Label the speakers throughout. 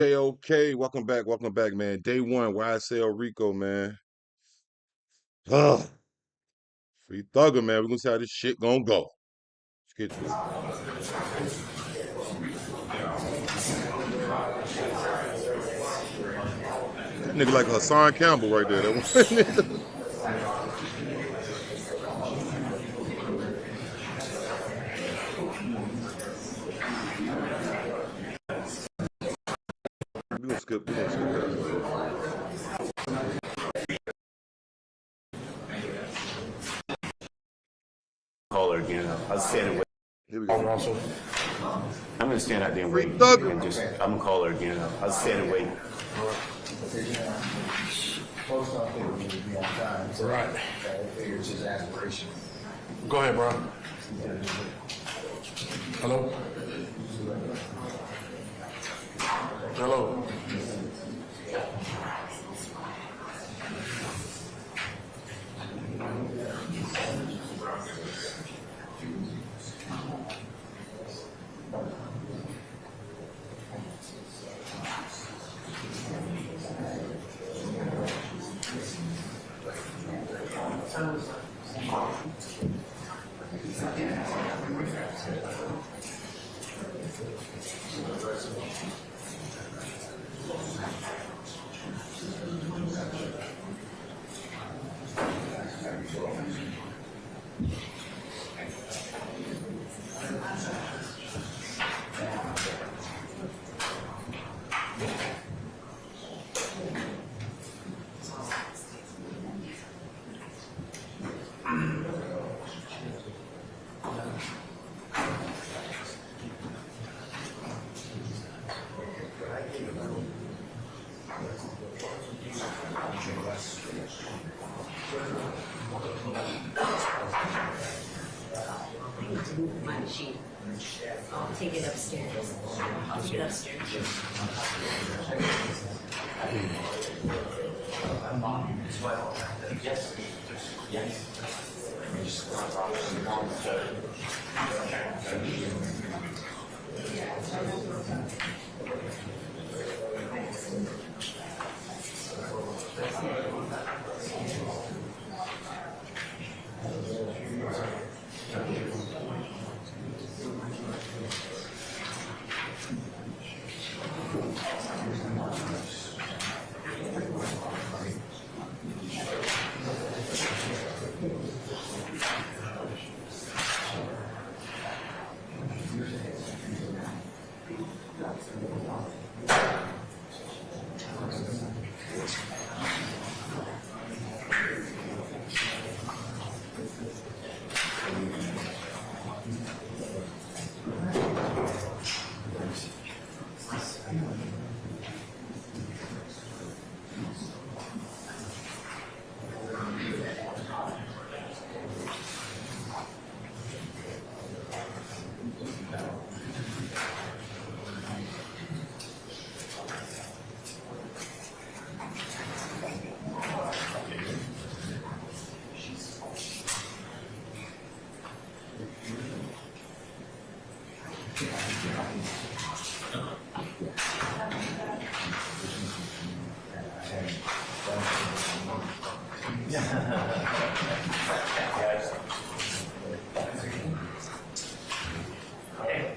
Speaker 1: Okay, welcome back, man. Day one, YSL Rico, man. Ugh, free thugger, man. We're gonna see how this shit gonna go. Let's get to it. That nigga like Hassan Campbell right there. That one nigga. We gonna skip that.
Speaker 2: Call her again. I'll stand and wait.
Speaker 1: Here we go.
Speaker 2: Also, I'm gonna stand out there and wait.
Speaker 1: Free thugger.
Speaker 2: And I'm gonna call her again. I'll stand and wait.
Speaker 3: Post office will be on time. So
Speaker 4: Right.
Speaker 3: I figure it's his aspiration.
Speaker 4: Go ahead, bro. Hello? Hello?
Speaker 5: My machine. I'll take it upstairs. I'll take it upstairs.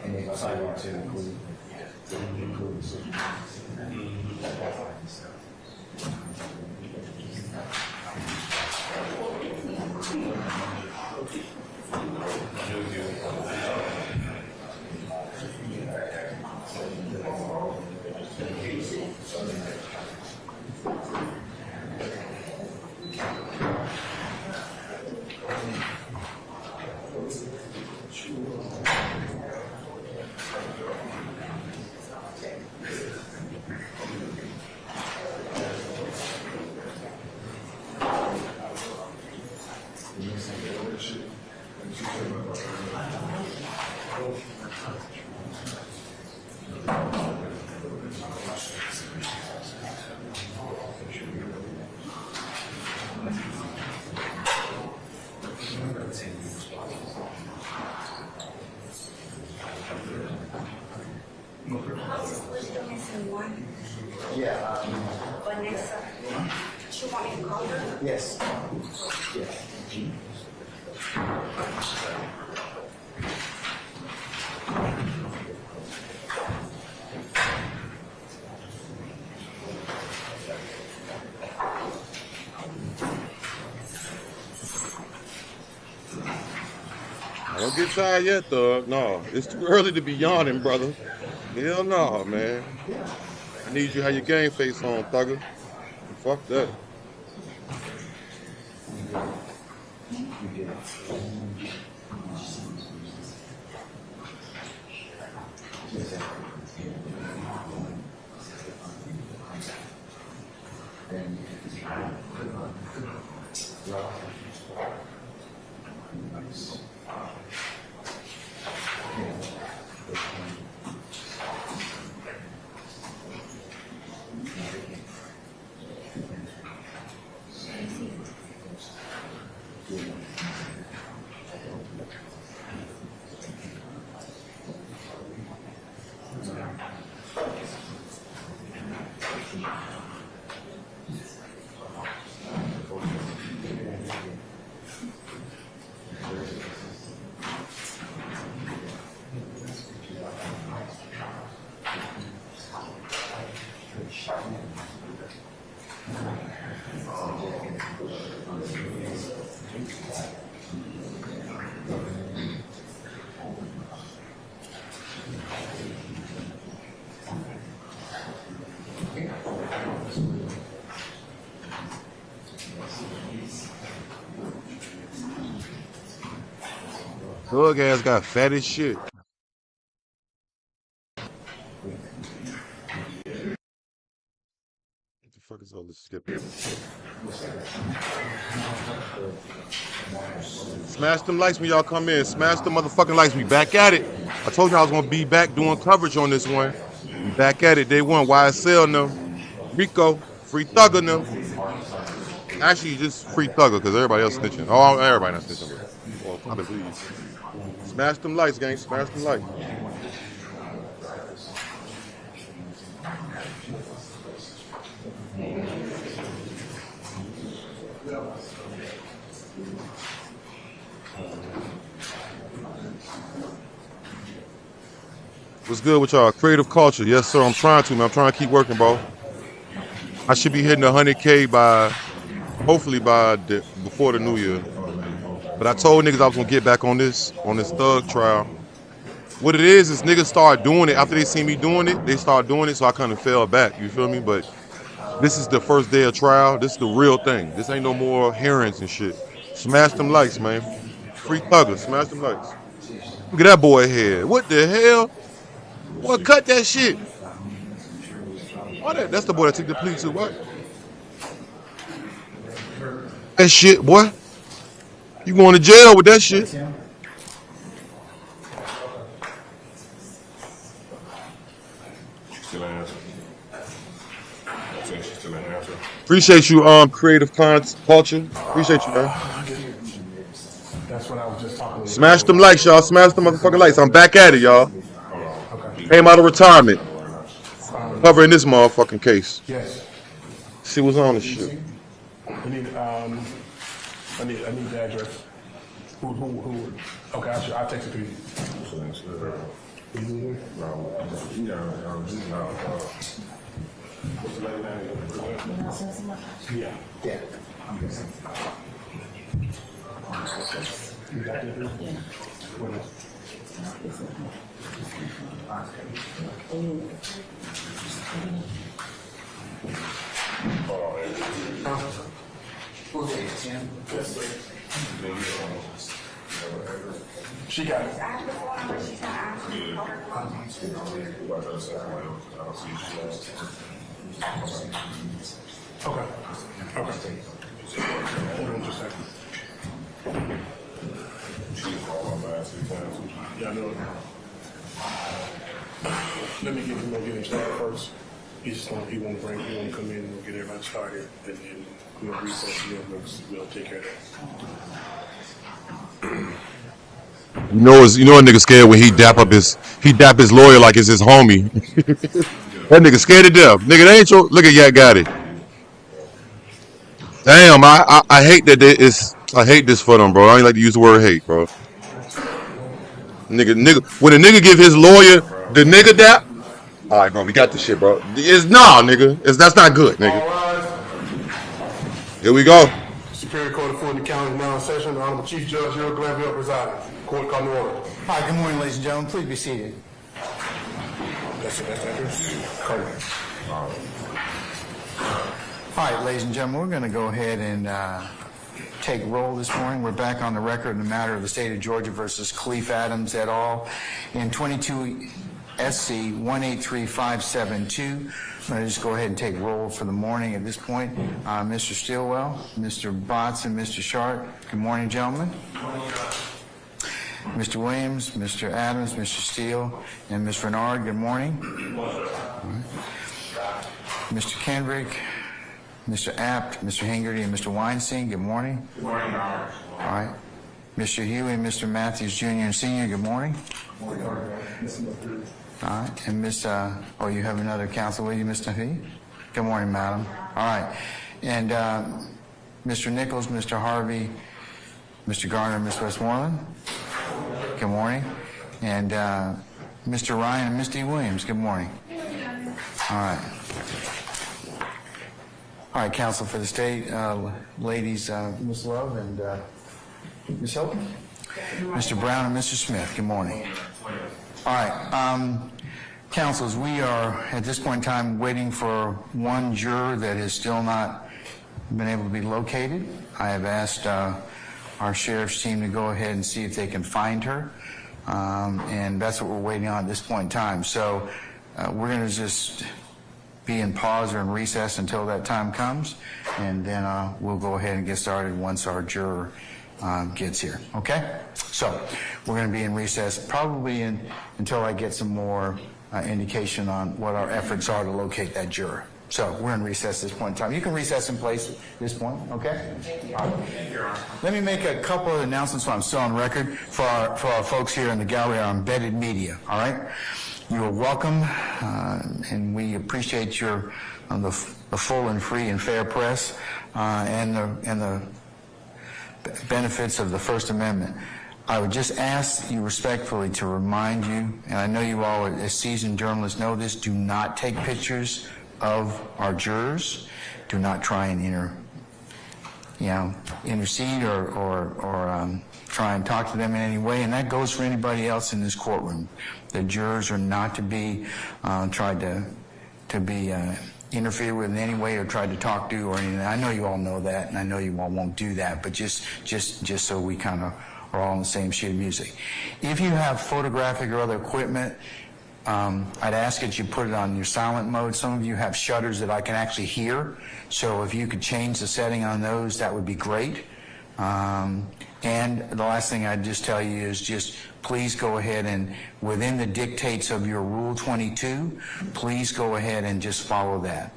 Speaker 3: And they sidewalk to include Yeah.
Speaker 5: But next, she want me to call her?
Speaker 3: Yes. Yeah.
Speaker 1: I don't get tired yet, thug. No, it's too early to be yawning, brother. Hell no, man. I need you to have your game face on, thugger. Fuck that. Thug ass got fat as shit. What the fuck is all this skipping? Smash them likes when y'all come in. Smash the motherfucking likes. We back at it. I told you I was gonna be back doing coverage on this one. We back at it. Day one. YSL them. Rico. Free Thugger them. Actually, just Free Thugger because everybody else snitching. Oh, everybody not snitching. Well, I believe. Smash them lights, gang. Smash them lights. What's good with y'all? Creative culture. Yes, sir. I'm trying to, man. I'm trying to keep working, bro. I should be hitting 100K by, hopefully before the new year. But I told niggas I was gonna get back on this thug trial. What it is niggas start doing it after they see me doing it. They start doing it, so I kind of fell back. You feel me? But this is the first day of trial. This is the real thing. This ain't no more hearings and shit. Smash them likes, man. Free Thugger. Smash them likes. Look at that boy head. What the hell? Boy, cut that shit. What? That's the boy that took the plea to what? That shit, boy. You going to jail with that shit. Appreciate you, creative culture. Appreciate you, man.
Speaker 4: That's what I was just talking about.
Speaker 1: Smash them likes, y'all. Smash them motherfucking likes. I'm back at it, y'all.
Speaker 4: Okay.
Speaker 1: Came out of retirement. Covering this motherfucking case.
Speaker 4: Yes.
Speaker 1: See what's on this shit.
Speaker 4: I need the address. Who? Okay, I'll text it to you. Yeah.
Speaker 3: Yeah.
Speaker 4: You got it?
Speaker 5: Yeah.
Speaker 4: She got it. Okay. Hold on just a second. Yeah, I know it. Let me get him started first. He won't come in and we'll get everybody started, and then we'll research and we'll take care of that.
Speaker 1: You know a nigga scared when he dap his lawyer like it's his homie. That nigga scared to death. Nigga, that ain't your. Look at Yak got it. Damn, I hate that I hate this for them, bro. I ain't like to use the word hate, bro. Nigga, when a nigga give his lawyer the nigga dap, all right, bro, we got this shit, bro. Nigga. That's not good, nigga. Here we go.
Speaker 4: Superior Court of Fulton County is now in session. The Honorable Chief Judge Harold Glanville presiding. Court call to order.
Speaker 3: Hi, good morning, ladies and gentlemen. Please be seated.
Speaker 4: That's correct.
Speaker 3: All right, ladies and gentlemen, we're going to go ahead and take roll this morning. We're back on the record in the matter of the state of Georgia versus Khalif Adams et al. In 22 SC 183572. I'm going to just go ahead and take roll for the morning at this point. Mr. Stilwell, Mr. Botts, and Mr. Sharp. Good morning, gentlemen. Good morning, Mr. Williams, Mr. Adams, Mr. Steele, and Ms. Renard. Good morning. Good morning. Mr. Kendrick, Mr. Apt, Mr. Hingerty, and Mr. Weinstein. Good morning. Good morning, Your Honor. All right. Mr. Huey and Mr. Matthews, Jr. and Sr. Good morning. Good morning, Your Honor. All right. And Miss, oh, you have another counsel with you, Mr. Huey? Good morning, madam. All right. And Mr. Nichols, Mr. Harvey, Mr. Garner, Ms. Westmoreland. Good morning. And Mr. Ryan and Ms. D. Williams. Good morning. All right. All right, counsel for the state, ladies, Ms. Love and Ms. Hilton, Mr. Brown and Mr. Smith. Good morning. All right, counsels, we are at this point in time waiting for one juror that has still not been able to be located. I have asked our sheriff's team to go ahead and see if they can find her, and that's what we're waiting on at this point in time. So we're going to just be in pause or in recess until that time comes, and then we'll go ahead and get started once our juror gets here. Okay? So we're going to be in recess probably until I get some more indication on what our efforts are to locate that juror. So we're in recess at this point in time. You can recess in place at this point, okay? All right. Let me make a couple of announcements while I'm still on record for our folks here in the gallery on embedded media, all right? You are welcome, and we appreciate your the full and free and fair press and the benefits of the First Amendment. I would just ask you respectfully to remind you, and I know you all as seasoned journalists know this, do not take pictures of our jurors. Do not try and intercede or try and talk to them in any way, and that goes for anybody else in this courtroom. The jurors are not to be tried to be interfered with in any way or tried to talk to or anything. I know you all know that, and I know you all won't do that, but just so we kind of are all on the same sheet of music. If you have photographic or other equipment, I'd ask that you put it on your silent mode. Some of you have shutters that I can actually hear, so if you could change the setting on those, that would be great. And the last thing I'd just tell you is just please go ahead and within the dictates of your Rule 22, please go ahead and just follow that.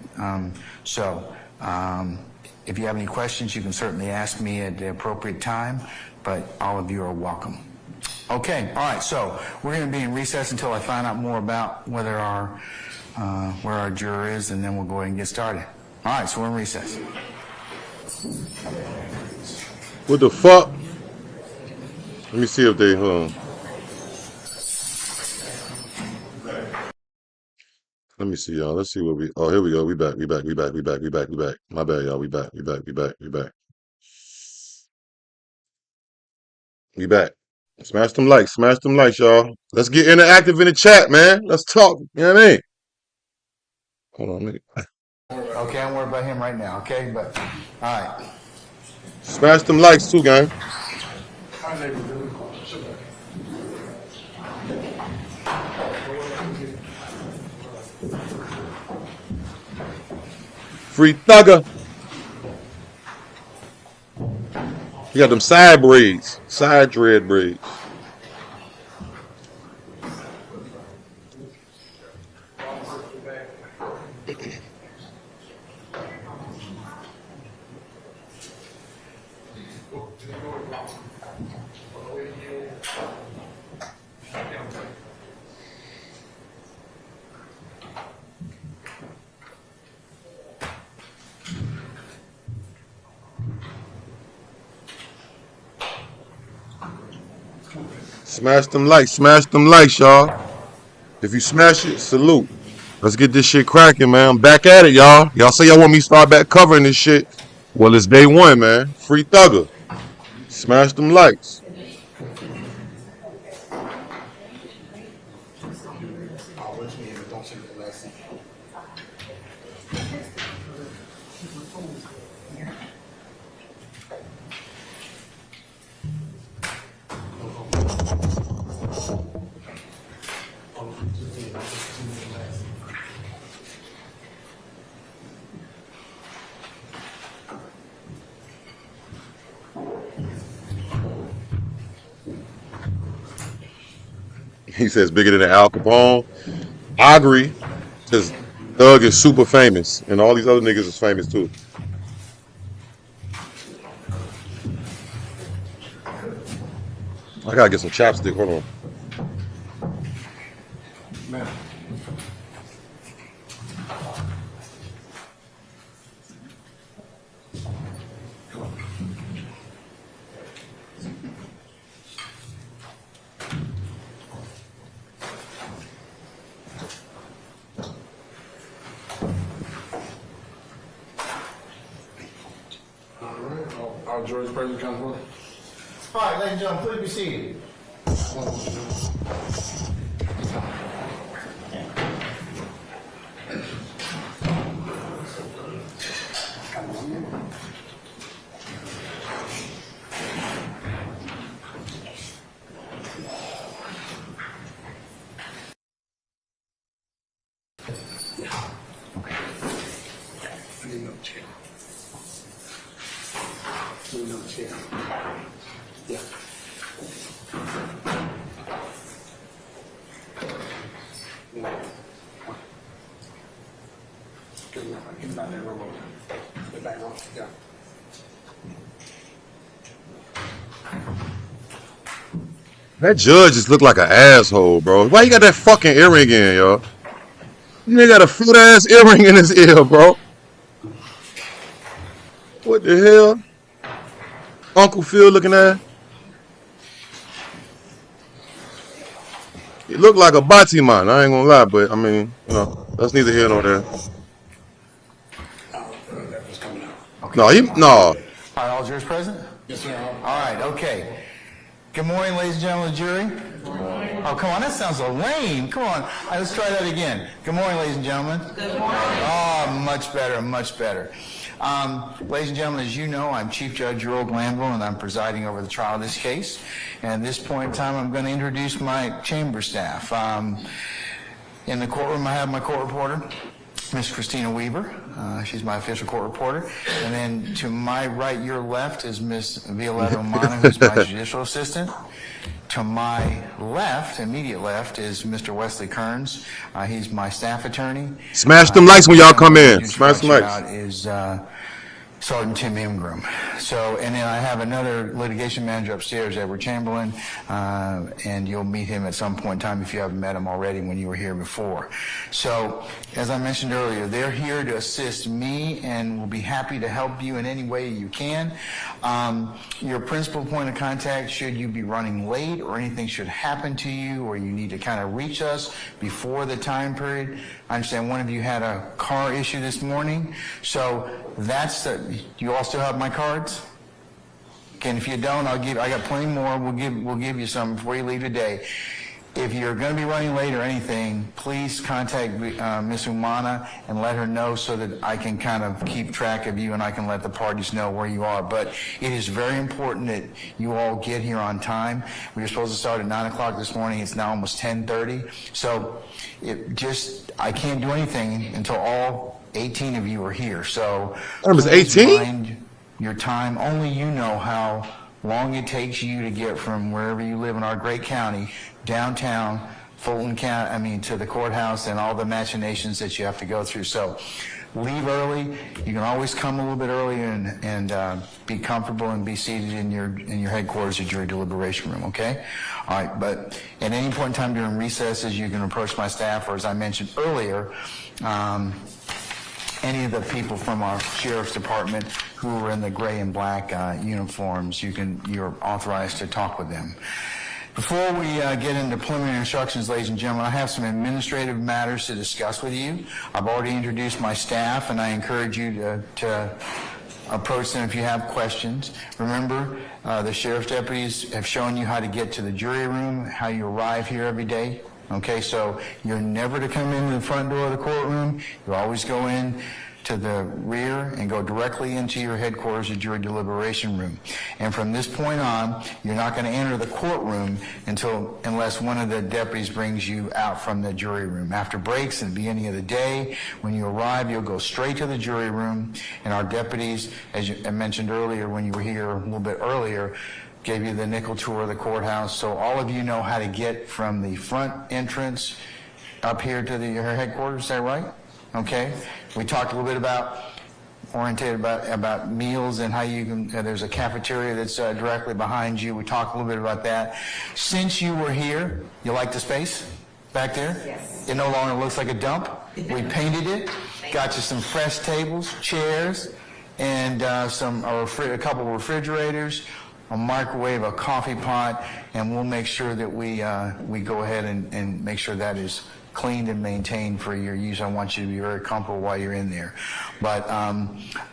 Speaker 3: If you have any questions, you can certainly ask me at the appropriate time, but all of you are welcome. Okay, all right, so we're going to be in recess until I find out more about whether where our juror is, and then we'll go ahead and get started. All right, so we're in recess.
Speaker 1: What the fuck? Let me see if they Let me see, y'all. Let's see what we. Oh, here we go. We back. My bad, y'all. We back. We back. Smash them likes, y'all. Let's get interactive in the chat, man. Let's talk. You know what I mean? Hold on, nigga.
Speaker 3: Okay, I'm worried about him right now, okay? But, all right.
Speaker 1: Smash them likes too, gang. Free thugger. You got them side braids, side dread braids. Smash them likes, y'all. If you smash it, salute. Let's get this shit cracking, man. I'm back at it, y'all. Y'all say y'all want me to start back covering this shit. Well, it's day one, man. Free Thugger. Smash them likes. He says bigger than Al Capone. I agree. Because Thug is super famous. And all these other niggas is famous too. I gotta get some chapstick. Hold on.
Speaker 4: Man. Our George President comes forward.
Speaker 3: All right, ladies and gentlemen, please be seated.
Speaker 4: Yeah. Get back there, real low. Get back on. Yeah.
Speaker 1: That judge just looked like an asshole, bro. Why you got that fucking earring in, yo? You ain't got a flute ass earring in his ear, bro. What the hell? Uncle Phil looking at? It looked like a Batiman, I ain't gonna lie, but I mean, you know, that's neither here nor there.
Speaker 4: That was coming out.
Speaker 1: No.
Speaker 3: All right, all jurors present?
Speaker 4: Yes, sir.
Speaker 3: All right, okay. Good morning, ladies and gentlemen of the jury. Oh, come on, that sounds so lame. Come on, all right, let's try that again. Good morning, ladies and gentlemen. Good morning. Oh, much better, much better. Ladies and gentlemen, as you know, I'm Chief Judge Earl Glanville, and I'm presiding over the trial of this case. And at this point in time, I'm going to introduce my chamber staff. In the courtroom, I have my court reporter, Miss Christina Weaver. She's my official court reporter. And then to my right, your left, is Miss Violetta Romano, who's my judicial assistant. To my left, immediate left, is Mr. Wesley Kearns. He's my staff attorney.
Speaker 1: Smash them lights when y'all come in. Smash them lights.
Speaker 3: Is Sergeant Tim Ingram. So, and then I have another litigation manager upstairs, Edward Chamberlain, and you'll meet him at some point in time if you haven't met him already when you were here before. So, as I mentioned earlier, they're here to assist me and will be happy to help you in any way you can. Your principal point of contact, should you be running late or anything should happen to you or you need to kind of reach us before the time period. I understand one of you had a car issue this morning, so that's you all still have my cards? Okay, and if you don't, I got plenty more. We'll give you some before you leave today. If you're going to be running late or anything, please contact Ms. Umana and let her know so that I can kind of keep track of you and I can let the parties know where you are. But it is very important that you all get here on time. We were supposed to start at 9 o'clock this morning. It's now almost 10:30. So I can't do anything until all 18 of you are here. So
Speaker 1: that was 18?
Speaker 3: Mind your time. Only you know how long it takes you to get from wherever you live in our great county downtown Fulton County, to the courthouse and all the machinations that you have to go through. So leave early. You can always come a little bit earlier and be comfortable and be seated in your headquarters at jury deliberation room, okay? All right, but at any point in time during recesses, you can approach my staff, or as I mentioned earlier, any of the people from our sheriff's department who are in the gray and black uniforms, you're authorized to talk with them. Before we get into preliminary instructions, ladies and gentlemen, I have some administrative matters to discuss with you. I've already introduced my staff, and I encourage you to approach them if you have questions. Remember, the sheriff's deputies have shown you how to get to the jury room, how you arrive here every day. Okay, so you're never to come into the front door of the courtroom. You always go in to the rear and go directly into your headquarters, the jury deliberation room. And from this point on, you're not going to enter the courtroom unless one of the deputies brings you out from the jury room. After breaks at the beginning of the day, when you arrive, you'll go straight to the jury room, and our deputies, as I mentioned earlier when you were here a little bit earlier, gave you the nickel tour of the courthouse, so all of you know how to get from the front entrance up here to your headquarters. Is that right? Okay. We talked a little bit about meals and how you can, there's a cafeteria that's directly behind you. We talked a little bit about that. Since you were here, you like the space back there?
Speaker 5: Yes.
Speaker 3: It no longer looks like a dump. We painted it, got you some fresh tables, chairs, and a couple of refrigerators, a microwave, a coffee pot, and we'll make sure that we go ahead and make sure that is cleaned and maintained for your use. I want you to be very comfortable while you're in there. But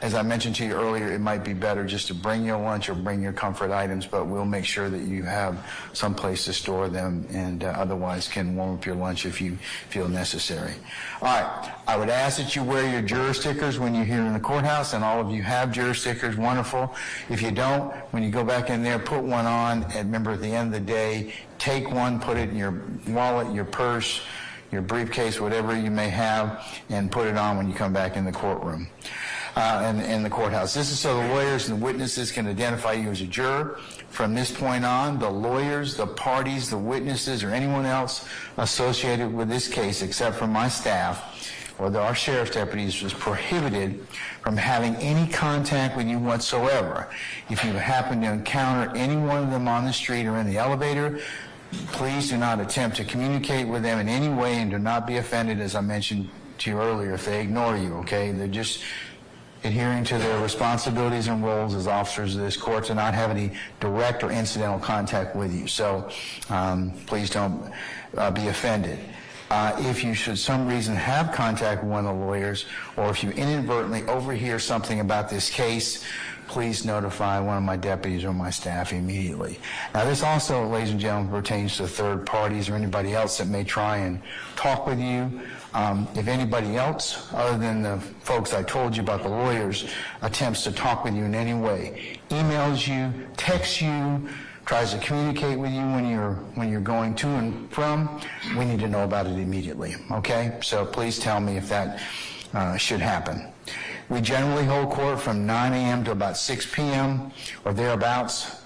Speaker 3: as I mentioned to you earlier, it might be better just to bring your lunch or bring your comfort items, but we'll make sure that you have some place to store them, and otherwise can warm up your lunch if you feel necessary. All right, I would ask that you wear your juror stickers when you're here in the courthouse, and all of you have juror stickers, wonderful. If you don't, when you go back in there, put one on, and remember at the end of the day, take one, put it in your wallet, your purse, your briefcase, whatever you may have, and put it on when you come back in the courtroom, in the courthouse. This is so the lawyers and the witnesses can identify you as a juror. From this point on, the lawyers, the parties, the witnesses, or anyone else associated with this case, except for my staff or our sheriff's deputies, is prohibited from having any contact with you whatsoever. If you happen to encounter any one of them on the street or in the elevator, please do not attempt to communicate with them in any way, and do not be offended, as I mentioned to you earlier, if they ignore you, okay? They're just adhering to their responsibilities and roles as officers of this court to not have any direct or incidental contact with you. So please don't be offended. If you should some reason have contact with one of the lawyers, or if you inadvertently overhear something about this case, please notify one of my deputies or my staff immediately. Now, this also, ladies and gentlemen, pertains to third parties or anybody else that may try and talk with you. If anybody else, other than the folks I told you about, the lawyers, attempts to talk with you in any way, emails you, texts you, tries to communicate with you when you're going to and from, we need to know about it immediately, okay? So please tell me if that should happen. We generally hold court from 9 a.m. to about 6 p.m. or thereabouts.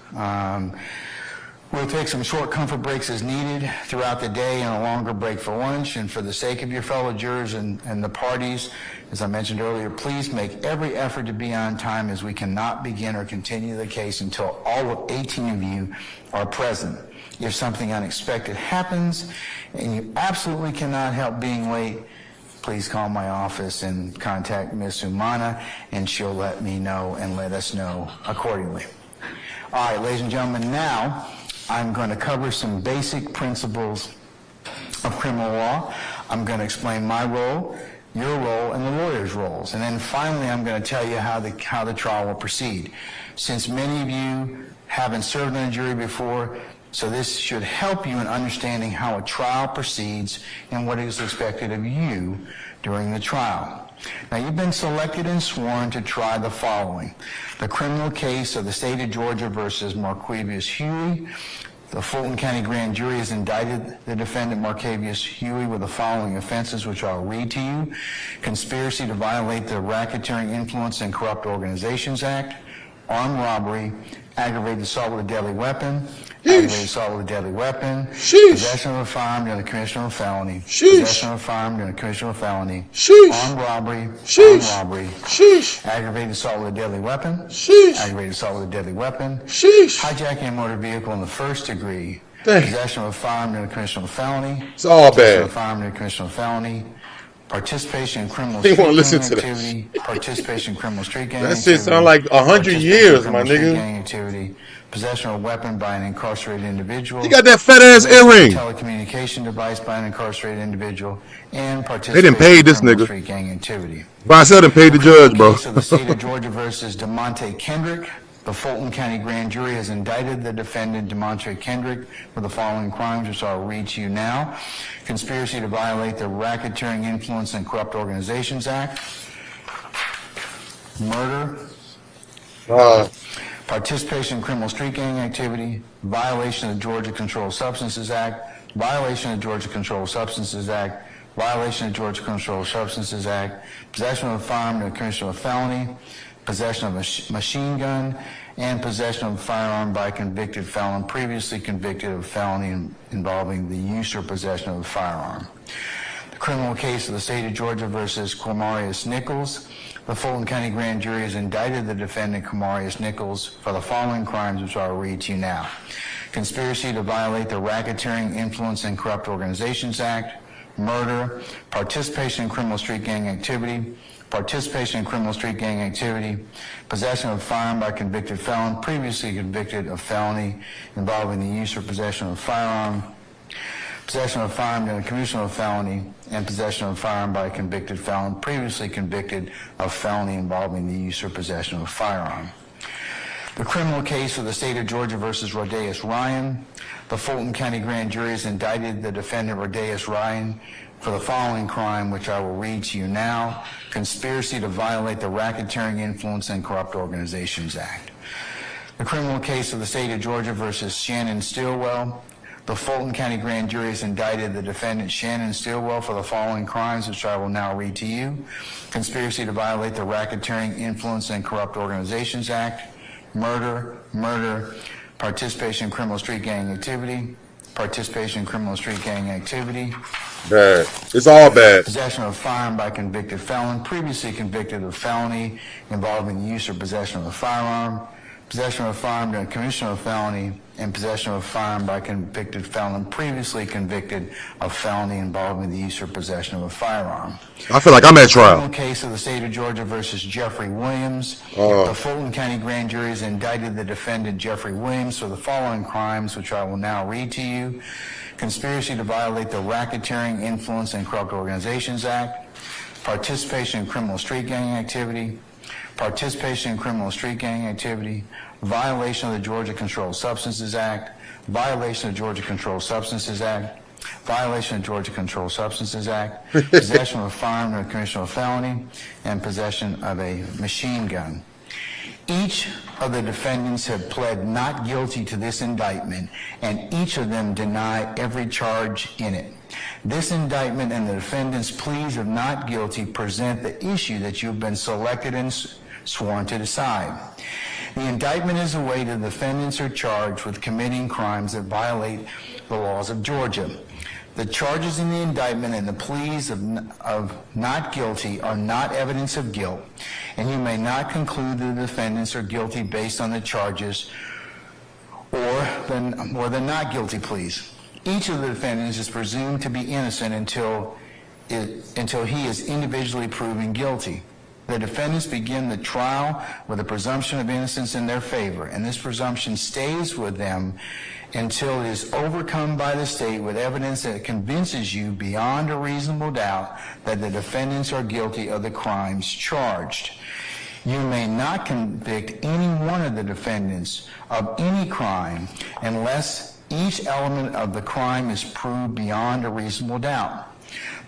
Speaker 3: We'll take some short comfort breaks as needed throughout the day, and a longer break for lunch. And for the sake of your fellow jurors and the parties, as I mentioned earlier, please make every effort to be on time, as we cannot begin or continue the case until all 18 of you are present. If something unexpected happens and you absolutely cannot help being late, please call my office and contact Ms. Umana, and she'll let me know and let us know accordingly. All right, ladies and gentlemen, now I'm going to cover some basic principles of criminal law. I'm going to explain my role, your role, and the lawyer's roles. And then finally, I'm going to tell you how the trial will proceed. Since many of you haven't served on a jury before, so this should help you in understanding how a trial proceeds and what is expected of you during the trial. Now, you've been selected and sworn to try the following: the criminal case of the state of Georgia versus Marquavius Huey. The Fulton County Grand Jury has indicted the defendant Marquavius Huey with the following offenses, which I'll read to you: conspiracy to violate the Racketeering Influence and Corrupt Organizations Act, armed robbery, aggravated assault with a deadly weapon, aggravated assault with a deadly weapon, possession of a firearm during the commission of a felony, possession of a firearm during the commission of a felony, armed robbery, aggravated assault with a deadly weapon, aggravated assault with a deadly weapon, hijacking a motor vehicle in the first degree, possession of a firearm during the commission of a felony,
Speaker 1: It's all
Speaker 3: possession
Speaker 1: bad.
Speaker 3: of a firearm during the commission of a felony, participation in criminal
Speaker 1: They
Speaker 3: street
Speaker 1: won't listen
Speaker 3: gang
Speaker 1: to that.
Speaker 3: activity, participation in criminal street gang
Speaker 1: That
Speaker 3: activity,
Speaker 1: shit sound like 100
Speaker 3: participation in
Speaker 1: years, my
Speaker 3: criminal street
Speaker 1: nigga.
Speaker 3: gang activity, possession of a weapon by an incarcerated individual.
Speaker 1: You got that fat ass earring.
Speaker 3: Telecommunication device by an incarcerated individual, and
Speaker 1: They
Speaker 3: participation
Speaker 1: didn't pay
Speaker 3: in
Speaker 1: this
Speaker 3: criminal
Speaker 1: nigga.
Speaker 3: street gang activity.
Speaker 1: Bricel done paid the judge, bro.
Speaker 3: Case of the state of Georgia versus DeMonte Kendrick. The Fulton County Grand Jury has indicted the defendant DeMonte Kendrick for the following crimes, which I'll read to you now: conspiracy to violate the Racketeering, Influence, and Corrupt Organizations Act, murder, participation in criminal street gang activity, violation of the Georgia Controlled Substances Act, violation of the Georgia Controlled Substances Act, violation of the Georgia Controlled Substances Act, possession of a firearm to the commission of a felony, possession of a machine gun, and possession of a firearm by a convicted felon previously convicted of a felony involving the use or possession of a firearm. The criminal case of the state of Georgia versus Quamarius Nichols. The Fulton County Grand Jury has indicted the defendant Quamarius Nichols for the following crimes, which I'll read to you now: conspiracy to violate the Racketeering, Influence, and Corrupt Organizations Act, murder, participation in criminal street gang activity, participation in criminal street gang activity, possession of a firearm by a convicted felon previously convicted of felony involving the use or possession of a firearm, possession of a firearm in the commission of a felony, and possession of a firearm by a convicted felon previously convicted of felony involving the use or possession of a firearm. The criminal case of the state of Georgia versus Rodeus Ryan. The Fulton County Grand Jury has indicted the defendant Rodeus Ryan for the following crime, which I will read to you now: conspiracy to violate the Racketeering, Influence, and Corrupt Organizations Act. The criminal case of the state of Georgia versus Shannon Stillwell. The Fulton County Grand Jury has indicted the defendant Shannon Stillwell for the following crimes, which I will now read to you: conspiracy to violate the Racketeering, Influence, and Corrupt Organizations Act, murder, participation in criminal street gang activity, participation in criminal street gang activity,
Speaker 1: Bad. It's all bad.
Speaker 3: possession of a firearm by a convicted felon previously convicted of felony involving the use or possession of a firearm, possession of a firearm during commission of a felony, and possession of a firearm by a convicted felon previously convicted of felony involving the use or possession of a firearm.
Speaker 1: I feel like I'm at
Speaker 3: Criminal
Speaker 1: trial.
Speaker 3: case of the state of Georgia versus Jeffrey Williams. The Fulton County Grand Jury has indicted the defendant Jeffrey Williams for the following crimes, which I will now read to you: conspiracy to violate the Racketeering, Influence, and Corrupt Organizations Act, participation in criminal street gang activity, participation in criminal street gang activity, violation of the Georgia Controlled Substances Act, violation of the Georgia Controlled Substances Act, violation of the Georgia Controlled Substances Act, possession of a firearm or commission of a felony, and possession of a machine gun. Each of the defendants have pled not guilty to this indictment, and each of them deny every charge in it. This indictment and the defendants' pleas of not guilty present the issue that you've been selected and sworn to decide. The indictment is the way the defendants are charged with committing crimes that violate the laws of Georgia. The charges in the indictment and the pleas of not guilty are not evidence of guilt, and you may not conclude the defendants are guilty based on the charges or the not guilty pleas. Each of the defendants is presumed to be innocent until he is individually proven guilty. The defendants begin the trial with a presumption of innocence in their favor, and this presumption stays with them until it is overcome by the state with evidence that convinces you beyond a reasonable doubt that the defendants are guilty of the crimes charged. You may not convict any one of the defendants of any crime unless each element of the crime is proved beyond a reasonable doubt.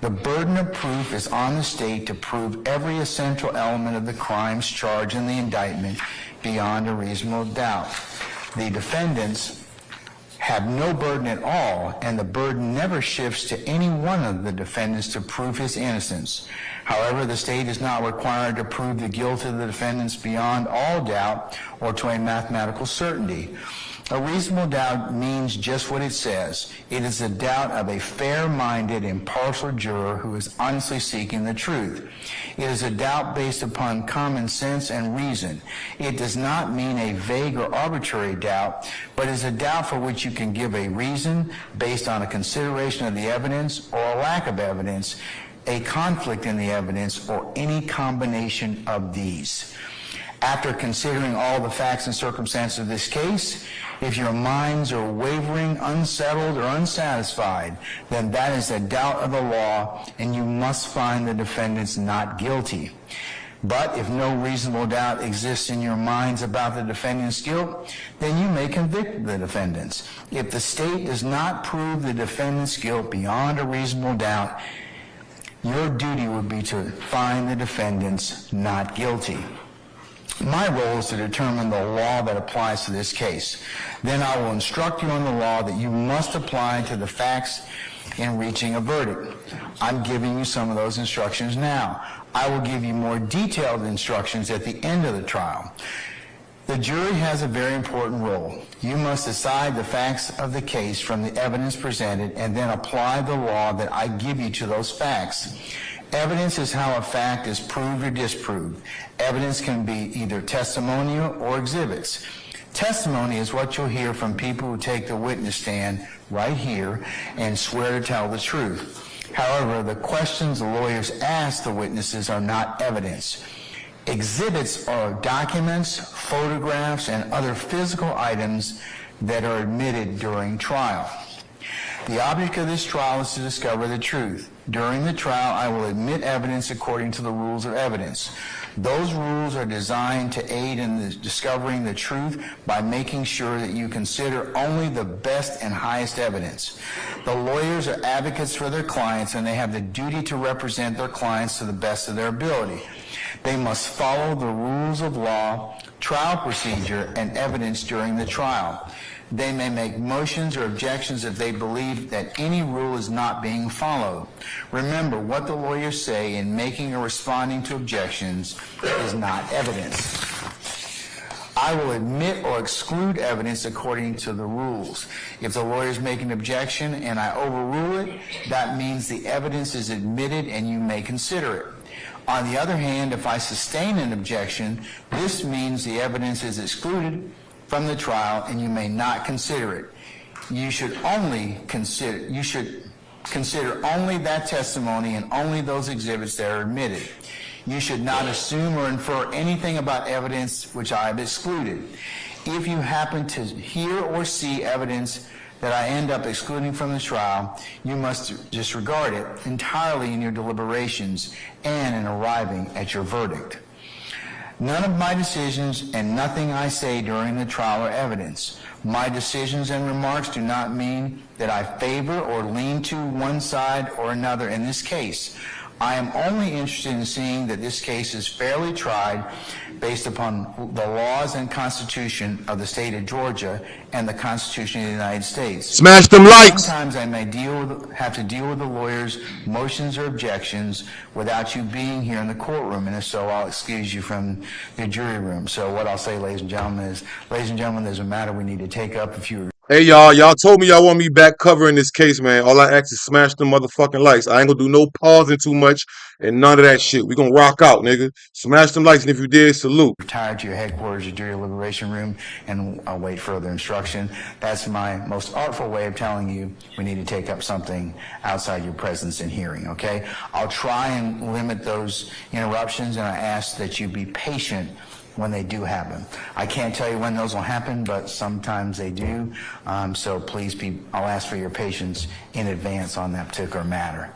Speaker 3: The burden of proof is on the state to prove every essential element of the crimes charged in the indictment beyond a reasonable doubt. The defendants have no burden at all, and the burden never shifts to any one of the defendants to prove his innocence. However, the state is not required to prove the guilt of the defendants beyond all doubt or to a mathematical certainty. A reasonable doubt means just what it says. It is the doubt of a fair-minded, impartial juror who is honestly seeking the truth. It is a doubt based upon common sense and reason. It does not mean a vague or arbitrary doubt, but is a doubt for which you can give a reason based on a consideration of the evidence or a lack of evidence, a conflict in the evidence, or any combination of these. After considering all the facts and circumstances of this case, if your minds are wavering, unsettled, or unsatisfied, then that is a doubt of the law, and you must find the defendants not guilty. But if no reasonable doubt exists in your minds about the defendant's guilt, then you may convict the defendants. If the state does not prove the defendant's guilt beyond a reasonable doubt, your duty would be to find the defendants not guilty. My role is to determine the law that applies to this case. Then I will instruct you on the law that you must apply to the facts in reaching a verdict. I'm giving you some of those instructions now. I will give you more detailed instructions at the end of the trial. The jury has a very important role. You must decide the facts of the case from the evidence presented and then apply the law that I give you to those facts. Evidence is how a fact is proved or disproved. Evidence can be either testimonial or exhibits. Testimony is what you'll hear from people who take the witness stand right here and swear to tell the truth. However, the questions the lawyers ask the witnesses are not evidence. Exhibits are documents, photographs, and other physical items that are admitted during trial. The object of this trial is to discover the truth. During the trial, I will admit evidence according to the rules of evidence. Those rules are designed to aid in discovering the truth by making sure that you consider only the best and highest evidence. The lawyers are advocates for their clients, and they have the duty to represent their clients to the best of their ability. They must follow the rules of law, trial procedure, and evidence during the trial. They may make motions or objections if they believe that any rule is not being followed. Remember, what the lawyers say in making or responding to objections is not evidence. I will admit or exclude evidence according to the rules. If the lawyers make an objection and I overrule it, that means the evidence is admitted and you may consider it. On the other hand, if I sustain an objection, this means the evidence is excluded from the trial and you may not consider it. You should consider only that testimony and only those exhibits that are admitted. You should not assume or infer anything about evidence which I have excluded. If you happen to hear or see evidence that I end up excluding from the trial, you must disregard it entirely in your deliberations and in arriving at your verdict. None of my decisions and nothing I say during the trial are evidence. My decisions and remarks do not mean that I favor or lean to one side or another in this case. I am only interested in seeing that this case is fairly tried based upon the laws and Constitution of the state of Georgia and the Constitution of the United States.
Speaker 1: Smash them likes.
Speaker 3: Sometimes I may have to deal with the lawyers' motions or objections without you being here in the courtroom, and if so, I'll excuse you from the jury room. So what I'll say, ladies and gentlemen, is, there's a matter we need to take up. If you
Speaker 1: Hey, y'all told me y'all want me back covering this case, man. All I ask is smash them motherfucking likes. I ain't gonna do no pausing too much and none of that shit. We gonna rock out, nigga. Smash them likes, and if you did, salute.
Speaker 3: retire to your headquarters, your jury liberation room, and await further instruction. That's my most artful way of telling you we need to take up something outside your presence and hearing, okay? I'll try and limit those interruptions, and I ask that you be patient when they do happen. I can't tell you when those will happen, but sometimes they do. So please I'll ask for your patience in advance on that particular matter.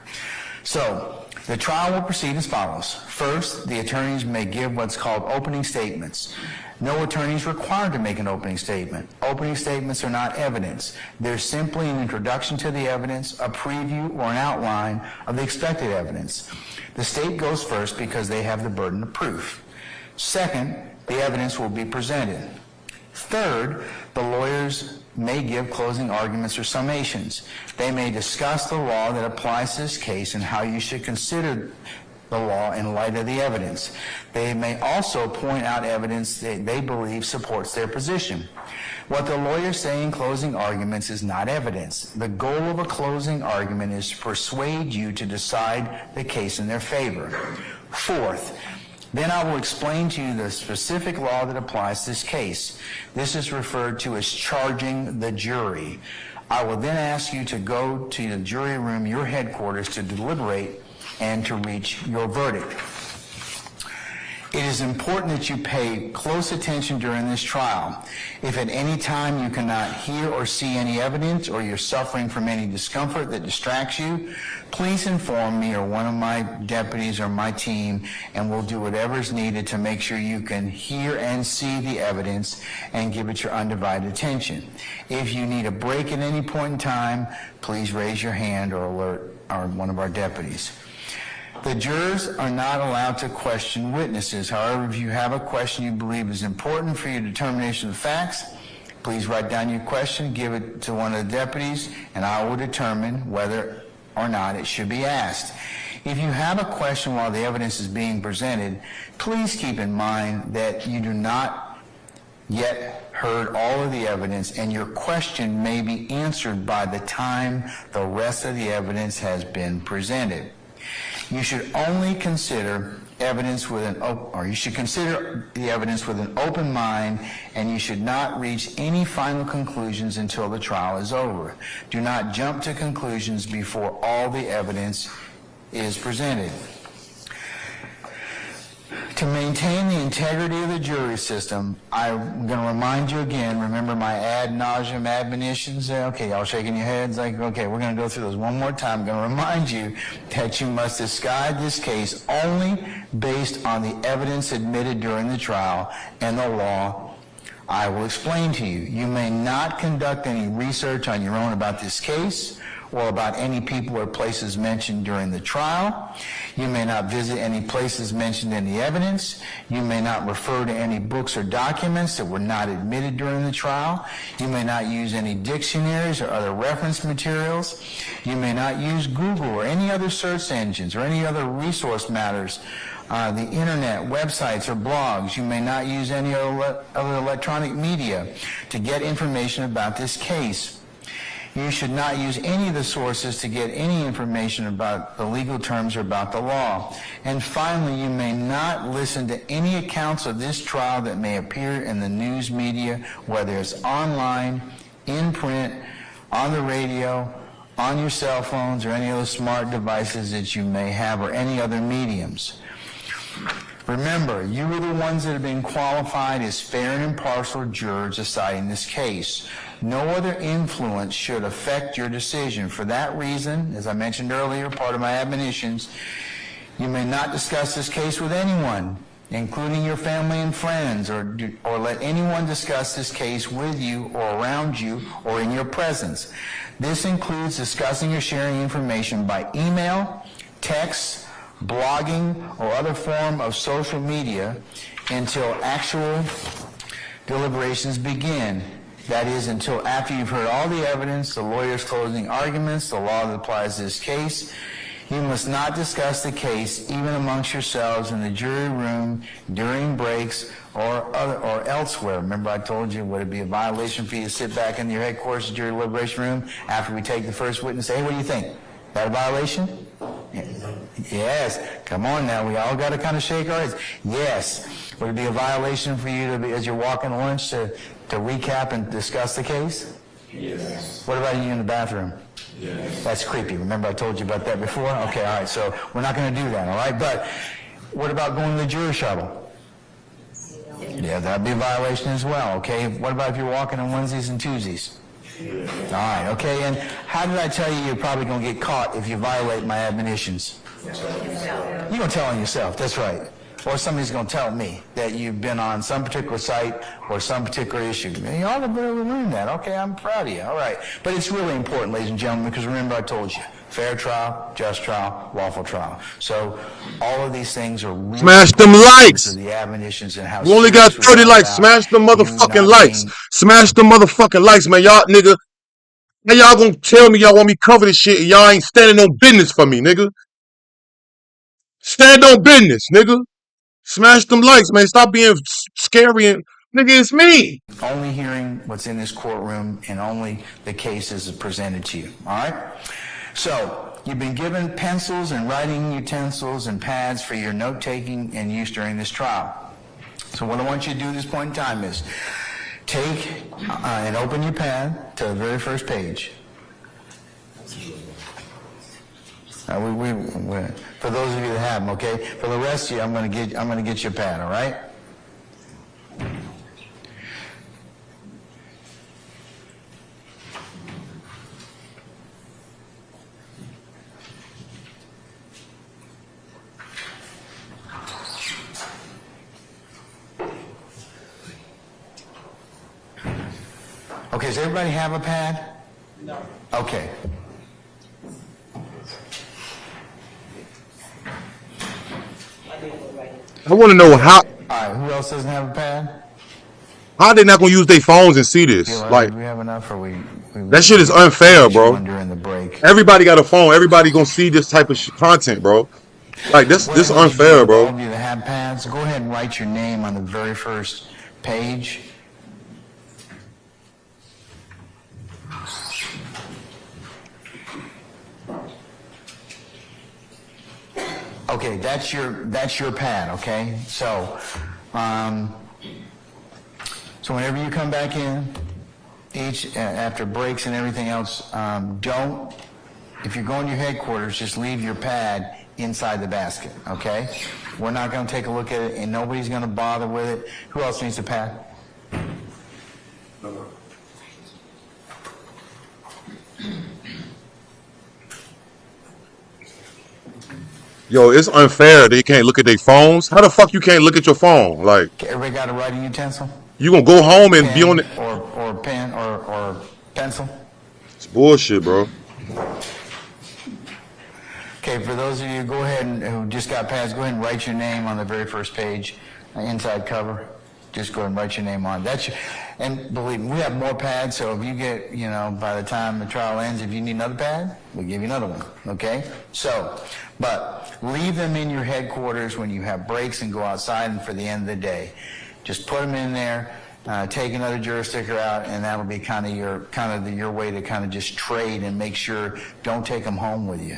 Speaker 3: So the trial will proceed as follows. First, the attorneys may give what's called opening statements. No attorney is required to make an opening statement. Opening statements are not evidence. They're simply an introduction to the evidence, a preview, or an outline of the expected evidence. The state goes first because they have the burden of proof. Second, the evidence will be presented. Third, the lawyers may give closing arguments or summations. They may discuss the law that applies to this case and how you should consider the law in light of the evidence. They may also point out evidence that they believe supports their position. What the lawyers say in closing arguments is not evidence. The goal of a closing argument is to persuade you to decide the case in their favor. Fourth, then I will explain to you the specific law that applies to this case. This is referred to as charging the jury. I will then ask you to go to the jury room, your headquarters, to deliberate and to reach your verdict. It is important that you pay close attention during this trial. If at any time you cannot hear or see any evidence, or you're suffering from any discomfort that distracts you, please inform me or one of my deputies or my team, and we'll do whatever is needed to make sure you can hear and see the evidence and give it your undivided attention. If you need a break at any point in time, please raise your hand or alert one of our deputies. The jurors are not allowed to question witnesses. However, if you have a question you believe is important for your determination of the facts, please write down your question, give it to one of the deputies, and I will determine whether or not it should be asked. If you have a question while the evidence is being presented, please keep in mind that you do not yet heard all of the evidence, and your question may be answered by the time the rest of the evidence has been presented. You should only consider evidence with you should consider the evidence with an open mind, and you should not reach any final conclusions until the trial is over. Do not jump to conclusions before all the evidence is presented. To maintain the integrity of the jury system, I'm going to remind you again, remember my ad nauseum admonitions? Okay, y'all shaking your heads like, okay, we're going to go through those one more time. I'm going to remind you that you must decide this case only based on the evidence admitted during the trial and the law I will explain to you. You may not conduct any research on your own about this case or about any people or places mentioned during the trial. You may not visit any places mentioned in the evidence. You may not refer to any books or documents that were not admitted during the trial. You may not use any dictionaries or other reference materials. You may not use Google or any other search engines or any other resource matters, the internet, websites, or blogs. You may not use any other electronic media to get information about this case. You should not use any of the sources to get any information about the legal terms or about the law. And finally, you may not listen to any accounts of this trial that may appear in the news media, whether it's online, in print, on the radio, on your cell phones, or any other smart devices that you may have, or any other mediums. Remember, you are the ones that have been qualified as fair and impartial jurors deciding this case. No other influence should affect your decision. For that reason, as I mentioned earlier, part of my admonitions, you may not discuss this case with anyone, including your family and friends, or let anyone discuss this case with you or around you or in your presence. This includes discussing or sharing information by email, text, blogging, or other form of social media until actual deliberations begin. That is, until after you've heard all the evidence, the lawyer's closing arguments, the law that applies to this case. You must not discuss the case even amongst yourselves in the jury room during breaks or elsewhere. Remember I told you, would it be a violation for you to sit back in your headquarters jury deliberation room after we take the first witness and say, hey, what do you think? Is that a violation? Yes. Come on now. We all got to kind of shake our heads. Yes. Would it be a violation for you to be, as you're walking lunch, to recap and discuss the case?
Speaker 2: Yes.
Speaker 3: What about you in the bathroom?
Speaker 2: Yes.
Speaker 3: That's creepy. Remember I told you about that before? Okay, all right. So we're not going to do that, all right? But what about going to the jury shuttle? Yeah, that'd be a violation as well, okay? What about if you're walking on onesies and twosies? All right, okay, and how did I tell you you're probably going to get caught if you violate my admonitions? You're going to tell on yourself, that's right. Or somebody's going to tell me that you've been on some particular site or some particular issue. You ought to be able to learn that. Okay, I'm proud of you. All right. But it's really important, ladies and gentlemen, because remember I told you, fair trial, just trial, lawful trial. So all of these things are really
Speaker 1: Smash them likes.
Speaker 3: The admonitions and how
Speaker 1: We only got 30 likes. Smash them motherfucking likes. Smash them motherfucking likes, man. Y'all, nigga. Now y'all gonna tell me y'all want me to cover this shit and y'all ain't standing on business for me, nigga. Stand on business, nigga. Smash them likes, man. Stop being scary and, nigga, it's me.
Speaker 3: Only hearing what's in this courtroom and only the cases presented to you, all right? So, you've been given pencils and writing utensils and pads for your note-taking and use during this trial. So what I want you to do at this point in time is take and open your pad to the very first page. For those of you that have them, okay? For the rest of you, I'm gonna get you a pad, all right? Okay, does everybody have a pad? No. Okay.
Speaker 1: I want to know how.
Speaker 3: All right, who else doesn't have a pad?
Speaker 1: How they not gonna use their phones and see this? Like,
Speaker 3: Do we have enough, or we
Speaker 1: that shit is unfair, bro.
Speaker 3: During the break.
Speaker 1: Everybody got a phone. Everybody gonna see this type of content, bro. Like this unfair, bro.
Speaker 3: All of you that have pads, go ahead and write your name on the very first page. Okay, that's your pad. Okay, so whenever you come back in, after breaks and everything else, if you're going to your headquarters, just leave your pad inside the basket. Okay, we're not going to take a look at it, and nobody's going to bother with it. Who else needs a pad?
Speaker 1: Yo, it's unfair. They can't look at their phones. How the fuck you can't look at your phone? Like,
Speaker 3: Okay, everybody got a writing utensil?
Speaker 1: you gonna go home and be on it?
Speaker 3: Or pen or pencil?
Speaker 1: It's bullshit, bro.
Speaker 3: Okay, for those of you, go ahead and who just got pads, go ahead and write your name on the very first page, inside cover. Just go ahead and write your name on it. And believe me, we have more pads, so if you get, by the time the trial ends, if you need another pad, we'll give you another one, okay? So, but leave them in your headquarters when you have breaks and go outside and for the end of the day. Just put them in there, take another juror sticker out, and that'll be kind of your way to kind of just trade and make sure, don't take them home with you.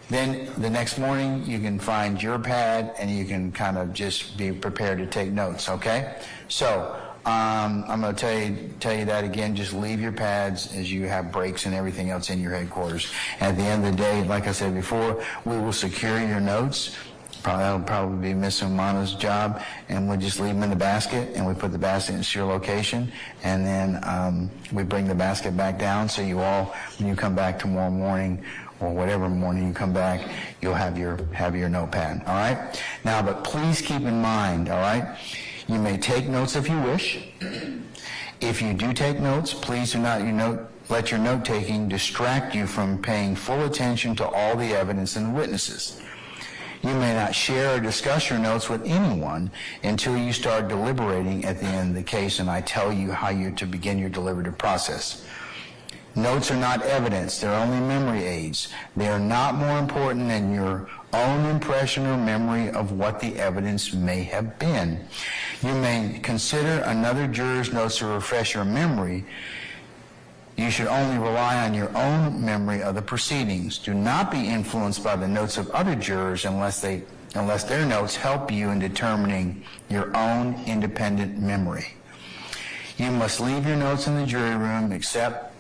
Speaker 3: Then the next morning, you can find your pad and you can kind of just be prepared to take notes, okay? So I'm going to tell you that again, just leave your pads as you have breaks and everything else in your headquarters. And at the end of the day, like I said before, we will secure your notes. That'll probably be Miss Umana's job, and we'll just leave them in the basket, and we put the basket in your location, and then we bring the basket back down, so you all, when you come back tomorrow morning, or whatever morning you come back, you'll have your notepad, all right? Now, but please keep in mind, all right, you may take notes if you wish. If you do take notes, please do not let your note-taking distract you from paying full attention to all the evidence and witnesses. You may not share or discuss your notes with anyone until you start deliberating at the end of the case, and I tell you how you're to begin your deliberative process. Notes are not evidence, they're only memory aids. They are not more important than your own impression or memory of what the evidence may have been. You may consider another juror's notes to refresh your memory. You should only rely on your own memory of the proceedings. Do not be influenced by the notes of other jurors unless their notes help you in determining your own independent memory. You must leave your notes in the jury room except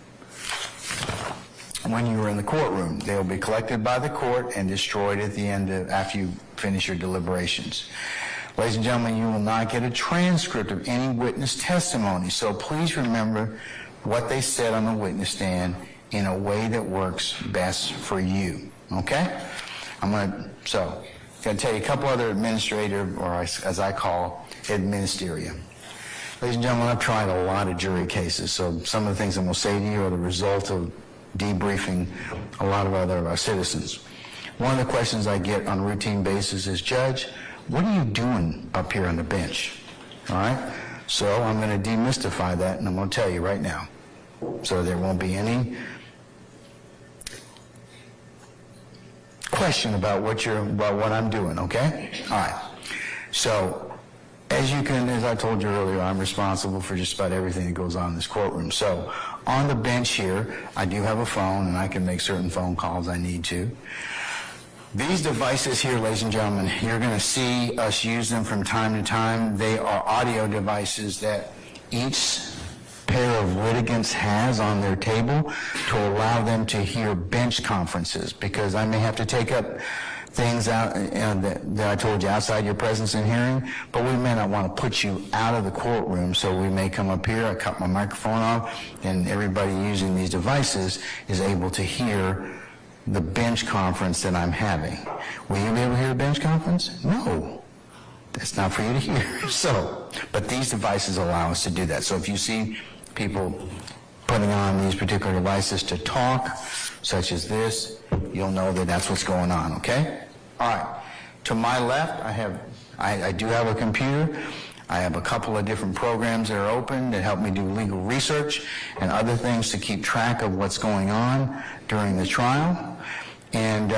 Speaker 3: when you are in the courtroom. They will be collected by the court and destroyed at the end after you finish your deliberations. Ladies and gentlemen, you will not get a transcript of any witness testimony, so please remember what they said on the witness stand in a way that works best for you, okay? I'm going to tell you a couple other administrative, or as I call, administeria. Ladies and gentlemen, I've tried a lot of jury cases, so some of the things I'm going to say to you are the result of debriefing a lot of other citizens. One of the questions I get on a routine basis is, Judge, what are you doing up here on the bench? All right? So I'm going to demystify that, and I'm going to tell you right now, so there won't be any question about what I'm doing, okay? All right. So as I told you earlier, I'm responsible for just about everything that goes on in this courtroom. So on the bench here, I do have a phone, and I can make certain phone calls I need to. These devices here, ladies and gentlemen, you're going to see us use them from time to time. They are audio devices that each pair of litigants has on their table to allow them to hear bench conferences, because I may have to take up things out that I told you outside your presence and hearing, but we may not want to put you out of the courtroom, so we may come up here, I cut my microphone off, and everybody using these devices is able to hear the bench conference that I'm having. Will you be able to hear a bench conference? No. That's not for you to hear. So, but these devices allow us to do that. So if you see people putting on these particular devices to talk, such as this, you'll know that that's what's going on, okay? All right. To my left, I do have a computer. I have a couple of different programs that are open that help me do legal research and other things to keep track of what's going on during the trial. And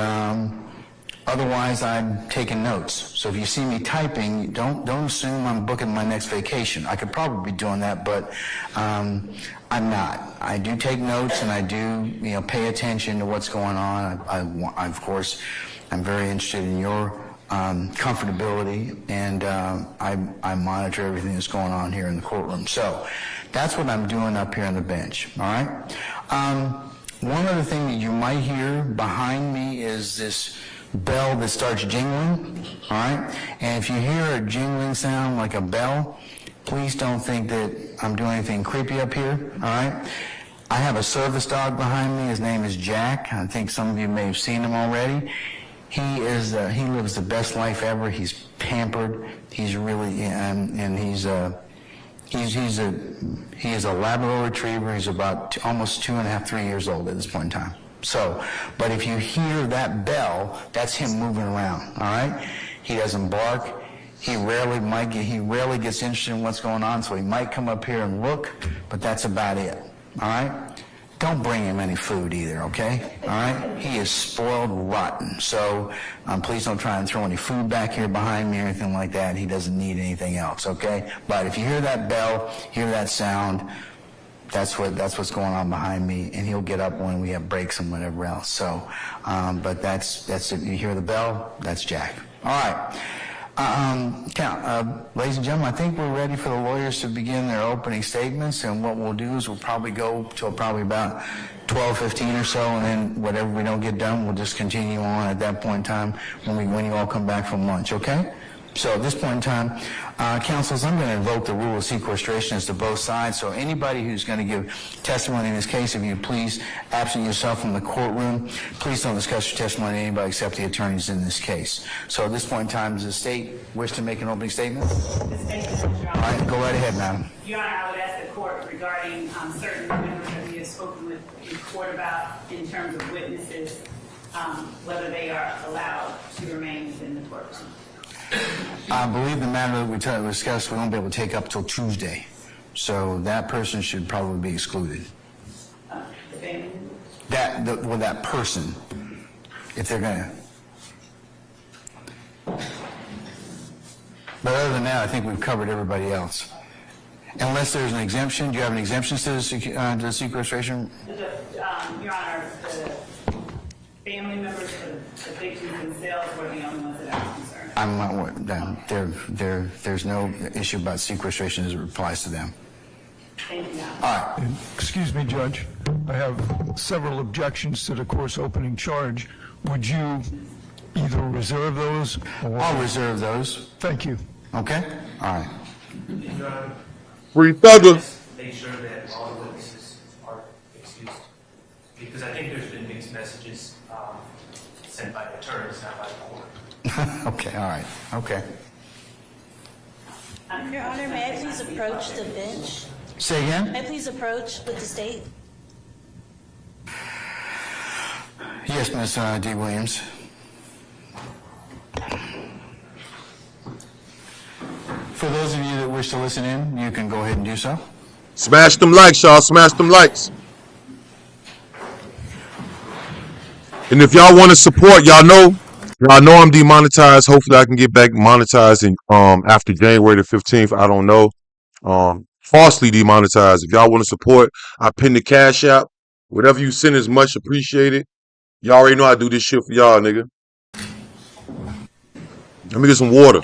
Speaker 3: otherwise, I'm taking notes. So if you see me typing, don't assume I'm booking my next vacation. I could probably be doing that, but I'm not. I do take notes, and I do, pay attention to what's going on. I of course, I'm very interested in your comfortability, and I monitor everything that's going on here in the courtroom. So that's what I'm doing up here on the bench. All right. One other thing that you might hear behind me is this bell that starts jingling, all right? And if you hear a jingling sound like a bell, please don't think that I'm doing anything creepy up here, all right? I have a service dog behind me. His name is Jack. I think some of you may have seen him already. He lives the best life ever. He's pampered. He's really, and he is a Labrador Retriever. He's about almost 2.5, 3 years old at this point in time. So, but if you hear that bell, that's him moving around, all right? He doesn't bark. He rarely gets interested in what's going on, so he might come up here and look, but that's about it, all right? Don't bring him any food either, okay? All right? He is spoiled rotten, so please don't try and throw any food back here behind me or anything like that. He doesn't need anything else, okay? But if you hear that bell, hear that sound, that's what's going on behind me, and he'll get up when we have breaks and whatever else. So, but that's it. You hear the bell, that's Jack. All right. Ladies and gentlemen, I think we're ready for the lawyers to begin their opening statements, and what we'll do is we'll probably go till probably about 12:15 or so, and then whatever we don't get done, we'll just continue on at that point in time when you all come back from lunch, okay? So at this point in time, counsels, I'm going to invoke the rule of sequestration as to both sides. So anybody who's going to give testimony in this case, if you please absent yourself from the courtroom, please don't discuss your testimony to anybody except the attorneys in this case. So at this point in time, does the state wish to make an opening statement?
Speaker 6: The statement, Your Honor.
Speaker 3: All right, go right ahead, madam.
Speaker 6: Your Honor, I would ask the court regarding certain members that we have spoken with in court about in terms of witnesses, whether they are allowed to remain within the courtroom.
Speaker 3: I believe the matter that we discussed, we won't be able to take up till Tuesday. So that person should probably be excluded.
Speaker 6: The family?
Speaker 3: That person, if they're going to. But other than that, I think we've covered everybody else. Unless there's an exemption. Do you have an exemption to the sequestration?
Speaker 6: Your Honor, the family members, the victims themselves were the only ones that I was concerned.
Speaker 3: I'm not. There's no issue about sequestration as it applies to them.
Speaker 6: Thank you.
Speaker 3: All right.
Speaker 7: Excuse me, Judge. I have several objections to the court's opening charge. Would you either reserve those or...
Speaker 3: I'll reserve those.
Speaker 7: Thank you.
Speaker 3: Okay? All right.
Speaker 1: Free Thugger.
Speaker 8: Make sure that all the witnesses are excused. Because I think there's been mixed messages sent by the attorneys, not by the court.
Speaker 3: Okay, all right. Okay.
Speaker 9: Your Honor, may I please approach the bench?
Speaker 3: Say again?
Speaker 9: May I please approach with the state?
Speaker 3: Yes, Ms. D. Williams. For those of you that wish to listen in, you can go ahead and do so.
Speaker 1: Smash them likes, y'all. Smash them likes. And if y'all want to support, y'all know I'm demonetized. Hopefully I can get back monetized in, after January the 15th. I don't know. Falsely demonetized. If y'all want to support, I pin the Cash App. Whatever you send is much appreciated. Y'all already know I do this shit for y'all, nigga. Let me get some water.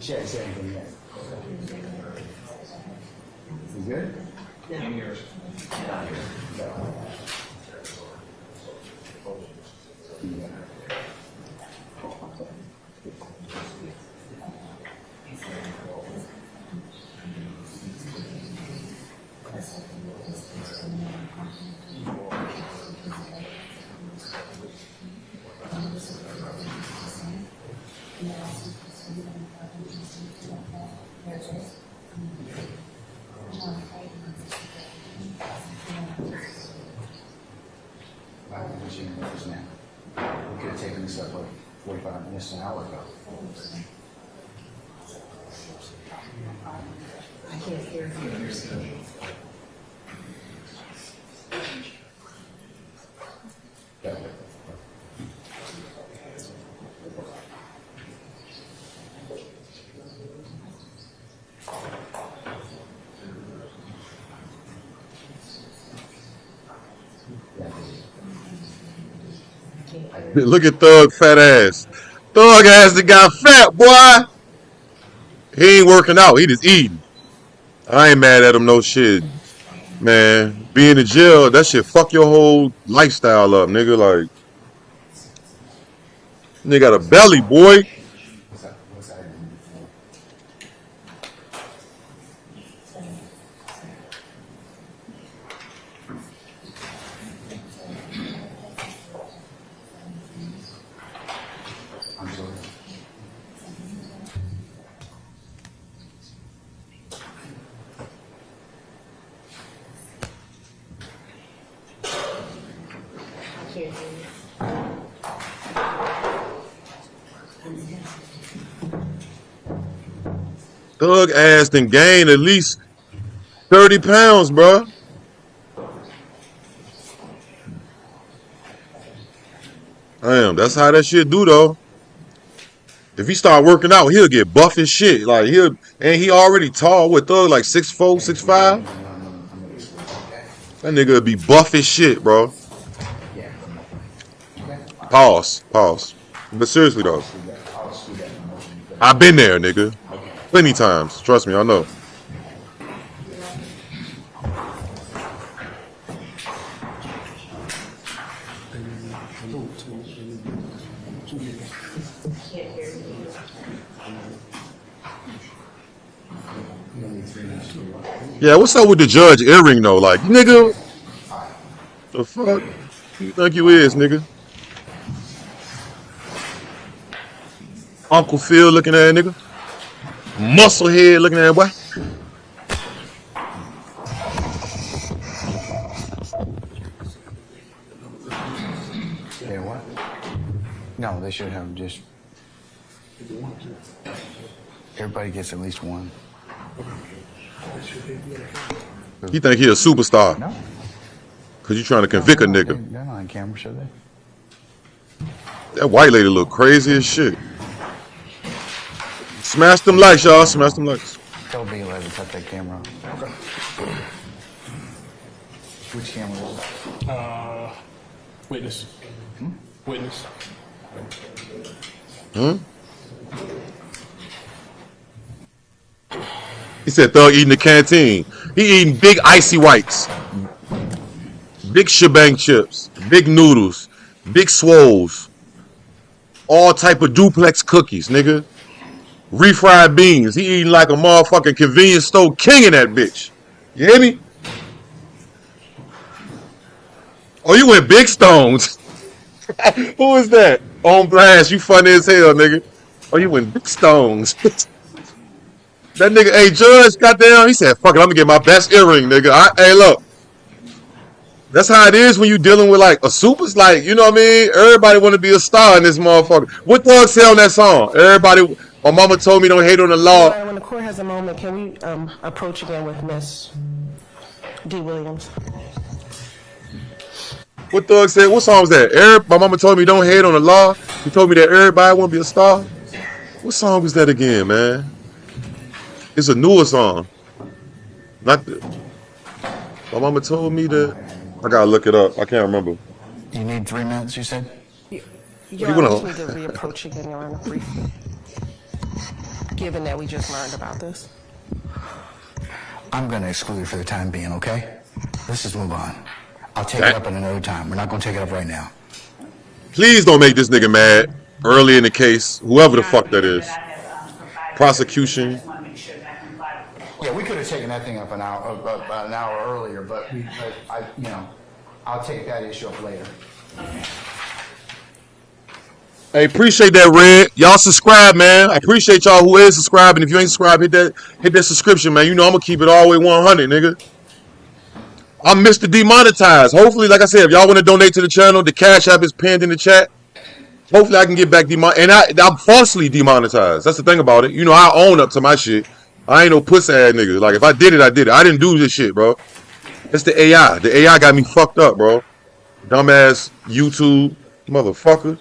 Speaker 3: Say anything yet. You good? We could have taken this up like 45 minutes, an hour ago.
Speaker 5: I can't hear you.
Speaker 1: Look at Thug fat ass. Thug ass that got fat, boy. He ain't working out. He just eating. I ain't mad at him, no shit. Man, being in jail, that shit fuck your whole lifestyle up, nigga. Like, nigga got a belly, boy. Thug ass done gained at least 30 pounds, bro. Damn, that's how that shit do, though. If he start working out, he'll get buff as shit. Like, and he already tall. What, Thug, like 6'4", 6'5"? That nigga would be buff as shit, bro. Pause. But seriously, though. I've been there, nigga. Plenty times. Trust me, I know. Yeah, what's up with the judge earring, though? Like, nigga, the fuck you think you is, nigga? Uncle Phil looking at that nigga. Muscle head looking at that boy.
Speaker 3: Yeah, what? No, they should have just. Everybody gets at least one.
Speaker 1: You think he a superstar?
Speaker 3: No.
Speaker 1: Cause you trying to convict a nigga.
Speaker 3: They're not on camera, should they?
Speaker 1: That white lady look crazy as shit. Smash them likes, y'all. Smash them likes.
Speaker 3: Tell B to cut that camera off. Okay. Which camera was it?
Speaker 4: Witness. Witness.
Speaker 1: He said Thug eating the canteen. He eating big icy whites. Big shebang chips. Big noodles. Big swoles. All type of duplex cookies, nigga. Refried beans. He eating like a motherfucking convenience store king in that bitch. You hear me? Oh, you went Big Stones. Who is that? On blast. You funny as hell, nigga. Oh, you went Big Stones. That nigga, hey, Judge, goddamn, he said, fuck it, I'm gonna get my best earring, nigga. Hey, look. That's how it is when you dealing with, like, a super, like, you know what I mean? Everybody want to be a star in this motherfucker. What Thug say on that song? Everybody, my mama told me don't hate on the law.
Speaker 10: When the court has a moment, can we approach again with Miss D. Williams?
Speaker 1: What Thug said? What song was that? My mama told me don't hate on the law. He told me that everybody want to be a star. What song was that again, man? It's a newer song. Not the. My mama told me that. I gotta look it up. I can't remember.
Speaker 3: You need 3 minutes, you said?
Speaker 10: You just need to reapproach again, Your Honor, briefly. given that we just learned about this?
Speaker 3: I'm going to exclude it for the time being, okay? Let's just move on. I'll take it up at another time. We're not going to take it up right now.
Speaker 1: Please don't make this nigga mad early in the case, whoever the fuck that is. Prosecution.
Speaker 3: Yeah, we could have taken that thing up an hour earlier, but I'll take that issue up later.
Speaker 1: Hey, appreciate that, Red. Y'all subscribe, man. I appreciate y'all who is subscribing. If you ain't subscribed, hit that subscription, man. You know I'm gonna keep it all the way 100, nigga. I'm Mr. Demonetized. Hopefully, like I said, if y'all want to donate to the channel, the Cash App is pinned in the chat. Hopefully, I can get back and I'm falsely demonetized. That's the thing about it. You know, I own up to my shit. I ain't no pussy ass nigga. Like, if I did it, I did it. I didn't do this shit, bro. It's the AI. The AI got me fucked up, bro. Dumbass YouTube motherfucker.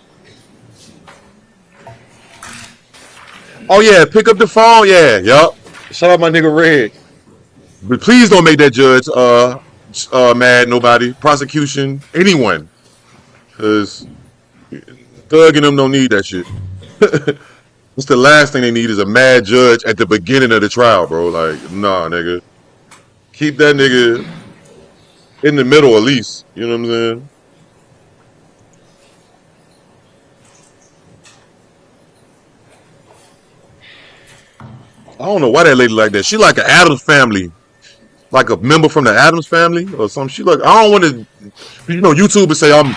Speaker 1: Oh yeah, pick up the phone. Yeah, yup. Shout out my nigga Red. But please don't make that judge mad. Nobody, prosecution, anyone, because Thug and them don't need that shit. What's the last thing they need is a mad judge at the beginning of the trial, bro. Like, nah, nigga. Keep that nigga in the middle at least. You know what I'm saying? I don't know why that lady like that. She like an Addams family, like a member from the Addams family or something. She look. I don't want to, you know, YouTubers say I'm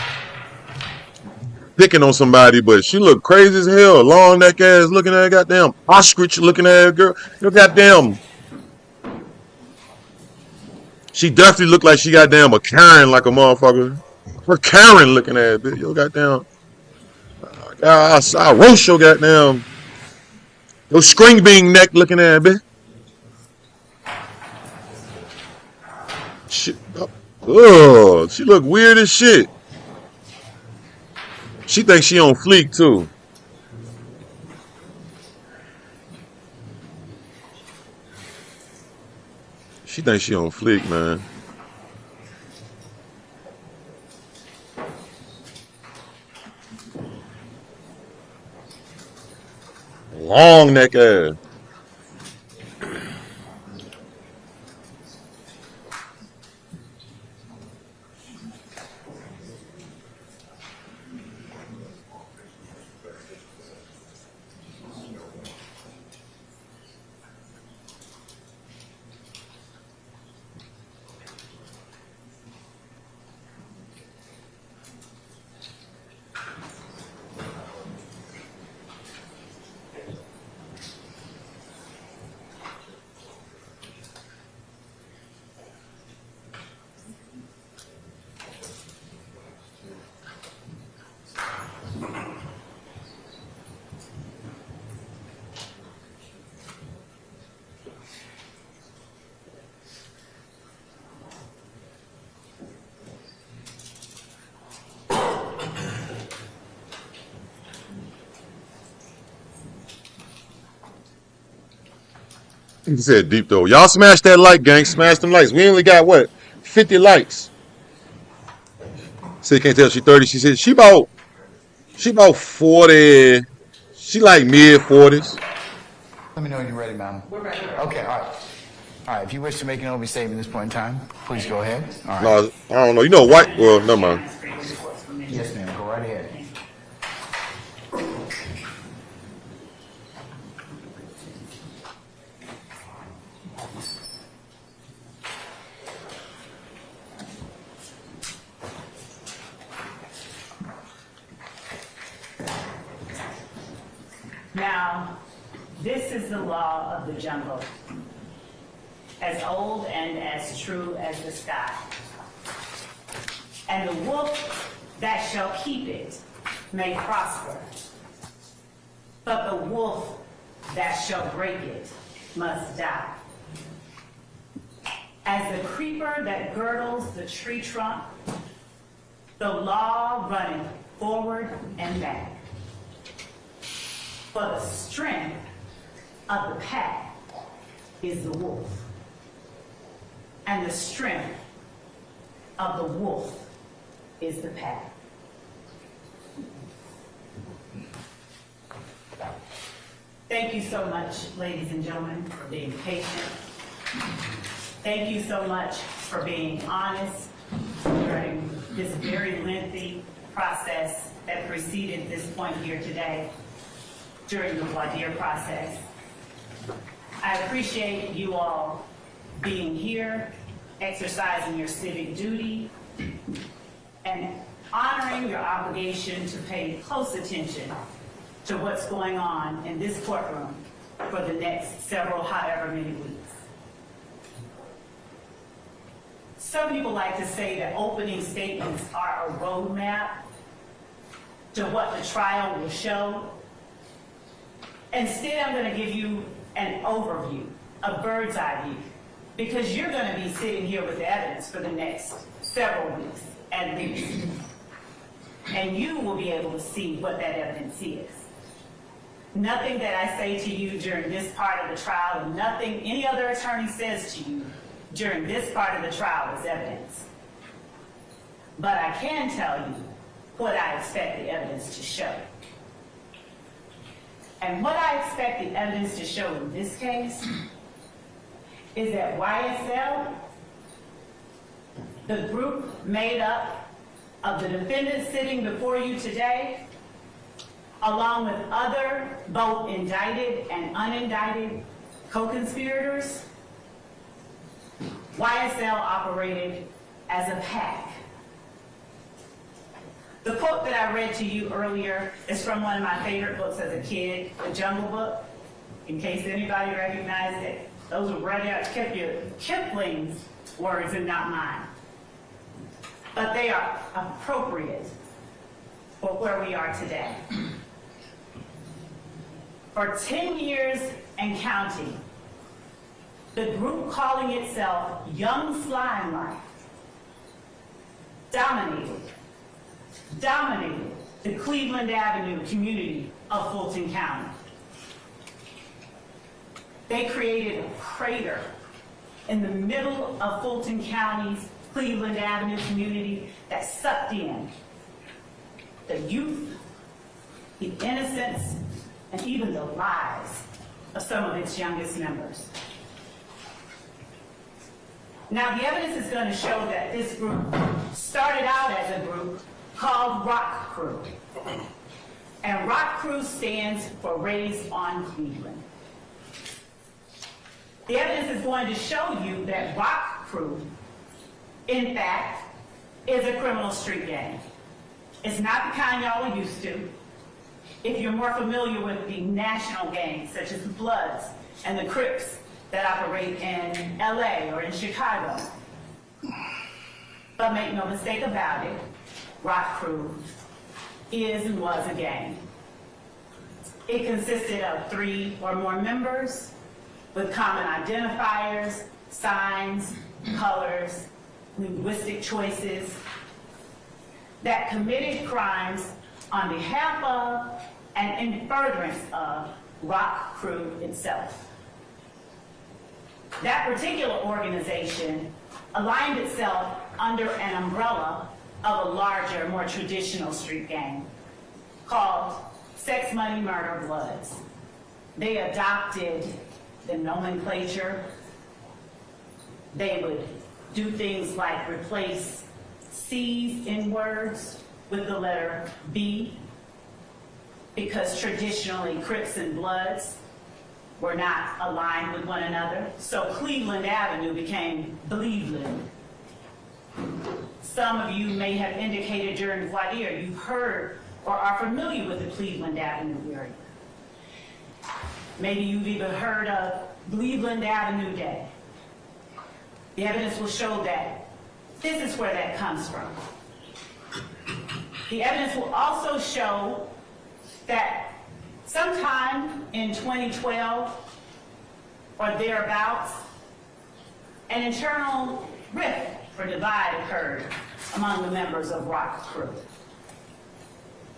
Speaker 1: picking on somebody, but she look crazy as hell. Long neck ass looking at goddamn ostrich looking at girl. You goddamn. She definitely looked like she goddamn a Karen like a motherfucker. Her Karen looking at bitch. Yo goddamn. I roast your goddamn. Yo, string bean neck looking at bitch. Shit. Oh, she look weird as shit. She thinks she on fleek too. She thinks she on fleek, man. Long neck ass. He said deep though. Y'all smash that like, gang. Smash them likes. We only got what? 50 likes. Say can't tell she 30. She said she about 40. She like mid 40s.
Speaker 3: Let me know when you're ready, madam.
Speaker 6: We're ready.
Speaker 3: Okay, all right. All right, if you wish to make an opening statement at this point in time, please go ahead. All right.
Speaker 1: No, I don't know. You know white? Well, never mind.
Speaker 3: Yes, ma'am. Go right ahead.
Speaker 6: Now, this is the law of the jungle, as old and as true as the sky. And the wolf that shall keep it may prosper, but the wolf that shall break it must die. As the creeper that girdles the tree trunk, the law runneth forward and back. For the strength of the pack is the wolf, and the strength of the wolf is the pack. Thank you so much, ladies and gentlemen, for being patient. Thank you so much for being honest during this very lengthy process that preceded this point here today during the voir dire process. I appreciate you all being here, exercising your civic duty, and honoring your obligation to pay close attention to what's going on in this courtroom for the next several, however many weeks. Some people like to say that opening statements are a roadmap to what the trial will show. Instead, I'm going to give you an overview, a bird's eye view, because you're going to be sitting here with evidence for the next several weeks at least. And you will be able to see what that evidence is. Nothing that I say to you during this part of the trial, and nothing any other attorney says to you during this part of the trial is evidence. But I can tell you what I expect the evidence to show. And what I expect the evidence to show in this case is that YSL, the group made up of the defendants sitting before you today, along with other both indicted and unindicted co-conspirators, YSL operated as a pack. The quote that I read to you earlier is from one of my favorite books as a kid, The Jungle Book. In case anybody recognized it, those were Rudyard Kipling's words and not mine. But they are appropriate for where we are today. For 10 years and counting, the group calling itself Young Slime Life dominated the Cleveland Avenue community of Fulton County. They created a crater in the middle of Fulton County's Cleveland Avenue community that sucked in the youth, the innocence, and even the lives of some of its youngest members. Now, the evidence is going to show that this group started out as a group called Rock Crew. And Rock Crew stands for Raised on Cleveland. The evidence is going to show you that Rock Crew, in fact, is a criminal street gang. It's not the kind y'all are used to. If you're more familiar with the national gangs, such as the Bloods and the Crips that operate in LA or in Chicago. But make no mistake about it, Rock Crew is and was a gang. It consisted of 3 or more members with common identifiers, signs, colors, linguistic choices that committed crimes on behalf of and in furtherance of Rock Crew itself. That particular organization aligned itself under an umbrella of a larger, more traditional street gang called Sex, Money, Murder, Bloods. They adopted the nomenclature. They would do things like replace C's in words with the letter B, because traditionally Crips and Bloods were not aligned with one another. So Cleveland Avenue became Believeland. Some of you may have indicated during voir dire you've heard or are familiar with the Cleveland Avenue area. Maybe you've even heard of Cleveland Avenue Day. The evidence will show that this is where that comes from. The evidence will also show that sometime in 2012 or thereabouts, an internal rift or divide occurred among the members of Rock Crew.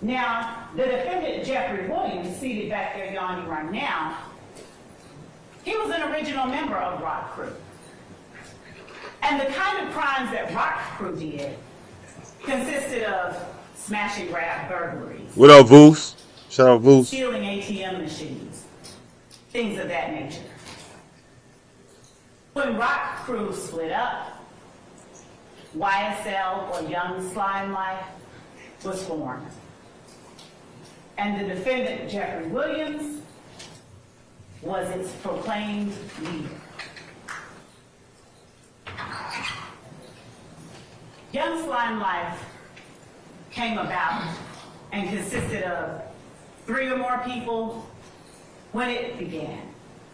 Speaker 6: Now, the defendant, Jeffrey Williams, seated back there yawning right now, he was an original member of Rock Crew. And the kind of crimes that Rock Crew did consisted of smash and grab burglaries.
Speaker 1: What up, Voos? Shout out, Voos.
Speaker 6: Stealing ATM machines, things of that nature. When Rock Crew split up, YSL, or Young Slime Life, was formed. And the defendant, Jeffrey Williams, was its proclaimed leader. Young Slime Life came about and consisted of 3 or more people when it began.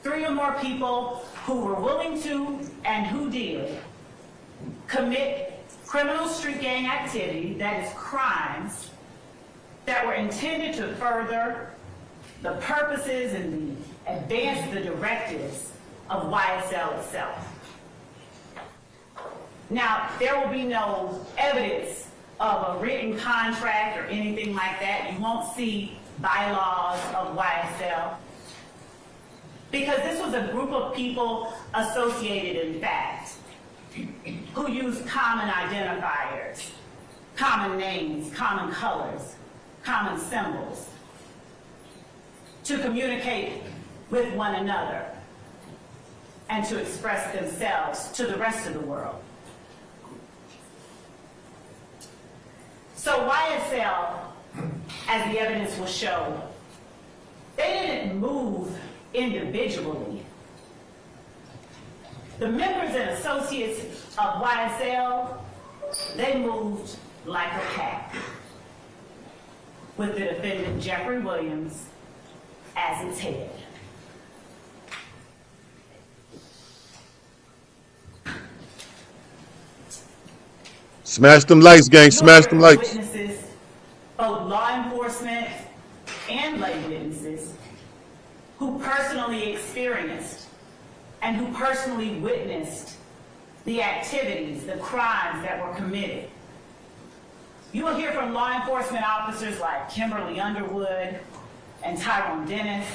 Speaker 6: 3 or more people who were willing to and who did commit criminal street gang activity, that is crimes, that were intended to further the purposes and advance the directives of YSL itself. Now, there will be no evidence of a written contract or anything like that. You won't see bylaws of YSL, because this was a group of people associated in fact, who used common identifiers, common names, common colors, common symbols to communicate with one another and to express themselves to the rest of the world. So YSL, as the evidence will show, they didn't move individually. The members and associates of YSL, they moved like a pack, with the defendant Jeffrey Williams as its head.
Speaker 1: Smash them lights, gang. Smash them lights.
Speaker 6: Witnesses, both law enforcement and lay witnesses, who personally experienced and who personally witnessed the activities, the crimes that were committed. You will hear from law enforcement officers like Kimberly Underwood and Tyrone Dennis,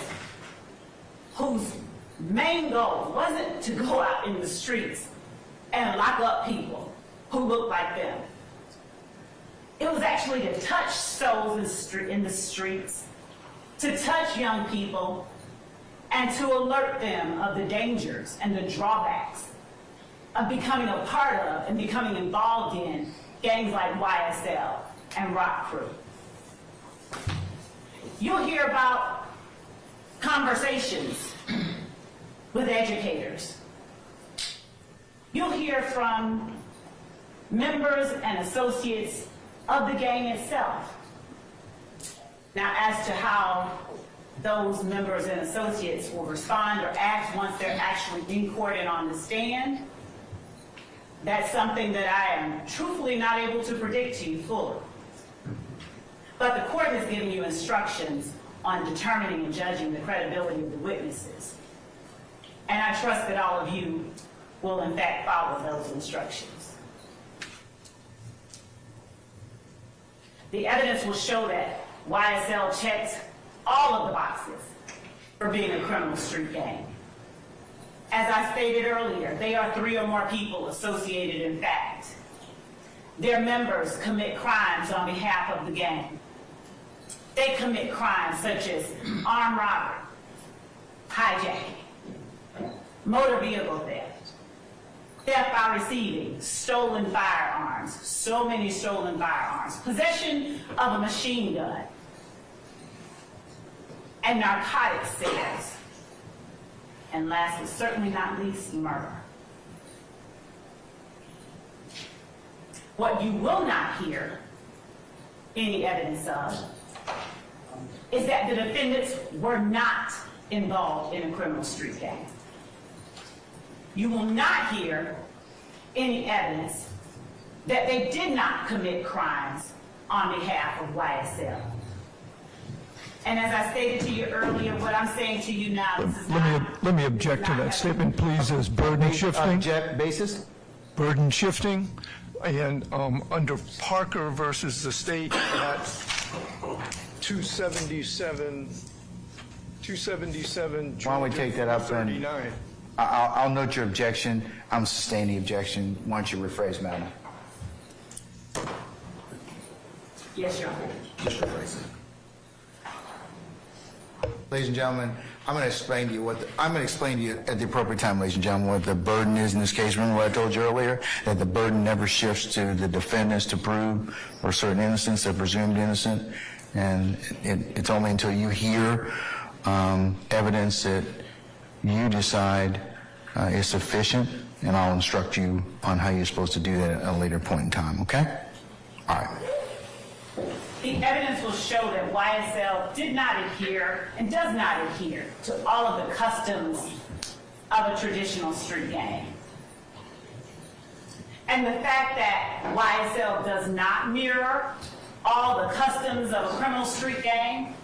Speaker 6: whose main goal wasn't to go out in the streets and lock up people who looked like them. It was actually to touch souls in the streets, to touch young people, and to alert them of the dangers and the drawbacks of becoming a part of and becoming involved in gangs like YSL and Rock Crew. You'll hear about conversations with educators. You'll hear from members and associates of the gang itself. Now, as to how those members and associates will respond or act once they're actually in court and on the stand, that's something that I am truthfully not able to predict to you fully. But the court has given you instructions on determining and judging the credibility of the witnesses. And I trust that all of you will in fact follow those instructions. The evidence will show that YSL checked all of the boxes for being a criminal street gang. As I stated earlier, they are 3 or more people associated in fact. Their members commit crimes on behalf of the gang. They commit crimes such as armed robbery, hijacking, motor vehicle theft, theft by receiving, stolen firearms, so many stolen firearms, possession of a machine gun, and narcotic sales. And last but certainly not least, murder. What you will not hear any evidence of is that the defendants were not involved in a criminal street gang. You will not hear any evidence that they did not commit crimes on behalf of YSL. And as I stated to you earlier, what I'm saying to you now, this is not...
Speaker 7: Let me object to that statement, please, as burden shifting.
Speaker 3: Object, basis?
Speaker 7: Burden shifting, and under Parker versus the state at 277,
Speaker 3: Why don't we take that up then?
Speaker 7: 39.
Speaker 3: I'll note your objection. I'm sustaining the objection. Why don't you rephrase, madam?
Speaker 6: Yes, Your Honor.
Speaker 3: Just rephrase it. Ladies and gentlemen, I'm going to explain to you at the appropriate time, ladies and gentlemen, what the burden is in this case. Remember what I told you earlier, that the burden never shifts to the defendants to prove for certain innocence, they're presumed innocent, and it's only until you hear evidence that you decide is sufficient, and I'll instruct you on how you're supposed to do that at a later point in time, okay? All right.
Speaker 6: The evidence will show that YSL did not adhere and does not adhere to all of the customs of a traditional street gang. And the fact that YSL does not mirror all the customs of a criminal street gang,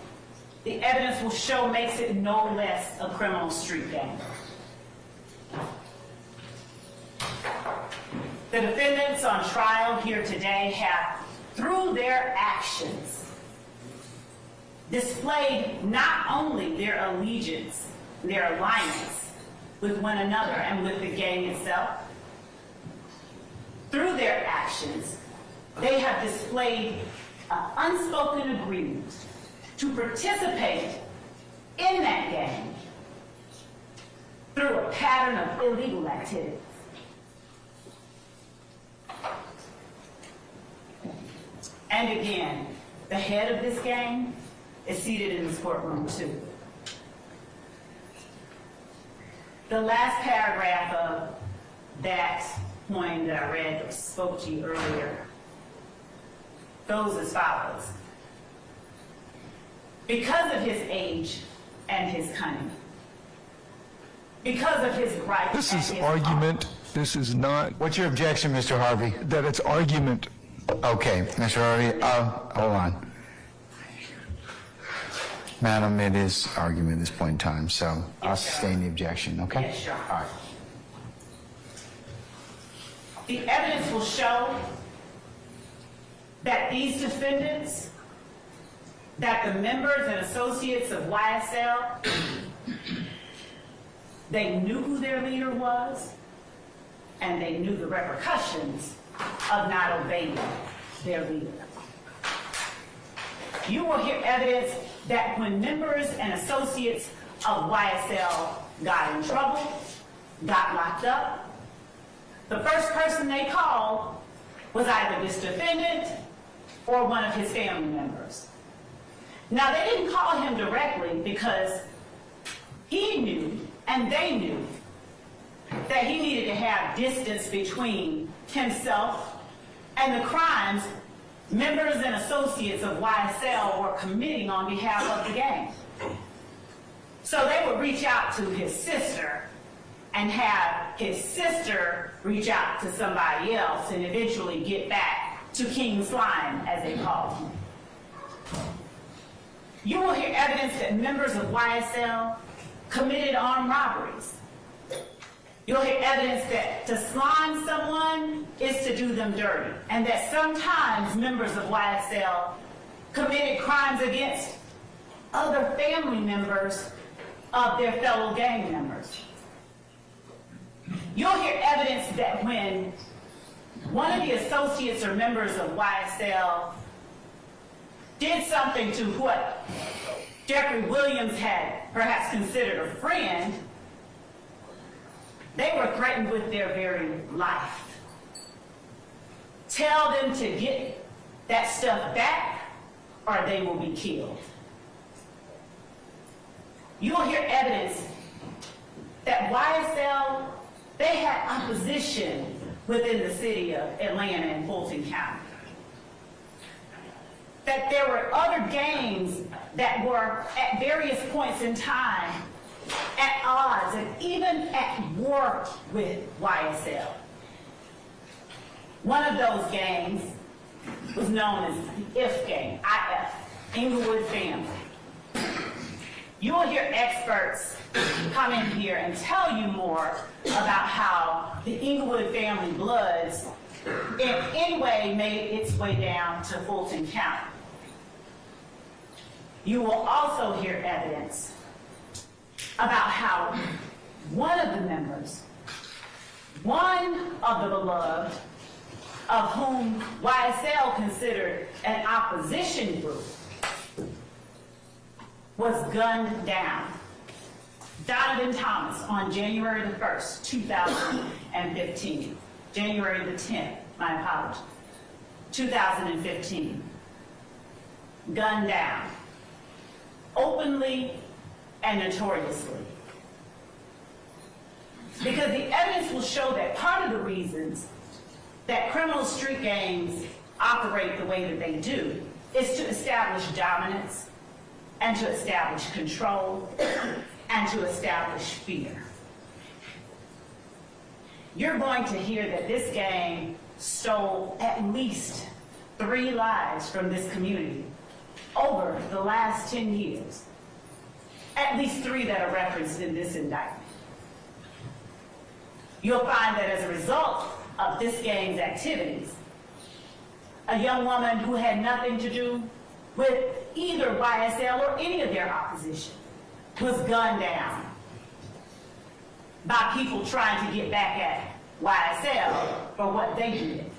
Speaker 6: the evidence will show makes it no less a criminal street gang. The defendants on trial here today have, through their actions, displayed not only their allegiance, their alliance with one another and with the gang itself. Through their actions, they have displayed an unspoken agreement to participate in that gang through a pattern of illegal activities. And again, the head of this gang is seated in this courtroom too. The last paragraph of that poem that I read or spoke to you earlier goes as follows. Because of his age and his cunning, because of his gripe
Speaker 7: This
Speaker 6: and
Speaker 7: is
Speaker 6: his
Speaker 7: argument. This is not,
Speaker 3: What's your objection, Mr. Harvey?
Speaker 7: that it's argument.
Speaker 3: Okay, Mr. Harvey, hold on. Madam, it is argument at this point in time, so I'll sustain the objection, okay?
Speaker 6: Yes, sure.
Speaker 3: All right.
Speaker 6: The evidence will show that these defendants, that the members and associates of YSL, they knew who their leader was, and they knew the repercussions of not obeying their leader. You will hear evidence that when members and associates of YSL got in trouble, got locked up, the first person they called was either this defendant or one of his family members. Now, they didn't call him directly because he knew and they knew that he needed to have distance between himself and the crimes members and associates of YSL were committing on behalf of the gang. So they would reach out to his sister and have his sister reach out to somebody else and eventually get back to King Slime, as they called him. You will hear evidence that members of YSL committed armed robberies. You'll hear evidence that to slime someone is to do them dirty, and that sometimes members of YSL committed crimes against other family members of their fellow gang members. You'll hear evidence that when one of the associates or members of YSL did something to what Jeffrey Williams had perhaps considered a friend, they were threatened with their very life. Tell them to get that stuff back or they will be killed. You'll hear evidence that YSL, they had opposition within the city of Atlanta and Fulton County. That there were other gangs that were at various points in time at odds and even at war with YSL. One of those gangs was known as the IF gang, IF, Inglewood Family. You will hear experts come in here and tell you more about how the Inglewood Family Bloods in any way made its way down to Fulton County. You will also hear evidence about how one of the members, one of the beloved, of whom YSL considered an opposition group, was gunned down Donovan Thomas on January the 1st, 2015. January the 10th, my apologies, 2015. Gunned down, openly and notoriously. Because the evidence will show that part of the reasons that criminal street gangs operate the way that they do is to establish dominance and to establish control and to establish fear. You're going to hear that this gang stole at least 3 lives from this community over the last 10 years. At least 3 that are referenced in this indictment. You'll find that as a result of this gang's activities, a young woman who had nothing to do with either YSL or any of their opposition was gunned down by people trying to get back at YSL for what they did.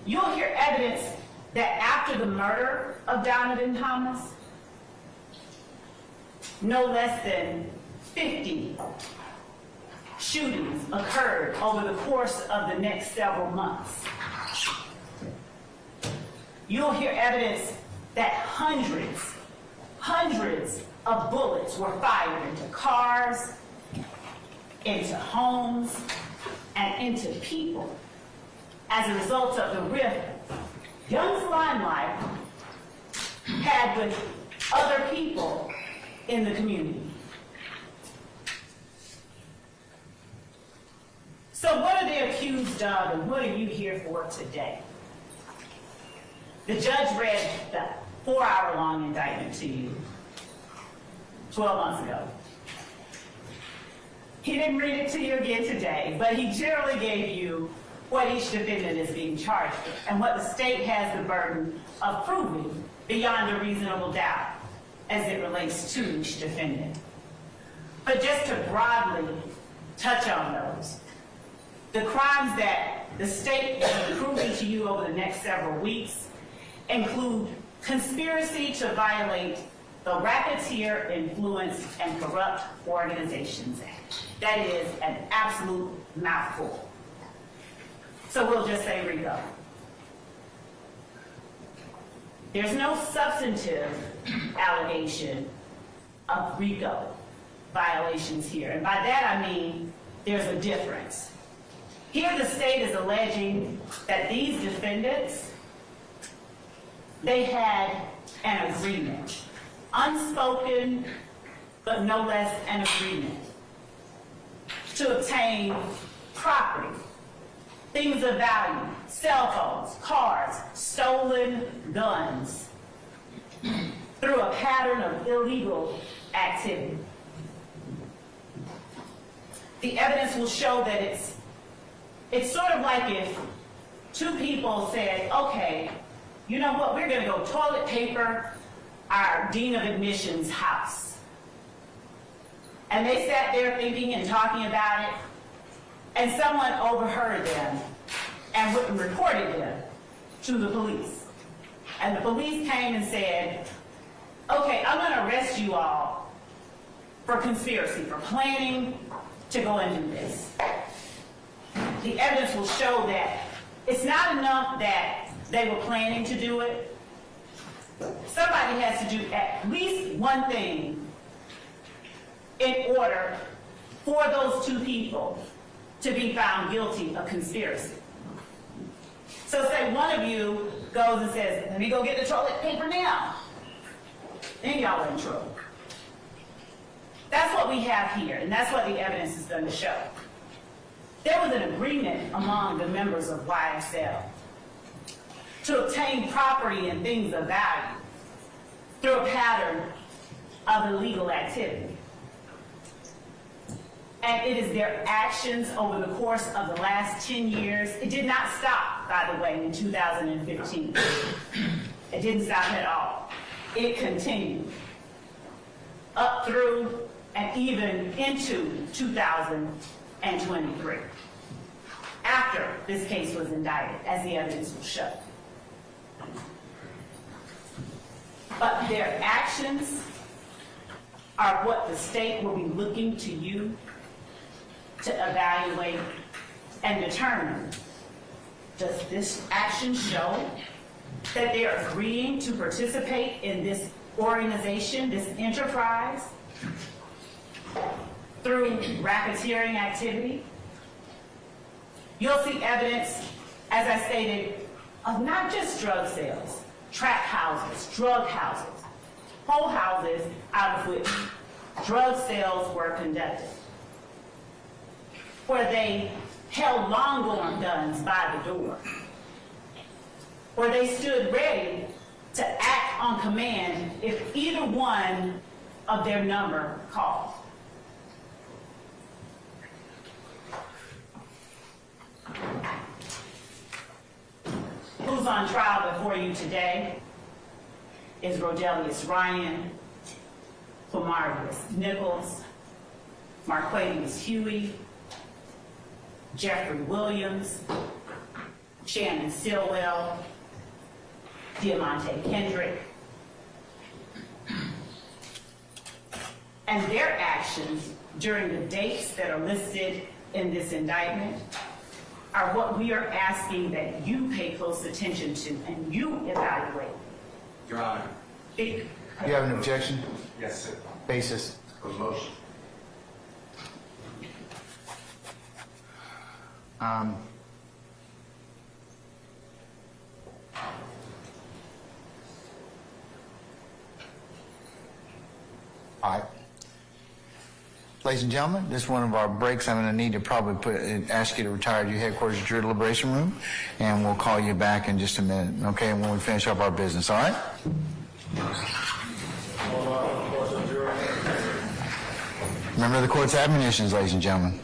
Speaker 6: You'll hear evidence that after the murder of Donovan Thomas, no less than 50 shootings occurred over the course of the next several months. You'll hear evidence that hundreds of bullets were fired into cars, into homes, and into people as a result of the rift Young's Limelight had with other people in the community. So what are they accused of, and what are you here for today? The judge read the 4-hour-long indictment to you 12 months ago. He didn't read it to you again today, but he generally gave you what each defendant is being charged with and what the state has the burden of proving beyond a reasonable doubt as it relates to each defendant. But just to broadly touch on those, the crimes that the state will be proving to you over the next several weeks include conspiracy to violate the Racketeer Influence and Corrupt Organizations Act. That is an absolute mouthful. So we'll just say Rico. There's no substantive allegation of Rico violations here. And by that I mean there's a difference. Here the state is alleging that these defendants, they had an agreement, unspoken, but no less an agreement, to obtain property, things of value, cell phones, cars, stolen guns, through a pattern of illegal activity. The evidence will show that it's sort of like if 2 people said, okay, you know what, we're going to go toilet paper our dean of admissions house. And they sat there thinking and talking about it, and someone overheard them and reported them to the police. And the police came and said, okay, I'm going to arrest you all for conspiracy, for planning to go and do this. The evidence will show that it's not enough that they were planning to do it. Somebody has to do at least one thing in order for those 2 people to be found guilty of conspiracy. So say one of you goes and says, let me go get the toilet paper now. Then y'all are in trouble. That's what we have here, and that's what the evidence is going to show. There was an agreement among the members of YSL to obtain property and things of value through a pattern of illegal activity. And it is their actions over the course of the last 10 years. It did not stop, by the way, in 2015. It didn't stop at all. It continued up through and even into 2023, after this case was indicted, as the evidence will show. But their actions are what the state will be looking to you to evaluate and determine, does this action show that they are agreeing to participate in this organization, this enterprise, through racketeering activity? You'll see evidence, as I stated, of not just drug sales, trap houses, drug houses, whole houses out of which drug sales were conducted, where they held long-arm guns by the door, where they stood ready to act on command if either one of their number called. Who's on trial before you today is Rodelius Ryan, Fomarius Nichols, Marquavius Huey, Jeffrey Williams, Shannon Stillwell, Diamante Kendrick. And their actions during the dates that are listed in this indictment are what we are asking that you pay close attention to and you evaluate.
Speaker 2: Your Honor.
Speaker 3: You have an objection?
Speaker 2: Yes, sir.
Speaker 3: Basis?
Speaker 2: A motion.
Speaker 3: All right. Ladies and gentlemen, this is one of our breaks. I'm going to need to probably ask you to retire to your headquarters at your deliberation room, and we'll call you back in just a minute, okay, when we finish up our business, all right? Remember the court's admonitions, ladies and gentlemen.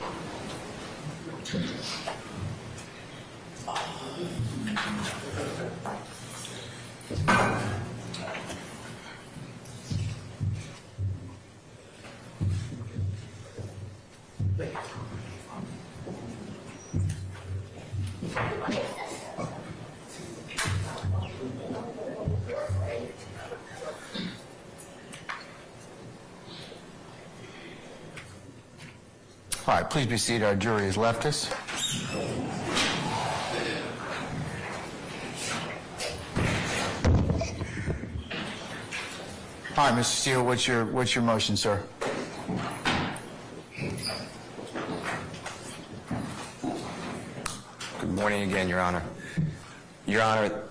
Speaker 3: All right, please be seated. Our jury has left us. All right, Mr. Steele, what's your motion, sir?
Speaker 11: Good morning again, Your Honor. Your Honor,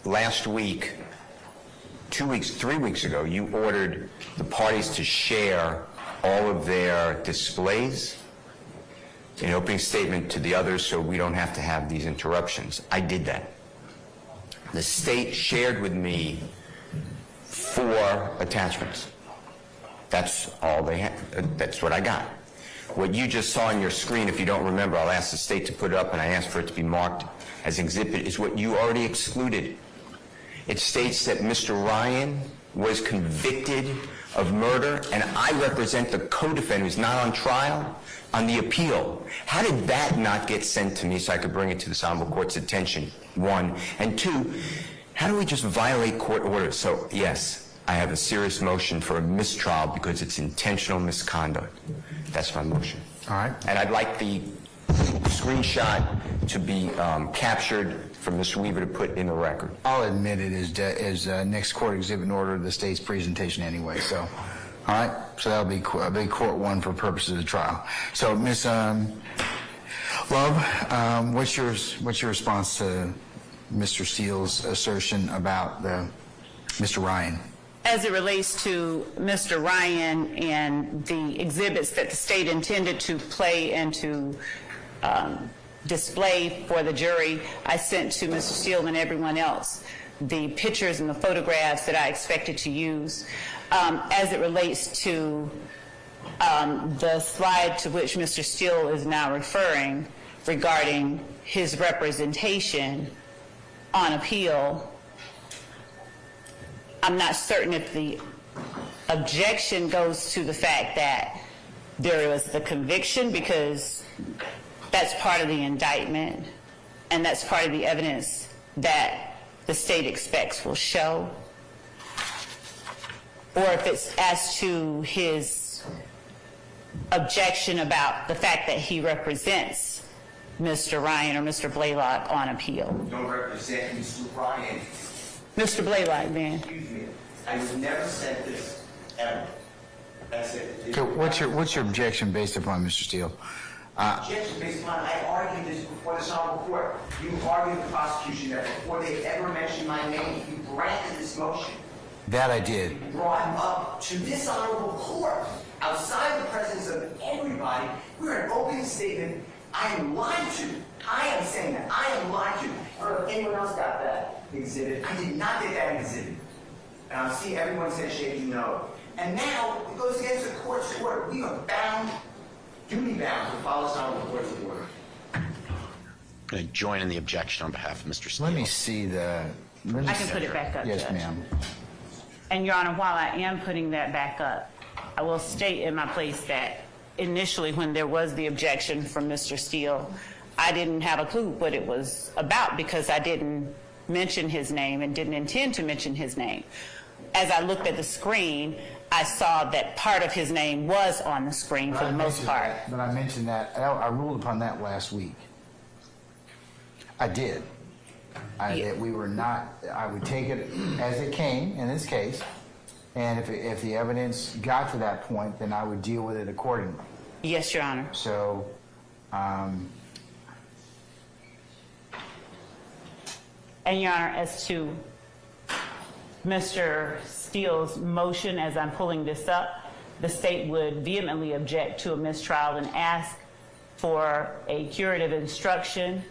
Speaker 11: last week, 3 weeks ago, you ordered the parties to share all of their displays in opening statement to the others so we don't have to have these interruptions. I did that. The state shared with me 4 attachments. That's all they had. That's what I got. What you just saw on your screen, if you don't remember, I'll ask the state to put it up, and I asked for it to be marked as exhibit, is what you already excluded. It states that Mr. Ryan was convicted of murder, and I represent the co-defendant who's not on trial on the appeal. How did that not get sent to me so I could bring it to this honorable court's attention, 1? And 2, how do we just violate court orders? So, yes, I have a serious motion for a mistrial because it's intentional misconduct. That's my motion.
Speaker 3: All right.
Speaker 11: And I'd like the screenshot to be captured for Mr. Weaver to put in the record.
Speaker 3: I'll admit it as next court exhibit in order of the state's presentation anyway, so. All right, so that'll be court 1 for purposes of the trial. So, Ms. Love, what's your response to Mr. Steele's assertion about Mr. Ryan?
Speaker 6: As it relates to Mr. Ryan and the exhibits that the state intended to play and to display for the jury, I sent to Mr. Steele and everyone else the pictures and the photographs that I expected to use. As it relates to the slide to which Mr. Steele is now referring regarding his representation on appeal, I'm not certain if the objection goes to the fact that there was the conviction, because that's part of the indictment and that's part of the evidence that the state expects will show. or if it's as to his objection about the fact that he represents Mr. Ryan or Mr. Blaylock on appeal.
Speaker 2: Don't represent Mr. Ryan.
Speaker 6: Mr. Blaylock, then.
Speaker 2: Excuse me. I would never said this, ever. That's it.
Speaker 3: Okay, what's your objection based upon, Mr. Steele?
Speaker 2: Objection based upon, I argued this before this honorable court. You argued the prosecution that before they ever mentioned my name, you granted this motion.
Speaker 3: That I did.
Speaker 2: You brought him up to this honorable court, outside the presence of everybody. We're an open statement. I am lied to. I am saying that. I am lied to. I don't know if anyone else got that exhibit. I did not get that exhibit. And I'm seeing everyone say shaking no. And now it goes against the court's order. We are bound, duty bound, to follow this honorable court's order.
Speaker 11: I'm going to join in the objection on behalf of Mr. Steele.
Speaker 3: Let me see the...
Speaker 6: I can put it back up,
Speaker 3: Yes,
Speaker 6: Judge.
Speaker 3: ma'am.
Speaker 6: And Your Honor, while I am putting that back up, I will state in my place that initially when there was the objection from Mr. Steele, I didn't have a clue what it was about because I didn't mention his name and didn't intend to mention his name. As I looked at the screen, I saw that part of his name was on the screen for the most part.
Speaker 3: But I mentioned that, I ruled upon that last week. I did. That we were not, I would take it as it came in this case, and if the evidence got to that point, then I would deal with it accordingly.
Speaker 6: Yes, Your Honor.
Speaker 3: So,
Speaker 6: And Your Honor, as to Mr. Steele's motion, as I'm pulling this up, the state would vehemently object to a mistrial and ask for a curative instruction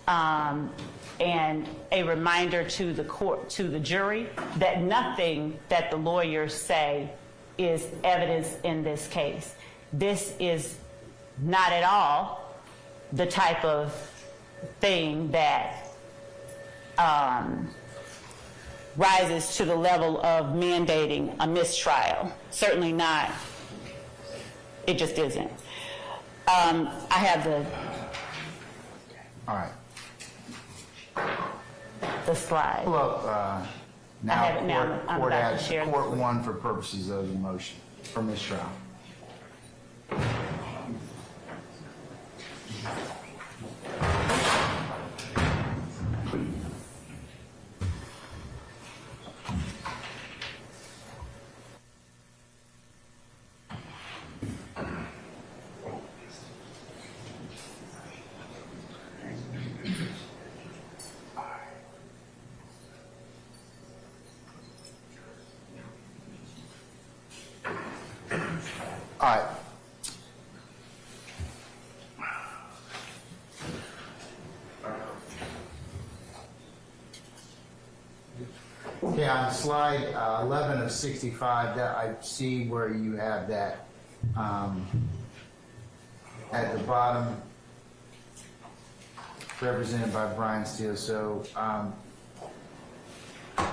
Speaker 6: and a reminder to the court, to the jury, that nothing that the lawyers say is evidence in this case. This is not at all the type of thing that rises to the level of mandating a mistrial. Certainly not. It just isn't. I have
Speaker 3: all right.
Speaker 6: the slide.
Speaker 3: Pull up,
Speaker 6: I have it now. I'm
Speaker 3: court
Speaker 6: about to share the
Speaker 3: court one for purposes of the motion for mistrial. All right. Okay, on slide 11 of 65, that I see where you have that at the bottom, represented by Brian Steele. So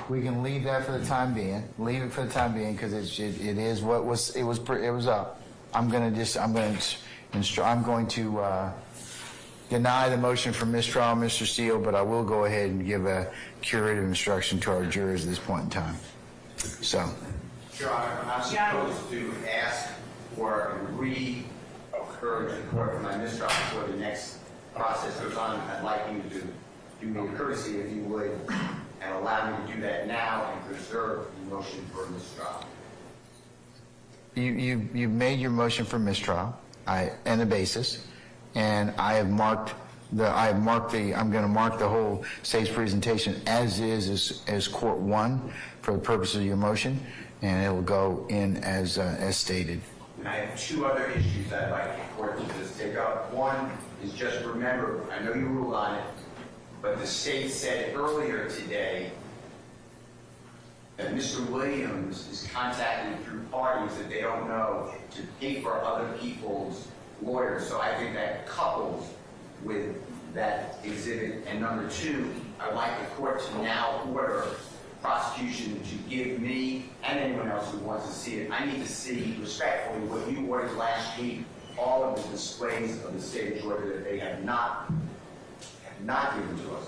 Speaker 3: we can leave that for the time being. Leave it for the time being because it is what was it was up. I'm going to deny the motion for mistrial, Mr. Steele, but I will go ahead and give a curative instruction to our jurors at this point in time. So,
Speaker 2: Your Honor, I'm supposed to ask for a re-encourage the court for my mistrial before the next process goes on. I'd like you to do me a courtesy, if you would, and allow me to do that now and preserve the motion for mistrial.
Speaker 3: you made your motion for mistrial, and the basis, and I'm going to mark the whole state's presentation as court one for the purpose of your motion, and it will go in as stated.
Speaker 2: And I have two other issues I'd like the court to just take up. One is just remember, I know you ruled on it, but the state said earlier today that Mr. Williams is contacted through parties that they don't know to pay for other people's lawyers. So I think that couples with that exhibit. And number two, I'd like the court to now order prosecution to give me and anyone else who wants to see it. I need to see respectfully what you ordered last week, all of the displays of the state of Georgia that they have not given to us.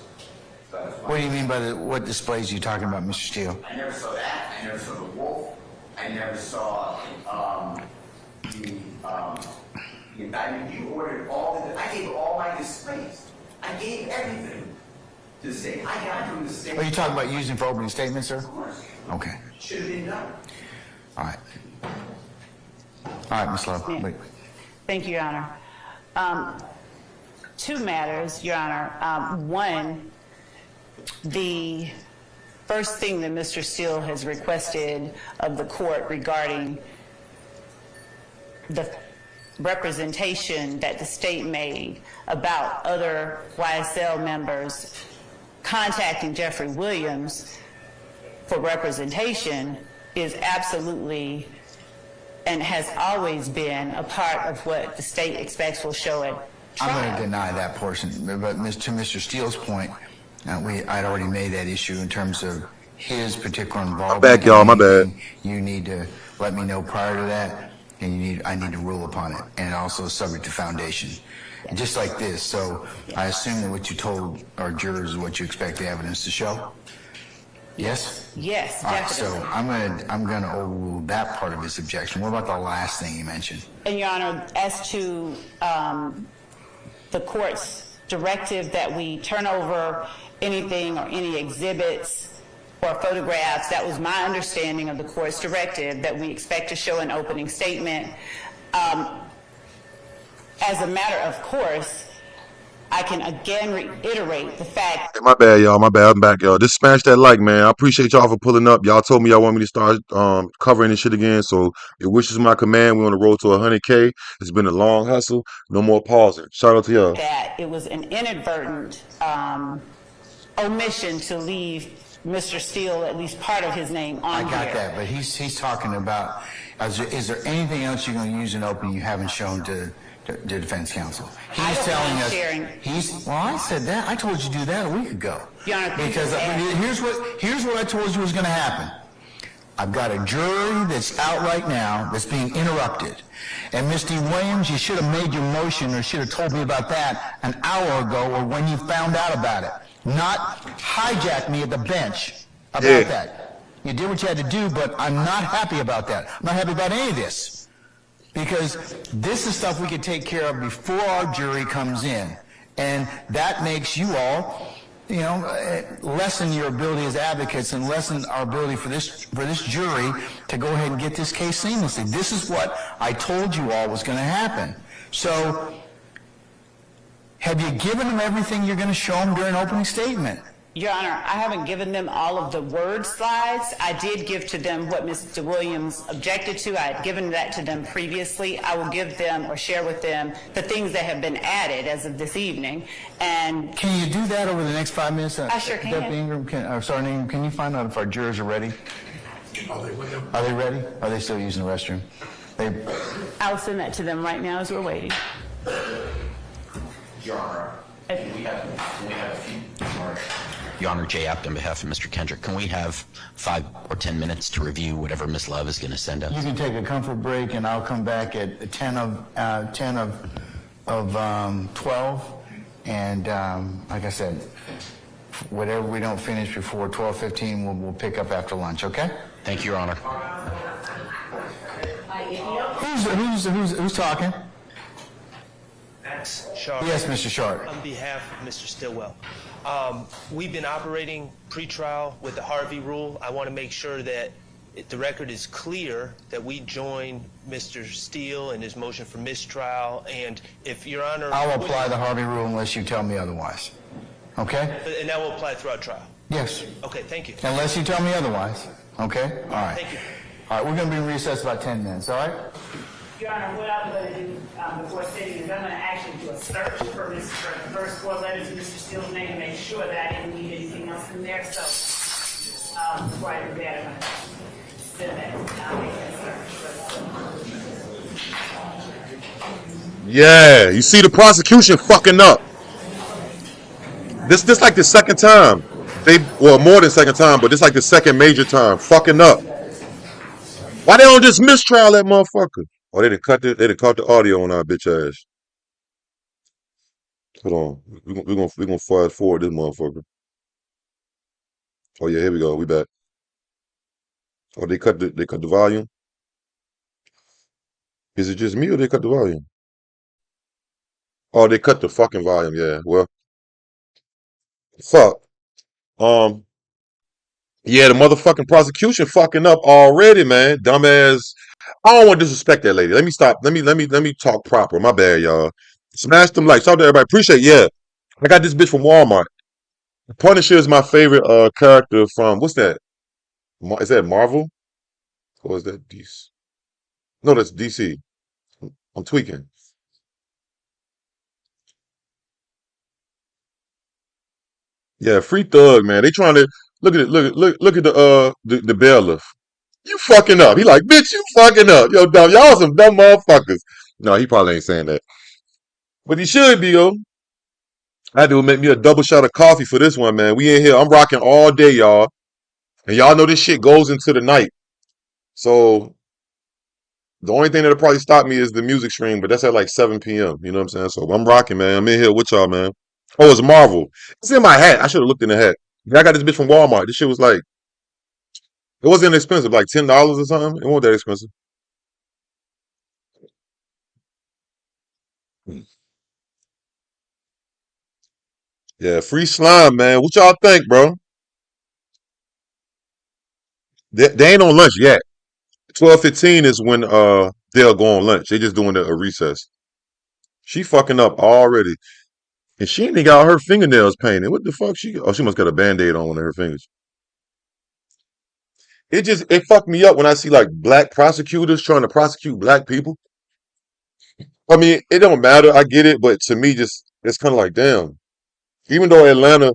Speaker 2: So
Speaker 3: What do you mean by what displays are you talking about, Mr. Steele?
Speaker 2: I never saw that. I never saw the wolf. I never saw the indictment. You ordered I gave all my displays. I gave everything to the state. I got from the state.
Speaker 3: Are you talking about using for opening statements, sir?
Speaker 2: Of course.
Speaker 3: Okay.
Speaker 2: Should have been done.
Speaker 3: All right. All right, Ms. Love.
Speaker 6: Yeah.
Speaker 3: Wait.
Speaker 6: Thank you, Your Honor. Two matters, Your Honor. One, the first thing that Mr. Steele has requested of the court regarding the representation that the state made about other YSL members contacting Jeffrey Williams for representation is absolutely and has always been a part of what the state expects will show at trial.
Speaker 3: I'm going to deny that portion, but to Mr. Steele's point, I'd already made that issue in terms of his particular involvement.
Speaker 1: My bad, y'all, my bad.
Speaker 3: You need to let me know prior to that, and I need to rule upon it, and also subject to foundation. Just like this, so I assume that what you told our jurors is what you expect the evidence to show? Yes?
Speaker 6: Yes,
Speaker 3: All right,
Speaker 6: definitely.
Speaker 3: so I'm gonna overrule that part of his objection. What about the last thing you mentioned?
Speaker 6: And Your Honor, as to the court's directive that we turn over anything or any exhibits or photographs, that was my understanding of the court's directive, that we expect to show an opening statement. As a matter of course, I can again reiterate the fact.
Speaker 1: Hey, my bad, y'all. My bad. I'm back, y'all. Just smash that like, man. I appreciate y'all for pulling up. Y'all told me y'all want me to start covering this shit again. So your wish is my command. We're on the road to 100K. It's been a long hustle. No more pausing. Shout out to y'all.
Speaker 6: That it was an inadvertent omission to leave Mr. Steele at least part of his name on here.
Speaker 3: I got that, but he's talking about, is there anything else you're going to use in open you haven't shown to defense counsel? He's telling us, well, I said that. I told you to do that a week ago.
Speaker 6: Your Honor,
Speaker 3: because here's what I told you was going to happen. I've got a jury that's out right now that's being interrupted. And Mr. Williams, you should have made your motion or should have told me about that an hour ago or when you found out about it. Not hijack me at the bench about that. You did what you had to do, but I'm not happy about that. I'm not happy about any of this. Because this is stuff we could take care of before our jury comes in. And that makes you all, lessen your ability as advocates and lessen our ability for this jury to go ahead and get this case seamlessly. This is what I told you all was going to happen. So, have you given them everything you're going to show them during opening statement?
Speaker 6: Your Honor, I haven't given them all of the word slides. I did give to them what Mr. Williams objected to. I had given that to them previously. I will give them or share with them the things that have been added as of this evening. And
Speaker 3: can you do that over the next 5 minutes?
Speaker 6: I sure can.
Speaker 3: Deputy Ingram, Ingram, can you find out if our jurors are ready? Are they ready? Are they still using the restroom?
Speaker 6: I'll send that to them right now as we're waiting.
Speaker 12: Your Honor, we have a few. Your Honor, Jay Apt on behalf of Mr. Kendrick, can we have 5 or 10 minutes to review whatever Ms. Love is going to send us?
Speaker 3: You can take a comfort break, and I'll come back at 10 of 12. And like I said, whatever we don't finish before 12:15, we'll pick up after lunch. Okay?
Speaker 12: Thank you, Your Honor.
Speaker 3: Who's talking?
Speaker 13: Max Sharp.
Speaker 3: Yes, Mr. Sharp.
Speaker 13: On behalf of Mr. Stillwell. We've been operating pretrial with the Harvey rule. I want to make sure that the record is clear that we join Mr. Steele in his motion for mistrial. And if Your Honor...
Speaker 3: I'll apply the Harvey rule unless you tell me otherwise. Okay?
Speaker 13: And that will apply throughout trial?
Speaker 3: Yes.
Speaker 13: Okay, thank you.
Speaker 3: Unless you tell me otherwise. Okay? All right.
Speaker 13: Thank you.
Speaker 3: All right, we're going to be in recess about 10 minutes, all right?
Speaker 6: Your Honor, what I'm going to do before sitting is I'm going to actually do a search for the first 4 letters of Mr. Steele's name to make sure that I didn't need anything else in there. So before I do that, I'm going to send that. I'll make that search.
Speaker 1: Yeah, you see the prosecution fucking up. This like the second time. Well, more than second time, but this like the second major time. Fucking up. Why they don't just mistrial that motherfucker? Oh, they done cut the audio on our bitch ass. Hold on. We're gonna fast forward this motherfucker. Oh yeah, here we go. We back. Or they cut the volume? Is it just me or they cut the volume? Oh, they cut the fucking volume. Yeah. Well, fuck. Um. Yeah, the motherfucking prosecution fucking up already, man. Dumbass. I don't want to disrespect that lady. Let me stop. Let me talk proper. My bad, y'all. Smash them likes. Shout out to everybody. Appreciate it. Yeah. I got this bitch from Walmart. Punisher is my favorite character from what's that? Is that Marvel? Or is that DC? No, that's DC. I'm tweaking. Yeah, free thug, man. They trying to look at it, look at the bailiff. You fucking up. He like, bitch, you fucking up. Yo, dumb, y'all some dumb motherfuckers. No, he probably ain't saying that. But he should be, yo. I had to make me a double shot of coffee for this one, man. We in here. I'm rocking all day, y'all. And y'all know this shit goes into the night. So the only thing that'll probably stop me is the music stream, but that's at like 7 p.m. You know what I'm saying? So I'm rocking, man. I'm in here with y'all, man. Oh, it's Marvel. It's in my hat. I should have looked in the hat. Yeah, I got this bitch from Walmart. This shit was like, it wasn't expensive, like $10 or something. It wasn't that expensive. Yeah, free slime, man. What y'all think, bro? They ain't on lunch yet. 12:15 is when they'll go on lunch. They just doing a recess. She fucking up already. And she ain't even got her fingernails painted. What the fuck she oh, she must got a band-aid on one of her fingers. It fucked me up when I see like black prosecutors trying to prosecute black people. I mean, it don't matter. I get it, but to me just it's kind of like damn. Even though Atlanta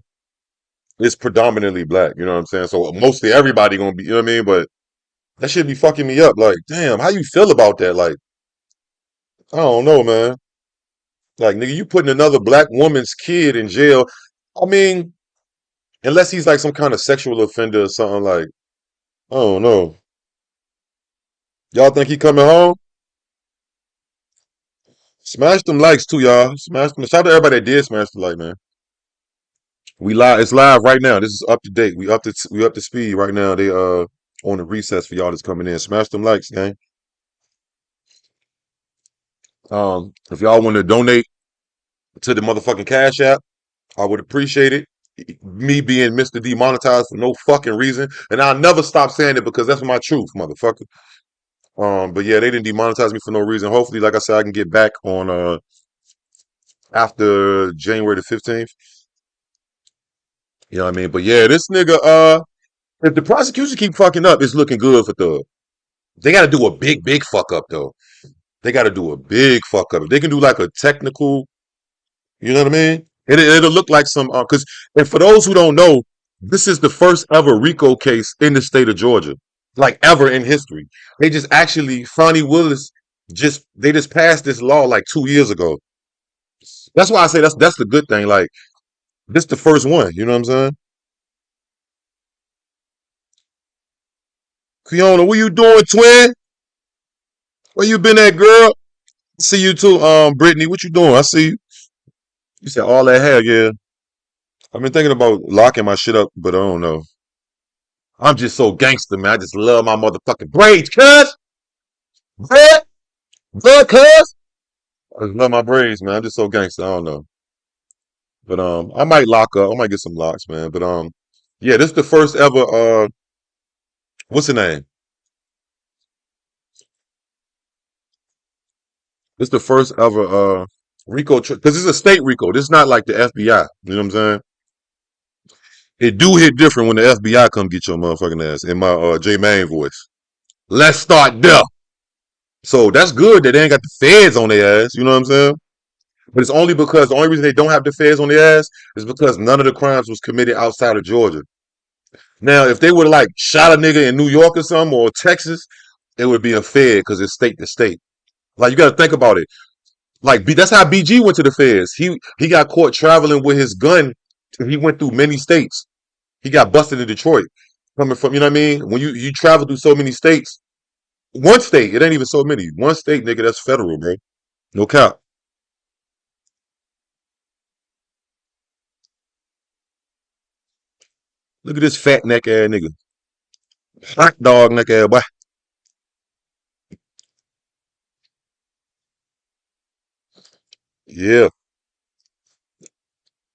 Speaker 1: is predominantly black, you know what I'm saying? So mostly everybody gonna be, you know what I mean? But that should be fucking me up. Like, damn, how you feel about that? Like, I don't know, man. Like, nigga, you putting another black woman's kid in jail. I mean, unless he's like some kind of sexual offender or something, like, I don't know. Y'all think he coming home? Smash them likes too, y'all. Smash them. Shout out to everybody that did smash the like, man. We live. It's live right now. This is up to date. We up to speed right now. They on the recess for y'all that's coming in. Smash them likes, gang. If y'all want to donate to the motherfucking Cash App, I would appreciate it. Me being Mr. Demonetized for no fucking reason, and I'll never stop saying it because that's my truth, motherfucker. But yeah, they didn't demonetize me for no reason. Hopefully, like I said, I can get back on after January the 15th. You know what I mean? But yeah, this nigga, if the prosecution keep fucking up, it's looking good for Thug. They gotta do a big fuck up though. They gotta do a big fuck up. If they can do like a technical, you know what I mean? It'll look like some because and for those who don't know, this is the first ever Rico case in the state of Georgia, like ever in history. They just actually Fonnie Willis they just passed this law like 2 years ago. That's why I say that's the good thing. Like this the first one. You know what I'm saying? Kiona, what you doing, twin? Where you been at, girl? See you too, Brittany. What you doing? I see you. You said all that hair, yeah. I've been thinking about locking my shit up, but I don't know. I'm just so gangster, man. I just love my motherfucking braids, cuz. Blood, blood, cuz. I just love my braids, man. I'm just so gangster. I don't know. But I might lock up. I might get some locks, man. But yeah, this is the first ever what's the name? This is the first ever Rico because it's a state Rico. This is not like the FBI. You know what I'm saying? It do hit different when the FBI come get your motherfucking ass in my J Main voice. Let's start there. So that's good that they ain't got the feds on their ass. You know what I'm saying? But it's only because the only reason they don't have the feds on their ass is because none of the crimes was committed outside of Georgia. Now, if they would have like shot a nigga in New York or something or Texas, it would be a fed because it's state to state. Like you got to think about it. Like that's how BG went to the feds. He got caught traveling with his gun. He went through many states. He got busted in Detroit. Coming from, you know what I mean? When you travel through so many states, one state, it ain't even so many. One state, nigga, that's federal, bro. No cap. Look at this fat neck ass nigga. Hot dog nigga, boy. Yeah.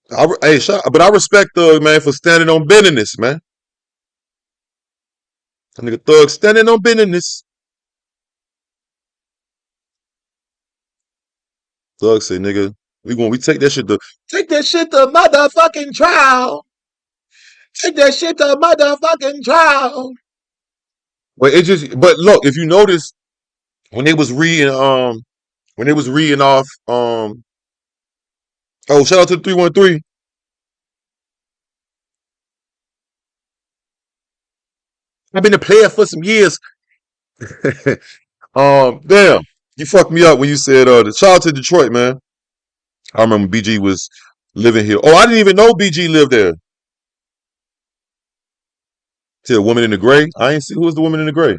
Speaker 1: Hey, but I respect Thug, man, for standing on business, man. That nigga Thug standing on business. Thug say, nigga, we take that shit to motherfucking trial. Take that shit to motherfucking trial. But look, if you notice, when they was reading, off, oh, shout out to the 313. I've been a player for some years. Damn, you fucked me up when you said the shout out to Detroit, man. I remember BG was living here. Oh, I didn't even know BG lived there. See a woman in the gray. I ain't see who was the woman in the gray.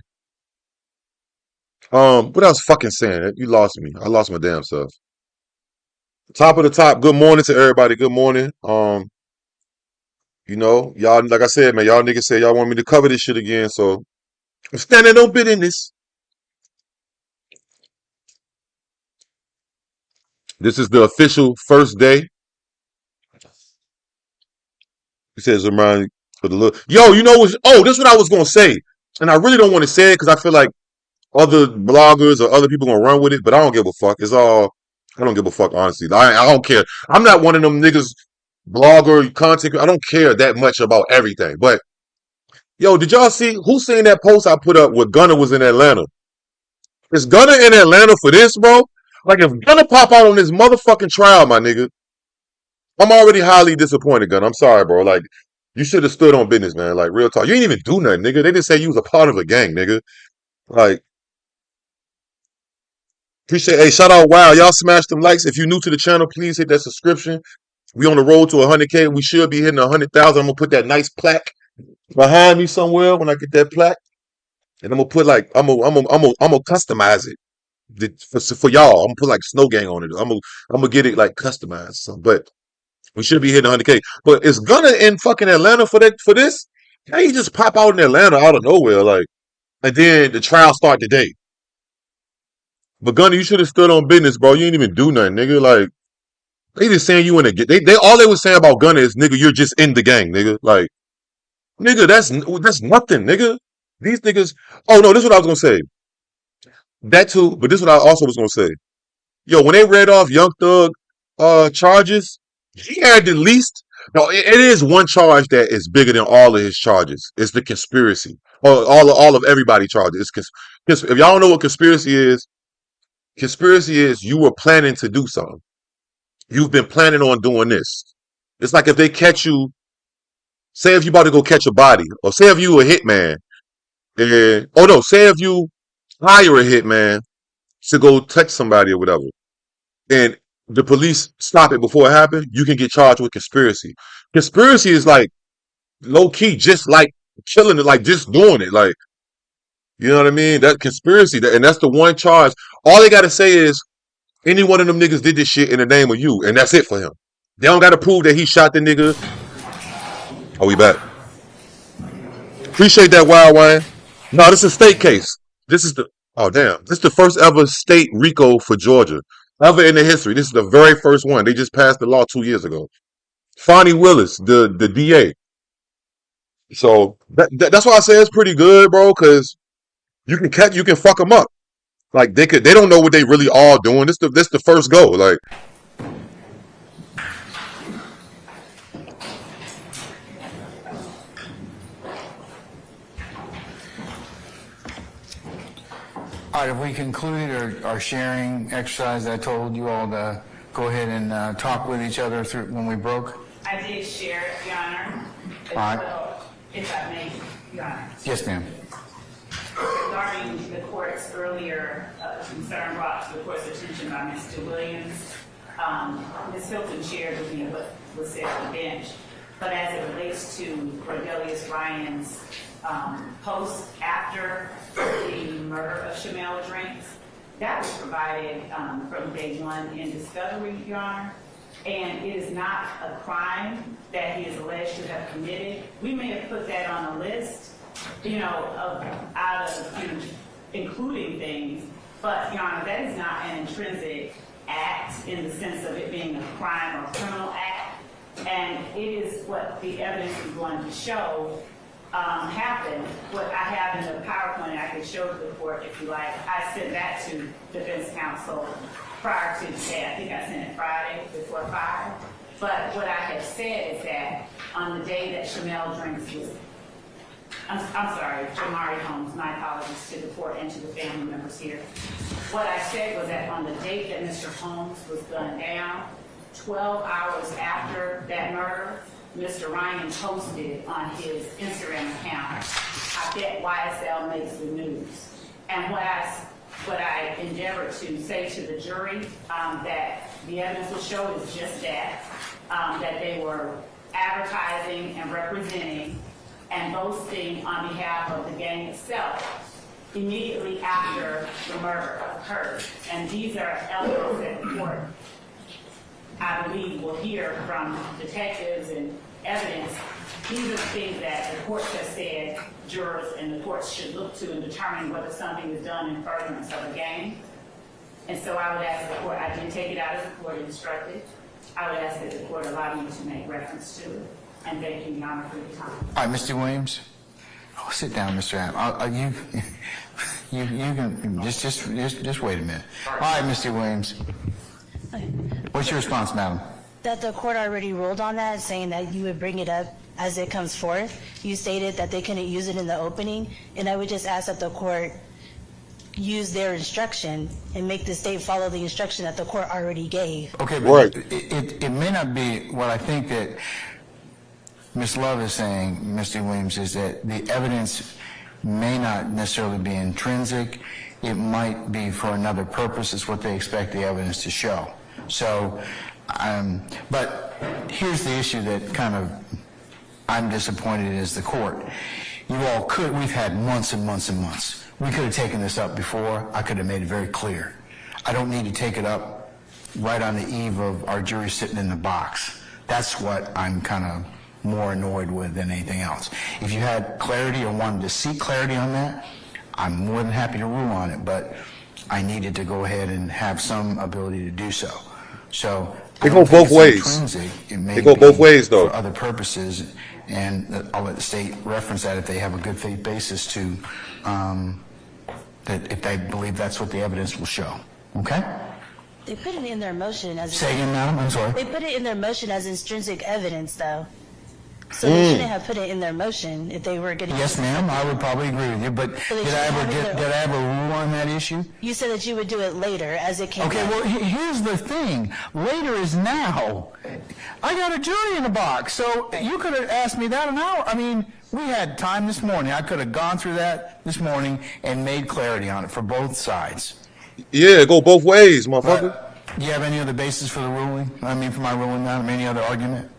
Speaker 1: What I was fucking saying? You lost me. I lost my damn self. Top of the top. Good morning to everybody. Good morning. Y'all, like I said, man, y'all niggas say y'all want me to cover this shit again, so I'm standing on business. This is the official first day. He says around for the look. Yo, you know what? Oh, this is what I was gonna say, and I really don't want to say it because I feel like other bloggers or other people gonna run with it, but I don't give a fuck. I don't give a fuck, honestly. I don't care. I'm not one of them niggas, blogger, content. I don't care that much about everything. But yo, did y'all see who seen that post I put up where Gunna was in Atlanta? Is Gunna in Atlanta for this, bro? Like if Gunna pop out on this motherfucking trial, my nigga, I'm already highly disappointed, Gunna. I'm sorry, bro. Like you should have stood on business, man. Like real talk. You ain't even do nothing, nigga. They just say you was a part of a gang, nigga. Like appreciate. Hey, shout out! Wow, y'all smash them likes. If you're new to the channel, please hit that subscription. We on the road to 100K. We should be hitting 100,000. I'm gonna put that nice plaque behind me somewhere when I get that plaque, and I'm gonna put like I'm gonna customize it for y'all. I'm gonna put like Snow Gang on it. I'm gonna get it like customized. So, but we should be hitting 100K. But is Gunna in fucking Atlanta for this? How you just pop out in Atlanta out of nowhere like, and then the trial start today? But Gunna, you should have stood on business, bro. You ain't even do nothing, nigga. Like they just saying you in a they all they was saying about Gunna is nigga, you're just in the gang, nigga. Like nigga, that's nothing, nigga. These niggas. Oh no, this is what I was gonna say. That too, but this is what I also was gonna say. Yo, when they read off Young Thug charges, he had the least. No, it is one charge that is bigger than all of his charges. It's the conspiracy. Or all of everybody charges. If y'all don't know what conspiracy is you were planning to do something. You've been planning on doing this. It's like if they catch you, say if you about to go catch a body, or say if you a hitman, say if you hire a hitman to go touch somebody or whatever, and the police stop it before it happened, you can get charged with conspiracy. Conspiracy is like low key, just like killing it, like just doing it, like you know what I mean? That conspiracy, and that's the one charge. All they gotta say is any one of them niggas did this shit in the name of you, and that's it for him. They don't gotta prove that he shot the nigga. Oh, we back. Appreciate that, Wild Wine. No, this is a state case. This is the first ever state Rico for Georgia. Ever in the history. This is the very first one. They just passed the law 2 years ago. Fonnie Willis, the DA. So that's why I say it's pretty good, bro, because you can fuck them up. Like they don't know what they really all doing. This the first go. Like
Speaker 3: all right, if we concluded our sharing exercise, I told you all to go ahead and talk with each other through when we broke.
Speaker 6: I did share it, Your Honor, as
Speaker 3: All right.
Speaker 6: well, if I may, Your Honor.
Speaker 3: Yes, ma'am.
Speaker 6: Regarding the court's earlier concern brought to the court's attention by Mr. Williams, Ms. Hilton shared with me what was said on the bench. But as it relates to Cordelius Ryan's post after the murder of Shamel Drinks, that was provided from day one in discovery, Your Honor. And it is not a crime that he is alleged to have committed. We may have put that on a list, out of including things. But, Your Honor, that is not an intrinsic act in the sense of it being a crime or criminal act. And it is what the evidence is going to show happened. What I have in the PowerPoint I can show to the court if you like. I sent that to defense counsel prior to today. I think I sent it Friday before 5. But what I have said is that on the day that Shamel Drinks was, I'm sorry, Jamari Holmes, my apologies to the court and to the family members here. What I said was that on the date that Mr. Holmes was gunned down, 12 hours after that murder, Mr. Ryan posted on his Instagram account, I bet YSL makes the news. And what I endeavored to say to the jury, that the evidence will show is just that they were advertising and representing and boasting on behalf of the gang itself immediately after the murder occurred. And these are elements that the court, I believe, will hear from detectives and evidence. These are the things that the courts have said jurors and the courts should look to in determining whether something is done in furtherance of a gang. And so I would ask the court, I didn't take it out as the court instructed. I would ask that the court allow me to make reference to it. And thank you, Your Honor, for your time.
Speaker 3: All right, Mr. Williams. Oh, sit down, Mr. App. You can just wait a minute. All right, Mr. Williams. What's your response, madam?
Speaker 9: That the court already ruled on that, saying that you would bring it up as it comes forth. You stated that they couldn't use it in the opening, and I would just ask that the court use their instruction and make the state follow the instruction that the court already gave.
Speaker 3: Okay, but it may not be what I think that Ms. Love is saying, Mr. Williams, is that the evidence may not necessarily be intrinsic. It might be for another purpose, is what they expect the evidence to show. So, but here's the issue that kind of I'm disappointed as the court. You all could, we've had months and months and months. We could have taken this up before. I could have made it very clear. I don't need to take it up right on the eve of our jury sitting in the box. That's what I'm kind of more annoyed with than anything else. If you had clarity or wanted to seek clarity on that, I'm more than happy to rule on it, but I needed to go ahead and have some ability to do so. So
Speaker 1: they go both ways. They go both ways, though.
Speaker 3: For other purposes, and I'll let the state reference that if they have a good faith basis to, that if they believe that's what the evidence will show. Okay?
Speaker 9: They put it in their motion as...
Speaker 3: Say again, madam? I'm sorry.
Speaker 9: They put it in their motion as intrinsic evidence, though. So they shouldn't have put it in their motion if they were going to...
Speaker 3: Yes, ma'am, I would probably agree with you, but did I ever rule on that issue?
Speaker 9: You said that you would do it later as it came
Speaker 3: Okay,
Speaker 9: up.
Speaker 3: well, here's the thing. Later is now. I got a jury in the box, so you could have asked me that an hour. I mean, we had time this morning. I could have gone through that this morning and made clarity on it for both sides.
Speaker 1: Yeah, go both ways, motherfucker.
Speaker 3: Do you have any other basis for the ruling? I mean, for my ruling, madam, any other argument?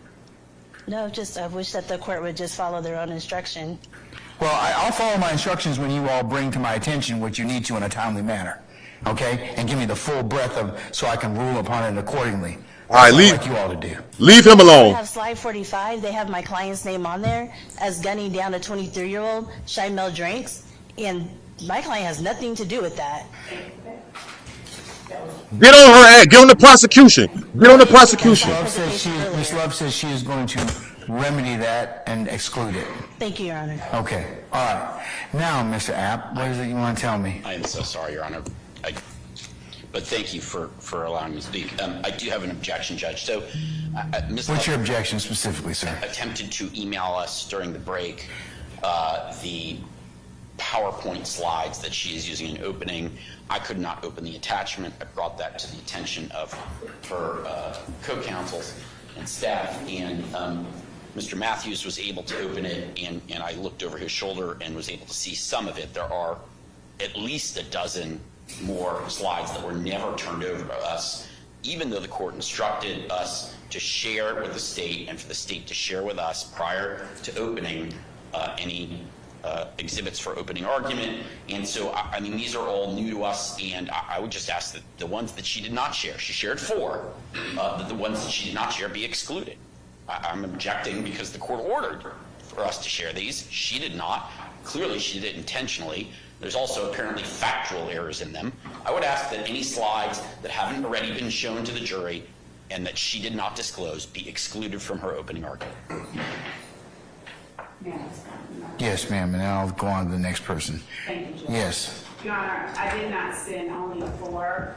Speaker 9: No, just I wish that the court would just follow their own instruction.
Speaker 3: Well, I'll follow my instructions when you all bring to my attention what you need to in a timely manner, okay? And give me the full breadth of, so I can rule upon it accordingly.
Speaker 1: All right, leave.
Speaker 3: Like you all to do.
Speaker 1: Leave him alone.
Speaker 9: They have slide 45. They have my client's name on there as gunning down a 23-year-old, Shymel Drinks, and my client has nothing to do with that.
Speaker 1: Get on her ass. Get on the prosecution. Get on the prosecution.
Speaker 3: Ms. Love says she is going to remedy that and exclude it.
Speaker 9: Thank you, Your Honor.
Speaker 3: Okay. All right. Now, Mr. App, what is it you want to tell me?
Speaker 12: I am so sorry, Your Honor. But thank you for allowing me to speak. I do have an objection, Judge. So, Ms.
Speaker 3: What's your objection specifically, sir?
Speaker 12: Attempted to email us during the break the PowerPoint slides that she is using in opening. I could not open the attachment. I brought that to the attention of her co-counsels and staff, and Mr. Matthews was able to open it, and I looked over his shoulder and was able to see some of it. There are at least a dozen more slides that were never turned over to us, even though the court instructed us to share it with the state and for the state to share with us prior to opening any exhibits for opening argument. And so, I mean, these are all new to us, and I would just ask that the ones that she did not share, she shared 4, that the ones that she did not share be excluded. I'm objecting because the court ordered for us to share these. She did not. clearly she did it intentionally. There's also apparently factual errors in them. I would ask that any slides that haven't already been shown to the jury and that she did not disclose be excluded from her opening argument.
Speaker 3: Yes, ma'am, and then I'll go on to the next person.
Speaker 6: Thank you, Judge.
Speaker 3: Yes.
Speaker 6: Your Honor, I did not send only 4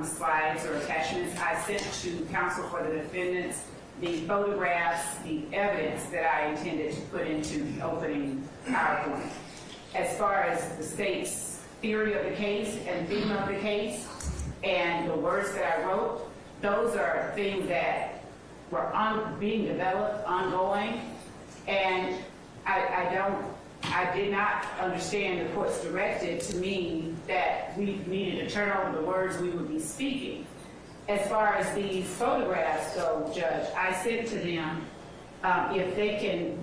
Speaker 6: slides or attachments. I sent to counsel for the defendants the photographs, the evidence that I intended to put into the opening PowerPoint. As far as the state's theory of the case and theme of the case and the words that I wrote, those are things that were being developed, ongoing, and I did not understand the court's directive to me that we needed to turn over the words we would be speaking. As far as these photographs go, Judge, I sent to them if they can,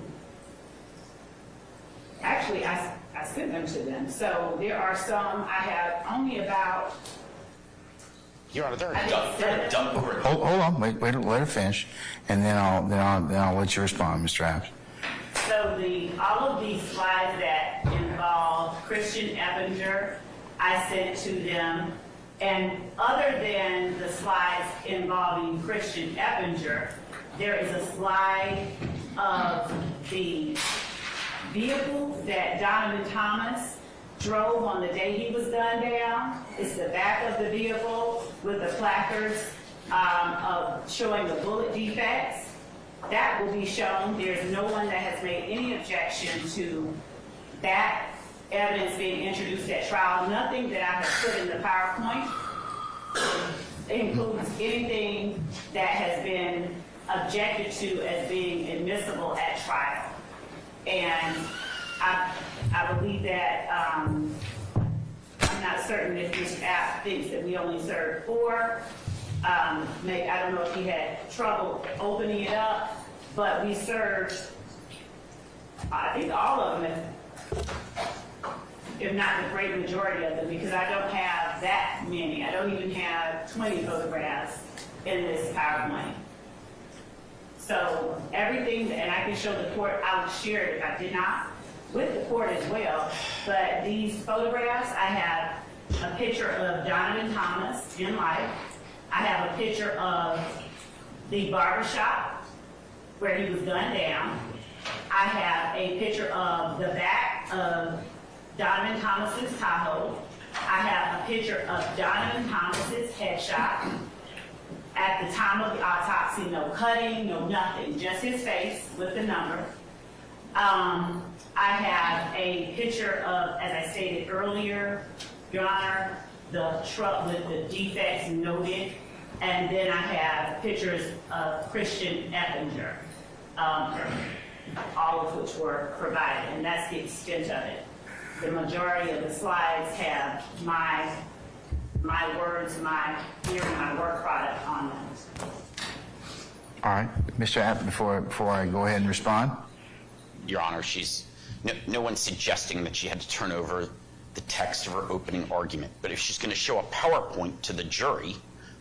Speaker 6: actually I sent them to them. So there are some, I have only about,
Speaker 12: Your Honor, they're done over.
Speaker 3: Hold on, wait, let her finish, and then I'll let you respond, Mr. Apps.
Speaker 6: so all of these slides that involve Christian Eppinger, I sent to them. And other than the slides involving Christian Eppinger, there is a slide of the vehicle that Donovan Thomas drove on the day he was gunned down. It's the back of the vehicle with the placards of showing the bullet defects. That will be shown. There's no one that has made any objection to that evidence being introduced at trial. Nothing that I have put in the PowerPoint includes anything that has been objected to as being admissible at trial. And I believe that I'm not certain if Mr. App thinks that we only served 4. I don't know if he had trouble opening it up, but we served, I think, all of them, if not the great majority of them, because I don't have that many. I don't even have 20 photographs in this PowerPoint. So everything, and I can show the court, I would share it if I did not, with the court as well. But these photographs, I have a picture of Donovan Thomas in life. I have a picture of the barbershop where he was gunned down. I have a picture of the back of Donovan Thomas's Tahoe. I have a picture of Donovan Thomas's headshot. At the time of the autopsy, no cutting, no nothing, just his face with the number. I have a picture of, as I stated earlier, Your Honor, the truck with the defects noted, and then I have pictures of Christian Eppinger, all of which were provided, and that's the extent of it. The majority of the slides have my words, my theory, my work product on them.
Speaker 3: All right, Mr. App, before I go ahead and respond.
Speaker 12: Your Honor, no one's suggesting that she had to turn over the text of her opening argument. But if she's going to show a PowerPoint to the jury,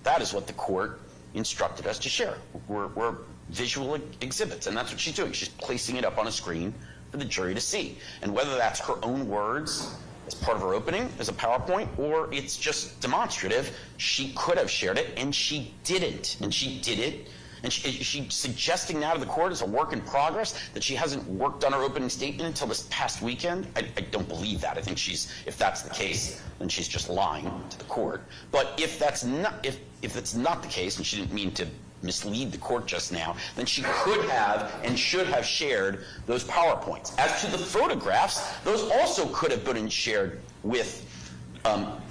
Speaker 12: that is what the court instructed us to share. We're visual exhibits, and that's what she's doing. She's placing it up on a screen for the jury to see. And whether that's her own words as part of her opening as a PowerPoint, or it's just demonstrative, she could have shared it, and she didn't. And she did it. And she's suggesting now to the court as a work in progress that she hasn't worked on her opening statement until this past weekend. I don't believe that. I think if that's the case, then she's just lying to the court. But if that's not the case, and she didn't mean to mislead the court just now, then she could have and should have shared those PowerPoints. As to the photographs, those also could have been shared with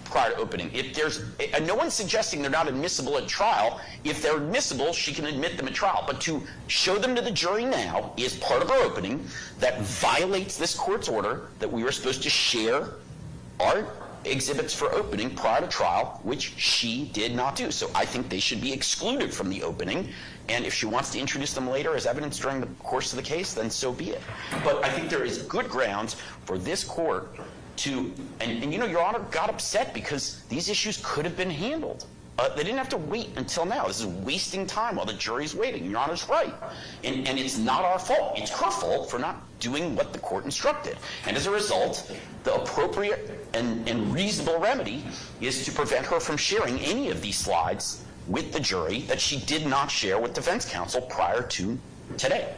Speaker 12: prior to opening. If there's no one's suggesting they're not admissible at trial. If they're admissible, she can admit them at trial. But to show them to the jury now is part of our opening that violates this court's order that we were supposed to share our exhibits for opening prior to trial, which she did not do. So I think they should be excluded from the opening. And if she wants to introduce them later as evidence during the course of the case, then so be it. But I think there is good grounds for this court to, and Your Honor got upset because these issues could have been handled They didn't have to wait until now. This is wasting time while the jury's waiting. Your Honor's right. And it's not our fault. It's her fault for not doing what the court instructed. And as a result, the appropriate and reasonable remedy is to prevent her from sharing any of these slides with the jury that she did not share with defense counsel prior to today.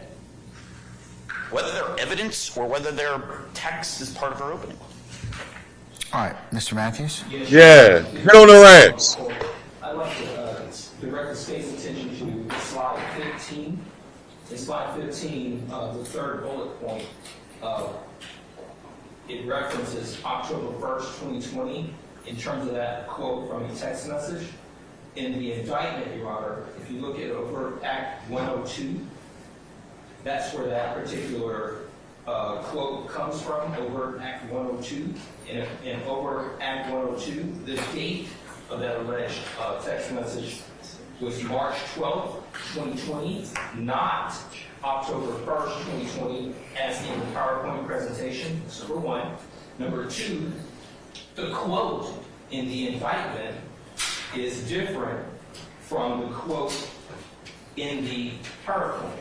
Speaker 12: Whether they're evidence or whether they're text as part of her opening.
Speaker 3: All right, Mr. Matthews?
Speaker 1: Yeah, hit on the racks.
Speaker 14: I'd like to direct the state's attention to slide 15. In slide 15, the third bullet point, it references October 1st, 2020 in terms of that quote from a text message. In the indictment, Your Honor, if you look at Overt Act 102, that's where that particular quote comes from, Overt Act 102. In Overt Act 102, the date of that alleged text message was March 12th, 2020, not October 1st, 2020, as in the PowerPoint presentation. That's number one. Number two, the quote in the indictment is different from the quote in the PowerPoint.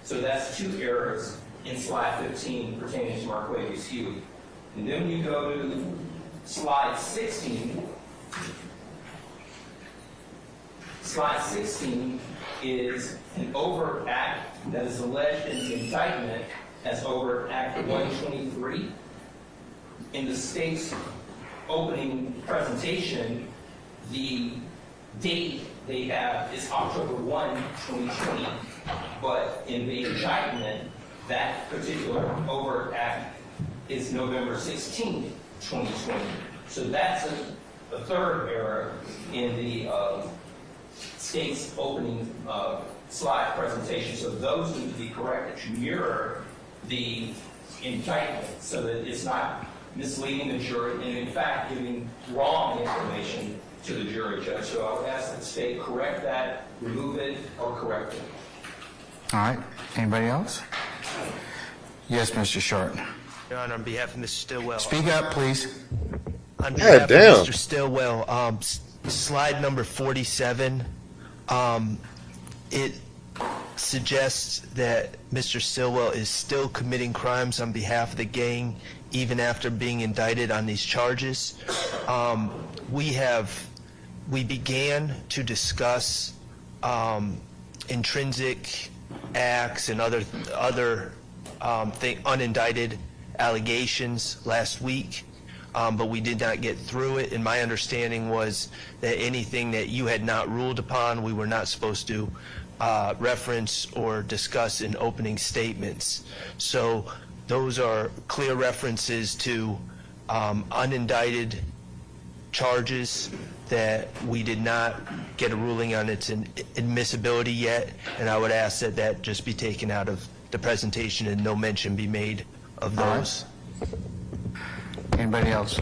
Speaker 14: So that's two errors in slide 15 pertaining to Marquavius Huey. And then when you go to slide 16, slide 16 is an overt act that is alleged in the indictment as Overt Act 123. In the state's opening presentation, the date they have is October 1, 2020, but in the indictment, that particular overt act is November 16, 2020. So that's a third error in the state's opening slide presentation. So those need to be corrected to mirror the indictment so that it's not misleading the jury and in fact giving wrong information to the jury, Judge. So I would ask that the state correct that, remove it, or correct it.
Speaker 3: All right. Anybody else? Yes, Mr. Short.
Speaker 13: Your Honor, on behalf of Mr. Stillwell.
Speaker 3: Speak up, please.
Speaker 13: On behalf
Speaker 1: damn.
Speaker 13: of Mr. Stillwell, slide number 47, it suggests that Mr. Stillwell is still committing crimes on behalf of the gang even after being indicted on these charges. We began to discuss intrinsic acts and other unindicted allegations last week, but we did not get through it. And my understanding was that anything that you had not ruled upon, we were not supposed to reference or discuss in opening statements. So those are clear references to unindicted charges that we did not get a ruling on its admissibility yet, and I would ask that that just be taken out of the presentation and no mention be made of those.
Speaker 3: Anybody else?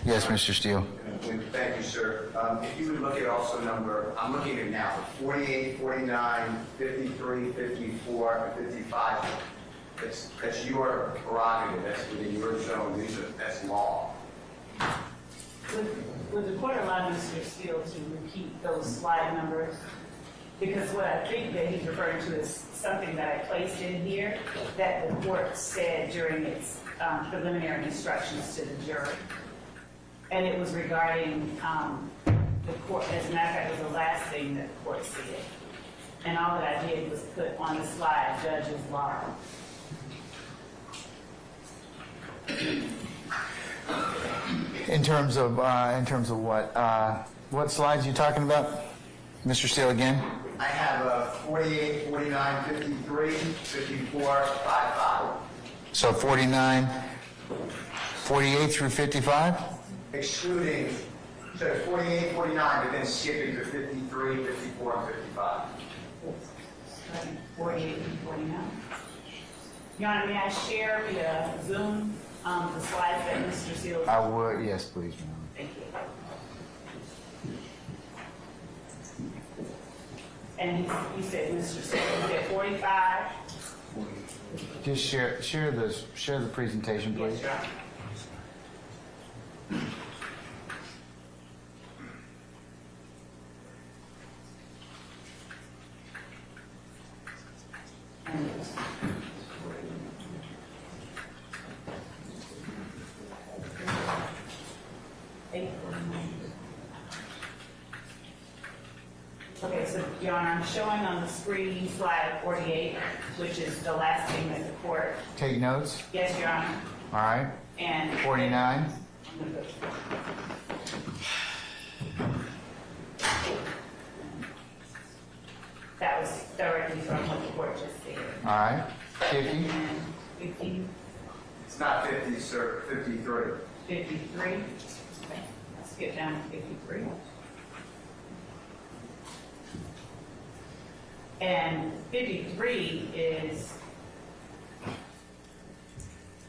Speaker 3: Yes, Mr. Steele.
Speaker 2: Thank you, sir. If you would look at also I'm looking at now, 48, 49, 53, 54, and 55. That's your prerogative. That's within your zone. That's law.
Speaker 6: Would the court allow Mr. Steele to repeat those slide numbers? Because what I think that he's referring to is something that I placed in here that the court said during its preliminary instructions to the jury. And it was regarding the court, as a matter of fact, it was the last thing that the court said. And all that I did was put on the slide, judge's law.
Speaker 3: In terms of what slides are you talking about, Mr. Steele, again?
Speaker 2: I have 48, 49, 53, 54, 55.
Speaker 3: So 49, 48 through 55?
Speaker 2: Excluding, so 48, 49, but then skipping to 53, 54, and 55.
Speaker 6: 48 and 49. Your Honor, may I share via Zoom the slides that Mr. Steele?
Speaker 3: I would, yes, please, ma'am.
Speaker 6: Thank you. And you said, Mr. Steele, you said 45?
Speaker 3: Just share the presentation, please.
Speaker 6: Yes, Your Honor. Okay, so Your Honor, I'm showing on the screen slide 48, which is the last thing that the court.
Speaker 3: Take notes.
Speaker 6: Yes, Your Honor.
Speaker 3: All right.
Speaker 6: And
Speaker 3: 49.
Speaker 6: that was directly from what the court just said.
Speaker 3: All right. 50.
Speaker 6: And 50,
Speaker 2: It's not 50, sir, 53.
Speaker 6: 53. Okay, let's get down to 53. And 53 is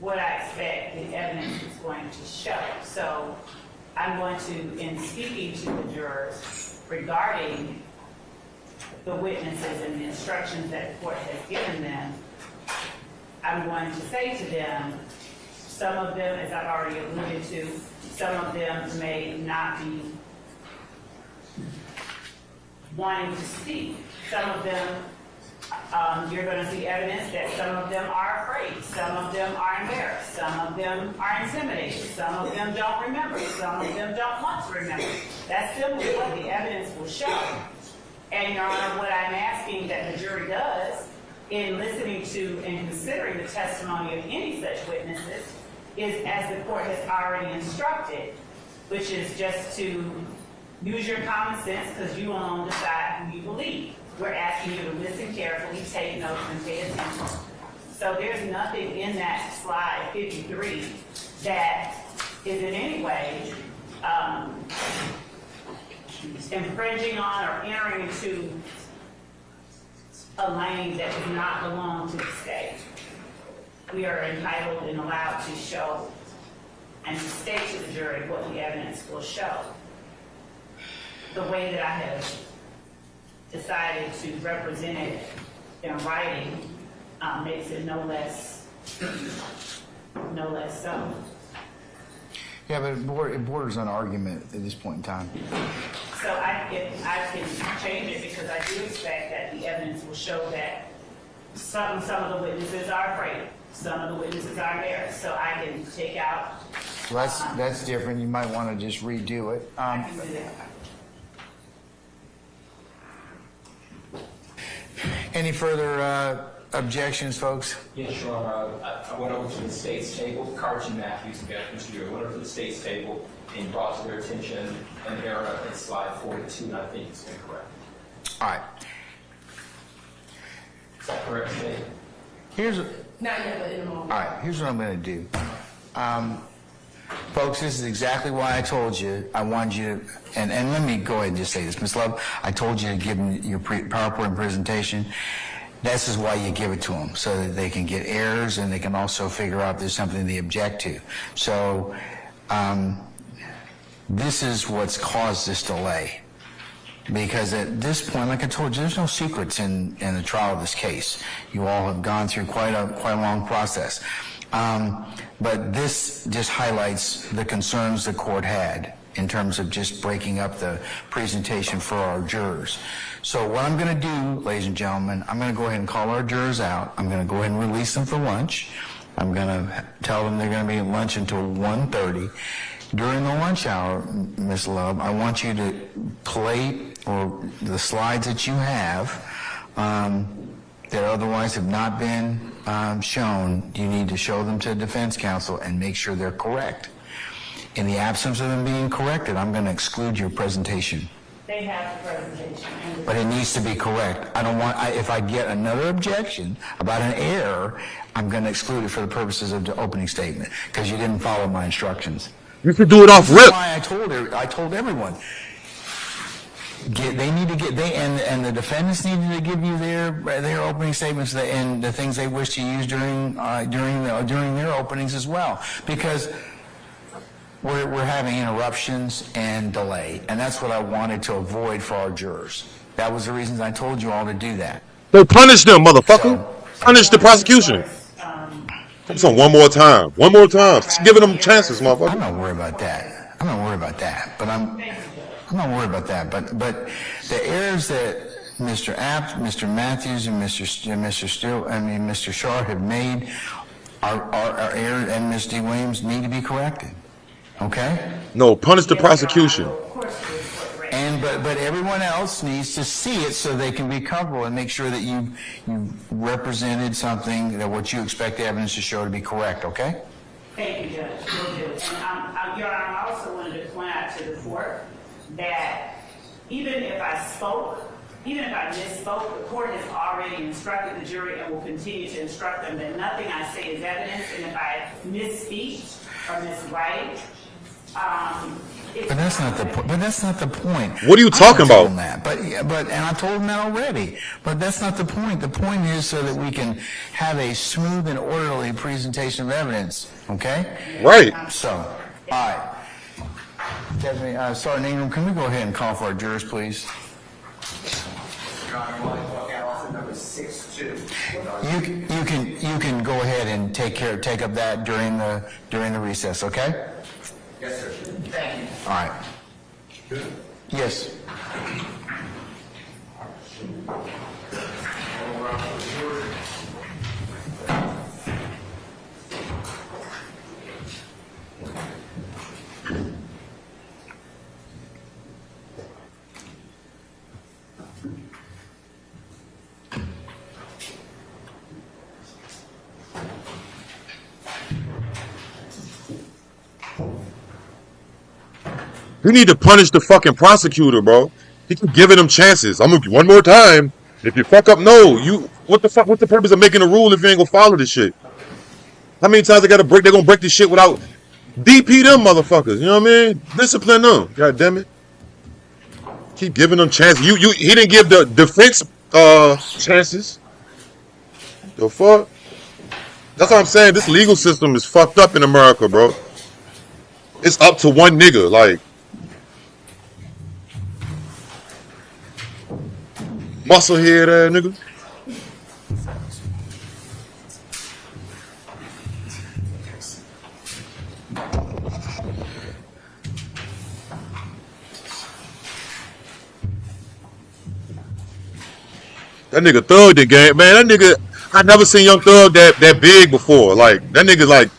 Speaker 6: what I expect the evidence is going to show. So I'm going to, in speaking to the jurors regarding the witnesses and the instructions that the court has given them, I'm going to say to them, some of them, as I've already alluded to, some of them may not be wanting to speak. Some of them, you're going to see evidence that some of them are afraid, some of them are embarrassed, some of them are intimidated, some of them don't remember, some of them don't want to remember. That's simply what the evidence will show. And Your Honor, what I'm asking that the jury does in listening to and considering the testimony of any such witnesses is, as the court has already instructed, which is just to use your common sense because you alone decide who you believe. We're asking you to listen carefully, take notes, and pay attention. So there's nothing in that slide 53 that is in any way infringing on or entering into a lane that does not belong to the state. We are entitled and allowed to show and to state to the jury what the evidence will show. The way that I have decided to represent it in writing makes it no less so.
Speaker 3: Yeah, but it borders on argument at this point in time.
Speaker 6: So I can change it because I do expect that the evidence will show that some of the witnesses are afraid, some of the witnesses are embarrassed. So I can take out.
Speaker 3: Well, that's different. You might want to just redo it.
Speaker 6: I can do that.
Speaker 3: Any further objections, folks?
Speaker 14: Yes, Your Honor. I went over to the state's table, Carson Matthews, Mr. Bureau, went over to the state's table and brought to their attention an error in slide 42, and I think it's incorrect.
Speaker 3: All right.
Speaker 14: Is that correct, State?
Speaker 6: Not yet, but in a moment.
Speaker 3: All right, here's what I'm going to do. Folks, this is exactly why I told you I wanted you to, and let me go ahead and just say this. Ms. Love, I told you to give them your PowerPoint presentation. This is why you give it to them, so that they can get errors and they can also figure out if there's something they object to. So this is what's caused this delay. Because at this point, like I told you, there's no secrets in the trial of this case. You all have gone through quite a long process. But this just highlights the concerns the court had in terms of just breaking up the presentation for our jurors. So what I'm going to do, ladies and gentlemen, I'm going to go ahead and call our jurors out. I'm going to go ahead and release them for lunch. I'm going to tell them they're going to be at lunch until 1:30. During the lunch hour, Ms. Love, I want you to play or the slides that you have that otherwise have not been shown. You need to show them to the defense counsel and make sure they're correct. In the absence of them being corrected, I'm going to exclude your presentation.
Speaker 6: They have the presentation.
Speaker 3: But it needs to be correct. I don't want, if I get another objection about an error, I'm going to exclude it for the purposes of the opening statement because you didn't follow my instructions.
Speaker 1: You could do it off rip.
Speaker 3: That's why I told everyone. And the defendants needed to give you their opening statements and the things they wish to use during their openings as well, because we're having interruptions and delay, and that's what I wanted to avoid for our jurors. That was the reason I told you all to do that.
Speaker 1: They punish them, motherfucker. Punish the prosecution. Come on, one more time. One more time. Just giving them chances, motherfucker.
Speaker 3: I'm not worried about that. But I'm not worried about that. But the errors that Mr. Apt, Mr. Matthews, and Mr. Shaw have made our error, and Ms. D. Williams need to be corrected. Okay?
Speaker 1: No, punish the prosecution.
Speaker 3: But everyone else needs to see it so they can be comfortable and make sure that you represented something that what you expect the evidence to show to be correct, okay?
Speaker 6: Thank you, Judge. Will do. And Your Honor, I also wanted to point out to the court that even if I misspoke, the court has already instructed the jury and will continue to instruct them that nothing I say is evidence, and if I misspeak or miswrite,
Speaker 3: But that's not the point.
Speaker 1: What are you talking about?
Speaker 3: And I told him that already. But that's not the point. The point is so that we can have a smooth and orderly presentation of evidence. Okay?
Speaker 1: Right.
Speaker 3: So, all right. Desmond, Sergeant Ingram, can we go ahead and call for our jurors, please?
Speaker 2: Your Honor, I want to talk out also number 6-2.
Speaker 3: You can go ahead and take up that during the recess. Okay?
Speaker 2: Yes, sir. Thank you.
Speaker 3: All right. Yes.
Speaker 1: We need to punish the fucking prosecutor, bro. He keep giving them chances. I'm gonna one more time. If you fuck up, no. What the fuck? What's the purpose of making a rule if you ain't gonna follow this shit? How many times they're gonna break this shit without DP them motherfuckers? You know what I mean? Discipline them. God damn it. Keep giving them chances. He didn't give the defense chances. The fuck? That's what I'm saying. This legal system is fucked up in America, bro. It's up to one nigga, like. Musclehead ass nigga. That nigga Thug the game, man. That nigga, I never seen Young Thug that big before. Like that nigga, like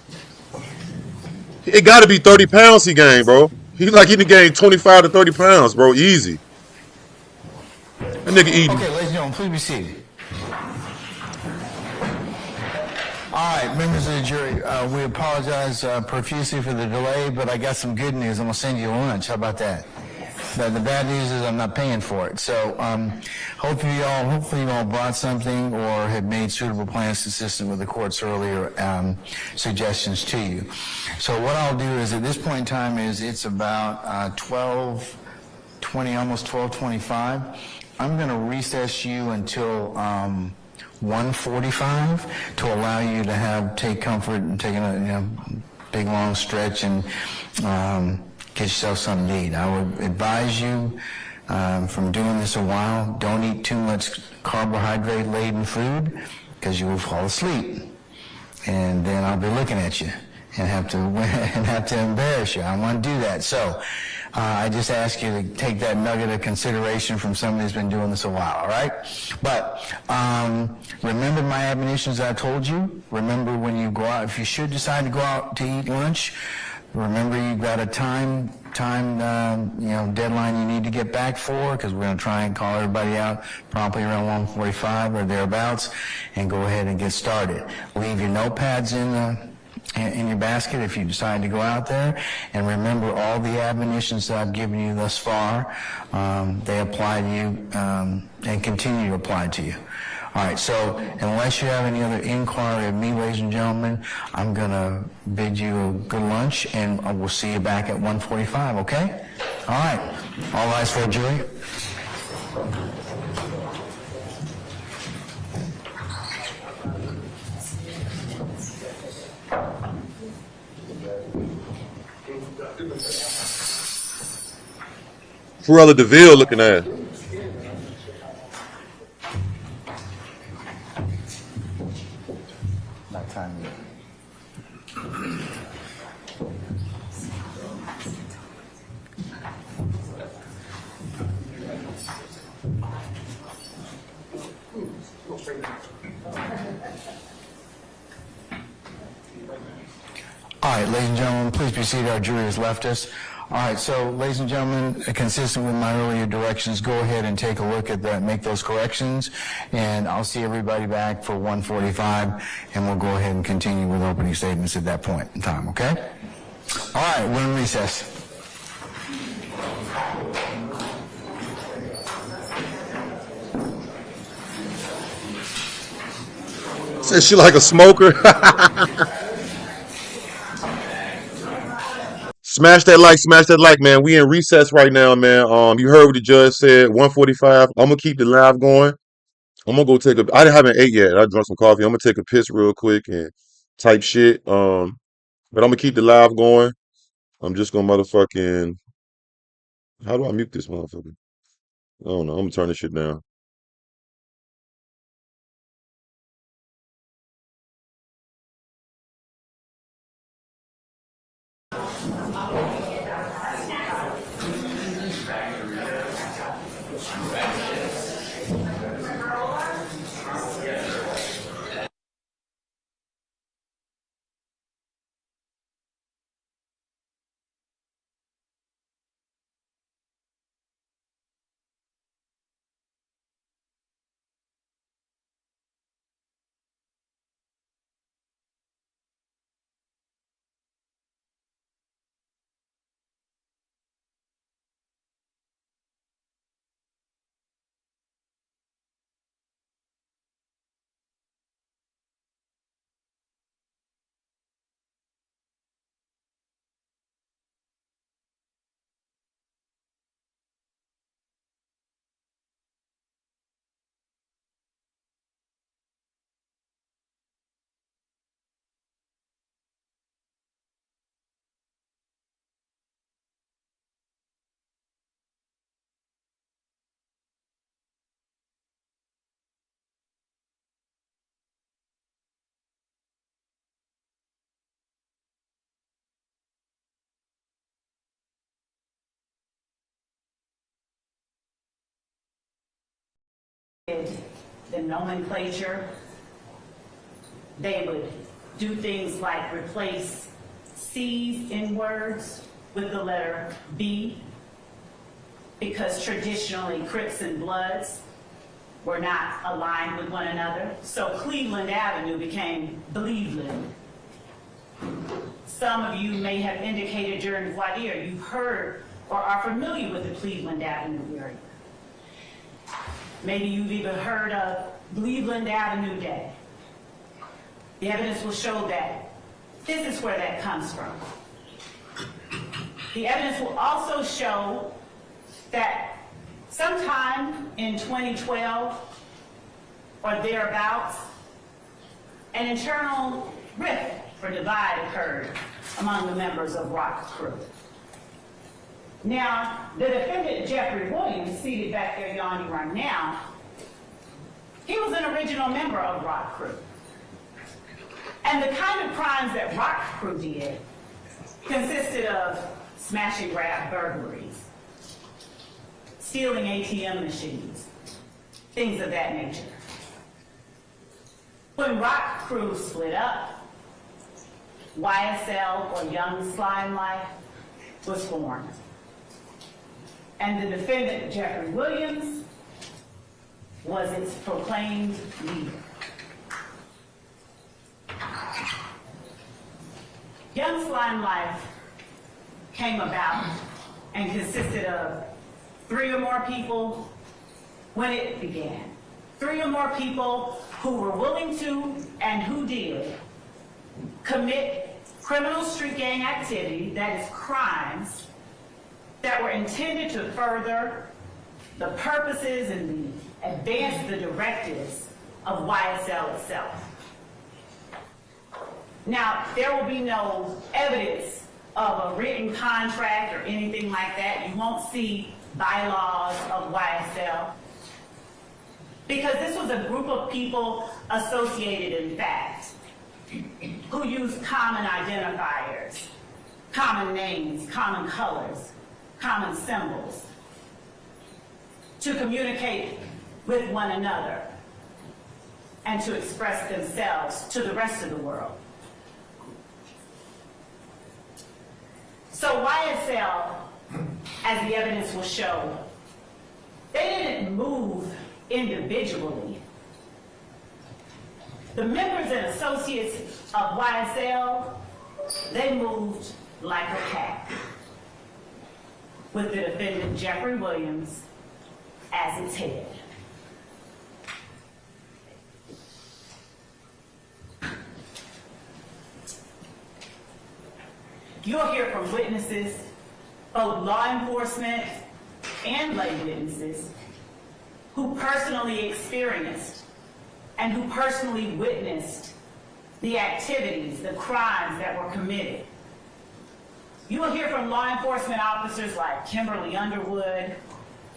Speaker 1: it got to be 30 pounds he gained, bro. He done gained 25 to 30 pounds, bro. Easy. That nigga eating.
Speaker 3: Okay, ladies and gentlemen, please be seated. All right, members of the jury, we apologize profusely for the delay, but I got some good news. I'm gonna send you lunch. How about that? The bad news is I'm not paying for it. So hopefully you all brought something or have made suitable plans consistent with the court's earlier suggestions to you. So what I'll do is at this point in time it's about 12:20, almost 12:25. I'm going to recess you until 1:45 to allow you to take comfort and take a big long stretch and get yourself something to eat. I would advise you from doing this a while, don't eat too much carbohydrate-laden food because you will fall asleep. And then I'll be looking at you and have to embarrass you. I don't want to do that. So I just ask you to take that nugget of consideration from somebody who's been doing this a while, all right? But remember my admonitions I told you. Remember when you go out, if you should decide to go out to eat lunch, remember you've got a time deadline you need to get back for, because we're going to try and call everybody out promptly around 1:45 or thereabouts, and go ahead and get started. Leave your notepads in your basket if you decide to go out there, and remember all the admonitions that I've given you thus far, they apply to you and continue to apply to you. All right, so unless you have any other inquiry of me, ladies and gentlemen, I'm going to bid you a good lunch, and we'll see you back at 1:45, okay? All right, all rise for a jury.
Speaker 1: Cruella DeVille looking at.
Speaker 3: Not time yet. All right, ladies and gentlemen, please be seated. Our jury has left us. All right, so ladies and gentlemen, consistent with my earlier directions, go ahead and take a look at that, make those corrections, and I'll see everybody back for 1:45, and we'll go ahead and continue with opening statements at that point in time, okay? All right, we're in recess.
Speaker 1: Says she like a smoker. Smash that like, man. We in recess right now, man. You heard what the judge said, 1:45. I'm gonna keep the live going. I'm gonna go take a. I haven't ate yet. I drank some coffee. I'm gonna take a piss real quick and type shit. But I'm gonna keep the live going. I'm just gonna motherfucking. How do I mute this motherfucker? I don't know. I'm gonna turn this shit down.
Speaker 6: The nomenclature, they would do things like replace C's in words with the letter B, because traditionally Crips and Bloods were not aligned with one another. So Cleveland Avenue became Believeland. Some of you may have indicated during voir dire you've heard or are familiar with the Cleveland Avenue area. Maybe you've even heard of Cleveland Avenue Day. The evidence will show that this is where that comes from. The evidence will also show that sometime in 2012 or thereabouts, an internal rift or divide occurred among the members of Rock Crew. Now, the defendant, Jeffrey Williams, seated back there yawning right now, he was an original member of Rock Crew. And the kind of crimes that Rock Crew did consisted of smash and grab burglaries, stealing ATM machines, things of that nature. When Rock Crew split up, YSL, or Young Slime Life, was formed. And the defendant, Jeffrey Williams, was its proclaimed leader. Young Slime Life came about and consisted of 3 or more people when it began. 3 or more people who were willing to and who did commit criminal street gang activity, that is crimes, that were intended to further the purposes and advance the directives of YSL itself. Now, there will be no evidence of a written contract or anything like that. You won't see bylaws of YSL, because this was a group of people associated in fact, who used common identifiers, common names, common colors, common symbols to communicate with one another. and to express themselves to the rest of the world. So YSL, as the evidence will show, they didn't move individually. The members and associates of YSL, they moved like a pack, with the defendant Jeffrey Williams as its head. You'll hear from witnesses, both law enforcement and lay witnesses, who personally experienced and who personally witnessed the activities, the crimes that were committed. You will hear from law enforcement officers like Kimberly Underwood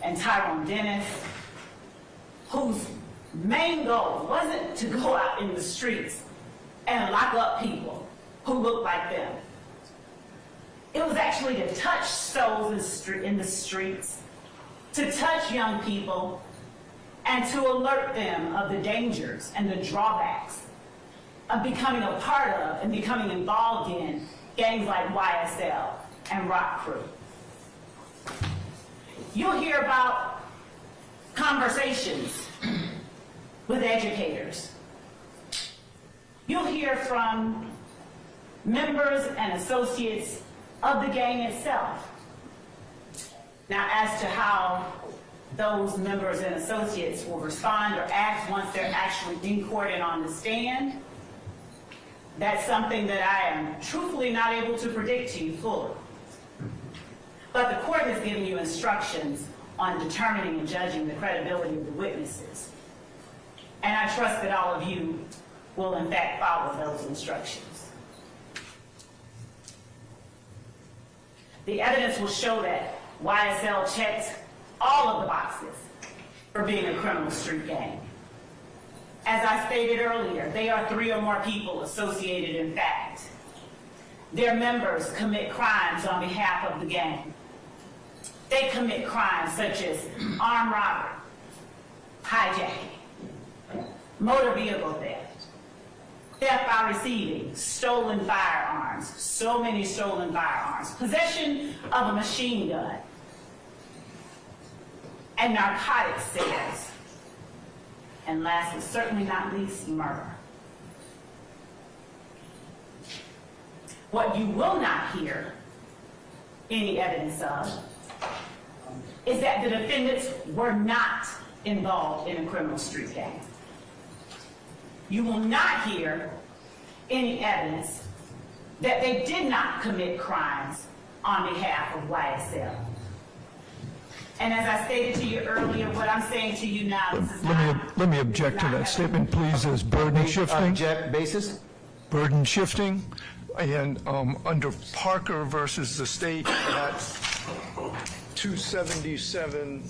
Speaker 6: and Tyrone Dennis, whose main goal wasn't to go out in the streets and lock up people who looked like them. It was actually to touch souls in the streets, to touch young people, and to alert them of the dangers and the drawbacks of becoming a part of and becoming involved in gangs like YSL and Rock Crew. You'll hear about conversations with educators. You'll hear from members and associates of the gang itself. Now, as to how those members and associates will respond or act once they're actually in court and on the stand, that's something that I am truthfully not able to predict to you fully. But the court has given you instructions on determining and judging the credibility of the witnesses. And I trust that all of you will in fact follow those instructions. The evidence will show that YSL checked all of the boxes for being a criminal street gang. As I stated earlier, they are 3 or more people associated in fact. Their members commit crimes on behalf of the gang. They commit crimes such as armed robbery, hijacking, motor vehicle theft, theft by receiving, stolen firearms, so many stolen firearms, possession of a machine gun, and narcotics sales. And last but certainly not least, murder. What you will not hear any evidence of is that the defendants were not involved in a criminal street gang. You will not hear any evidence that they did not commit crimes on behalf of YSL. And as I stated to you earlier, what I'm saying to you now, this is
Speaker 7: Let me object to that statement, please, as burden shifting.
Speaker 3: Basis?
Speaker 7: Burden shifting, and under Parker versus the state at 277,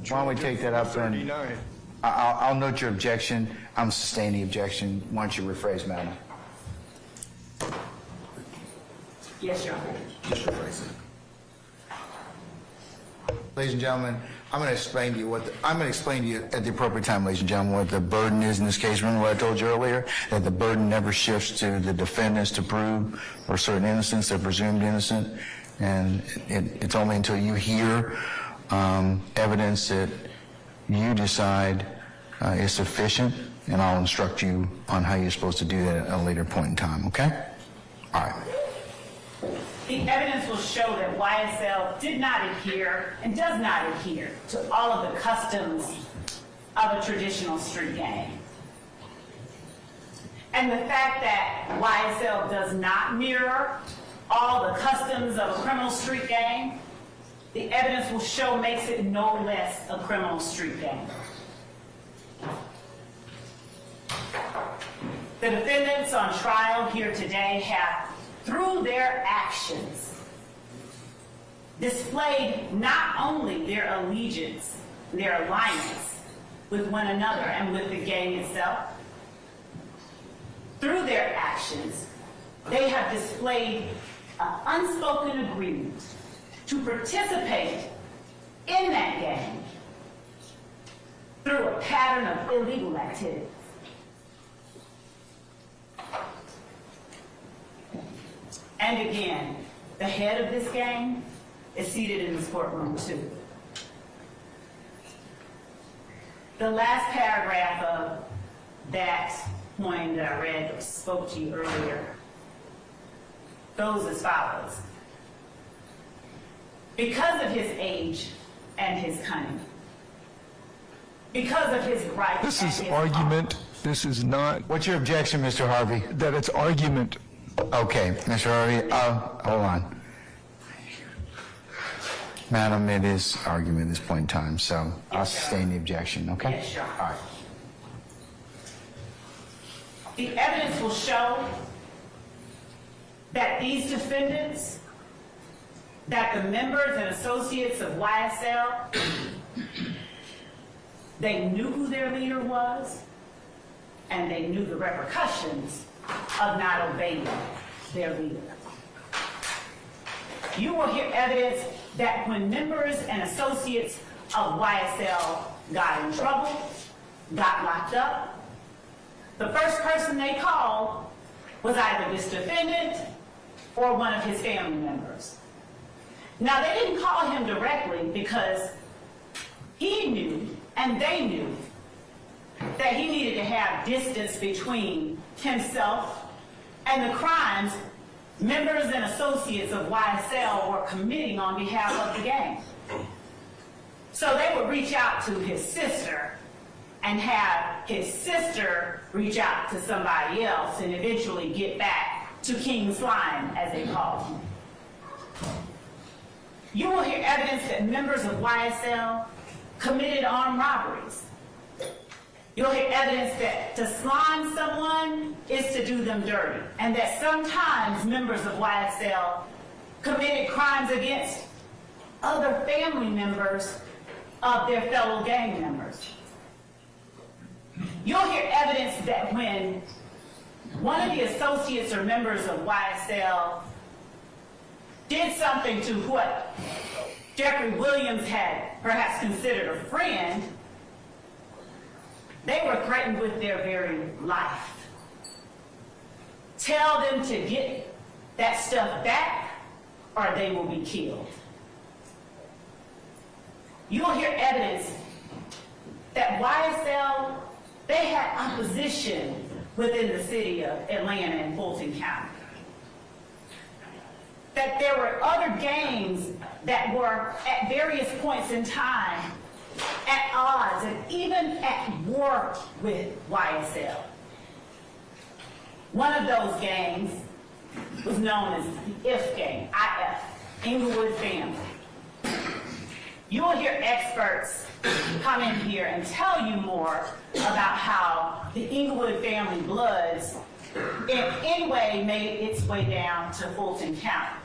Speaker 3: Why don't we take that up then?
Speaker 7: 39.
Speaker 3: I'll note your objection. I'm sustaining the objection. Why don't you rephrase, madam?
Speaker 6: yes, Your Honor.
Speaker 3: Just rephrase it. Ladies and gentlemen, I'm going to explain to you at the appropriate time, ladies and gentlemen, what the burden is in this case. Remember what I told you earlier, that the burden never shifts to the defendants to prove or certain innocence, they're presumed innocent, and it's only until you hear evidence that you decide is sufficient, and I'll instruct you on how you're supposed to do that at a later point in time, okay? All right.
Speaker 6: The evidence will show that YSL did not adhere and does not adhere to all of the customs of a traditional street gang. And the fact that YSL does not mirror all the customs of a criminal street gang, the evidence will show makes it no less a criminal street gang. The defendants on trial here today have, through their actions, displayed not only their allegiance, their alliance with one another and with the gang itself. Through their actions, they have displayed an unspoken agreement to participate in that gang through a pattern of illegal activities. And again, the head of this gang is seated in this courtroom too. The last paragraph of that poem that I read or spoke to you earlier goes as follows. Because of his age and his cunning, because of his gripe
Speaker 7: This
Speaker 6: and
Speaker 7: is
Speaker 6: his
Speaker 7: argument. This is not
Speaker 3: What's your objection, Mr. Harvey?
Speaker 7: that it's argument.
Speaker 3: Okay, Mr. Harvey, hold on. Madam, it is argument at this point in time, so I'll sustain the objection, okay?
Speaker 6: Yes, sure.
Speaker 3: All right.
Speaker 6: The evidence will show that these defendants, that the members and associates of YSL, they knew who their leader was, and they knew the repercussions of not obeying their leader. You will hear evidence that when members and associates of YSL got in trouble, got locked up, the first person they called was either this defendant or one of his family members. Now, they didn't call him directly because he knew and they knew that he needed to have distance between himself and the crimes members and associates of YSL were committing on behalf of the gang. So they would reach out to his sister and have his sister reach out to somebody else and eventually get back to King Slime, as they called him. You will hear evidence that members of YSL committed armed robberies. You'll hear evidence that to slime someone is to do them dirty, and that sometimes members of YSL committed crimes against other family members of their fellow gang members. You'll hear evidence that when one of the associates or members of YSL did something to what Jeffrey Williams had perhaps considered a friend, they were threatened with their very life. Tell them to get that stuff back or they will be killed. You'll hear evidence that YSL, they had opposition within the city of Atlanta and Fulton County. That there were other gangs that were at various points in time at odds and even at war with YSL. One of those gangs was known as the IF gang, IF, Inglewood Family. You will hear experts come in here and tell you more about how the Inglewood family Bloods in any way made its way down to Fulton County.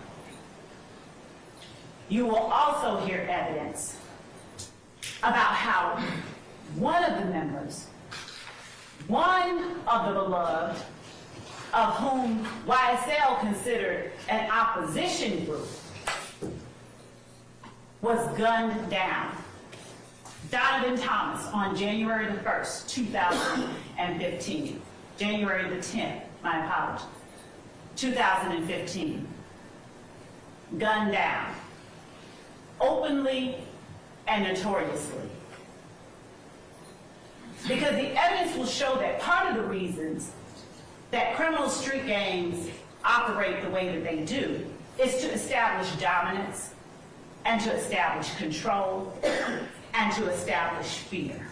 Speaker 6: You will also hear evidence about how one of the members, one of the beloved, of whom YSL considered an opposition group, was gunned down. Donovan Thomas on January the 1st, 2015. January the 10th, my apologies. 2015. Gunned down. Openly and notoriously. Because the evidence will show that part of the reasons that criminal street gangs operate the way that they do is to establish dominance and to establish control and to establish fear.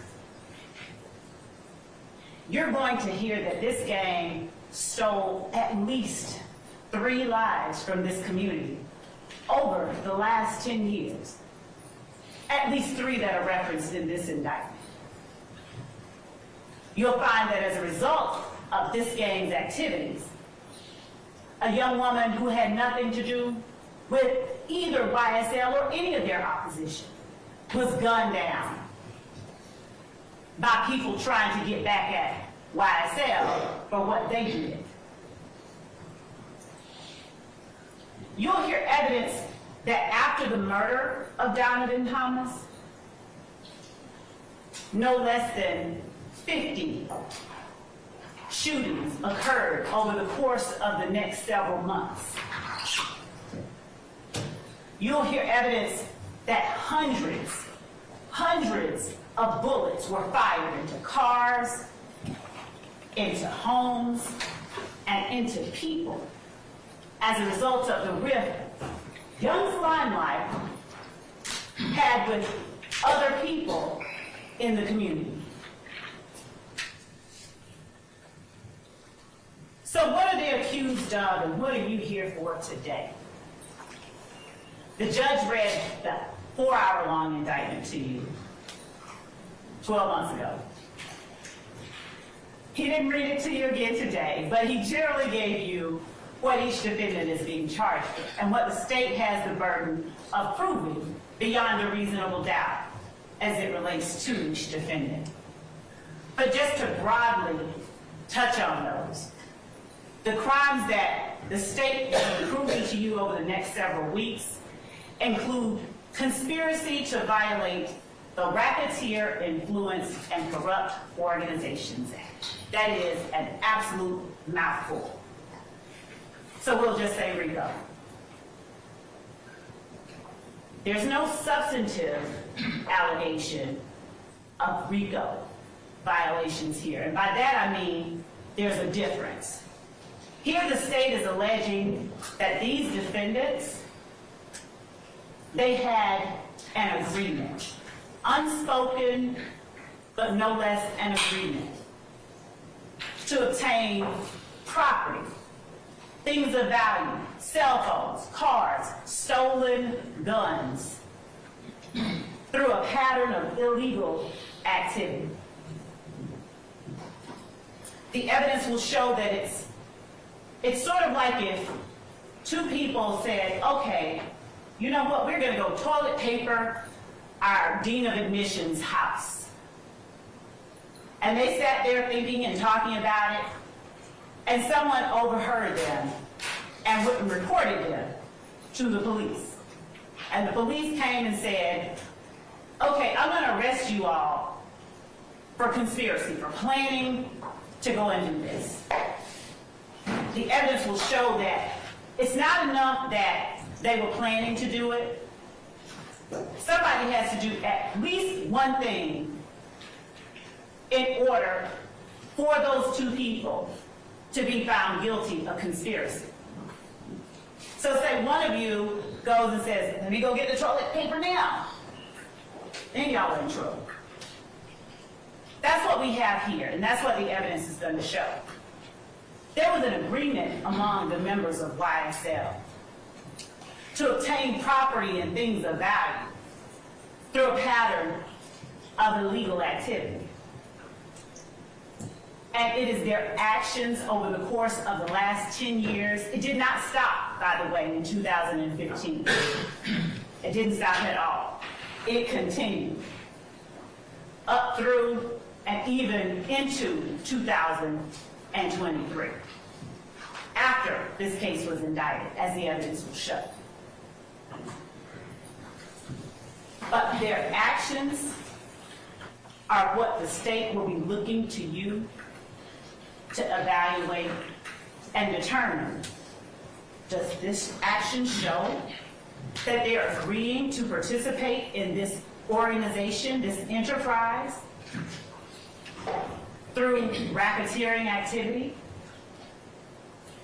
Speaker 6: You're going to hear that this gang stole at least 3 lives from this community over the last 10 years. At least 3 that are referenced in this indictment. You'll find that as a result of this gang's activities, a young woman who had nothing to do with either YSL or any of their opposition was gunned down by people trying to get back at YSL for what they did. You'll hear evidence that after the murder of Donovan Thomas, no less than 50 shootings occurred over the course of the next several months. You'll hear evidence that hundreds of bullets were fired into cars, into homes, and into people as a result of the rift Young's Limelight had with other people in the community. So what are they accused of, and what are you here for today? The judge read the 4-hour-long indictment to you 12 months ago. He didn't read it to you again today, but he generally gave you what each defendant is being charged with and what the state has the burden of proving beyond a reasonable doubt as it relates to each defendant. But just to broadly touch on those, the crimes that the state is proving to you over the next several weeks include conspiracy to violate the Racketeer Influence and Corrupt Organizations Act. That is an absolute mouthful. So we'll just say Rico. There's no substantive allegation of Rico violations here. And by that I mean there's a difference. Here the state is alleging that these defendants, they had an agreement, unspoken, but no less an agreement, to obtain property, things of value, cell phones, cars, stolen guns, through a pattern of illegal activity. The evidence will show that it's sort of like if two people said, okay, you know what, we're going to go toilet paper our dean of admissions house. And they sat there thinking and talking about it, and someone overheard them and reported them to the police. And the police came and said, okay, I'm going to arrest you all for conspiracy, for planning to go and do this. The evidence will show that it's not enough that they were planning to do it. Somebody has to do at least one thing in order for those two people to be found guilty of conspiracy. So say one of you goes and says, let me go get the toilet paper now. Then y'all are in trouble. That's what we have here, and that's what the evidence is going to show. There was an agreement among the members of YSL to obtain property and things of value through a pattern of illegal activity. And it is their actions over the course of the last 10 years. It did not stop, by the way, in 2015. It didn't stop at all. It continued up through and even into 2023, after this case was indicted, as the evidence will show. But their actions are what the state will be looking to you to evaluate and determine. Does this action show that they are agreeing to participate in this organization, this enterprise, through racketeering activity?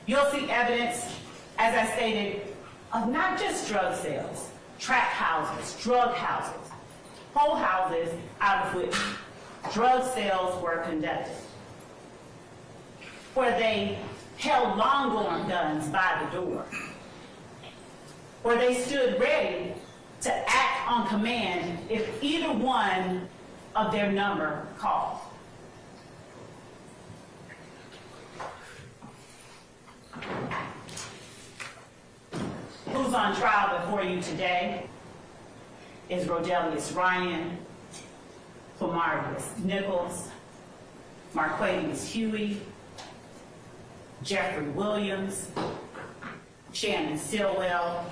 Speaker 6: You'll see evidence, as I stated, of not just drug sales, trap houses, drug houses, whole houses out of which drug sales were conducted, where they held long-arm guns by the door, where they stood ready to act on command if either one of their number called. Who's on trial before you today is Rodelius Ryan, Flamarius Nichols, Marquavius Huey, Jeffrey Williams, Shannon Stilwell,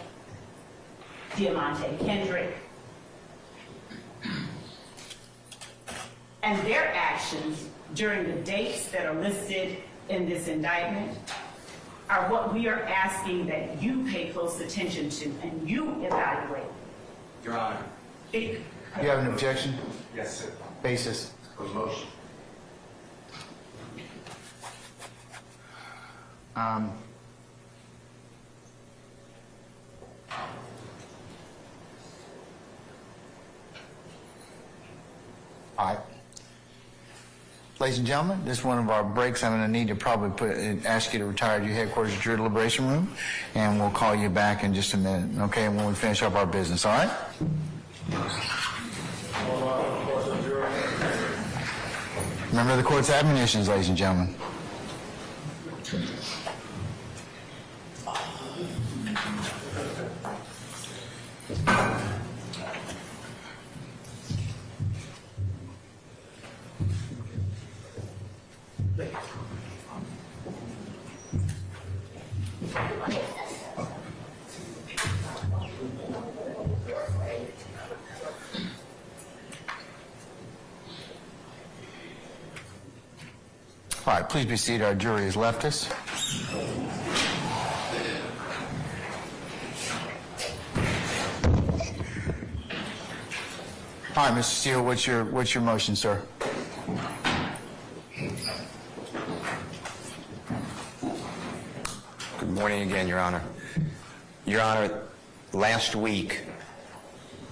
Speaker 6: Diamante Kendrick, and their actions during the dates that are listed in this indictment are what we are asking that you pay close attention to and you evaluate.
Speaker 2: Your Honor.
Speaker 3: You have an objection?
Speaker 2: Yes, sir.
Speaker 3: Basis?
Speaker 2: A motion.
Speaker 3: All right. Ladies and gentlemen, this is one of our breaks. I'm going to need to probably ask you to retire to your headquarters at your deliberation room, and we'll call you back in just a minute, okay, when we finish up our business, all right? Remember the court's admonitions, ladies and gentlemen. All right, please be seated. Our jury has left us. All right, Mr. Steele, what's your motion, sir?
Speaker 11: Good morning again, Your Honor. Your Honor, last week,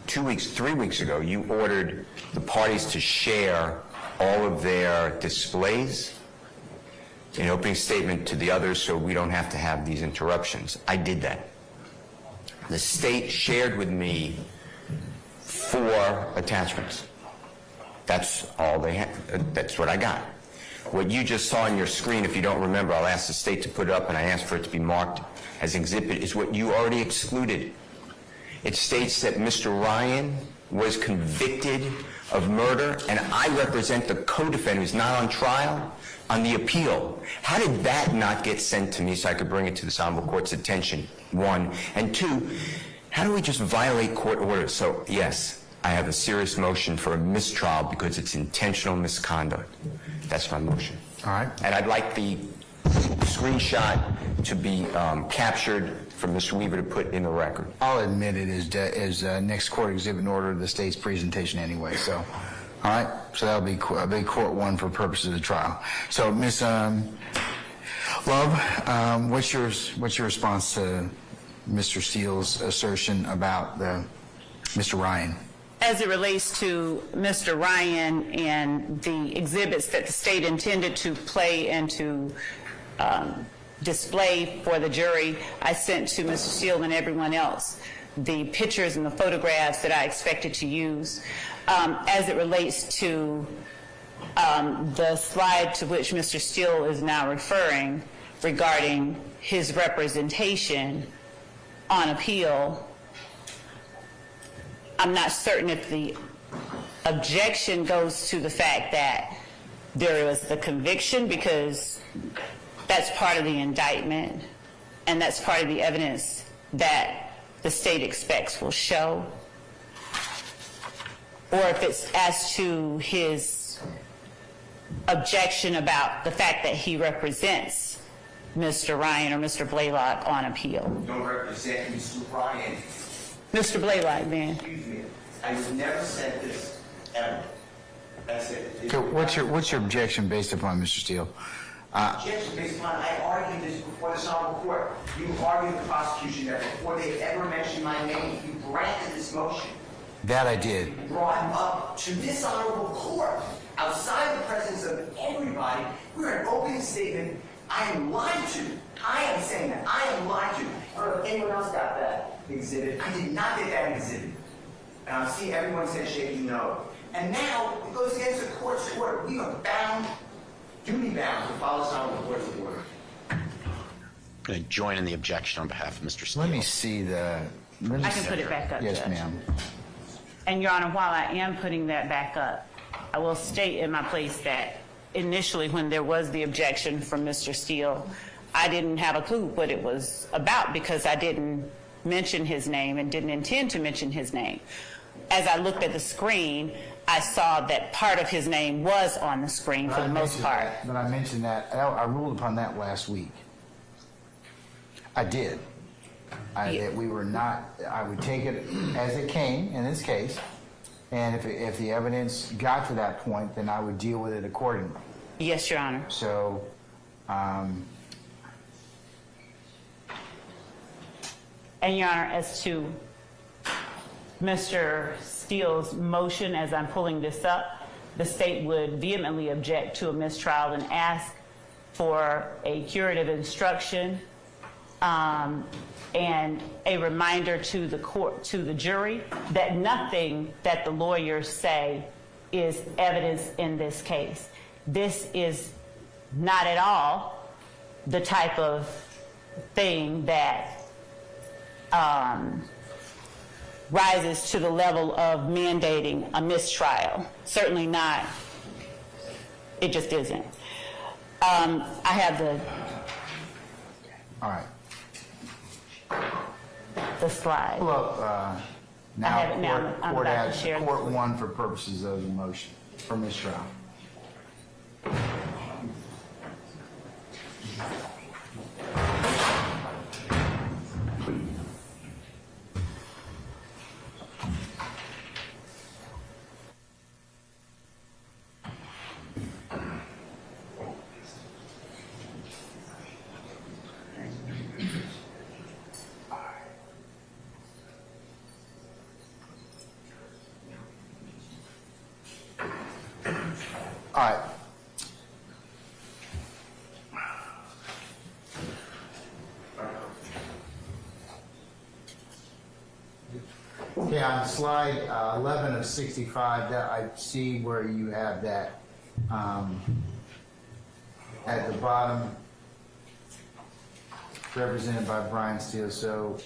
Speaker 11: 2 weeks, 3 weeks ago, you ordered the parties to share all of their displays in opening statement to the others so we don't have to have these interruptions. I did that. The state shared with me 4 attachments. That's all they had. That's what I got. What you just saw on your screen, if you don't remember, I'll ask the state to put it up, and I asked for it to be marked as exhibit, is what you already excluded. It states that Mr. Ryan was convicted of murder, and I represent the co-defendant who's not on trial on the appeal. How did that not get sent to me so I could bring it to this honorable court's attention, 1? And 2, how do we just violate court orders? So, yes, I have a serious motion for a mistrial because it's intentional misconduct. That's my motion.
Speaker 3: All right.
Speaker 11: And I'd like the screenshot to be captured for Mr. Weaver to put in the record.
Speaker 3: I'll admit it is next court exhibit in order of the state's presentation anyway, so. All right, so that'll be court 1 for purposes of the trial. So, Ms. Love, what's your response to Mr. Steele's assertion about Mr. Ryan?
Speaker 6: As it relates to Mr. Ryan and the exhibits that the state intended to play and to display for the jury, I sent to Mr. Steele and everyone else the pictures and the photographs that I expected to use. As it relates to the slide to which Mr. Steele is now referring regarding his representation on appeal, I'm not certain if the objection goes to the fact that there was the conviction, because that's part of the indictment and that's part of the evidence that the state expects will show, or if it's as to his objection about the fact that he represents Mr. Ryan or Mr. Blaylock on appeal.
Speaker 2: Don't represent Mr. Ryan.
Speaker 6: Mr. Blaylock, then.
Speaker 2: Excuse me. I would never said this, ever. That's it.
Speaker 3: So what's your objection based upon, Mr. Steele?
Speaker 2: Objection based upon, I argued this before this honorable court. You argued the prosecution that before they ever mentioned my name, you granted this motion.
Speaker 3: That I did.
Speaker 2: You brought up to this honorable court, outside the presence of everybody. We're an open statement. I am lied to. I am saying that. I am lied to. I don't know if anyone else got that exhibit. I did not get that exhibit. And I'm seeing everyone say shaking no. And now it goes against the court's order. We are bound, duty bound, to follow this honorable court's order.
Speaker 12: I'm going to join in the objection on behalf of Mr. Steele.
Speaker 3: Let me see the...
Speaker 6: I can put it back up,
Speaker 3: Yes,
Speaker 6: Judge.
Speaker 3: ma'am.
Speaker 6: And, Your Honor, while I am putting that back up, I will state in my place that initially when there was the objection from Mr. Steele, I didn't have a clue what it was about because I didn't mention his name and didn't intend to mention his name. As I looked at the screen, I saw that part of his name was on the screen for the most part.
Speaker 3: But I mentioned that, I ruled upon that last week. I did. That we were not, I would take it as it came in this case, and if the evidence got to that point, then I would deal with it accordingly.
Speaker 6: Yes, Your Honor.
Speaker 3: So,
Speaker 6: And Your Honor, as to Mr. Steele's motion, as I'm pulling this up, the state would vehemently object to a mistrial and ask for a curative instruction and a reminder to the court, to the jury, that nothing that the lawyers say is evidence in this case. This is not at all the type of thing that rises to the level of mandating a mistrial. Certainly not. It just isn't. I have
Speaker 3: all right.
Speaker 6: the slide.
Speaker 3: Pull up, now,
Speaker 6: I have it now. I'm
Speaker 3: court
Speaker 6: about to share the
Speaker 3: court one for purposes of the motion for mistrial. All right. Okay, on slide 11 of 65, that I see where you have that at the bottom, represented by Brian Steele. So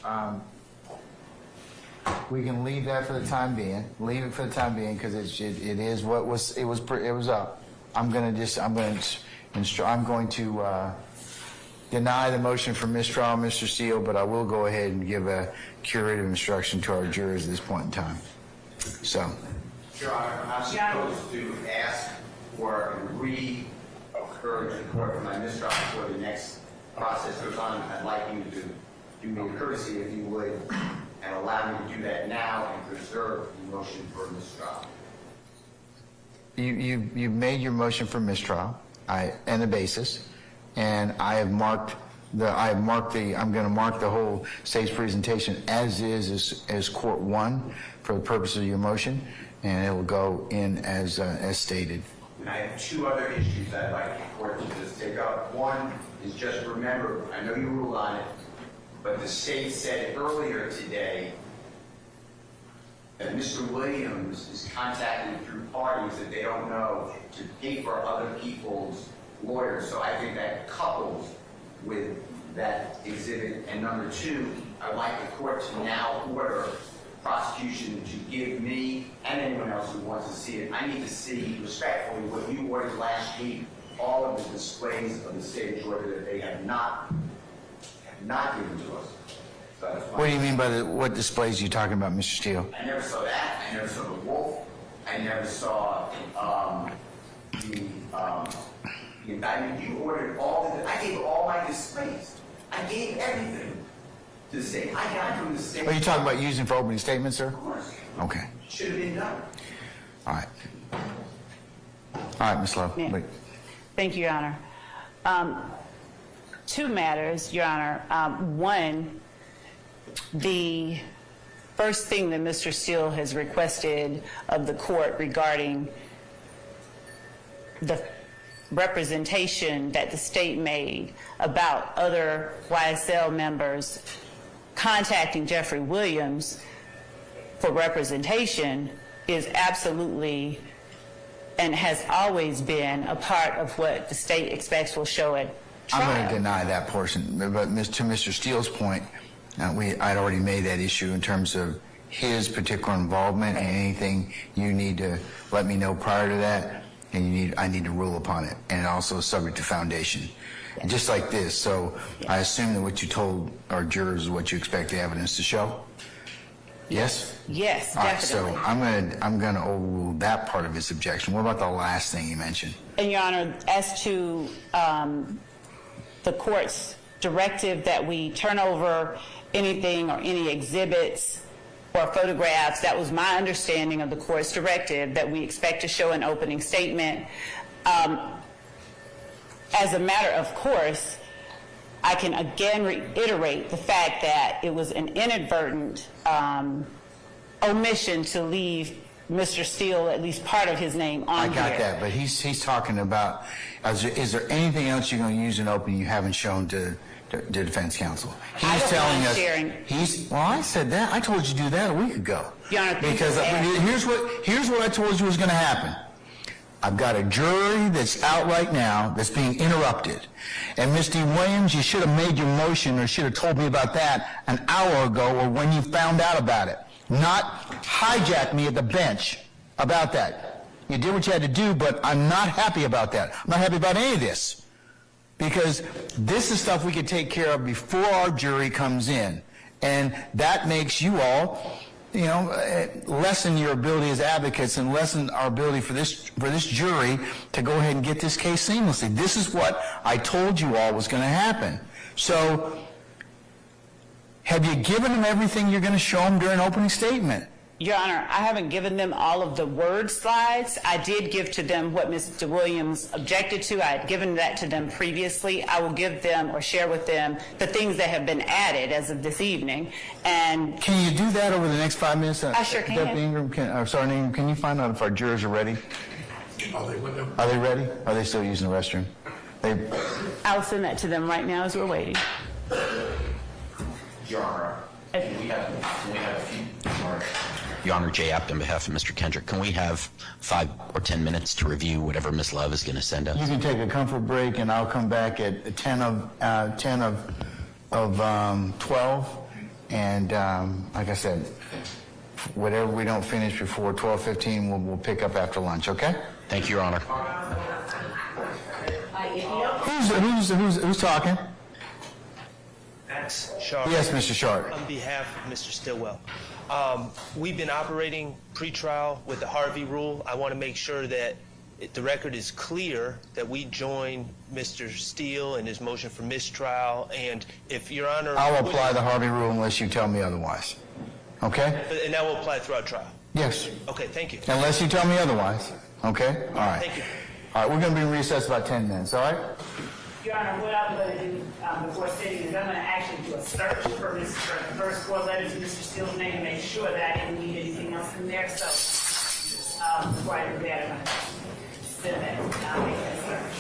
Speaker 3: we can leave that for the time being. Leave it for the time being because it is what was it was up. I'm going to deny the motion for mistrial, Mr. Steele, but I will go ahead and give a curative instruction to our jurors at this point in time. So.
Speaker 2: Your Honor, I'm supposed to ask for a re-occurrence report for my mistrial before the next process goes on. I'd like you to do me a courtesy, if you would, and allow me to do that now and preserve the motion for mistrial.
Speaker 3: You made your motion for mistrial, and the basis, and I'm going to mark the whole state's presentation as court one for the purpose of your motion, and it will go in as stated.
Speaker 2: And I have two other issues I'd like the court to just take up. One is just remember, I know you ruled on it, but the state said earlier today that Mr. Williams is contacting through parties that they don't know to pay for other people's lawyers. So I think that couples with that exhibit. And number two, I'd like the court to now order prosecution to give me and anyone else who wants to see it. I need to see respectfully what you ordered last week, all of the displays of the state of Georgia that they have not given to us. So
Speaker 3: what do you mean by what displays are you talking about, Mr. Steele?
Speaker 2: I never saw that. I never saw the wolf. I never saw the indictment. You ordered I gave all my displays. I gave everything to the state. I got from the state.
Speaker 3: Are you talking about using for opening statements, sir?
Speaker 2: Of course.
Speaker 3: Okay.
Speaker 2: Should have been done.
Speaker 3: All right. All right, Ms. Love.
Speaker 6: Yeah. Thank you, Your Honor. Two matters, Your Honor. One, the first thing that Mr. Steele has requested of the court regarding the representation that the state made about other YSL members contacting Jeffrey Williams for representation is absolutely and has always been a part of what the state expects will show at trial.
Speaker 3: I'm going to deny that portion, but to Mr. Steele's point, I'd already made that issue in terms of his particular involvement, and anything you need to let me know prior to that, and I need to rule upon it, and also subject to foundation. And just like this, so I assume that what you told our jurors is what you expect the evidence to show? Yes?
Speaker 15: Yes,
Speaker 3: All right, so
Speaker 15: definitely.
Speaker 3: I'm gonna overrule that part of his objection. What about the last thing you mentioned?
Speaker 15: And Your Honor, as to the court's directive that we turn over anything or any exhibits or photographs, that was my understanding of the court's directive, that we expect to show an opening statement. As a matter of course, I can again reiterate the fact that it was an inadvertent omission to leave Mr. Steele, at least part of his name, on here.
Speaker 3: I got that, but he's talking about, is there anything else you're going to use in opening you haven't shown to defense counsel? He's telling us. Well, I said that. I told you to do that a week ago.
Speaker 15: Your Honor,
Speaker 3: because here's what I told you was going to happen. I've got a jury that's out right now that's being interrupted. And Ms. D. Williams, you should have made your motion or should have told me about that an hour ago or when you found out about it. Not hijack me at the bench about that. You did what you had to do, but I'm not happy about that. I'm not happy about any of this. Because this is stuff we could take care of before our jury comes in. And that makes you all, lessen your ability as advocates and lessen our ability for this jury to go ahead and get this case seamlessly. This is what I told you all was going to happen. So, have you given them everything you're going to show them during opening statement?
Speaker 15: Your Honor, I haven't given them all of the word slides. I did give to them what Mr. Williams objected to. I had given that to them previously. I will give them or share with them the things that have been added as of this evening. And
Speaker 3: can you do that over the next 5 minutes?
Speaker 15: I sure can.
Speaker 3: Deputy Ingram, Ingram, can you find out if our jurors are ready? Are they ready? Are they still using the restroom?
Speaker 15: I'll send that to them right now as we're waiting.
Speaker 12: Your Honor, can we have a few? Your Honor, Jay Apt on behalf of Mr. Kendrick, can we have 5 or 10 minutes to review whatever Ms. Love is going to send us?
Speaker 3: You can take a comfort break, and I'll come back at 10 of 12. And like I said, whatever we don't finish before 12:15, we'll pick up after lunch. Okay?
Speaker 12: Thank you, Your Honor.
Speaker 3: Who's talking?
Speaker 13: Max Sharp.
Speaker 3: Yes, Mr. Sharp.
Speaker 13: On behalf of Mr. Stillwell. We've been operating pretrial with the Harvey rule. I want to make sure that the record is clear that we join Mr. Steele in his motion for mistrial. And if Your Honor...
Speaker 3: I'll apply the Harvey rule unless you tell me otherwise. Okay?
Speaker 13: And that will apply throughout trial?
Speaker 3: Yes.
Speaker 13: Okay, thank you.
Speaker 3: Unless you tell me otherwise. Okay? All right.
Speaker 13: Thank you.
Speaker 3: All right, we're going to be in recess about 10 minutes, all right?
Speaker 6: Your Honor, what I'm going to do before sitting is I'm going to actually do a search for the first 4 letters of Mr. Steele's name and make sure that I didn't leave anything else in there. So before I do that, I'm going to send that. I'll make that search.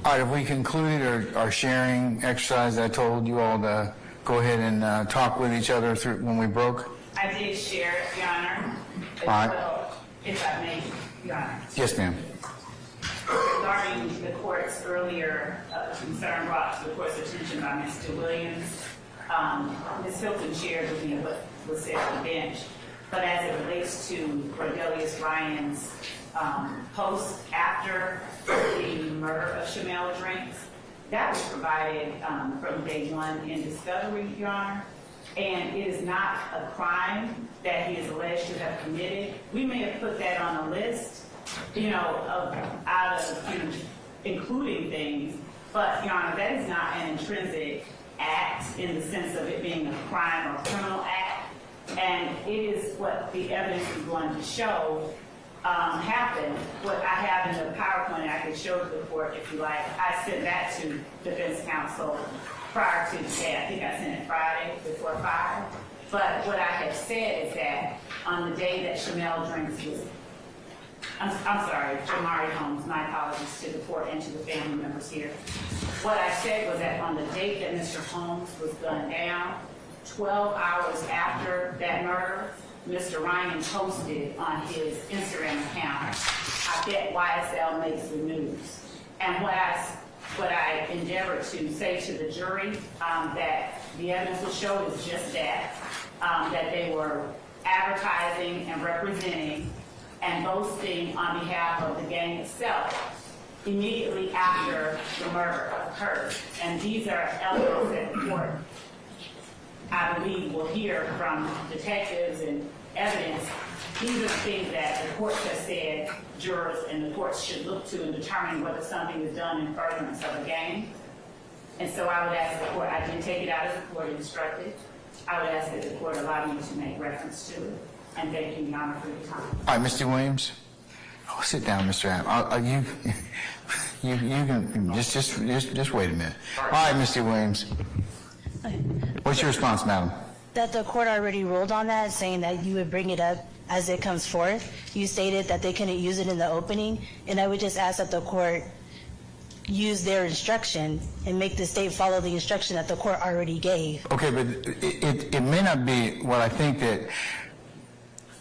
Speaker 3: All right, have we concluded our sharing exercise? I told you all to go ahead and talk with each other through when we broke.
Speaker 6: I did share it, Your Honor, as
Speaker 3: All right.
Speaker 6: well, if I may, Your Honor.
Speaker 3: Yes, ma'am.
Speaker 6: Regarding the court's earlier concern brought to the court's attention by Mr. Williams, Ms. Hilton shared with me what was said on the bench. But as it relates to Cordelius Ryan's post after the murder of Shamel Drinks, that was provided from day one in discovery, Your Honor. And it is not a crime that he is alleged to have committed. We may have put that on a list, out of including things, but, Your Honor, that is not an intrinsic act in the sense of it being a crime or criminal act. And it is what the evidence is going to show happened. What I have in the PowerPoint I can show to the court if you like. I sent that to defense counsel prior to today. I think I sent it Friday before 5. But what I have said is that on the day that Shamel Drinks was, I'm sorry, Jamari Holmes, my apologies to the court and to the family members here. What I said was that on the date that Mr. Holmes was gunned down, 12 hours after that murder, Mr. Ryan posted on his Instagram account, "I bet YSL makes the news." And what I endeavored to say to the jury that the evidence will show is just that they were advertising and representing and boasting on behalf of the gang itself immediately after the murder occurred. And these are elements that the court, I believe, will hear from detectives and evidence. These are the things that the courts have said jurors and the courts should look to in determining whether something is done in furtherance of a gang. And so I would ask the court, I did take it out as the court instructed. I would ask that the court allow me to make reference to it. And thank you, Your Honor, for your time.
Speaker 3: All right, Mr. Williams. Oh, sit down, Mr. Adam. You can just wait a minute. All right, Mr. Williams. What's your response, madam?
Speaker 9: That the court already ruled on that, saying that you would bring it up as it comes forth. You stated that they couldn't use it in the opening, and I would just ask that the court use their instruction and make the state follow the instruction that the court already gave.
Speaker 3: Okay, but it may not be what I think that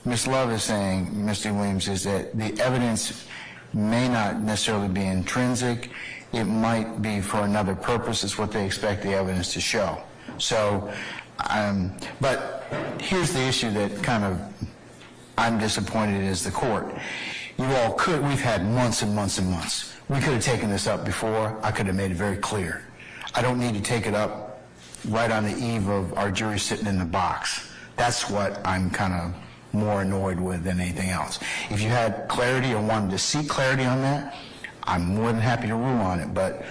Speaker 3: Ms. Love is saying, Mr. Williams, is that the evidence may not necessarily be intrinsic. It might be for another purpose. It's what they expect the evidence to show. So, but here's the issue that kind of I'm disappointed as the court. You all could, we've had months and months and months. We could have taken this up before. I could have made it very clear. I don't need to take it up right on the eve of our jury sitting in the box. That's what I'm kind of more annoyed with than anything else. If you had clarity or wanted to seek clarity on that, I'm more than happy to rule on it, but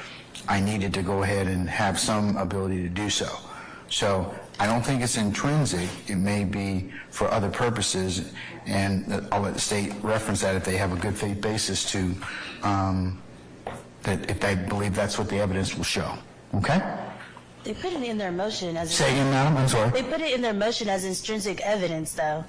Speaker 3: I needed to go ahead and have some ability to do so. So I don't think it's intrinsic. It may be for other purposes, and I'll let the state reference that if they have a good faith basis to, that if they believe that's what the evidence will show. Okay?
Speaker 9: They put it in their motion as...
Speaker 3: Say again, madam? I'm sorry.
Speaker 9: They put it in their motion as intrinsic evidence, though.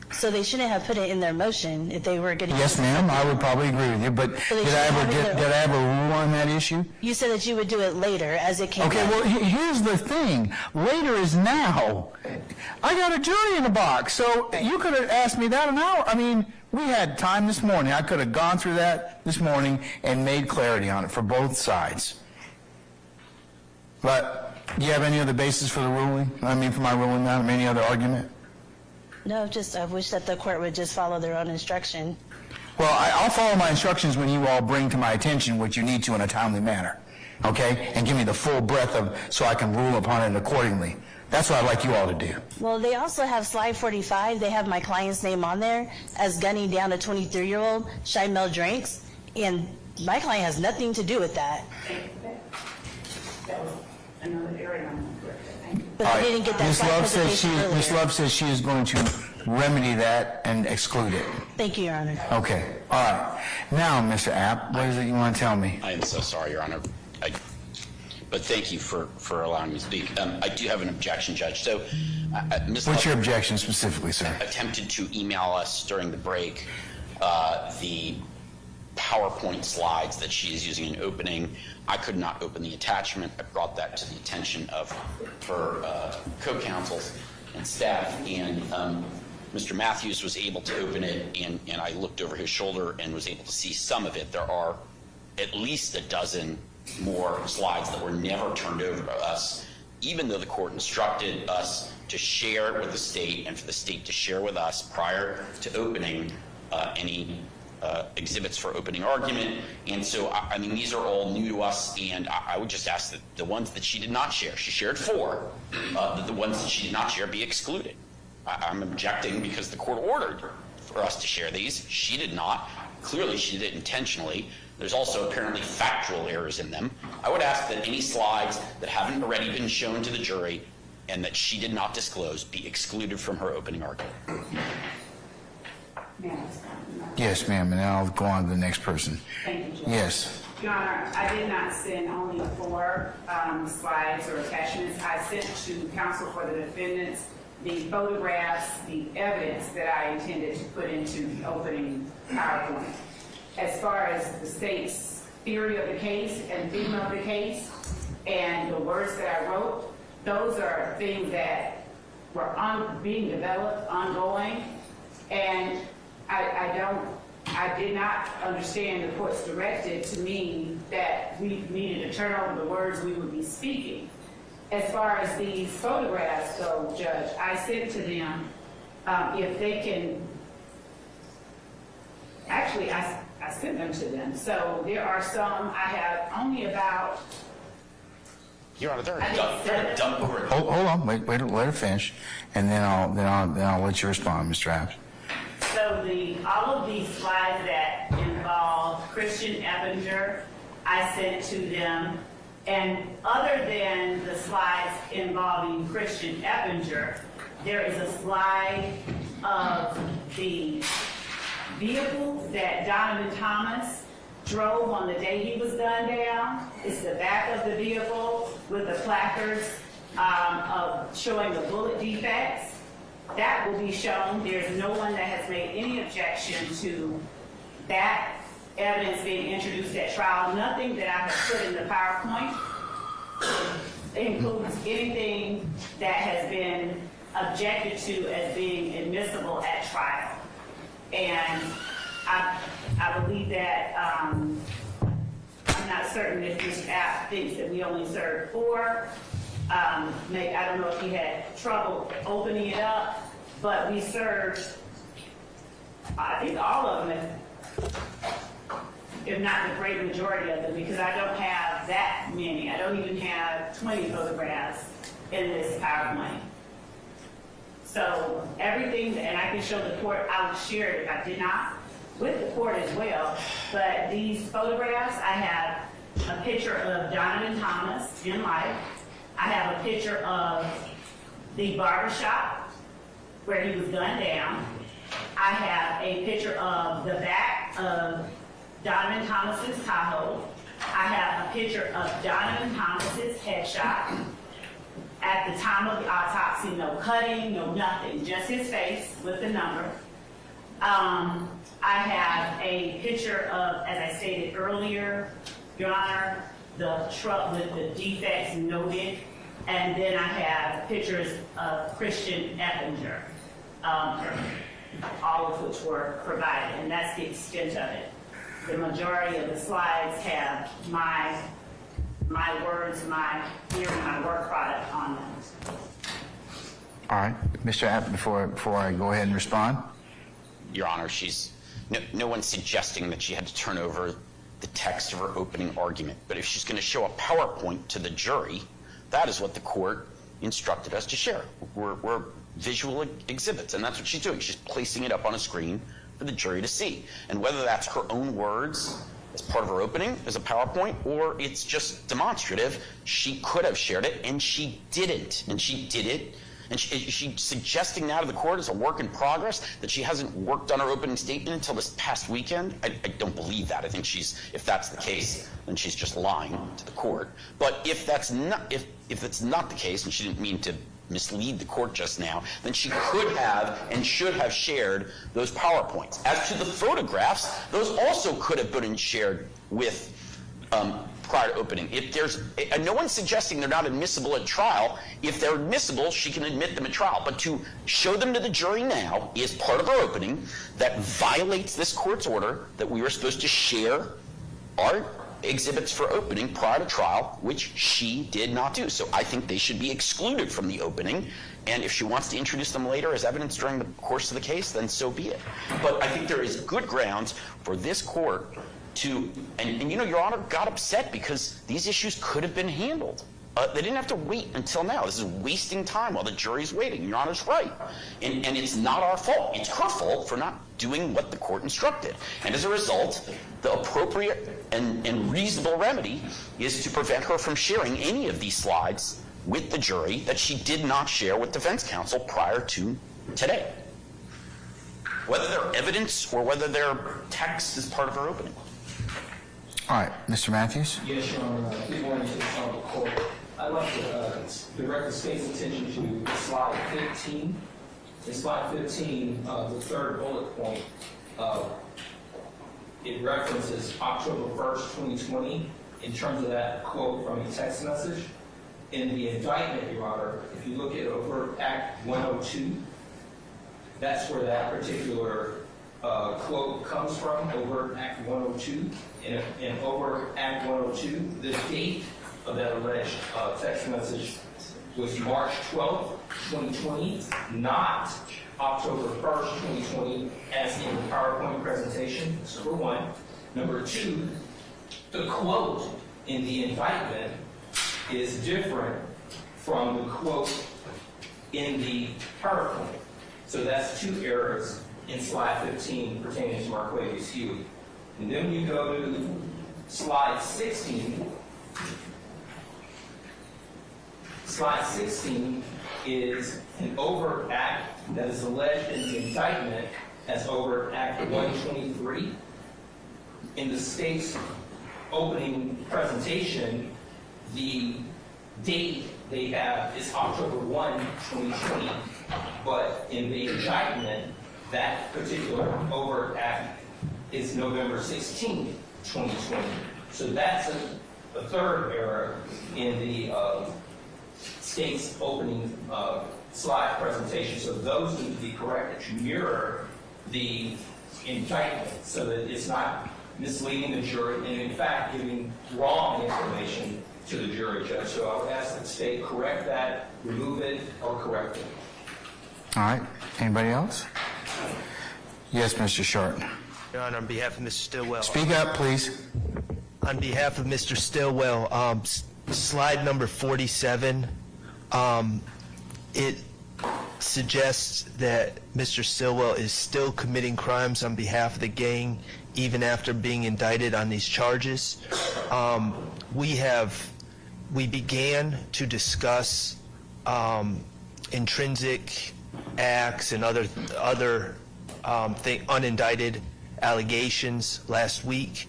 Speaker 9: So they shouldn't have put it in their motion if they were going to...
Speaker 3: Yes, ma'am, I would probably agree with you, but did I ever rule on that issue?
Speaker 9: You said that you would do it later as it came
Speaker 3: Okay,
Speaker 9: up.
Speaker 3: well, here's the thing. Later is now. I got a jury in the box, so you could have asked me that an hour. I mean, we had time this morning. I could have gone through that this morning and made clarity on it for both sides. But do you have any other basis for the ruling? I mean, for my ruling, madam, any other argument?
Speaker 9: No, just I wish that the court would just follow their own instruction.
Speaker 3: Well, I'll follow my instructions when you all bring to my attention what you need to in a timely manner, okay? And give me the full breadth of, so I can rule upon it accordingly. That's what I'd like you all to do.
Speaker 9: Well, they also have slide 45. They have my client's name on there as gunning down a 23-year-old, Shymel Drinks. And my client has nothing to do with that.
Speaker 6: That was another area I'm correct.
Speaker 9: But I didn't get that
Speaker 3: Ms.
Speaker 9: slide
Speaker 3: Love says
Speaker 9: presentation earlier.
Speaker 3: Ms. Love says she is going to remedy that and exclude it.
Speaker 9: Thank you, Your Honor.
Speaker 3: Okay, all right. Now, Mr. App, what is it you want to tell me?
Speaker 12: I am so sorry, Your Honor. But thank you for allowing me to speak. I do have an objection, Judge. So, Ms.
Speaker 3: What's your
Speaker 12: Love
Speaker 3: objection specifically, sir?
Speaker 12: attempted to email us during the break the PowerPoint slides that she is using in opening. I could not open the attachment. I brought that to the attention of her co-counsels and staff, and Mr. Matthews was able to open it, and I looked over his shoulder and was able to see some of it. There are at least a dozen more slides that were never turned over to us, even though the court instructed us to share it with the state and for the state to share with us prior to opening any exhibits for opening argument. And so, I mean, these are all new to us, and I would just ask that the ones that she did not share, she shared 4, that the ones that she did not share be excluded. I'm objecting because the court ordered for us to share these. She did not. Clearly, she did it intentionally. There's also apparently factual errors in them. I would ask that any slides that haven't already been shown to the jury and that she did not disclose be excluded from her opening argument.
Speaker 3: Yes, ma'am, and then I'll go on to the next person.
Speaker 6: Thank you, Judge.
Speaker 3: Yes.
Speaker 6: Your Honor, I did not send only 4 slides or attachments. I sent to counsel for the defendants the photographs, the evidence that I intended to put into the opening PowerPoint. As far as the state's theory of the case and theme of the case and the words that I wrote, those are things that were being developed, ongoing, and I did not understand the court's directive to me that we needed to turn over the words we would be speaking. As far as these photographs go, Judge, I sent to them if they can, actually I sent them to them. So there are some, I have only about,
Speaker 12: Your Honor, they're a dump over.
Speaker 3: Hold on, wait, let her finish, and then I'll let you respond, Mr. App.
Speaker 6: so all of these slides that involve Christian Eppinger, I sent to them. And other than the slides involving Christian Eppinger, there is a slide of the vehicle that Donovan Thomas drove on the day he was gunned down. It's the back of the vehicle with the placards of showing the bullet defects. That will be shown. There's no one that has made any objection to that evidence being introduced at trial. Nothing that I have put in the PowerPoint includes anything that has been objected to as being admissible at trial. And I believe that I'm not certain if Mr. App thinks that we only served 4. I don't know if he had trouble opening it up, but we served, I think, all of them, if not the great majority of them, because I don't have that many. I don't even have 20 photographs in this PowerPoint. So everything, and I can show the court, I would share it if I did not, with the court as well. But these photographs, I have a picture of Donovan Thomas in life. I have a picture of the barbershop where he was gunned down. I have a picture of the back of Donovan Thomas's Tahoe. I have a picture of Donovan Thomas's headshot. At the time of the autopsy, no cutting, no nothing, just his face with the number. I have a picture of, as I stated earlier, Your Honor, the truck with the defects noted, and then I have pictures of Christian Eppinger, all of which were provided, and that's the extent of it. The majority of the slides have my words, my theory, my work product on them.
Speaker 3: All right, Mr. App, before I go ahead and respond.
Speaker 12: Your Honor, no one's suggesting that she had to turn over the text of her opening argument. But if she's going to show a PowerPoint to the jury, that is what the court instructed us to share. We're visual exhibits, and that's what she's doing. She's placing it up on a screen for the jury to see. And whether that's her own words as part of her opening as a PowerPoint, or it's just demonstrative. She could have shared it, and she didn't. And she did it. And she's suggesting now to the court as a work in progress that she hasn't worked on her opening statement until this past weekend. I don't believe that. I think if that's the case, then she's just lying to the court. But if that's not the case, and she didn't mean to mislead the court just now, then she could have and should have shared those PowerPoints. As to the photographs, those also could have been shared with prior to opening. If there's, and no one's suggesting they're not admissible at trial. If they're admissible, she can admit them at trial. But to show them to the jury now is part of our opening that violates this court's order that we were supposed to share our exhibits for opening prior to trial, which she did not do. So I think they should be excluded from the opening. And if she wants to introduce them later as evidence during the course of the case, then so be it. But I think there is good grounds for this court to, and you know, Your Honor got upset because these issues could have been handled. They didn't have to wait until now. This is wasting time while the jury's waiting. Your Honor's right. And it's not our fault. It's her fault for not doing what the court instructed. And as a result, the appropriate and reasonable remedy is to prevent her from sharing any of these slides with the jury that she did not share with defense counsel prior to today. Whether they're evidence or whether they're text is part of her opening.
Speaker 3: All right, Mr. Matthews?
Speaker 14: Yes, Your Honor. Good morning to the Honorable Court. I'd like to direct the state's attention to slide 15. In slide 15, the third bullet point, it references October 1st, 2020, in terms of that quote from a text message. In the indictment, Your Honor, if you look at Overt Act 102, that's where that particular quote comes from, Overt Act 102. In Overt Act 102, the date of that alleged text message was March 12th, 2020, not October 1st, 2020, as in the PowerPoint presentation. That's number one. Number two, the quote in the indictment is different from the quote in the PowerPoint. So that's two errors in slide 15 pertaining to Marquavius Huey. And then you go to slide 16. Slide 16 is an overt act that is alleged in the indictment as Overt Act 123. In the state's opening presentation, the date they have is October 1, 2020. But in the indictment, that particular overt act is November 16, 2020. So that's a third error in the state's opening slide presentation. So those need to be corrected to mirror the indictment so that it's not misleading the jury and in fact giving wrong information to the jury judge. So I would ask that the state correct that, remove it, or correct it.
Speaker 3: All right. Anybody else? Yes, Mr. Short.
Speaker 13: Your Honor, on behalf of Mr. Stillwell.
Speaker 3: Speak up, please.
Speaker 13: On behalf of Mr. Stillwell, slide number 47, it suggests that Mr. Stillwell is still committing crimes on behalf of the gang even after being indicted on these charges. We began to discuss intrinsic acts and other unindicted allegations last week,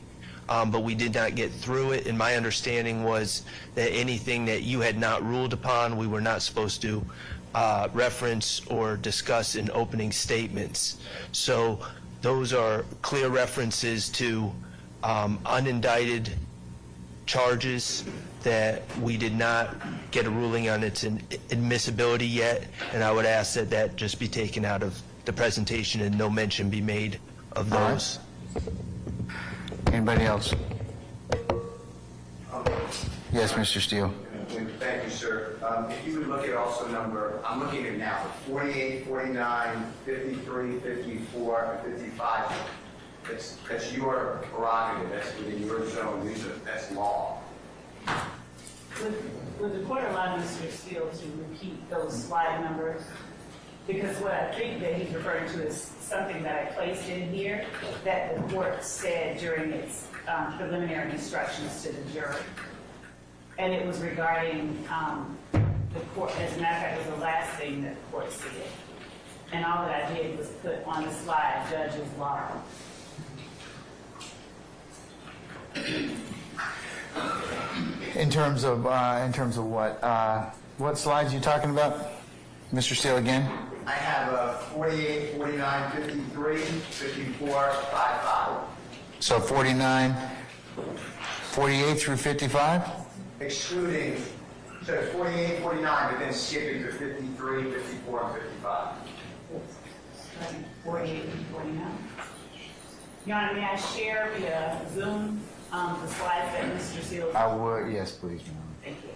Speaker 13: but we did not get through it. And my understanding was that anything that you had not ruled upon, we were not supposed to reference or discuss in opening statements. So those are clear references to unindicted charges that we did not get a ruling on its admissibility yet, and I would ask that that just be taken out of the presentation and no mention be made of those.
Speaker 3: Anybody else? Yes, Mr. Steele.
Speaker 2: Thank you, sir. If you would look at also number, I'm looking at now, 48, 49, 53, 54, and 55. That's your prerogative. That's within your zone. That's law.
Speaker 6: Would the court allow Mr. Steele to repeat those slide numbers? Because what I think that he's referring to is something that I placed in here that the court said during its preliminary instructions to the jury. And it was regarding the court, as a matter of fact, it was the last thing that the court said. And all that I did was put on the slide, judge's law.
Speaker 3: In terms of what slides you talking about? Mr. Steele again?
Speaker 2: I have 48, 49, 53, 54, 55.
Speaker 3: So 48 through 55?
Speaker 2: Excluding, so it's 48, 49, but then skipping to 53, 54, and 55.
Speaker 6: 48 and 49. Your Honor, may I share via Zoom the slides that Mr. Seals?
Speaker 3: I would, yes, please, Your Honor.
Speaker 6: Thank you.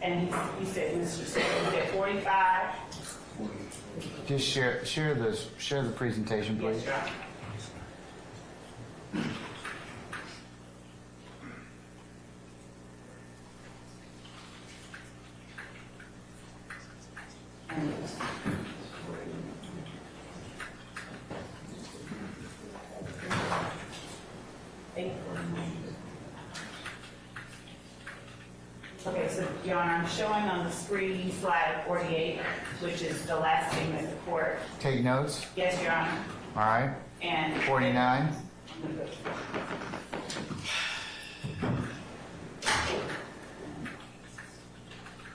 Speaker 6: And he said, Mr. Seals, you said 45?
Speaker 3: Just share the presentation, please.
Speaker 6: Yes, Your Honor. Okay, so Your Honor, I'm showing on the screen slide 48, which is the last thing that the court.
Speaker 3: Take notes.
Speaker 6: Yes, Your Honor.
Speaker 3: All right.
Speaker 6: And
Speaker 3: 49.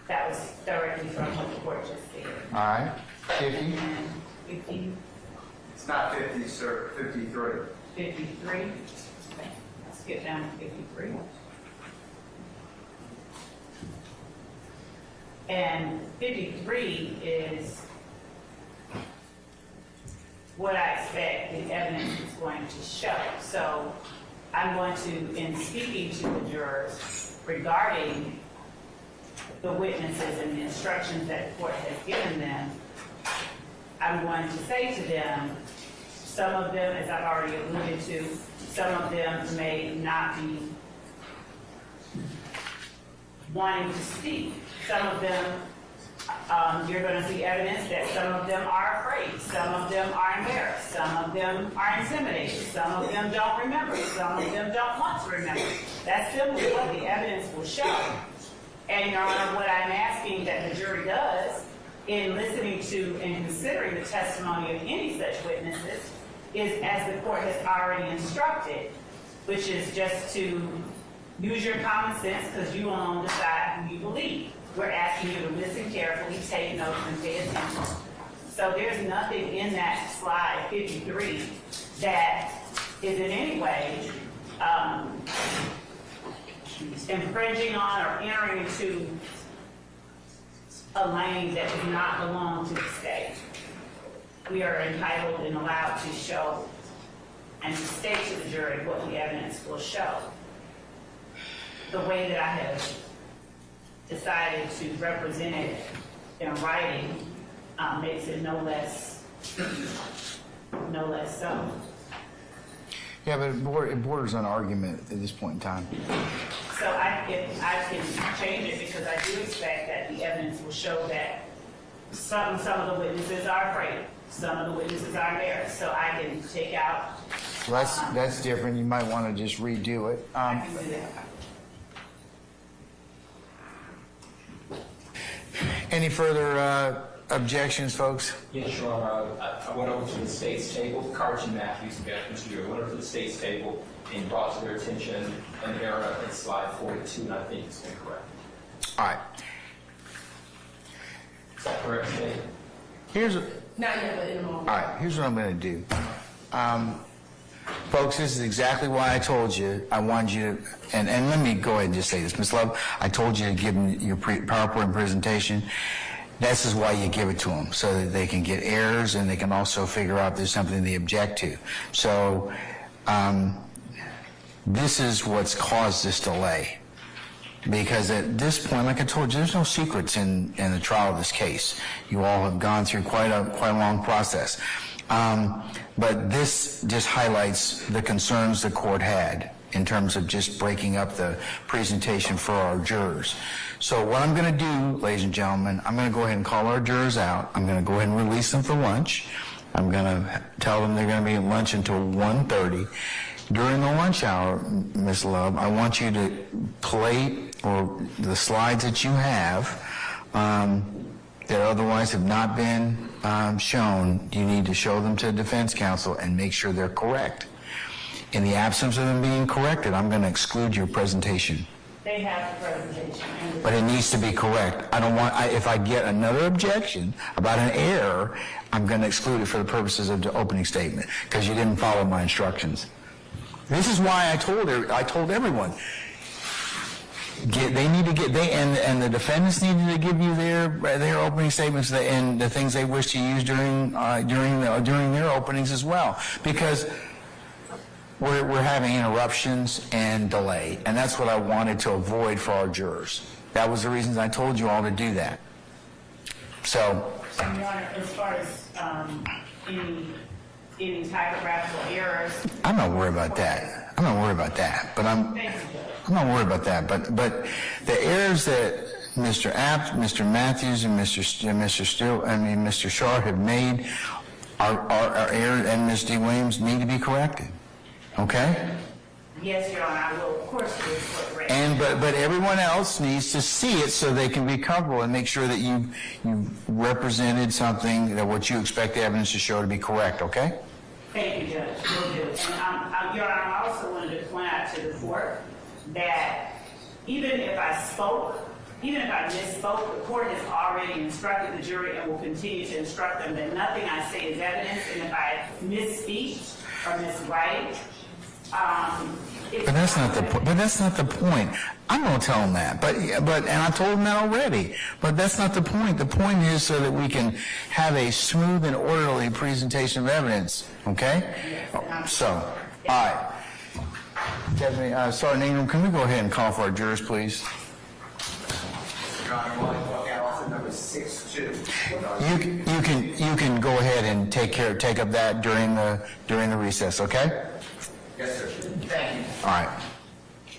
Speaker 6: That was directly from what the court just said.
Speaker 3: All right. 50.
Speaker 6: And 50.
Speaker 2: It's not 50, sir, 53.
Speaker 6: 53. Okay, let's get down to 53. And 53 is what I expect the evidence is going to show. So I'm going to, in speaking to the jurors regarding the witnesses and the instructions that the court has given them, I'm going to say to them, some of them, as I've already alluded to, some of them may not be wanting to speak. Some of them, you're going to see evidence that some of them are afraid, some of them are embarrassed, some of them are intimidated, some of them don't remember, some of them don't want to remember. That's simply what the evidence will show. And Your Honor, what I'm asking that the jury does in listening to and considering the testimony of any such witnesses is, as the court has already instructed, which is just to use your common sense because you alone decide who you believe. We're asking you to listen carefully, take notes, and pay attention. So there's nothing in that slide 53 that is in any way infringing on or entering into a lane that does not belong to the state. We are entitled and allowed to show and to state to the jury what the evidence will show. The way that I have decided to represent it in writing makes it no less so.
Speaker 3: Yeah, but it borders on argument at this point in time.
Speaker 6: So I can change it because I do expect that the evidence will show that some of the witnesses are afraid, some of the witnesses are embarrassed. So I can take out.
Speaker 3: Well, that's different. You might want to just redo it.
Speaker 6: I can do that.
Speaker 3: Any further objections, folks?
Speaker 14: Yes, Your Honor. I went over to the state's table, Carch and Matthews, Mr. Bureau, went over to the state's table and brought to their attention an error in slide 42, and I think it's incorrect.
Speaker 3: All right.
Speaker 14: Is that correct, State?
Speaker 10: Not yet, but in a moment.
Speaker 3: All right, here's what I'm going to do. Folks, this is exactly why I told you I wanted you to, and let me go ahead and just say this. Ms. Love, I told you to give them your PowerPoint presentation. This is why you give it to them, so that they can get errors and they can also figure out if there's something they object to. So this is what's caused this delay. Because at this point, like I told you, there's no secrets in the trial of this case. You all have gone through quite a long process. But this just highlights the concerns the court had in terms of just breaking up the presentation for our jurors. So what I'm going to do, ladies and gentlemen, I'm going to go ahead and call our jurors out. I'm going to go ahead and release them for lunch. I'm going to tell them they're going to be at lunch until 1:30. During the lunch hour, Ms. Love, I want you to play or the slides that you have that otherwise have not been shown. You need to show them to the defense counsel and make sure they're correct. In the absence of them being corrected, I'm going to exclude your presentation.
Speaker 6: They have the presentation.
Speaker 3: But it needs to be correct. I don't want, if I get another objection about an error, I'm going to exclude it for the purposes of the opening statement because you didn't follow my instructions. This is why I told everyone. They need to get, and the defendants needed to give you their opening statements and the things they wish to use during their openings as well, because we're having interruptions and delay, and that's what I wanted to avoid for our jurors. That was the reasons I told you all to do that. So,
Speaker 6: Your Honor, as far as any typographical errors,
Speaker 3: I'm not worried about that. I'm not worried about that. But I'm not worried about that. But the errors that Mr. Apt, Mr. Matthews, and Mr. Shaw have made are errors, and Ms. D. Williams need to be corrected. Okay?
Speaker 6: yes, Your Honor, I will, of course, do it for the record.
Speaker 3: And but everyone else needs to see it so they can be comfortable and make sure that you've represented something that what you expect the evidence to show to be correct. Okay?
Speaker 6: Thank you, Judge. Will do. And Your Honor, I also wanted to point out to the court that even if I misspoke, the court has already instructed the jury and will continue to instruct them that nothing I say is evidence, and if I misspeak or miswrite,
Speaker 3: But that's not the point. I'm going to tell them that. But and I told them that already. But that's not the point. The point is so that we can have a smooth and orderly presentation of evidence. Okay? So, all right. Sergeant Ingram, can we go ahead and call for our jurors, please?
Speaker 2: Your Honor, while I walk out, also number 6-2.
Speaker 3: You can go ahead and take up that during the recess. Okay?
Speaker 2: Yes, sir. Thank you.
Speaker 3: All right.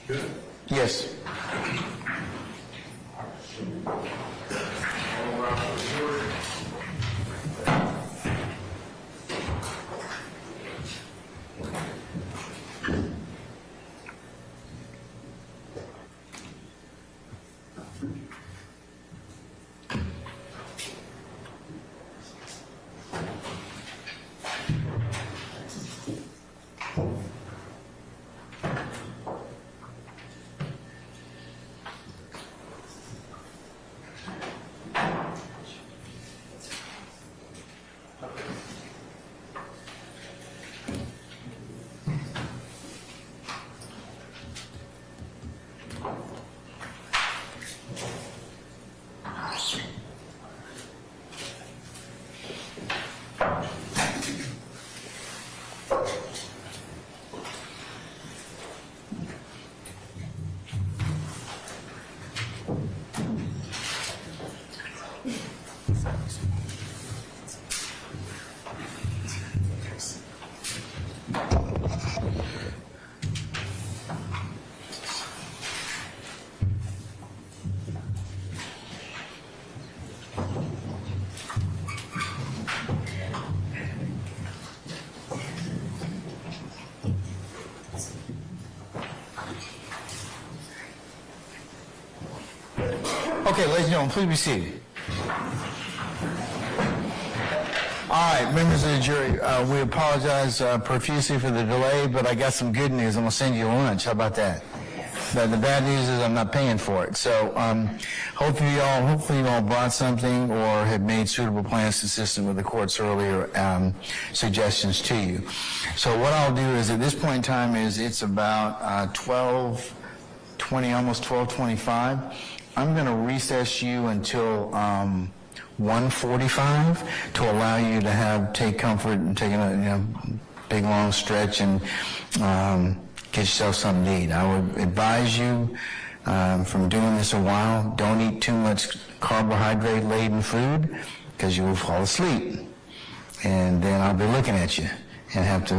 Speaker 4: Good.
Speaker 3: Yes. Okay, ladies and gentlemen, please be seated. All right, members of the jury, we apologize profusely for the delay, but I got some good news. I'm going to send you lunch. How about that? But the bad news is I'm not paying for it. So hopefully you all brought something or have made suitable plans consistent with the court's earlier suggestions to you. So what I'll do is at this point in time it's about 12:20, almost 12:25. I'm going to recess you until 1:45 to allow you to take comfort and take a big long stretch and get yourself something to eat. I would advise you from doing this a while, don't eat too much carbohydrate-laden food because you will fall asleep, and then I'll be looking at you and have to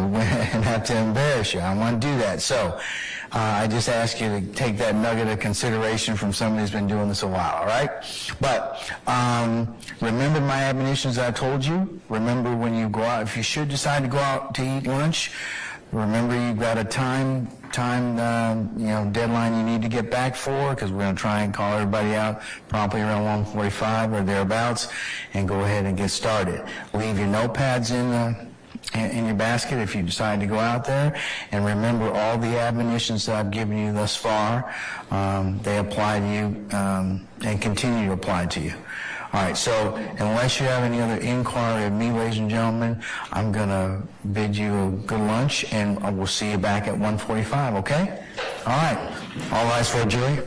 Speaker 3: embarrass you. I don't want to do that. So I just ask you to take that nugget of consideration from somebody who's been doing this a while, all right? But remember my admonitions I told you? Remember when you go out, if you should decide to go out to eat lunch, remember you've got a time deadline you need to get back for, because we're going to try and call everybody out promptly around 1:45 or thereabouts, and go ahead and get started. Leave your notepads in your basket if you decide to go out there, and remember all the admonitions that I've given you thus far, they apply to you and continue to apply to you. All right, so unless you have any other inquiry of me, ladies and gentlemen, I'm going to bid you a good lunch, and we'll see you back at 1:45, okay? All right, all rise for a jury.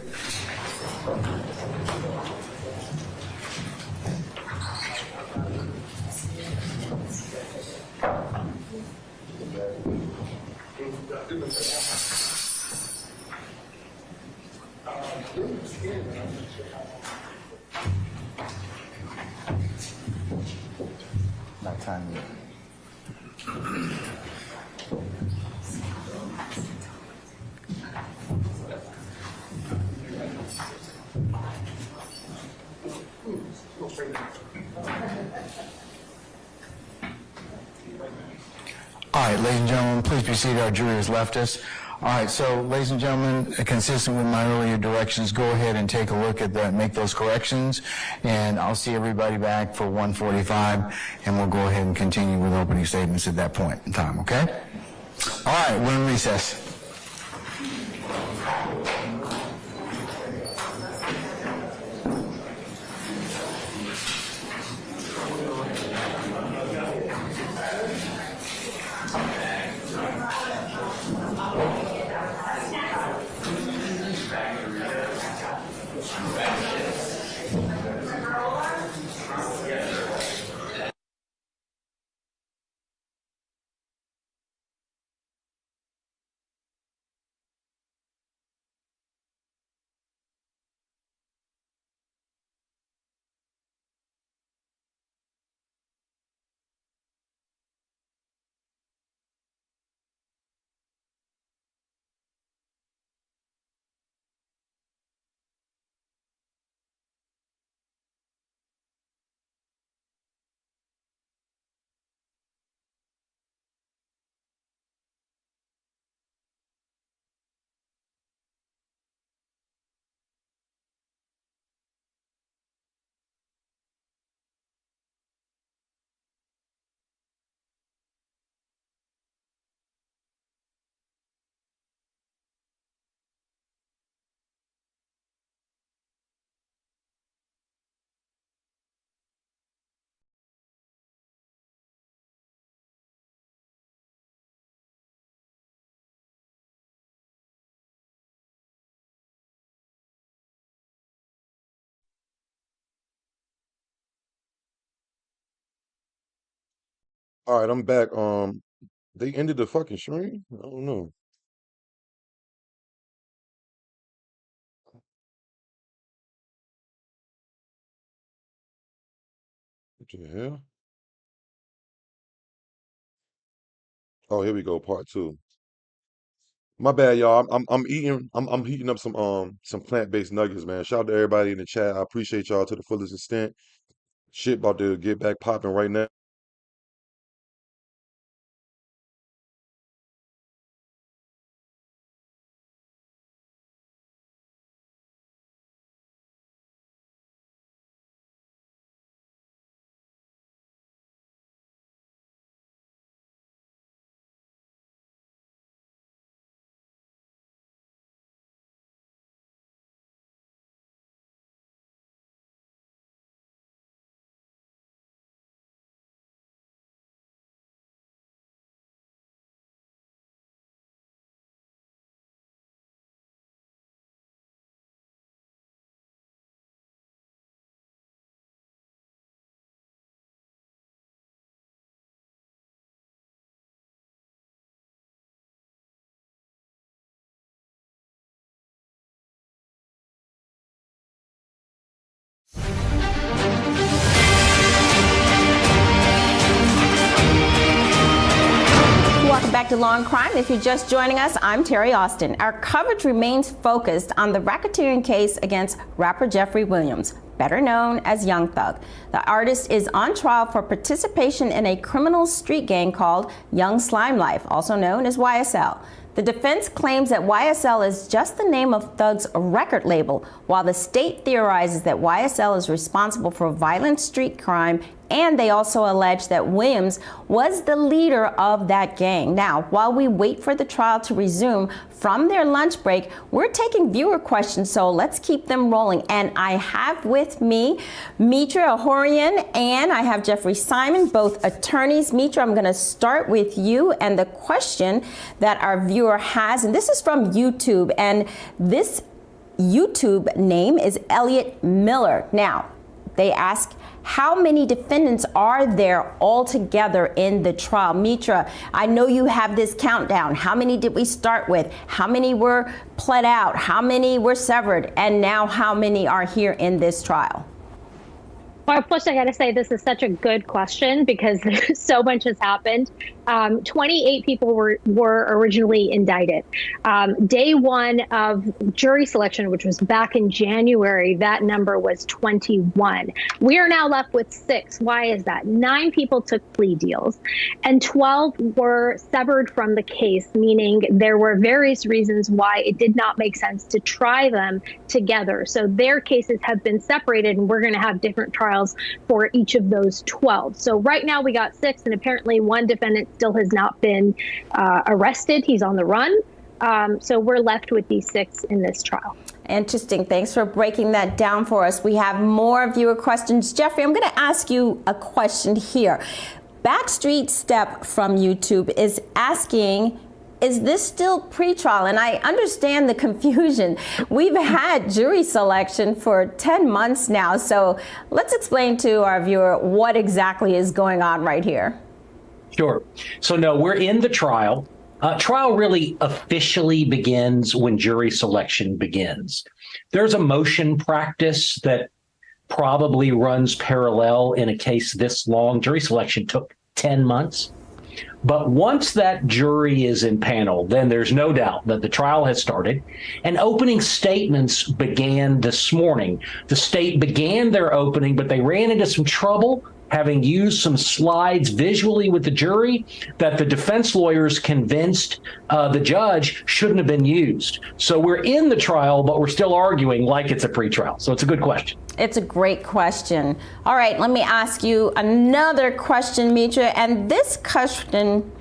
Speaker 3: Not time yet. All right, ladies and gentlemen, please be seated. Our jury has left us. All right, so ladies and gentlemen, consistent with my earlier directions, go ahead and take a look at that, make those corrections, and I'll see everybody back for 1:45, and we'll go ahead and continue with opening statements at that point in time, okay? All right, we're in recess.
Speaker 1: All right, I'm back. They ended the fucking stream? I don't know. What the hell? Oh, here we go, part two. My bad, y'all. I'm eating. I'm heating up some plant-based nuggets, man. Shout out to everybody in the chat. I appreciate y'all to the fullest extent. Shit about to get back popping right now.
Speaker 16: back to Law and Crime. If you're just joining us, I'm Terry Austin. Our coverage remains focused on the racketeering case against rapper Jeffrey Williams, better known as Young Thug. The artist is on trial for participation in a criminal street gang called Young Slime Life, also known as YSL. The defense claims that YSL is just the name of Thug's record label, while the state theorizes that YSL is responsible for violent street crime, and they also allege that Williams was the leader of that gang. Now, while we wait for the trial to resume from their lunch break, we're taking viewer questions, so let's keep them rolling. And I have with me Mitra Ahorian and I have Jeffrey Simon, both attorneys. Mitra, I'm going to start with you and the question that our viewer has, and this is from YouTube, and this YouTube name is Elliot Miller. Now, they ask, how many defendants are there altogether in the trial? Mitra, I know you have this countdown. How many did we start with? How many were pled out? How many were severed? And now how many are here in this trial?
Speaker 17: Well, first I got to say this is such a good question because so much has happened. 28 people were originally indicted. Day one of jury selection, which was back in January, that number was 21. We are now left with 6. Why is that? 9 people took plea deals and 12 were severed from the case, meaning there were various reasons why it did not make sense to try them together. So their cases have been separated and we're going to have different trials for each of those 12. So right now we got 6, and apparently one defendant still has not been arrested. He's on the run. So we're left with these 6 in this trial.
Speaker 16: Interesting. Thanks for breaking that down for us. We have more viewer questions. Jeffrey, I'm going to ask you a question here. Backstreet Step from YouTube is asking, is this still pretrial? And I understand the confusion. We've had jury selection for 10 months now. So let's explain to our viewer what exactly is going on right here.
Speaker 18: Sure. So no, we're in the trial. Trial really officially begins when jury selection begins. There's a motion practice that probably runs parallel in a case this long. Jury selection took 10 months. But once that jury is impaneled, then there's no doubt that the trial has started, and opening statements began this morning. The state began their opening, but they ran into some trouble having used some slides visually with the jury that the defense lawyers convinced the judge shouldn't have been used. So we're in the trial, but we're still arguing like it's a pretrial. So it's a good question.
Speaker 16: It's a great question. All right, let me ask you another question, Mitra. And this question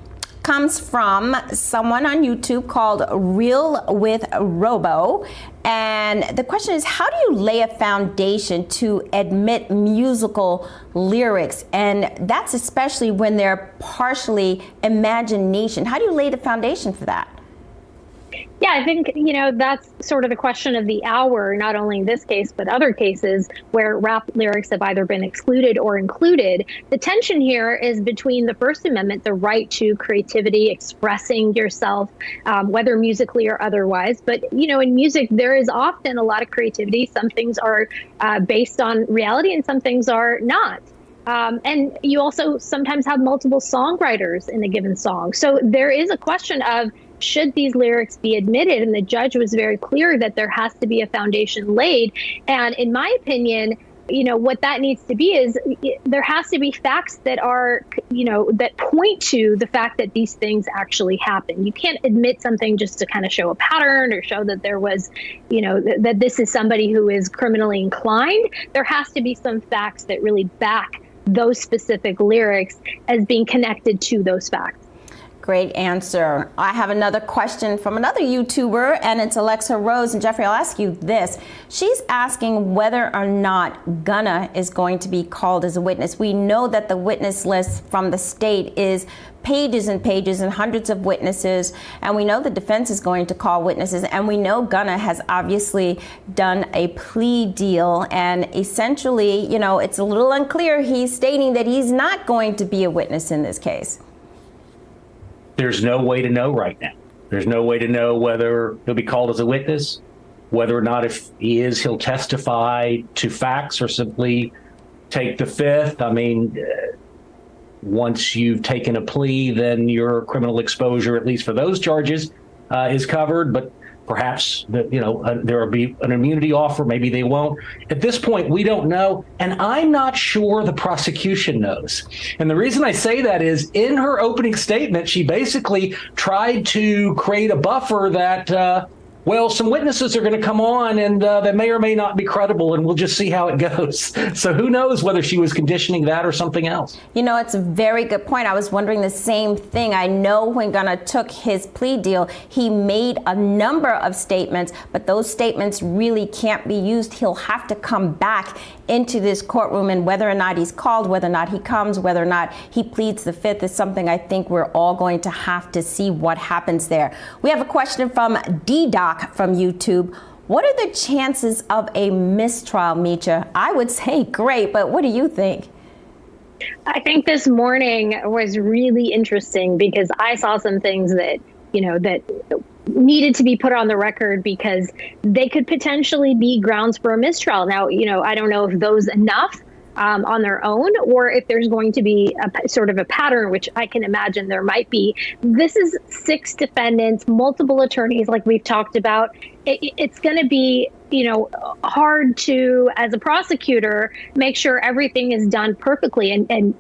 Speaker 16: comes from someone on YouTube called Real with Robo. And the question is, how do you lay a foundation to admit musical lyrics? And that's especially when they're partially imagination. How do you lay the foundation for that?
Speaker 17: Yeah, I think, that's sort of the question of the hour, not only in this case, but other cases where rap lyrics have either been excluded or included. The tension here is between the First Amendment, the right to creativity, expressing yourself, whether musically or otherwise. But, in music, there is often a lot of creativity. Some things are based on reality and some things are not. And you also sometimes have multiple songwriters in a given song. So there is a question of, should these lyrics be admitted? And the judge was very clear that there has to be a foundation laid. And in my opinion, what that needs to be is there has to be facts that are, that point to the fact that these things actually happen. You can't admit something just to kind of show a pattern or show that there was, that this is somebody who is criminally inclined. There has to be some facts that really back those specific lyrics as being connected to those facts.
Speaker 16: Great answer. I have another question from another YouTuber, and it's Alexa Rose. And Jeffrey, I'll ask you this. She's asking whether or not Gunna is going to be called as a witness. We know that the witness list from the state is pages and pages and hundreds of witnesses, and we know the defense is going to call witnesses, and we know Gunna has obviously done a plea deal, and essentially, it's a little unclear. He's stating that he's not going to be a witness in this case.
Speaker 18: There's no way to know right now. There's no way to know whether he'll be called as a witness, whether or not if he is, he'll testify to facts or simply take the fifth. I mean, once you've taken a plea, then your criminal exposure, at least for those charges, is covered. But perhaps there will be an immunity offer. Maybe they won't. At this point, we don't know. And I'm not sure the prosecution knows. And the reason I say that is in her opening statement, she basically tried to create a buffer that, some witnesses are going to come on and that may or may not be credible, and we'll just see how it goes. So who knows whether she was conditioning that or something else?
Speaker 16: It's a very good point. I was wondering the same thing. I know when Gunnar took his plea deal, he made a number of statements, but those statements really can't be used. He'll have to come back into this courtroom, and whether or not he's called, whether or not he comes, whether or not he pleads the fifth is something I think we're all going to have to see what happens there. We have a question from D-Doc from YouTube. What are the chances of a mistrial, Meecha? I would say great, but what do you think?
Speaker 17: I think this morning was really interesting because I saw some things that, that needed to be put on the record because they could potentially be grounds for a mistrial. Now, I don't know if those enough on their own, or if there's going to be a sort of a pattern, which I can imagine there might be. This is 6 defendants, multiple attorneys, like we've talked about. It's going to be, hard to, as a prosecutor, make sure everything is done perfectly. And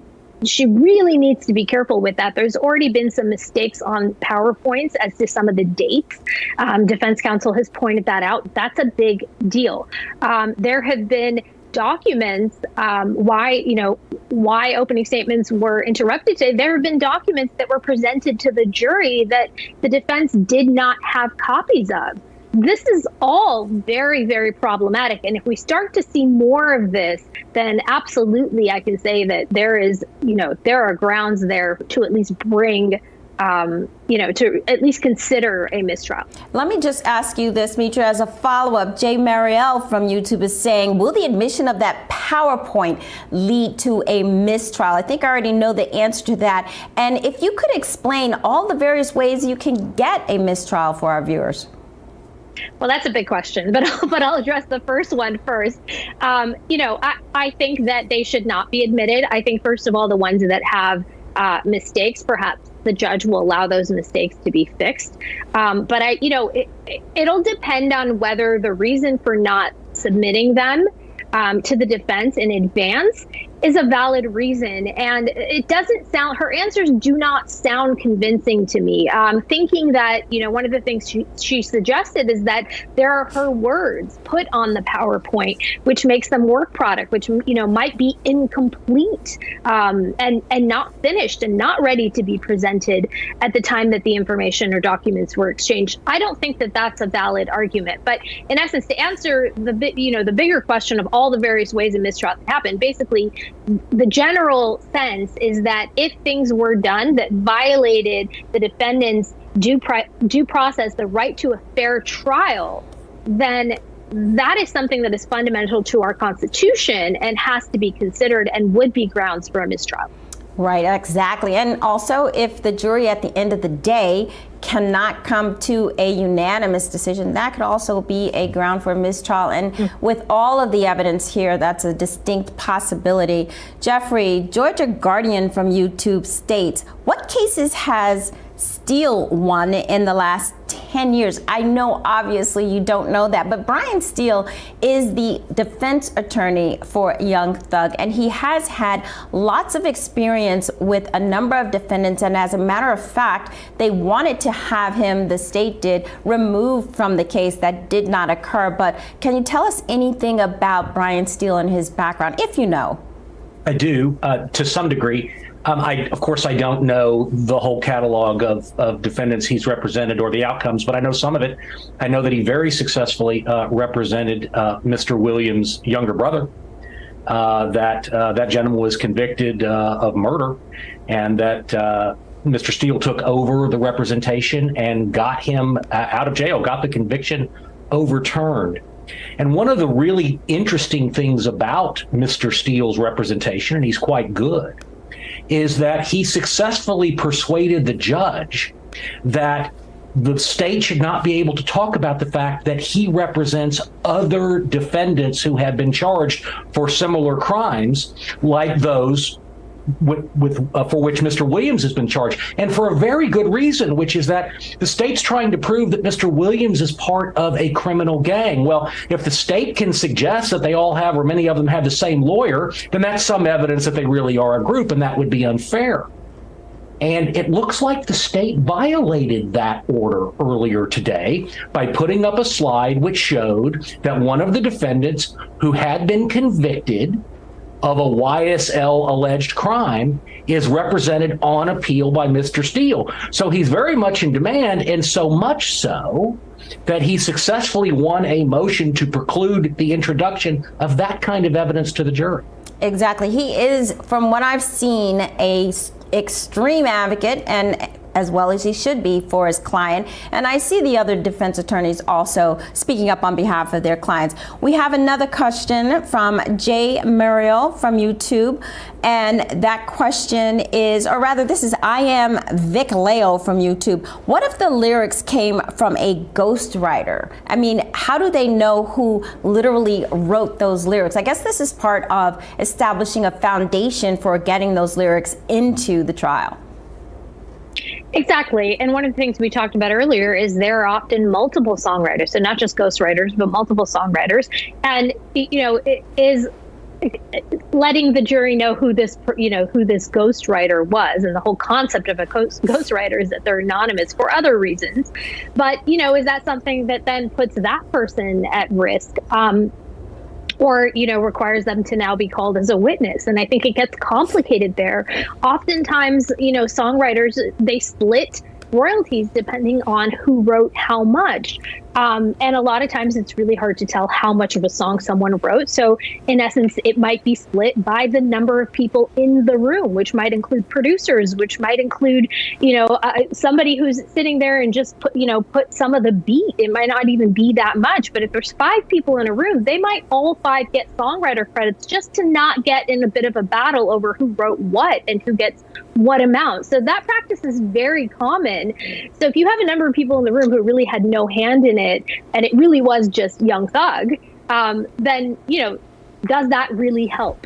Speaker 17: she really needs to be careful with that. There's already been some mistakes on PowerPoints as to some of the dates. Defense counsel has pointed that out. That's a big deal. There have been documents, why opening statements were interrupted today. There have been documents that were presented to the jury that the defense did not have copies of. This is all very, very problematic. And if we start to see more of this, then absolutely I can say that there are grounds there to at least bring to at least consider a mistrial.
Speaker 16: Let me just ask you this, Meecha, as a follow-up. Jay Mariel from YouTube is saying, will the admission of that PowerPoint lead to a mistrial? I think I already know the answer to that. And if you could explain all the various ways you can get a mistrial for our viewers.
Speaker 17: Well, that's a big question, but I'll address the first one first. I think that they should not be admitted. I think, first of all, the ones that have mistakes, perhaps the judge will allow those mistakes to be fixed. But it'll depend on whether the reason for not submitting them to the defense in advance is a valid reason. And it doesn't sound, her answers do not sound convincing to me. Thinking that, one of the things she suggested is that there are her words put on the PowerPoint, which makes them work product, which, might be incomplete and not finished and not ready to be presented at the time that the information or documents were exchanged. I don't think that that's a valid argument. But in essence, to answer the bigger question of all the various ways a mistrial can happen, basically, the general sense is that if things were done that violated the defendant's due process, the right to a fair trial, then that is something that is fundamental to our Constitution and has to be considered and would be grounds for a mistrial.
Speaker 16: Right, exactly. And also, if the jury at the end of the day cannot come to a unanimous decision, that could also be a ground for a mistrial. And with all of the evidence here, that's a distinct possibility. Jeffrey, Georgia Guardian from YouTube states, what cases has Steele won in the last 10 years? I know obviously you don't know that, but Brian Steele is the defense attorney for Young Thug, and he has had lots of experience with a number of defendants. And as a matter of fact, they wanted to have him, the state did, removed from the case. That did not occur. But can you tell us anything about Brian Steele and his background, if you know?
Speaker 18: I do, to some degree. Of course, I don't know the whole catalog of defendants he's represented or the outcomes, but I know some of it. I know that he very successfully represented Mr. Williams' younger brother. That gentleman was convicted of murder, and that Mr. Steele took over the representation and got him out of jail, got the conviction overturned. And one of the really interesting things about Mr. Steele's representation, and he's quite good, is that he successfully persuaded the judge that the state should not be able to talk about the fact that he represents other defendants who have been charged for similar crimes, like those for which Mr. Williams has been charged, and for a very good reason, which is that the state's trying to prove that Mr. Williams is part of a criminal gang. Well, if the state can suggest that they all have, or many of them have, the same lawyer, then that's some evidence that they really are a group, and that would be unfair. And it looks like the state violated that order earlier today by putting up a slide which showed that one of the defendants who had been convicted of a YSL alleged crime is represented on appeal by Mr. Steele. So he's very much in demand, and so much so that he successfully won a motion to preclude the introduction of that kind of evidence to the jury.
Speaker 16: Exactly. He is, from what I've seen, a extreme advocate, and as well as he should be for his client. And I see the other defense attorneys also speaking up on behalf of their clients. We have another question from Jay Muriel from YouTube. And that question is, or rather, this is I am Vic Leo from YouTube. What if the lyrics came from a ghostwriter? I mean, how do they know who literally wrote those lyrics? I guess this is part of establishing a foundation for getting those lyrics into the trial.
Speaker 17: Exactly. And one of the things we talked about earlier is there are often multiple songwriters, so not just ghostwriters, but multiple songwriters. And, it is letting the jury know who this ghostwriter was. And the whole concept of a ghostwriter is that they're anonymous for other reasons. But, is that something that then puts that person at risk? Or, requires them to now be called as a witness. And I think it gets complicated there. Oftentimes, songwriters, they split royalties depending on who wrote how much. And a lot of times it's really hard to tell how much of a song someone wrote. So in essence, it might be split by the number of people in the room, which might include producers, which might include, somebody who's sitting there and just put some of the beat. It might not even be that much, but if there's 5 people in a room, they might all 5 get songwriter credits just to not get in a bit of a battle over who wrote what and who gets what amount. So that practice is very common. So if you have a number of people in the room who really had no hand in it, and it really was just Young Thug, then, does that really help?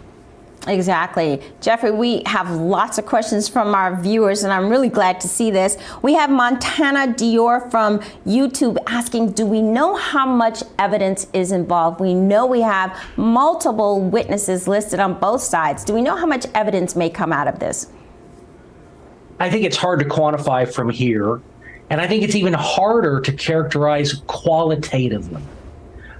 Speaker 16: Exactly. Jeffrey, we have lots of questions from our viewers, and I'm really glad to see this. We have Montana Dior from YouTube asking, do we know how much evidence is involved? We know we have multiple witnesses listed on both sides. Do we know how much evidence may come out of this?
Speaker 18: I think it's hard to quantify from here. And I think it's even harder to characterize qualitatively.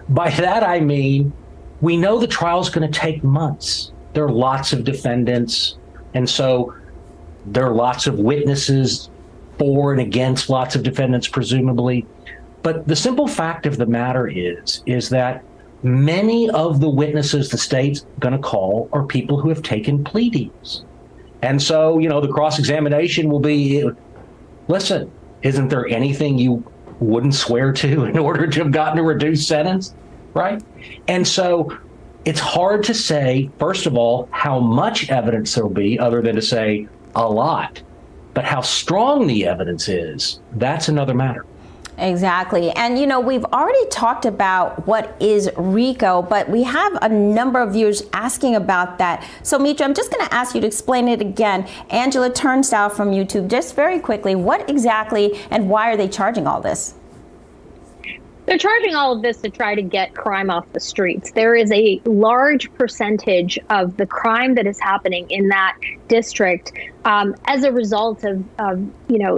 Speaker 18: By that, I mean, we know the trial's going to take months. There are lots of defendants, and so there are lots of witnesses for and against lots of defendants, presumably. But the simple fact of the matter is that many of the witnesses the state's going to call are people who have taken plea deals. And so, the cross-examination will be, listen, isn't there anything you wouldn't swear to in order to have gotten a reduced sentence, right? And so it's hard to say, first of all, how much evidence there'll be, other than to say a lot. But how strong the evidence is, that's another matter.
Speaker 16: Exactly. And, we've already talked about what is Rico, but we have a number of viewers asking about that. So, Mitra, I'm just going to ask you to explain it again. Angela Turnstile from YouTube, just very quickly, what exactly and why are they charging all this?
Speaker 17: They're charging all of this to try to get crime off the streets. There is a large percentage of the crime that is happening in that district as a result of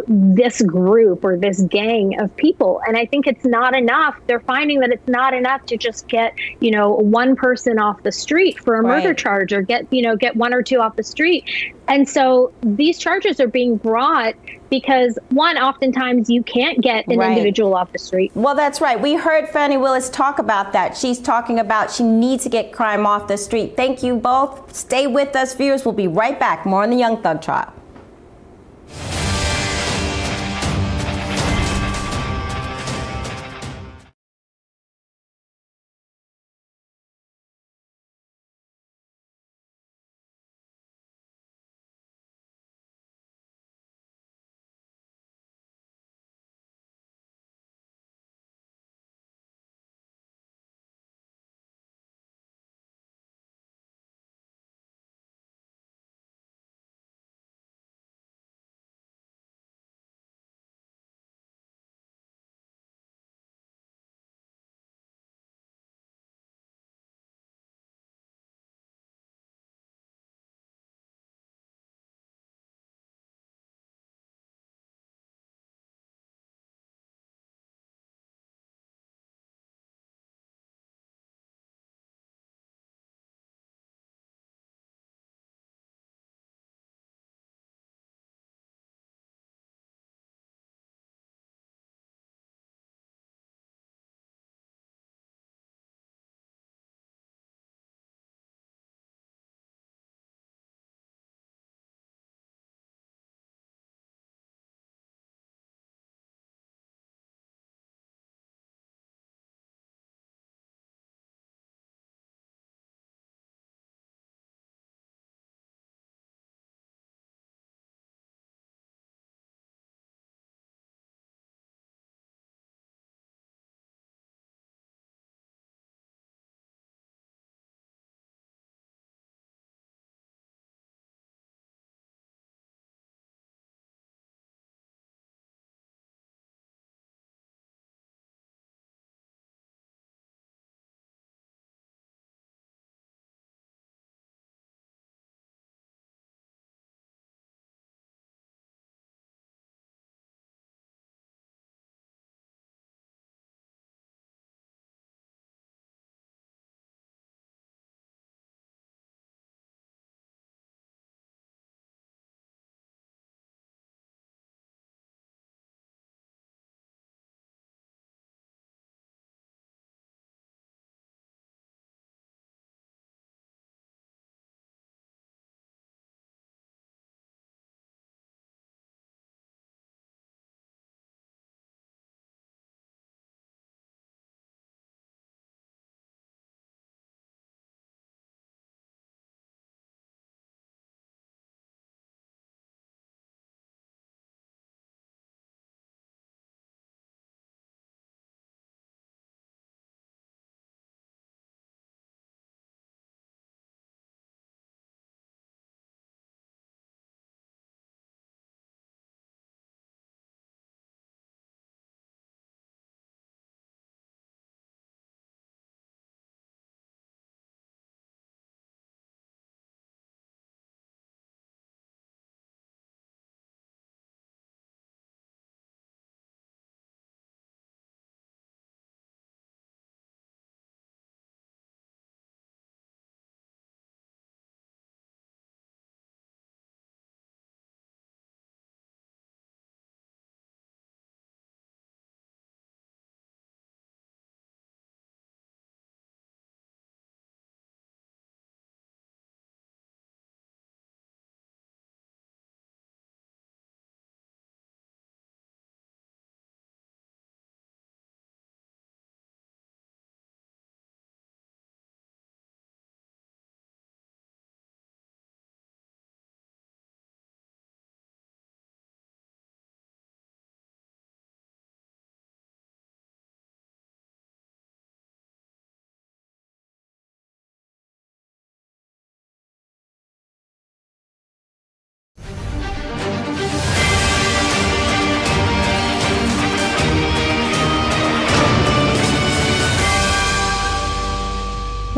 Speaker 17: this group or this gang of people. And I think it's not enough. They're finding that it's not enough to just get, one person off the street for a murder charge, or get 1 or 2 off the street. And so these charges are being brought because, one, oftentimes you can't get an individual off the street.
Speaker 16: Well, that's right. We heard Fannie Willis talk about that. She's talking about she needs to get crime off the street. Thank you both. Stay with us, viewers. We'll be right back. More on the Young Thug trial.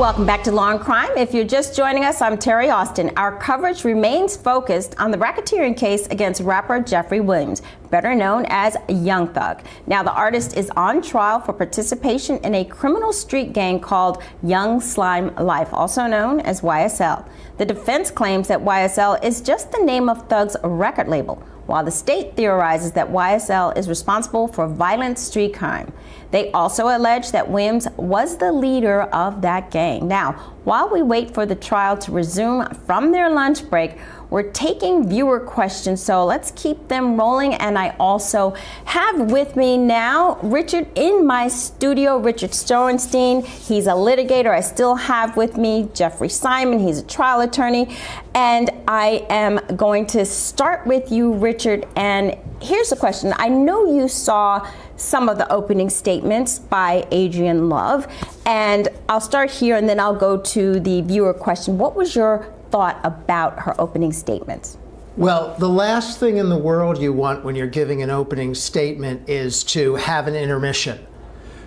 Speaker 16: Welcome back to Law and Crime. If you're just joining us, I'm Terry Austin. Our coverage remains focused on the racketeering case against rapper Jeffrey Williams, better known as Young Thug. Now, the artist is on trial for participation in a criminal street gang called Young Slime Life, also known as YSL. The defense claims that YSL is just the name of Thug's record label, while the state theorizes that YSL is responsible for violent street crime. They also allege that Williams was the leader of that gang. Now, while we wait for the trial to resume from their lunch break, we're taking viewer questions, so let's keep them rolling. And I also have with me now Richard in my studio, Richard Storenstein. He's a litigator. I still have with me Jeffrey Simon. He's a trial attorney. And I am going to start with you, Richard. And here's the question. I know you saw some of the opening statements by Adrienne Love, and I'll start here and then I'll go to the viewer question. What was your thought about her opening statements?
Speaker 19: Well, the last thing in the world you want when you're giving an opening statement is to have an intermission.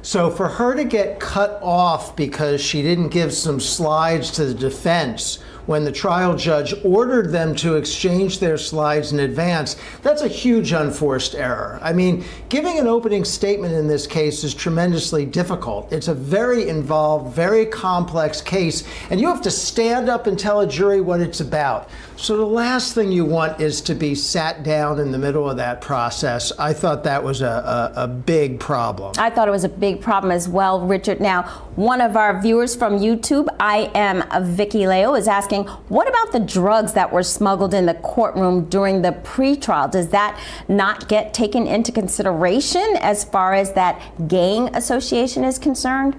Speaker 19: So for her to get cut off because she didn't give some slides to the defense when the trial judge ordered them to exchange their slides in advance, that's a huge unforced error. I mean, giving an opening statement in this case is tremendously difficult. It's a very involved, very complex case, and you have to stand up and tell a jury what it's about. So the last thing you want is to be sat down in the middle of that process. I thought that was a big problem.
Speaker 16: I thought it was a big problem as well, Richard. Now, one of our viewers from YouTube, I am Vicky Leo, is asking, what about the drugs that were smuggled in the courtroom during the pretrial? Does that not get taken into consideration as far as that gang association is concerned?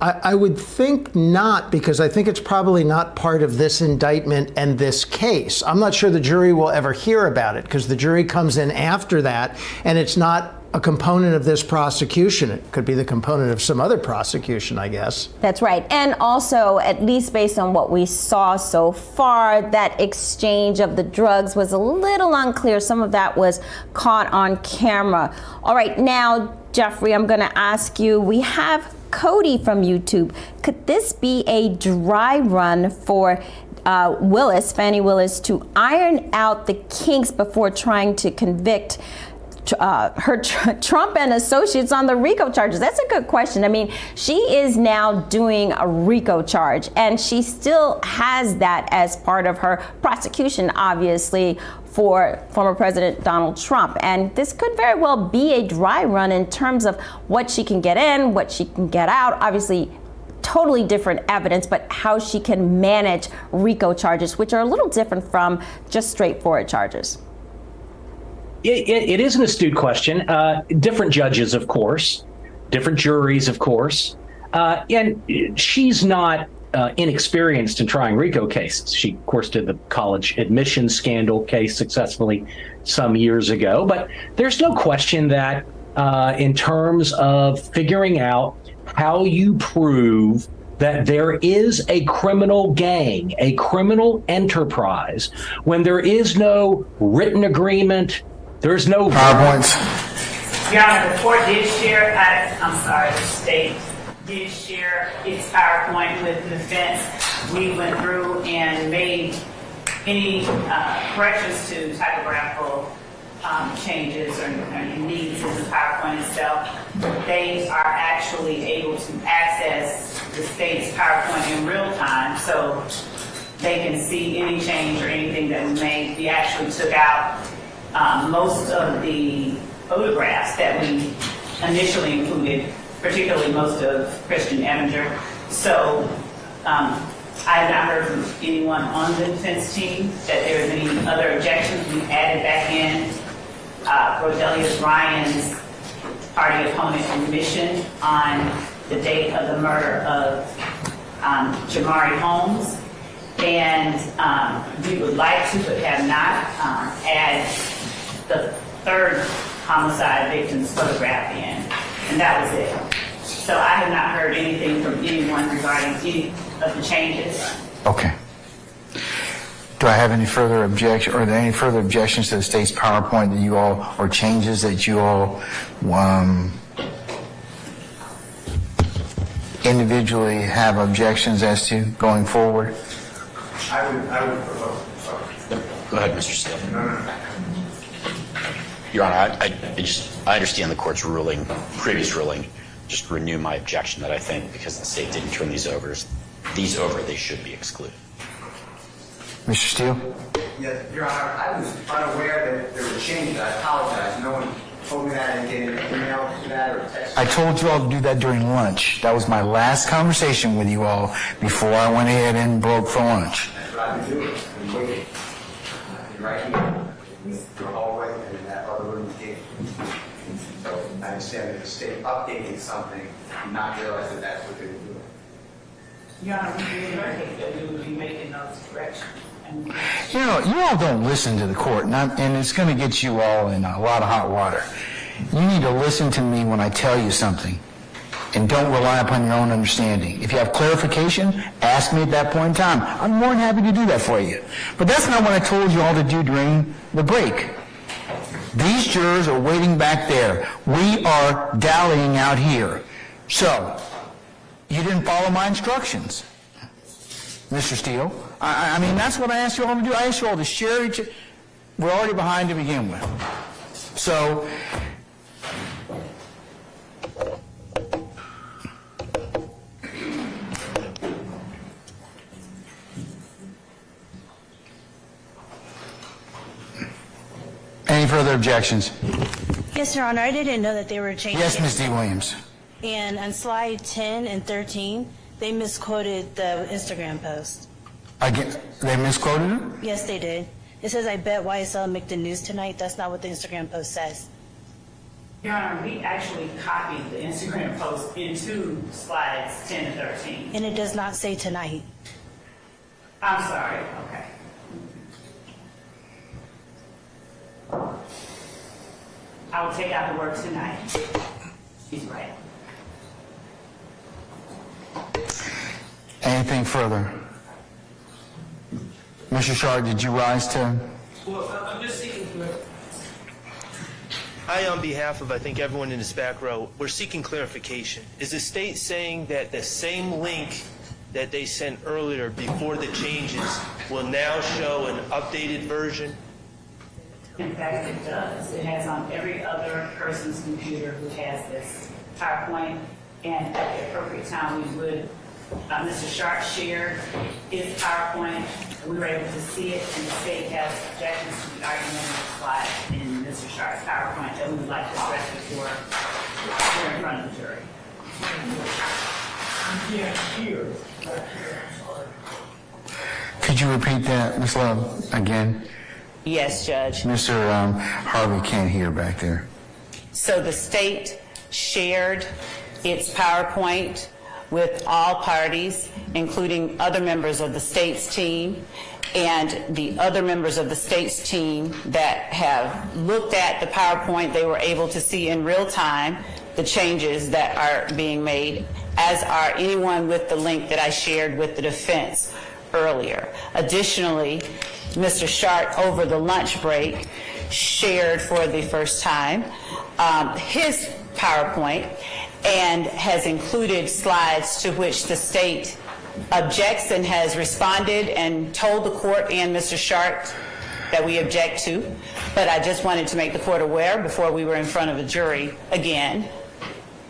Speaker 19: I would think not, because I think it's probably not part of this indictment and this case. I'm not sure the jury will ever hear about it because the jury comes in after that, and it's not a component of this prosecution. It could be the component of some other prosecution, I guess.
Speaker 16: That's right. And also, at least based on what we saw so far, that exchange of the drugs was a little unclear. Some of that was caught on camera. All right, now, Jeffrey, I'm going to ask you, we have Cody from YouTube. Could this be a dry run for Fannie Willis, to iron out the kinks before trying to convict Trump and associates on the Rico charges? That's a good question. I mean, she is now doing a Rico charge, and she still has that as part of her prosecution, obviously, for former President Donald Trump. And this could very well be a dry run in terms of what she can get in, what she can get out. Obviously, totally different evidence, but how she can manage Rico charges, which are a little different from just straightforward charges.
Speaker 18: It is an astute question. Different judges, of course, different juries, of course. And she's not inexperienced in trying Rico cases. She, of course, did the college admissions scandal case successfully some years ago. But there's no question that in terms of figuring out how you prove that there is a criminal gang, a criminal enterprise, when there is no written agreement, there's no
Speaker 19: PowerPoints.
Speaker 6: Your Honor, the court did share, the state did share its PowerPoint with the defense. We went through and made any corrections to typographical changes or needs in the PowerPoint itself. They are actually able to access the state's PowerPoint in real time, so they can see any change or anything that we made. We actually took out most of the photographs that we initially included, particularly most of Christian Evinger. So I have not heard from anyone on the defense team that there is any other objections. We added back in Rodelia Bryan's party opponent admission on the date of the murder of Jamari Holmes. And we would like to, but have not, add the third homicide victim's photograph in, and that was it. So I have not heard anything from anyone regarding any of the changes.
Speaker 3: Okay. Do I have any further objection, or are there any further objections to the state's PowerPoint that you all, or changes that you all individually have objections as to going forward?
Speaker 2: I would propose.
Speaker 12: Go ahead, Mr. Steele. Your Honor, I understand the court's ruling, previous ruling. Just renew my objection that I think because the state didn't turn these over, they should be excluded.
Speaker 3: Mr. Steele?
Speaker 2: Yes, Your Honor, I was unaware that there were changes. I apologize. No one told me that. I didn't get an email to that or text.
Speaker 3: I told you all to do that during lunch. That was my last conversation with you all before I went ahead and broke for lunch.
Speaker 2: That's what I've been doing. I've been waiting. Right here, in the hallway, and in that other room gate. So I understand that the state updated something, and not realize that that's what they were doing.
Speaker 6: Your Honor, we did indicate that we would be making those corrections.
Speaker 3: You know, you all don't listen to the court, and it's going to get you all in a lot of hot water. You need to listen to me when I tell you something, and don't rely upon your own understanding. If you have clarification, ask me at that point in time. I'm more than happy to do that for you. But that's not what I told you all to do during the break. These jurors are waiting back there. We are dallying out here. So, you didn't follow my instructions, Mr. Steele. I mean, that's what I asked you all to do. I asked you all to share each... We're already behind to begin with. So... Any further objections?
Speaker 9: Yes, Your Honor, I didn't know that they were changing.
Speaker 3: Yes, Ms. D. Williams.
Speaker 9: And on slide 10 and 13, they misquoted the Instagram post.
Speaker 3: Again, they misquoted it?
Speaker 9: Yes, they did. It says, I bet YSL make the news tonight. That's not what the Instagram post says.
Speaker 6: Your Honor, we actually copied the Instagram post into slides 10 and 13.
Speaker 9: And it does not say tonight.
Speaker 6: I'm sorry, okay. I will take out the word tonight. He's right.
Speaker 3: Anything further? Mr. Shard, did you rise to...
Speaker 13: Well, I'm just seeking on behalf of, I think, everyone in this back row, we're seeking clarification. Is the state saying that the same link that they sent earlier before the changes will now show an updated version?
Speaker 6: In fact, it does. It has on every other person's computer who has this PowerPoint, and at the appropriate time, we would, Mr. Sharp shared his PowerPoint, and we were able to see it, and the state has objections to the argument slide in Mr. Sharp's PowerPoint that we would like to address before we're in front of the jury.
Speaker 3: Could you repeat that, Ms. Love, again?
Speaker 15: Yes, Judge.
Speaker 3: Mr. Harvey can't hear back there.
Speaker 15: So the state shared its PowerPoint with all parties, including other members of the state's team, and the other members of the state's team that have looked at the PowerPoint, they were able to see in real time the changes that are being made, as are anyone with the link that I shared with the defense earlier. Additionally, Mr. Sharp, over the lunch break, shared for the first time his PowerPoint and has included slides to which the state objects and has responded and told the court and Mr. Sharp that we object to. But I just wanted to make the court aware before we were in front of a jury again,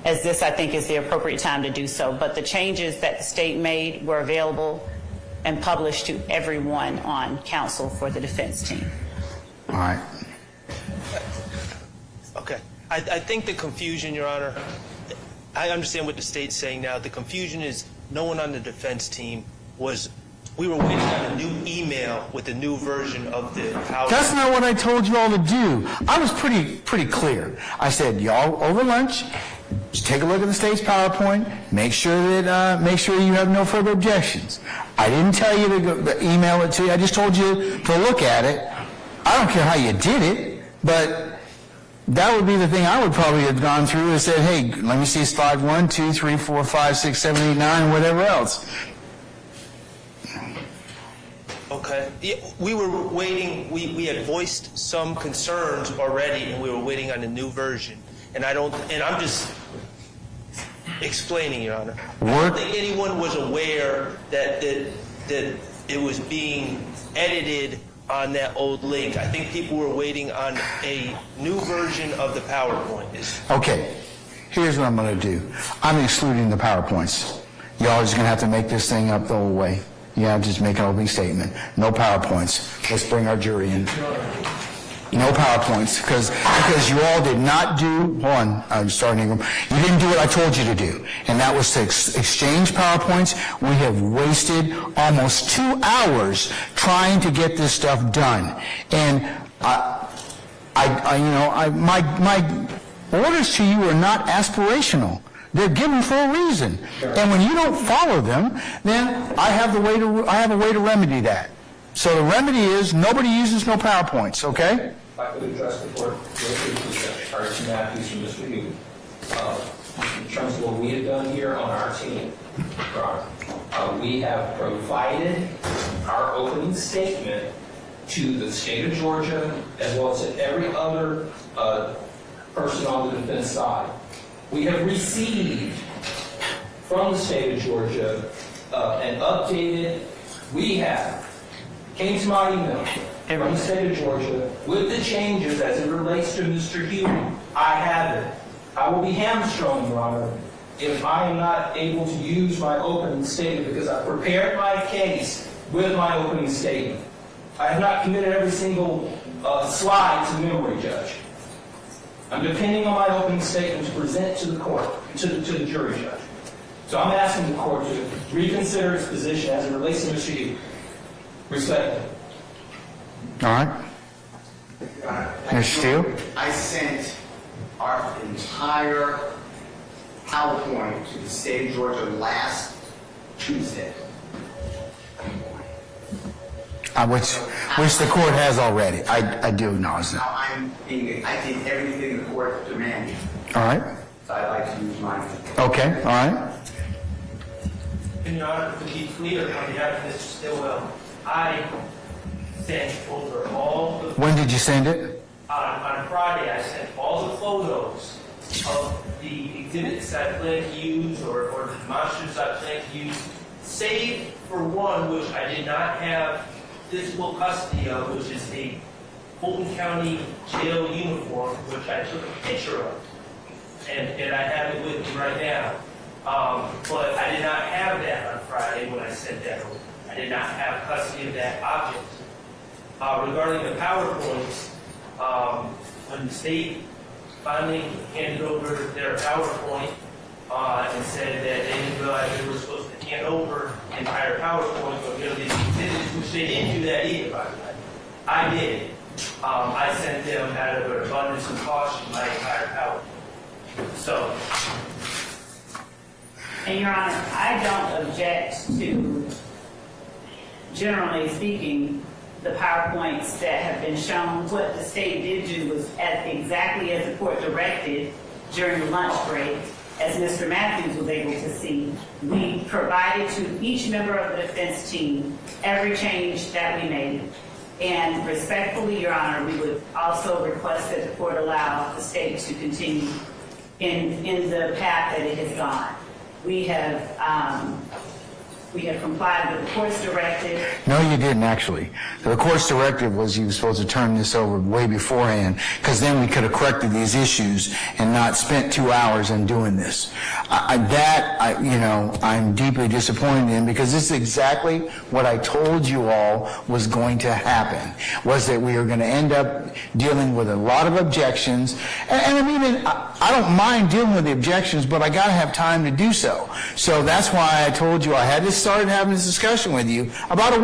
Speaker 15: as this, I think, is the appropriate time to do so. But the changes that the state made were available and published to everyone on counsel for the defense team.
Speaker 3: All right.
Speaker 13: Okay. I think the confusion, Your Honor, I understand what the state's saying now. The confusion is no one on the defense team was, we were waiting on a new email with a new version of the PowerPoint.
Speaker 3: That's not what I told you all to do. I was pretty clear. I said, y'all, over lunch, just take a look at the state's PowerPoint, make sure you have no further objections. I didn't tell you to email it to you. I just told you to look at it. I don't care how you did it, but that would be the thing I would probably have gone through and said, hey, let me see slide 1, 2, 3, 4, 5, 6, 7, 8, 9, whatever else.
Speaker 13: Okay. Yeah, we were waiting, we had voiced some concerns already, and we were waiting on a new version. And I'm just, Explaining, Your Honor. I
Speaker 3: Work-
Speaker 13: don't think anyone was aware that it was being edited on that old link. I think people were waiting on a new version of the PowerPoint.
Speaker 3: Okay, here's what I'm going to do. I'm excluding the PowerPoints. Y'all are just going to have to make this thing up the whole way. You have to just make an opening statement. No PowerPoints. Let's bring our jury in. No PowerPoints, because you all did not do, hold on, I'm starting, you didn't do what I told you to do, and that was to exchange PowerPoints. We have wasted almost 2 hours trying to get this stuff done, and my orders to you are not aspirational. They're given for a reason, and when you don't follow them, then I have a way to remedy that. So the remedy is nobody uses no PowerPoints, okay?
Speaker 14: If I could address the court, Archie Matthews from Mr. Newton. In terms of what we have done here on our team, we have provided our opening statement to the state of Georgia as well as to every other person on the defense side. We have received from the state of Georgia an updated, came to my email from the state of Georgia with the changes as it relates to Mr. Hugh. I have it. I will be hamstrung, Your Honor, if I am not able to use my opening statement because I prepared my case with my opening statement. I have not committed every single slide to memory, Judge. I'm depending on my opening statement to present to the court, to the jury, Judge. So I'm asking the court to reconsider its position as it relates to Mr. Hugh. Respectfully.
Speaker 3: All right. Mr. Steele?
Speaker 2: I sent our entire PowerPoint to the state of Georgia last Tuesday.
Speaker 3: Which the court has already. I do acknowledge that.
Speaker 2: Now I did everything the court demanded.
Speaker 3: All right.
Speaker 2: So I'd like to use mine.
Speaker 3: Okay, all right.
Speaker 8: And Your Honor, to be clear, on behalf of Mr. Stillwell, I sent over all the...
Speaker 3: When did you send it?
Speaker 8: On Friday, I sent all the photos of the exhibits I plan to use or the demonstratives I plan to use, save for one which I did not have physical custody of, which is a Fulton County jail uniform, which I took a picture of. And I have it with me right now. But I did not have that on Friday when I sent that over. I did not have custody of that object. Regarding the PowerPoints, when the state finally handed over their PowerPoint and said that they didn't realize they were supposed to hand over the entire PowerPoint or give these exhibits, which they didn't do that either, by the way. I did. I sent them out of an abundance of caution my entire PowerPoint. So.
Speaker 6: And Your Honor, I don't object to, generally speaking, the PowerPoints that have been shown. What the state did do was exactly as the court directed during the lunch break, as Mr. Matthews was able to see, we provided to each member of the defense team every change that we made. And respectfully, Your Honor, we would also request that the court allow the state to continue in the path that it has gone. We have complied with the court's directive.
Speaker 3: No, you didn't, actually. The court's directive was you were supposed to turn this over way beforehand, because then we could have corrected these issues and not spent 2 hours in doing this. I'm deeply disappointed in, because this is exactly what I told you all was going to happen, was that we were going to end up dealing with a lot of objections. And I mean, I don't mind dealing with the objections, but I got to have time to do so. So that's why I told you I had to start having this discussion with you about a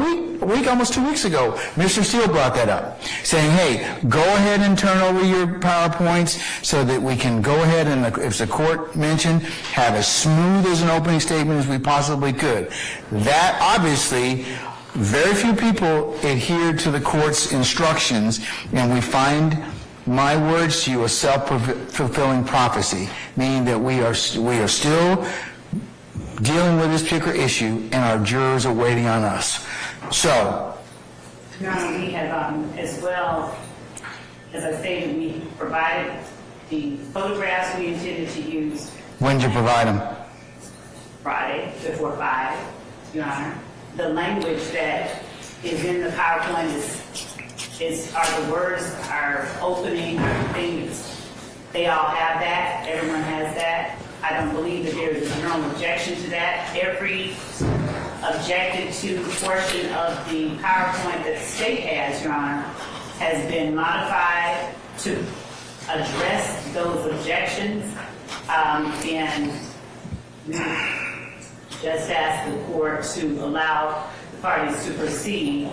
Speaker 3: week, almost 2 weeks ago. Mr. Steele brought that up, saying, hey, go ahead and turn over your PowerPoints so that we can go ahead and, if the court mentioned, have as smooth as an opening statement as we possibly could. That, obviously, very few people adhere to the court's instructions, and we find my words to you a self-fulfilling prophecy, meaning that we are still dealing with this particular issue, and our jurors are waiting on us. So,
Speaker 6: Your Honor, we have, as well, as I stated, we provided the photographs we intended to use.
Speaker 3: when did you provide them?
Speaker 6: Friday before 5, Your Honor. The language that is in the PowerPoint are the words, our opening, our things. They all have that. Everyone has that. I don't believe that there is a general objection to that. Every objected to portion of the PowerPoint that the state has, Your Honor, has been modified to address those objections. And we just ask the court to allow the parties to proceed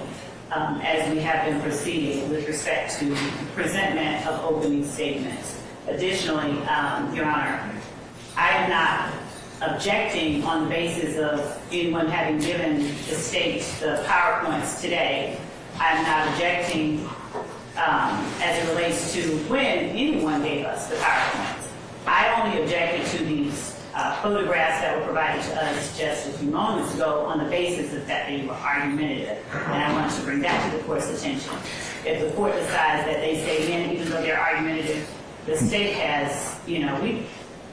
Speaker 6: as we have been proceeding with respect to presentment of opening statements. Additionally, Your Honor, I am not objecting on the basis of anyone having given the state the PowerPoints today. I'm not objecting as it relates to when anyone gave us the PowerPoints. I only objected to these photographs that were provided to us just a few moments ago on the basis of that they were argumentative. And I want to bring that to the court's attention. If the court decides that they stay in, even though they're argumentative, the state has, you know,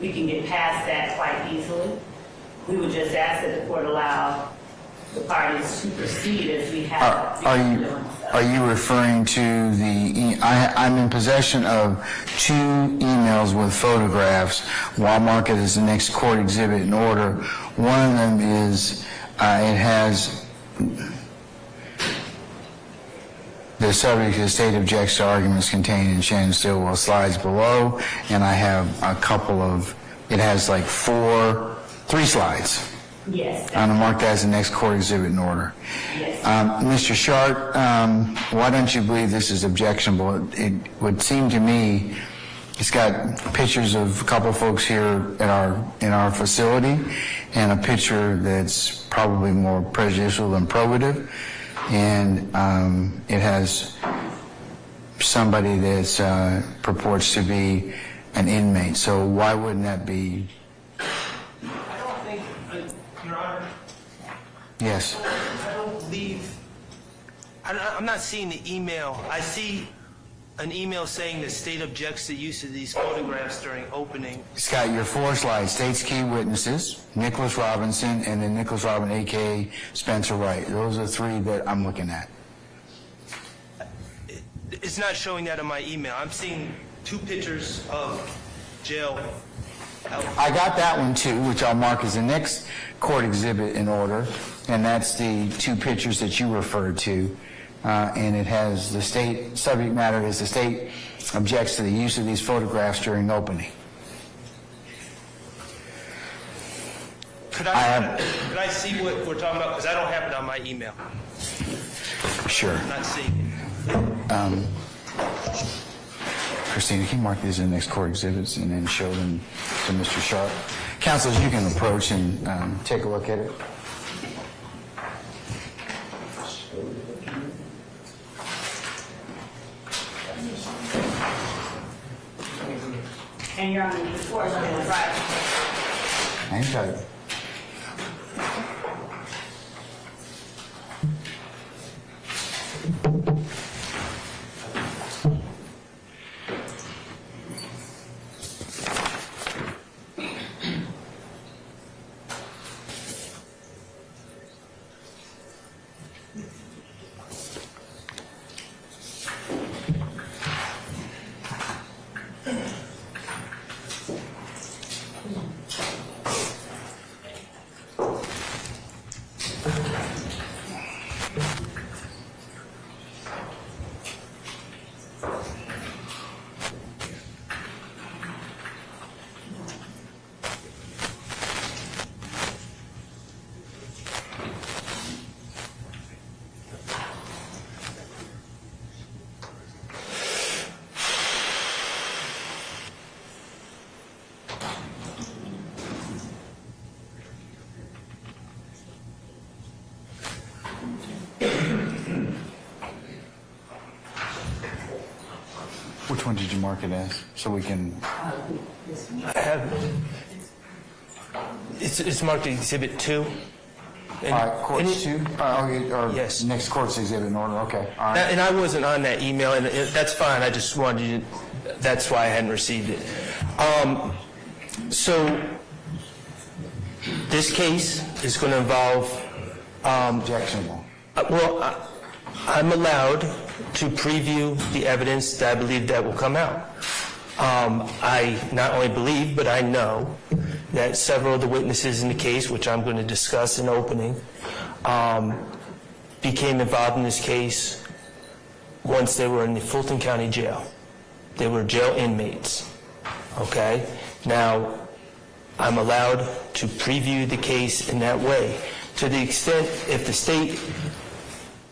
Speaker 6: we can get past that quite easily. We would just ask that the court allow the parties to proceed as we have.
Speaker 3: Are you referring to I'm in possession of 2 emails with photographs while marked as the next court exhibit in order. One of them is, it has the subject of the state objects to arguments contained in Shannon Stillwell slides below, and I have a couple of, it has like 3 slides.
Speaker 6: Yes.
Speaker 3: And I'm marked as the next court exhibit in order.
Speaker 6: Yes.
Speaker 3: Mr. Sharp, why don't you believe this is objectionable? It would seem to me it's got pictures of a couple folks here at in our facility, and a picture that's probably more prejudicial than probative, and it has somebody that's purports to be an inmate. So why wouldn't that be?
Speaker 13: Your Honor?
Speaker 3: Yes.
Speaker 13: I don't believe, I'm not seeing the email. I see an email saying the state objects to use of these photographs during opening.
Speaker 3: It's got your 4 slides, state's key witnesses, Nicholas Robinson, and then Nicholas Robin, a.k.a. Spencer Wright. Those are 3 that I'm looking at.
Speaker 13: It's not showing that in my email. I'm seeing 2 pictures of jail.
Speaker 3: I got that one too, which I'll mark as the next court exhibit in order, and that's the 2 pictures that you referred to, and it has the state, subject matter is the state objects to the use of these photographs during opening.
Speaker 13: Could I see what we're talking about? Because I don't have it on my email.
Speaker 3: Sure.
Speaker 13: I'm not seeing it.
Speaker 3: Christina, can you mark these in the next court exhibits and then show them to Mr. Sharp? Counselors, you can approach and take a look at it.
Speaker 6: And Your Honor, before I go to right.
Speaker 3: Hang tight. Which one did you mark it as, so we can?
Speaker 13: I have, it's marked Exhibit 2.
Speaker 3: Courts 2? Yes. Next court's exhibit in order, okay. All right.
Speaker 13: And I wasn't on that email, and that's fine. I just wanted you to, that's why I hadn't received it. So This case is going to involve...
Speaker 3: Objectionable.
Speaker 13: I'm allowed to preview the evidence that I believe that will come out. I not only believe, but I know that several of the witnesses in the case, which I'm going to discuss in opening, became involved in this case once they were in the Fulton County Jail. They were jail inmates, okay? Now, I'm allowed to preview the case in that way. To the extent, if the state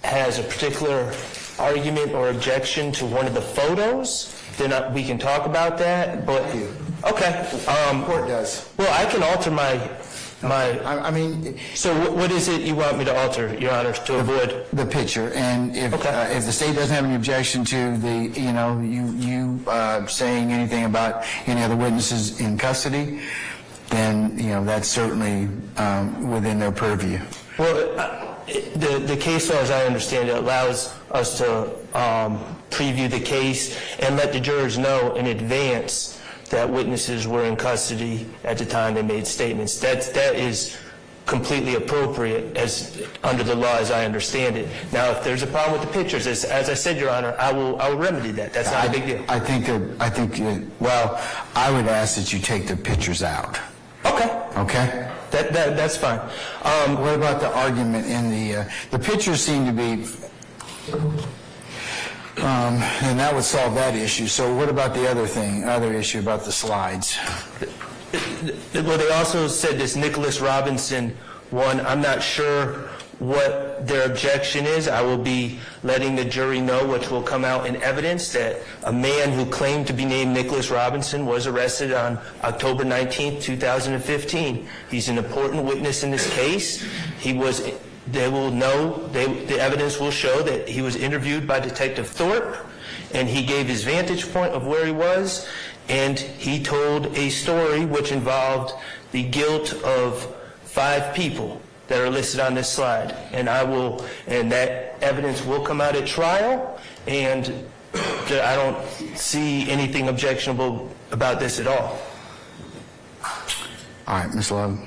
Speaker 13: has a particular argument or objection to one of the photos, then we can talk about that, but... Okay.
Speaker 3: Court does.
Speaker 13: Well, I can alter I mean... So what is it you want me to alter, Your Honor, to avoid...
Speaker 3: The picture, and if the state doesn't have any objection to the, you saying anything about any other witnesses in custody, then, that's certainly within their purview.
Speaker 13: Well, the case law, as I understand it, allows us to preview the case and let the jurors know in advance that witnesses were in custody at the time they made statements. That is completely appropriate as under the law as I understand it. Now, if there's a problem with the pictures, as I said, Your Honor, I will remedy that. That's not a big deal.
Speaker 3: I think I would ask that you take the pictures out. Okay?
Speaker 13: That's fine.
Speaker 3: What about the argument in the pictures seem to be, and that would solve that issue. So what about the other issue about the slides?
Speaker 13: Well, they also said this Nicholas Robinson one. I'm not sure what their objection is. I will be letting the jury know, which will come out in evidence, that a man who claimed to be named Nicholas Robinson was arrested on October 19th, 2015. He's an important witness in this case. The evidence will show that he was interviewed by Detective Thorpe, and he gave his vantage point of where he was, and he told a story which involved the guilt of 5 people that are listed on this slide. And that evidence will come out at trial, and I don't see anything objectionable about this at all.
Speaker 3: All right, Ms. Love.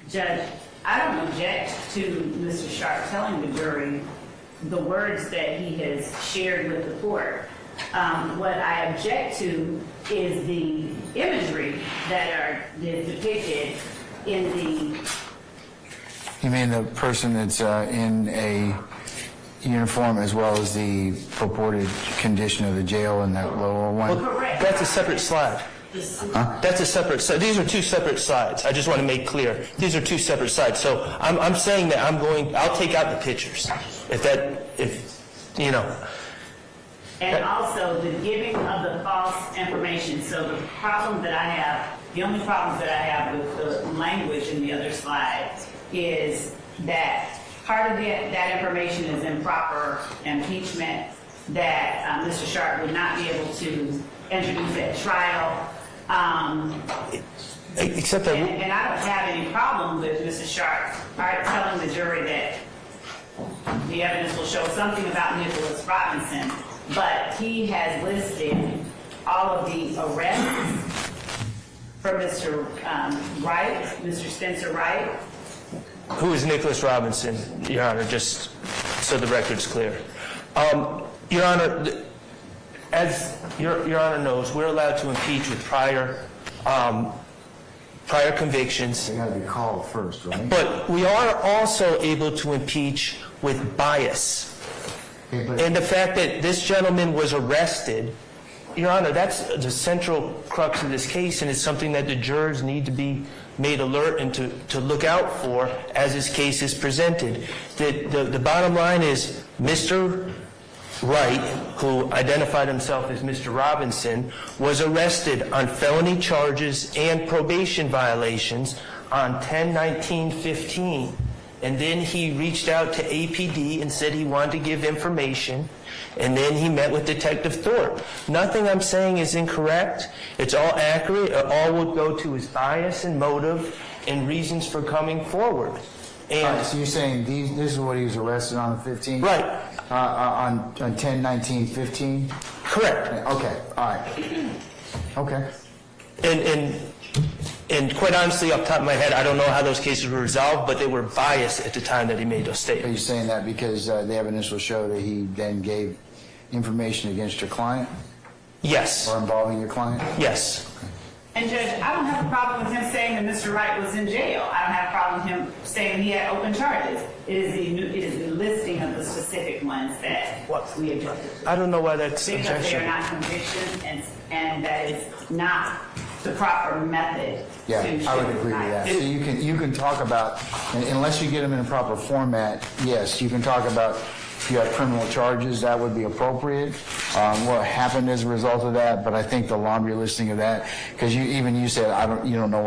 Speaker 6: Judge, I don't object to Mr. Sharp telling the jury the words that he has shared with the court. What I object to is the imagery that is depicted in the...
Speaker 3: You mean the person that's in a uniform as well as the purported condition of the jail in that lower one?
Speaker 13: Well, that's a separate slide. That's a separate slide. These are 2 separate slides. I just want to make clear. These are 2 separate slides. So I'm saying that I'll take out the pictures.
Speaker 6: And also the giving of the false information. So the only problems that I have with the language in the other slides is that part of that information is improper impeachment, that Mr. Sharp would not be able to introduce at trial.
Speaker 13: Except that...
Speaker 6: And I don't have any problem with Mr. Sharp telling the jury that the evidence will show something about Nicholas Robinson, but he has listed all of the arrests for Mr. Wright, Mr. Spencer Wright.
Speaker 13: Who is Nicholas Robinson, Your Honor, just so the record's clear? Your Honor, as Your Honor knows, we're allowed to impeach with prior convictions.
Speaker 3: They got to be called first, right?
Speaker 13: But we are also able to impeach with bias. And the fact that this gentleman was arrested, Your Honor, that's the central crux of this case, and it's something that the jurors need to be made alert and to look out for as this case is presented. The bottom line is Mr. Wright, who identified himself as Mr. Robinson, was arrested on felony charges and probation violations on 10/19/15. And then he reached out to APD and said he wanted to give information. And then he met with Detective Thorpe. Nothing I'm saying is incorrect. It's all accurate. It all would go to his bias and motive and reasons for coming forward. And
Speaker 3: so you're saying this is what he was arrested on the 15th?
Speaker 13: Right.
Speaker 3: On 10/19/15?
Speaker 13: Correct.
Speaker 3: Okay. All right. Okay.
Speaker 13: And And quite honestly, off the top of my head, I don't know how those cases were resolved, but they were biased at the time that he made those
Speaker 3: Are
Speaker 13: statements.
Speaker 3: you saying that because the evidence will show that he then gave information against your client?
Speaker 13: Yes.
Speaker 3: Or involving your client?
Speaker 13: Yes.
Speaker 6: And Judge, I don't have a problem with him saying that Mr. Wright was in jail. I don't have a problem with him saying he had open charges. It is the listing of the specific ones that we objected to.
Speaker 13: I don't know why that's
Speaker 6: Because they
Speaker 13: objection.
Speaker 6: are not convictions, and that is not the proper method.
Speaker 3: Yeah,
Speaker 6: to
Speaker 3: I would
Speaker 6: show
Speaker 3: agree with that.
Speaker 6: Wright.
Speaker 3: So you can talk about, unless you get them in a proper format, yes, you can talk about if you have criminal charges, that would be appropriate. What happened as a result of that, but I think the laundry listing of that, because you said you don't know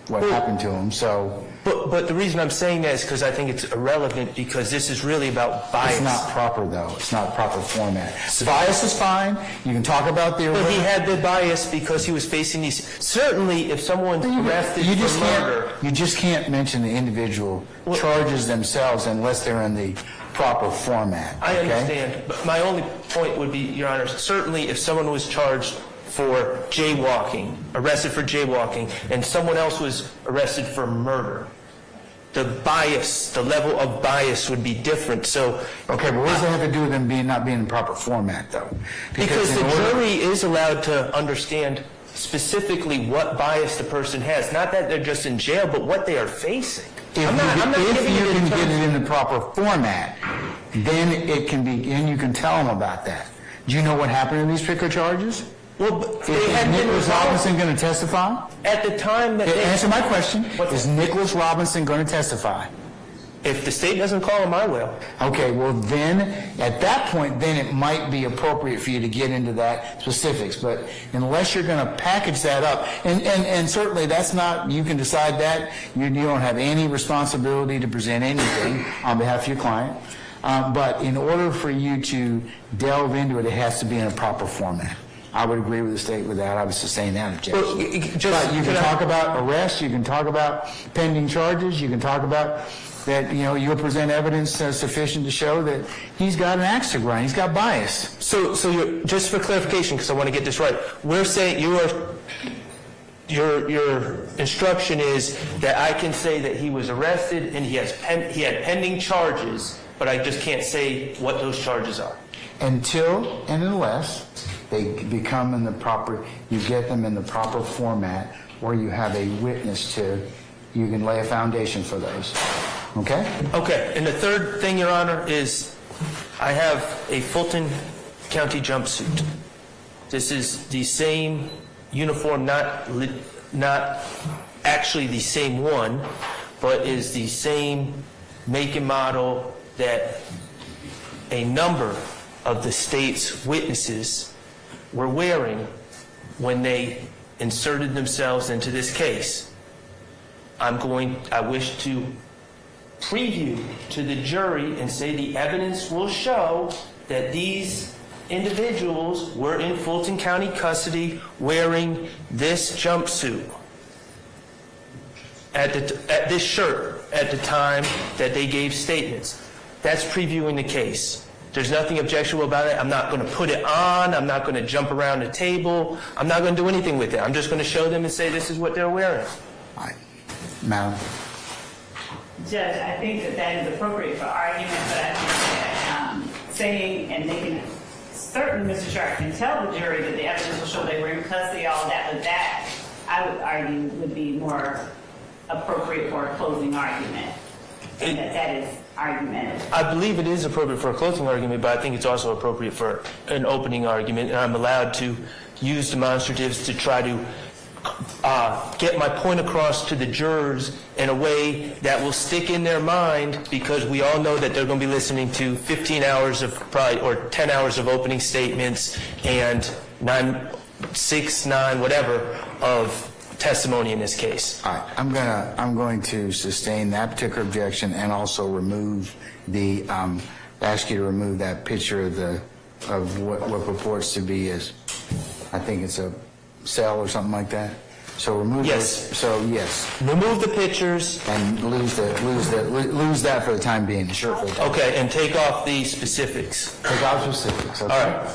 Speaker 3: what happened to him, so.
Speaker 13: But the reason I'm saying that is because I think it's irrelevant, because this is really about bias.
Speaker 3: It's not proper, though. It's not proper format. Bias is fine. You can talk about the...
Speaker 13: But he had the bias because he was facing these... Certainly, if someone's arrested for murder...
Speaker 3: You just can't mention the individual charges themselves unless they're in the proper format.
Speaker 13: I
Speaker 3: okay?
Speaker 13: understand. But my only point would be, Your Honor, certainly if someone was charged for jaywalking, arrested for jaywalking, and someone else was arrested for murder, the bias, the level of bias would be different. So,
Speaker 3: okay, but what does that have to do with them not being in proper format, though?
Speaker 13: Because the jury is allowed to understand specifically what bias the person has. Not that they're just in jail, but what they are facing.
Speaker 3: If you can get it in the proper format, then it can be, and you can tell them about that. Do you know what happened in these particular charges?
Speaker 13: Well,
Speaker 3: is Nicholas Robinson going to testify?
Speaker 13: At the time that
Speaker 3: Answer my question. Is Nicholas Robinson going to testify?
Speaker 13: If the state doesn't call him, I will.
Speaker 3: Okay, well then, at that point, then it might be appropriate for you to get into that specifics. But unless you're going to package that up, and certainly that's not, you can decide that. You don't have any responsibility to present anything on behalf of your client. But in order for you to delve into it, it has to be in a proper format. I would agree with the state with that. I would sustain that objection.
Speaker 13: Well,
Speaker 3: but you can talk about arrests, you can talk about pending charges, you can talk about that, you'll present evidence sufficient to show that he's got an axe to grind, he's got bias.
Speaker 13: So you're, just for clarification, because I want to get this right, we're saying your instruction is that I can say that he was arrested and he had pending charges, but I just can't say what those charges are.
Speaker 3: Until and unless they become in the proper, you get them in the proper format where you have a witness to, you can lay a foundation for those. Okay?
Speaker 13: Okay, and the third thing, Your Honor, is I have a Fulton County jumpsuit. This is the same uniform, not actually the same one, but is the same make and model that a number of the state's witnesses were wearing when they inserted themselves into this case. I wish to preview to the jury and say the evidence will show that these individuals were in Fulton County custody wearing this jumpsuit at this shirt at the time that they gave statements. That's previewing the case. There's nothing objectionable about it. I'm not going to put it on. I'm not going to jump around the table. I'm not going to do anything with it. I'm just going to show them and say this is what they're wearing.
Speaker 3: All right. Madam.
Speaker 6: Judge, I think that is appropriate for argument, but I think that saying and making certainly Mr. Sharp can tell the jury that the evidence will show they were in custody, all that, but that I would argue would be more appropriate for a closing argument. And that is argumentative.
Speaker 13: I believe it is appropriate for a closing argument, but I think it's also appropriate for an opening argument, and I'm allowed to use demonstratives to try to get my point across to the jurors in a way that will stick in their mind, because we all know that they're going to be listening to 15 hours of or 10 hours of opening statements and 6, 9, whatever of testimony in this case.
Speaker 3: All right, I'm going to sustain that particular objection and also remove the ask you to remove that picture of what purports to be as, I think it's a cell or something like that. So remove
Speaker 13: yes.
Speaker 3: Those, so yes.
Speaker 13: Remove the pictures
Speaker 3: and lose that for the time being. Sure. For the time
Speaker 13: okay, and take off the specifics.
Speaker 3: Take off specifics. Okay.
Speaker 13: All right.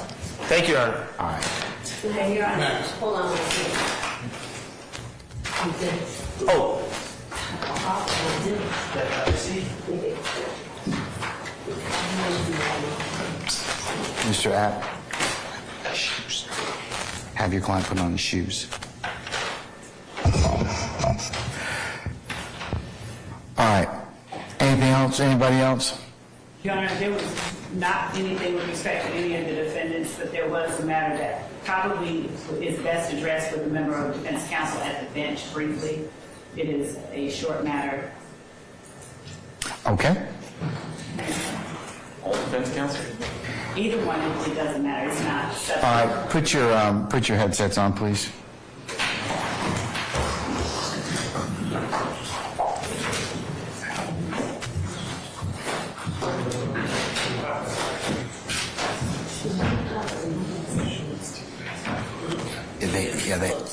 Speaker 13: Thank you, Your Honor.
Speaker 3: All right.
Speaker 5: Okay, Your Honor, hold on one second.
Speaker 8: Oh. See?
Speaker 3: Mr. App, have your client put on his shoes. All right. Anything else? Anybody else?
Speaker 6: Your Honor, there was not anything with respect to any of the defendants, but there was a matter that probably is best addressed with a member of defense counsel at the bench briefly. It is a short matter.
Speaker 3: Okay.
Speaker 6: All defense counsel? Either one, it doesn't matter. It's not substantive.
Speaker 3: All right. Put your headsets on, please.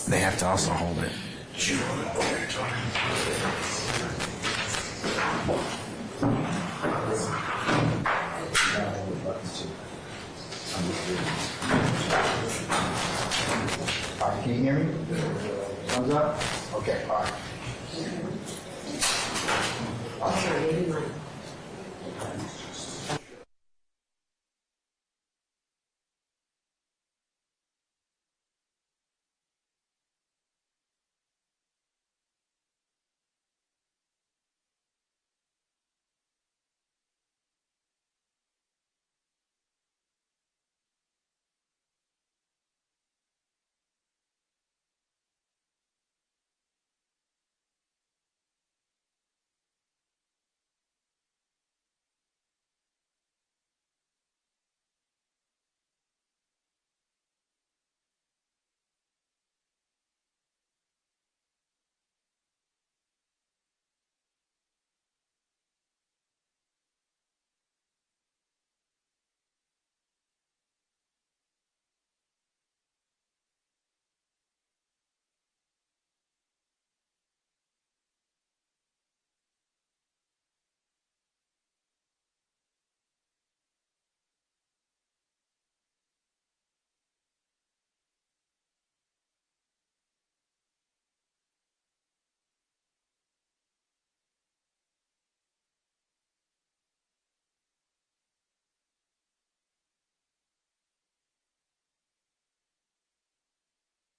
Speaker 3: They have to also hold it. All right, can you hear me? Thumbs up? Okay, all right.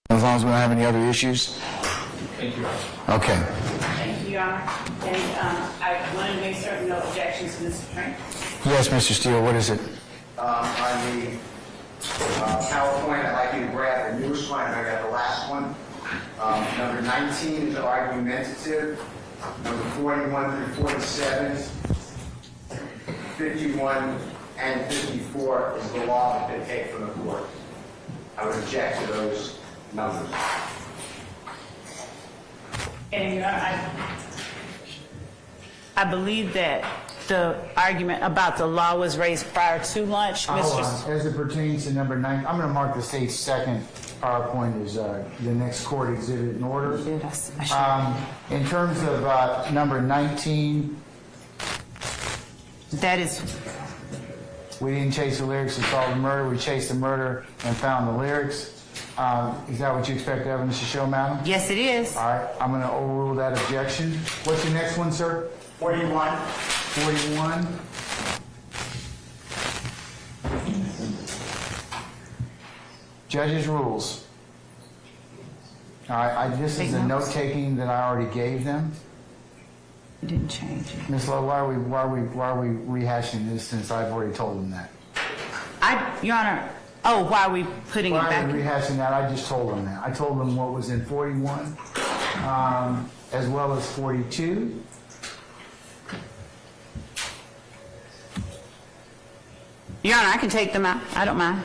Speaker 3: As long as we don't have any other issues?
Speaker 8: Thank you.
Speaker 3: Okay.
Speaker 6: Thank you, Your Honor. And I wanted to make certain no objections to Mr. Trent.
Speaker 3: Yes, Mr. Steele, what is it?
Speaker 2: On the PowerPoint, I'd like you to grab the newest one, and I got the last one. Number 19 is argumentative. Number 41 through 47, 51, and 54 is the law that they take from the court. I would object to those numbers.
Speaker 6: And Your Honor, I believe that the argument about the law was raised prior to lunch.
Speaker 3: Hold on. As it pertains to number 9, I'm going to mark the state's second PowerPoint as the next court exhibit in order. In terms of number 19,
Speaker 6: that is...
Speaker 3: We didn't chase the lyrics to solve the murder. We chased the murder and found the lyrics. Is that what you expect the evidence to show, madam?
Speaker 6: Yes, it is.
Speaker 3: All right. I'm going to overrule that objection. What's your next one, sir?
Speaker 2: 41.
Speaker 3: 41. Judge's rules. All right. This is the note-taking that I already gave them.
Speaker 6: It didn't change it.
Speaker 3: Ms. Lowe, why are we rehashing this since I've already told them that?
Speaker 6: Your Honor, why are we putting it back?
Speaker 3: Why are we rehashing that? I just told them that. I told them what was in 41, as well as 42.
Speaker 15: Your Honor, I can take them out. I don't mind.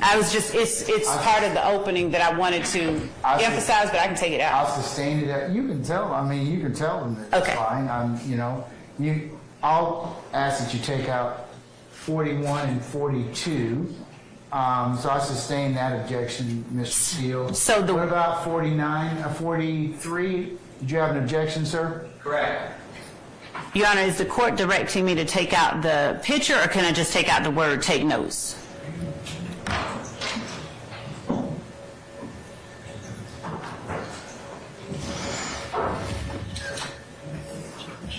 Speaker 15: I was just, it's part of the opening that I wanted to emphasize, but I can take it out.
Speaker 3: I'll sustain it. You can tell, you can tell them that it's fine. I'll ask that you take out 41 and 42. So I sustain that objection, Mr. Steele. What about 49, 43? Did you have an objection, sir?
Speaker 2: Correct.
Speaker 15: Your Honor, is the court directing me to take out the picture, or can I just take out the word take notes?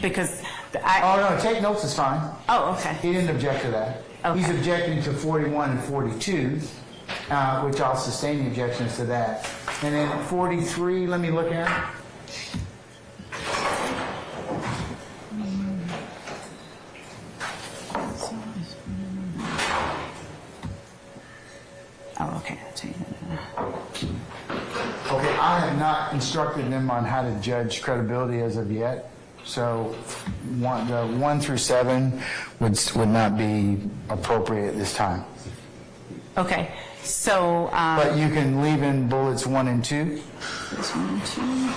Speaker 15: Because
Speaker 3: Oh, no, take notes is fine.
Speaker 15: Oh, okay.
Speaker 3: He didn't object to that.
Speaker 15: Okay.
Speaker 3: He's objecting to 41 and 42, which I'll sustain the objections to that. And then 43, let me look at it.
Speaker 15: Oh, okay. I'll take that.
Speaker 3: Okay, I have not instructed them on how to judge credibility as of yet. So the 1 through 7 would not be appropriate at this time.
Speaker 15: Okay. So.
Speaker 3: But you can leave in bullets 1 and 2.
Speaker 15: This 1 and 2.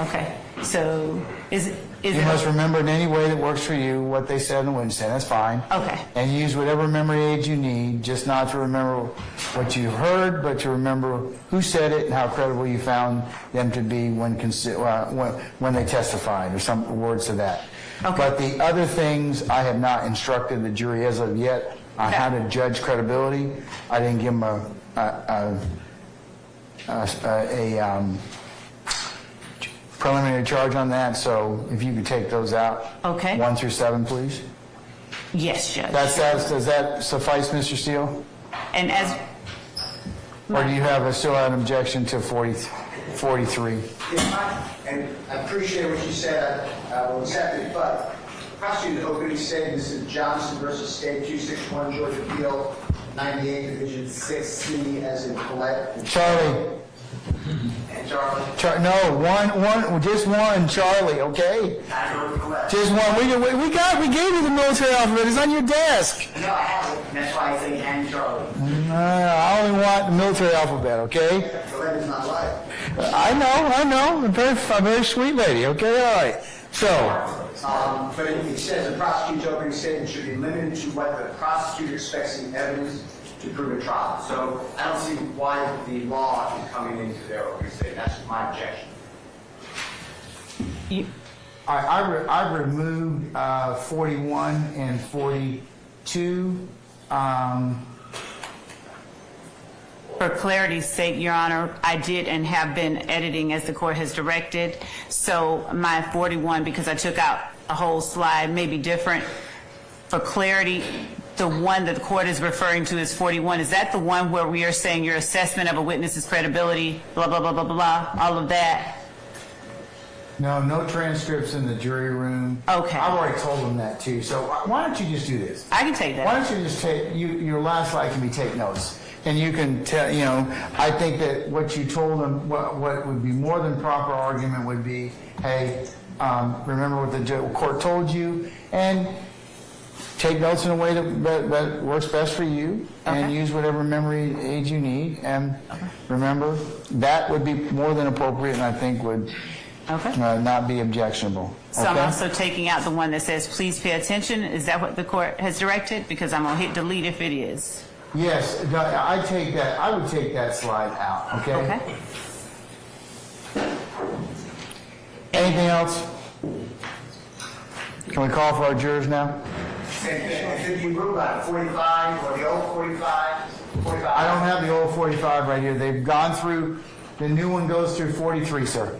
Speaker 15: Okay. So
Speaker 3: You must remember in any way that works for you what they said on Wednesday. That's fine.
Speaker 15: Okay.
Speaker 3: And use whatever memory aid you need, just not to remember what you heard, but to remember who said it and how credible you found them to be when they testified, or some words to that.
Speaker 15: Okay.
Speaker 3: But the other things, I have not instructed the jury as of yet on how to judge credibility. I didn't give them a preliminary charge on that, so if you could take those out.
Speaker 15: Okay.
Speaker 3: 1 through 7, please.
Speaker 15: Yes, Judge.
Speaker 3: Does that suffice, Mr. Steele?
Speaker 15: And as.
Speaker 3: Or do you still have an objection to 43?
Speaker 2: And I appreciate what you said, I will accept it, but prosecutor's opening statement, this is Johnson versus State 261 Georgia Appeal, 98 Division 6C, as in Collette.
Speaker 3: Charlie.
Speaker 2: And Charlie.
Speaker 3: Just one, Charlie, okay? Just one. We gave you the military alphabet. It's on your desk.
Speaker 2: No, I haven't. That's why I say and Charlie.
Speaker 3: I only want the military alphabet, okay?
Speaker 2: Collette is not right.
Speaker 3: I know. A very sweet lady, okay? All right. So.
Speaker 2: But it says the prosecutor's opening statement should be limited to what the prosecutor expects in evidence to prove a trial. So I don't see why the law is coming into their opening statement. That's my objection.
Speaker 3: I removed 41 and 42.
Speaker 15: For clarity's sake, Your Honor, I did and have been editing as the court has directed. So my 41, because I took out a whole slide, may be different. For clarity, the one that the court is referring to is 41. Is that the one where we are saying your assessment of a witness's credibility, blah, blah, blah, blah, blah, blah, all of that?
Speaker 3: No transcripts in the jury room.
Speaker 15: Okay.
Speaker 3: I've already told them that too. So why don't you just do this?
Speaker 15: I can take that.
Speaker 3: Why don't you just take, your last slide can be take notes. And you can tell, I think that what you told them, what would be more than proper argument would be, hey, remember what the court told you, and take notes in a way that works best for you, and use whatever memory aid you need. And remember, that would be more than appropriate, and I think would not be objectionable.
Speaker 15: So I'm also taking out the one that says, please pay attention. Is that what the court has directed? Because I'm going to hit delete if it is.
Speaker 3: Yes, I would take that slide out, okay? Anything else? Can we call for our jurors now?
Speaker 2: Did you rule out 45 or the old 45? 45?
Speaker 3: I don't have the old 45 right here. They've gone through, the new one goes through 43, sir.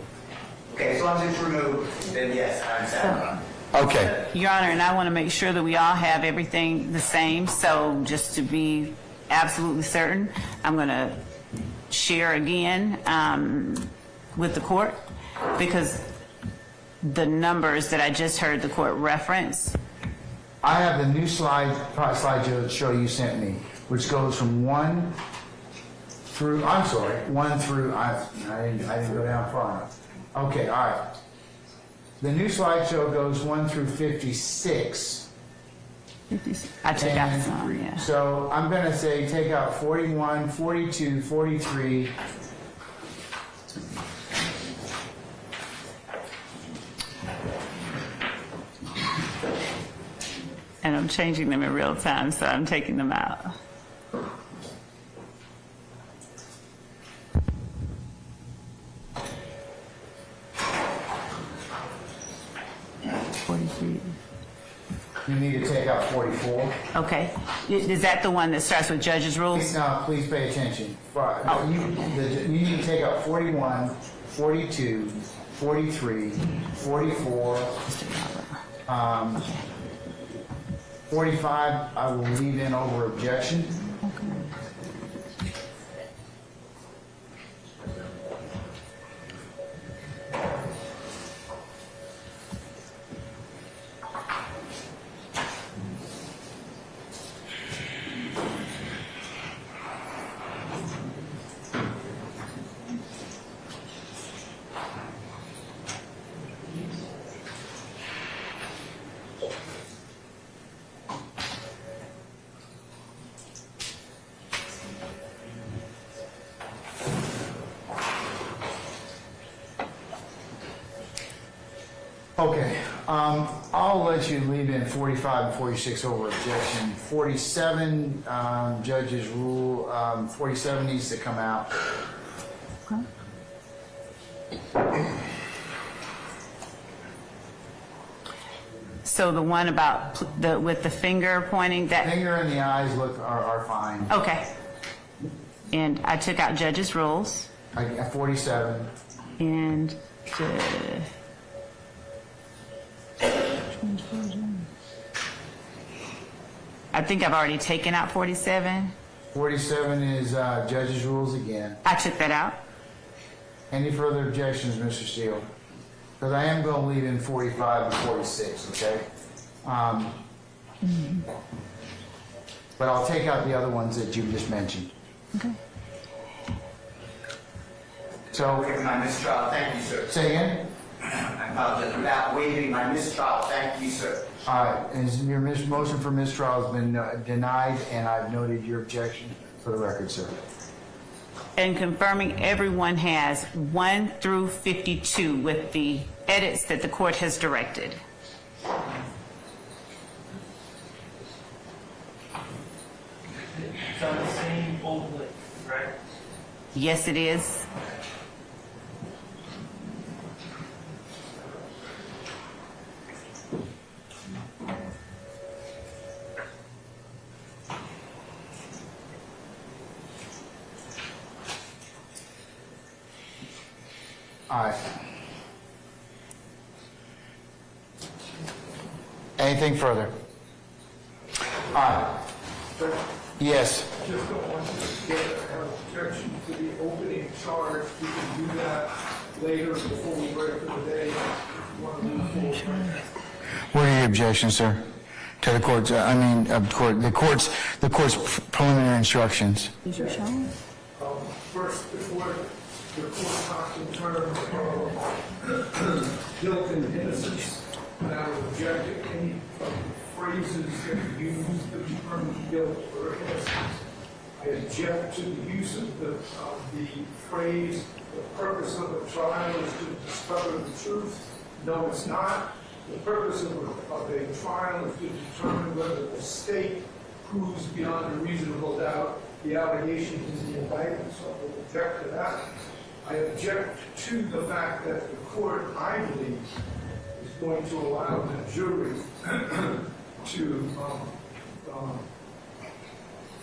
Speaker 2: Okay, as long as it's removed, then yes, I'm satisfied.
Speaker 3: Okay.
Speaker 15: Your Honor, and I want to make sure that we all have everything the same. So just to be absolutely certain, I'm going to share again with the court, because the numbers that I just heard the court reference.
Speaker 3: I have the new slideshow you sent me, which goes from 1 through, I didn't go down far enough. Okay, all right. The new slideshow goes 1 through 56.
Speaker 15: I took out some, yeah.
Speaker 3: So I'm going to say take out 41, 42, 43.
Speaker 15: And I'm changing them in real time, so I'm taking them out.
Speaker 3: You need to take out 44.
Speaker 15: Okay. Is that the one that starts with judge's rules?
Speaker 3: No, please pay attention. You need to take out 41, 42, 43, 44, 45, I will leave in over objection. Okay, I'll let you leave in 45 and 46 over objection. 47, judge's rule, 47 needs to come out.
Speaker 15: So the one about with the finger pointing, that
Speaker 3: Finger and the eyes are fine.
Speaker 15: okay. And I took out judge's rules.
Speaker 3: 47.
Speaker 15: And I think I've already taken out 47.
Speaker 3: 47 is judge's rules again.
Speaker 15: I took that out.
Speaker 3: Any further objections, Mr. Steele? Because I am going to leave in 45 and 46, okay? But I'll take out the other ones that you just mentioned.
Speaker 15: Okay.
Speaker 3: So,
Speaker 2: Waiving my mistrial, thank you, sir.
Speaker 3: say again?
Speaker 2: I apologize. Without waiving my mistrial, thank you, sir.
Speaker 3: All right, and your motion for mistrial has been denied, and I've noted your objection for the record, sir.
Speaker 15: And confirming everyone has 1 through 52 with the edits that the court has directed.
Speaker 8: It's on the same old link, right?
Speaker 15: Yes, it is.
Speaker 3: All right. Anything further? All right. Yes.
Speaker 20: Just don't want to get an objection to the opening charge. We can do that later before we break for the day. If you want to move forward.
Speaker 3: What are your objections, sir? To the court's, the court's preliminary instructions.
Speaker 9: Is your showing?
Speaker 20: First, before the court talks in terms of guilt and innocence, and I would object to any of the phrases that use the term guilt or innocence. I object to the use of the phrase, the purpose of a trial is to discover the truth. No, it's not. The purpose of a trial is to determine whether the state proves beyond a reasonable doubt the allegations in the indictment, so I will object to that. I object to the fact that the court, I believe, is going to allow the jury to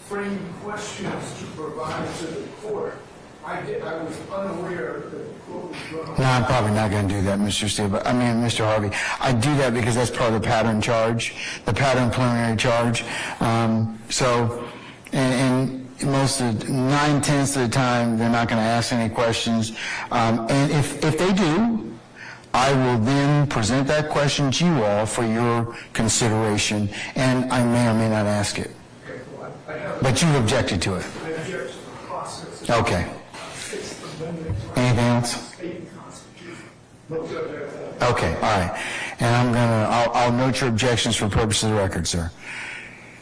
Speaker 20: frame questions to provide to the court. I was unaware that the court was going to...
Speaker 3: No, I'm probably not going to do that, Mr. Steele, but I mean, Mr. Harvey. I do that because that's part of the pattern charge, the pattern preliminary charge. And most of 9/10 of the time, they're not going to ask any questions. And if they do, I will then present that question to you all for your consideration, and I may or may not ask it.
Speaker 20: Okay, well, I have...
Speaker 3: But you objected to it.
Speaker 20: I object to the process.
Speaker 3: Okay.
Speaker 20: Sixth Amendment.
Speaker 3: Anything else?
Speaker 20: State Constitution. No judge.
Speaker 3: Okay, all right. And I'll note your objections for purposes of the record, sir.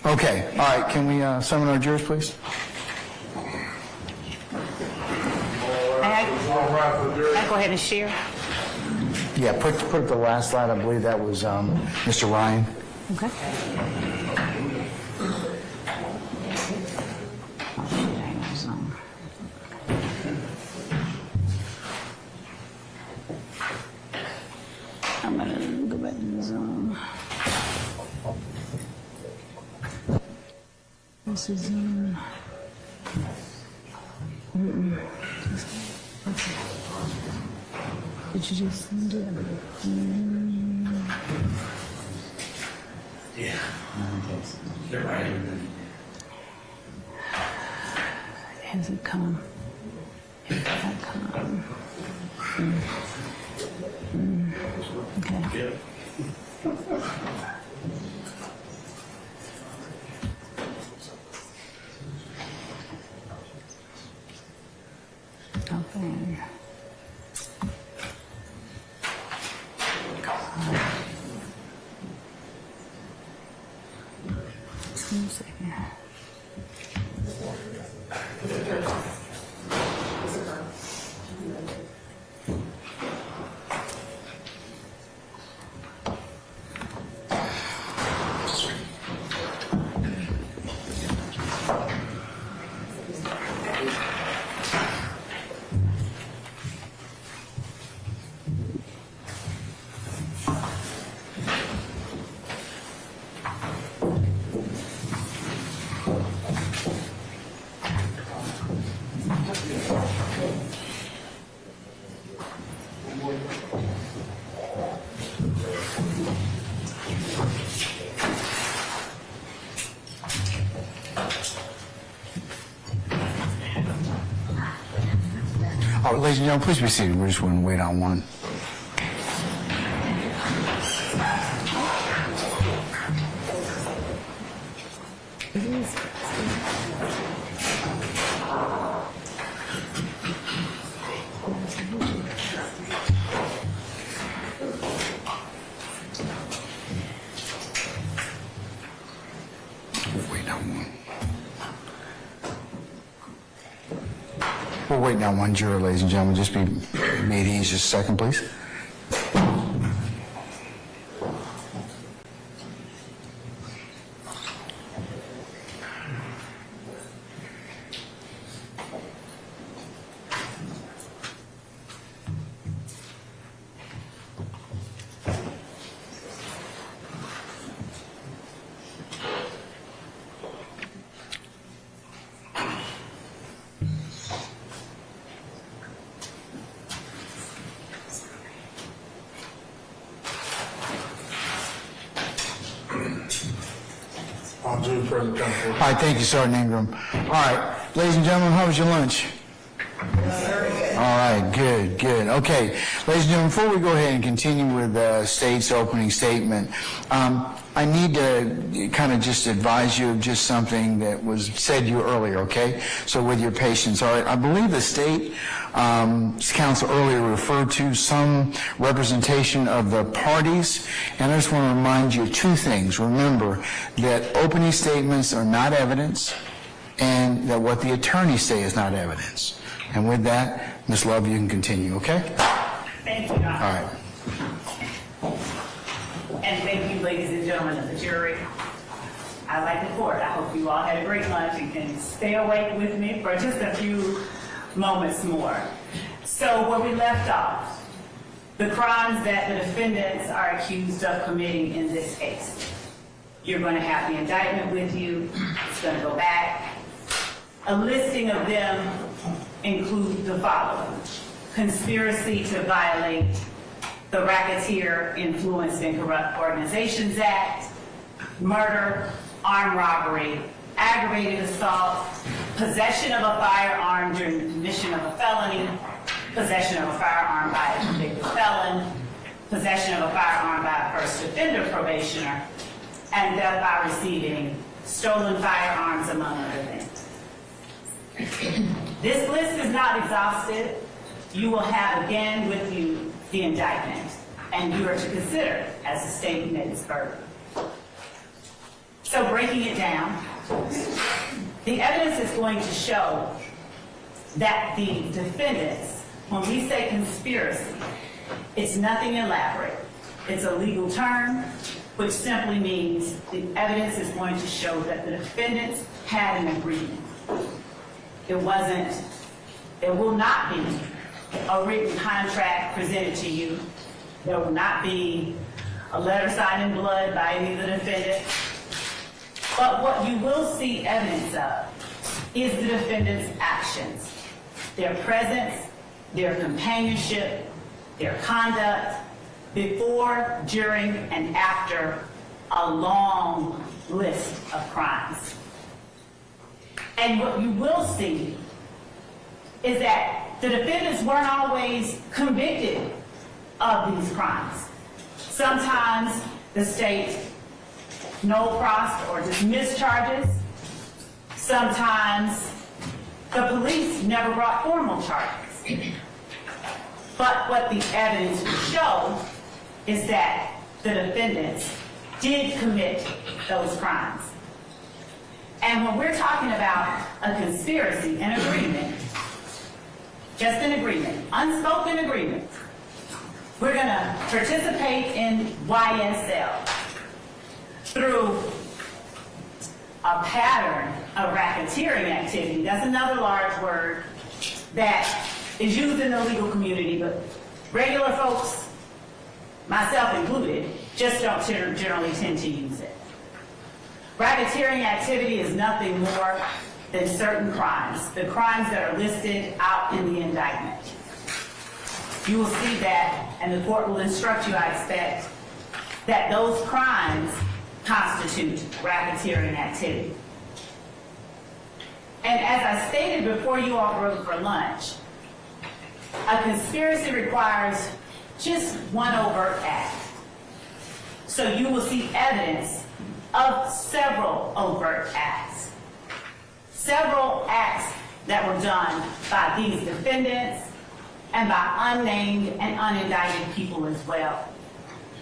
Speaker 3: Okay, all right. Can we summon our jurors, please?
Speaker 15: I go ahead and share.
Speaker 3: Yeah, put the last slide. I believe that was Mr. Ryan.
Speaker 15: Okay. I'm gonna go back to the Zoom. This is Zoom. Did you just send it?
Speaker 8: Yeah. They're right.
Speaker 15: Has it come? Has it come? Okay. Okay. Just 1 second.
Speaker 3: All right, ladies and gentlemen, please be seated. We're just going to wait on one. We're waiting on one juror, ladies and gentlemen. Just be at ease just a second, please.
Speaker 4: All
Speaker 3: right, thank you, Sergeant Ingram. All right, ladies and gentlemen, how was your lunch? All right, good, good. Okay, ladies and gentlemen, before we go ahead and continue with the state's opening statement, I need to kind of just advise you of just something that was said to you earlier, okay? So with your patience, all right? I believe the state council earlier referred to some representation of the parties, and I just want to remind you of two things. Remember that opening statements are not evidence, and that what the attorneys say is not evidence. And with that, Ms. Love, you can continue, okay?
Speaker 6: Thank you, Your Honor.
Speaker 3: All right.
Speaker 6: And thank you, ladies and gentlemen of the jury. I like the court. I hope you all had a great lunch and can stay awake with me for just a few moments more. So where we left off, the crimes that the defendants are accused of committing in this case. You're going to have the indictment with you. It's going to go back. A listing of them include the following: conspiracy to violate the Racketeer Influenced and Corrupt Organizations Act, murder, armed robbery, aggravated assault, possession of a firearm during the commission of a felony, possession of a firearm by a convicted felon, possession of a firearm by a first offender probationer, and death by receiving stolen firearms, among other things. This list is not exhaustive. You will have again with you the indictment, and you are to consider it as the state met its burden. So breaking it down, the evidence is going to show that the defendants, when we say conspiracy, it's nothing elaborate. It's a legal term, which simply means the evidence is going to show that the defendants had an agreement. It will not be a written contract presented to you. There will not be a letter signed in blood by any of the defendants. But what you will see evidence of is the defendants' actions, their presence, their companionship, their conduct, before, during, and after a long list of crimes. And what you will see is that the defendants weren't always convicted of these crimes. Sometimes the state no-prossed or dismissed charges. Sometimes the police never brought formal charges. But what the evidence would show is that the defendants did commit those crimes. And when we're talking about a conspiracy, an agreement, just an agreement, unspoken agreement, we're going to participate in YSL through a pattern of racketeering activity. That's another large word that is used in the legal community, but regular folks, myself included, just don't generally tend to use it. Racketeering activity is nothing more than certain crimes, the crimes that are listed out in the indictment. You will see that, and the court will instruct you, I expect, that those crimes constitute racketeering activity. And as I stated before you all broke for lunch, a conspiracy requires just one overt act. So you will see evidence of several overt acts. Several acts that were done by these defendants and by unnamed and unindicted people as well,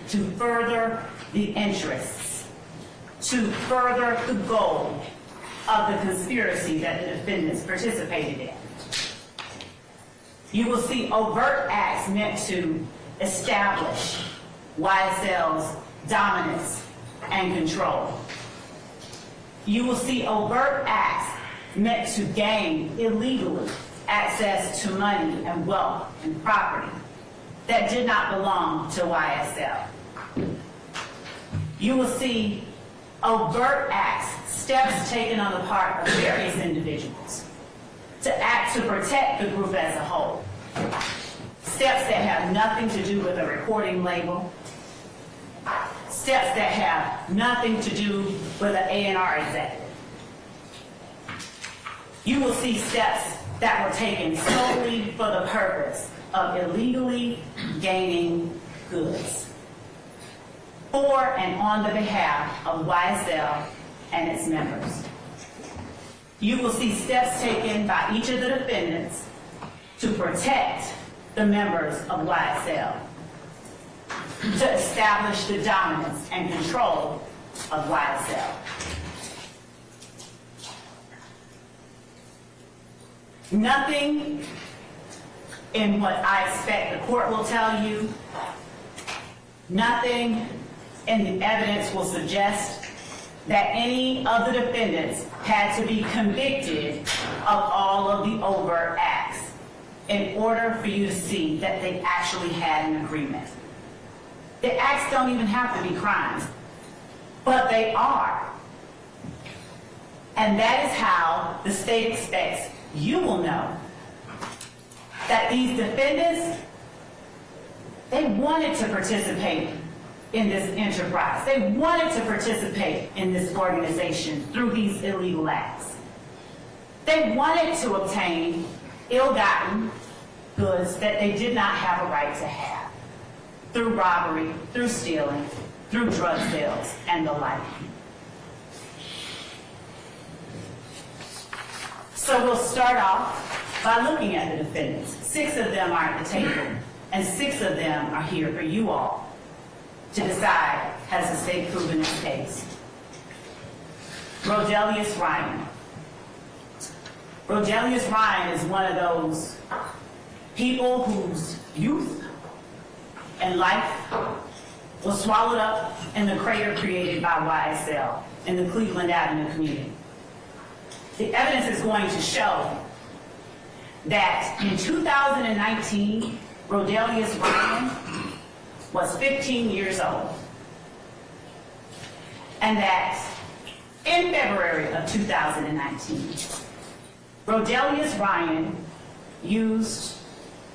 Speaker 6: to further the interests, to further the goal of the conspiracy that the defendants participated in. You will see overt acts meant to establish YSL's dominance and control. You will see overt acts meant to gain illegally access to money and wealth and property that did not belong to YSL. You will see overt acts, steps taken on the part of various individuals to act to protect the group as a whole. Steps that have nothing to do with a recording label. Steps that have nothing to do with an A&R executive. You will see steps that were taken solely for the purpose of illegally gaining goods for and on the behalf of YSL and its members. You will see steps taken by each of the defendants to protect the members of YSL, to establish the dominance and control of YSL. Nothing in what I expect the court will tell you, nothing in the evidence will suggest that any of the defendants had to be convicted of all of the overt acts in order for you to see that they actually had an agreement. The acts don't even have to be crimes, but they are. And that is how the state expects you will know that these defendants, they wanted to participate in this enterprise. They wanted to participate in this organization through these illegal acts. They wanted to obtain ill-gotten goods that they did not have a right to have, through robbery, through stealing, through drug sales, and the like. So we'll start off by looking at the defendants. 6 of them are at the table, and 6 of them are here for you all to decide, has the state proven its case? Rodelius Ryan. Rodelius Ryan is one of those people whose youth and life was swallowed up in the crater created by YSL in the Cleveland Avenue community. The evidence is going to show that in 2019, Rodelius Ryan was 15 years old. And that in February of 2019, Rodelius Ryan used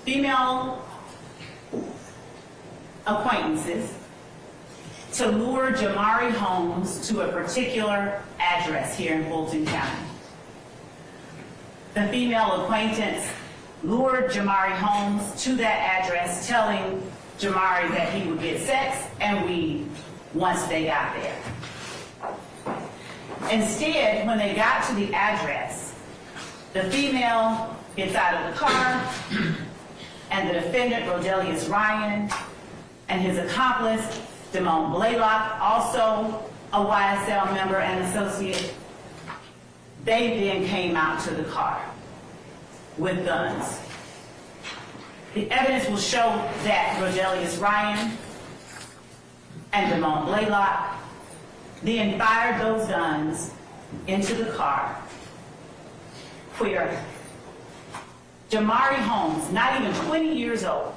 Speaker 6: female acquaintances to lure Jamari Holmes to a particular address here in Fulton County. The female acquaintance lured Jamari Holmes to that address, telling Jamari that he would get sex and weed once they got there. Instead, when they got to the address, the female gets out of the car, and the defendant, Rodelius Ryan, and his accomplice, Damone Blaylock, also a YSL member and associate, they then came out to the car with guns. The evidence will show that Rodelius Ryan and Damone Blaylock then fired those guns into the car, where Jamari Holmes, not even 20 years old,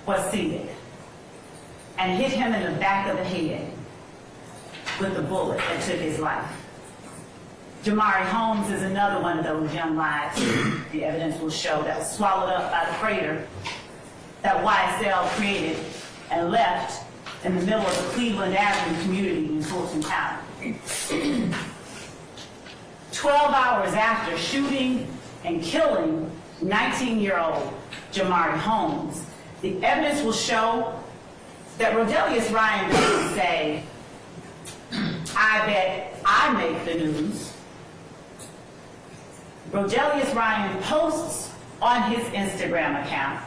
Speaker 6: was seated and hit him in the back of the head with the bullet that took his life. Jamari Holmes is another one of those young lives, the evidence will show, that was swallowed up by the freighter that YSL created and left in the middle of the Cleveland Avenue community in Fulton County. 12 hours after shooting and killing 19-year-old Jamari Holmes, the evidence will show that Rodelius Ryan didn't say, "I bet I make the news." Rodelius Ryan posts on his Instagram account,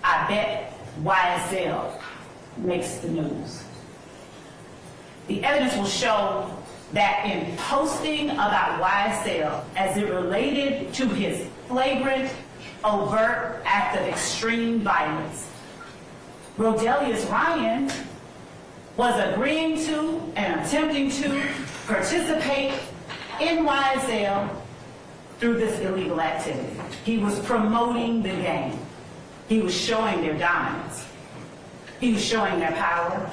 Speaker 6: "I bet YSL makes the news." The evidence will show that in posting about YSL as it related to his flagrant, overt act of extreme violence, Rodelius Ryan was agreeing to and attempting to participate in YSL through this illegal activity. He was promoting the gang. He was showing their dominance. He was showing their power,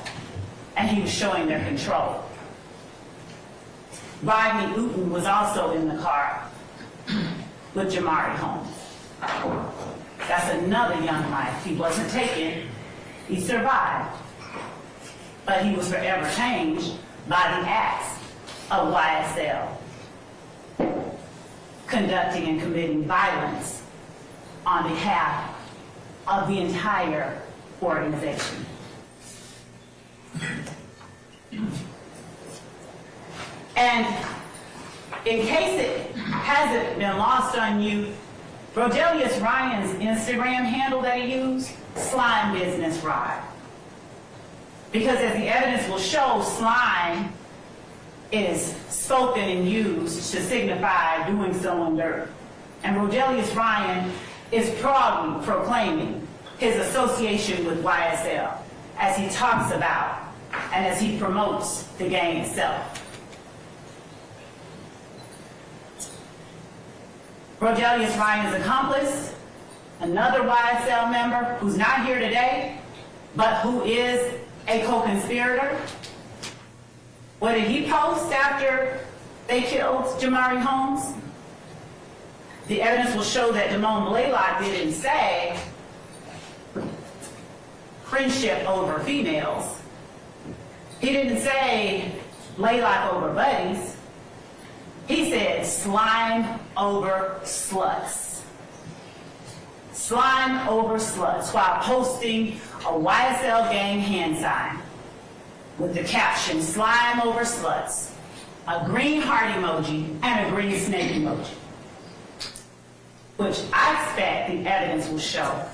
Speaker 6: and he was showing their control. Rodney Uten was also in the car with Jamari Holmes. That's another young life. He wasn't taken, he survived. But he was forever changed by the acts of YSL, conducting and committing violence on behalf of the entire organization. And in case it hasn't been lost on you, Rodelius Ryan's Instagram handle that he used, Slime Business Rod. Because as the evidence will show, slime is spoken and used to signify doing someone dirt. And Rodelius Ryan is proudly proclaiming his association with YSL as he talks about and as he promotes the gang itself. Rodelius Ryan's accomplice, another YSL member who's not here today, but who is a co-conspirator. What did he post after they killed Jamari Holmes? The evidence will show that Damone Blaylock didn't say friendship over females. He didn't say Blaylock over buddies. He said slime over sluts. Slime over sluts, while posting a YSL gang hand sign with the caption, slime over sluts, a green heart emoji, and a green snake emoji, which I expect the evidence will show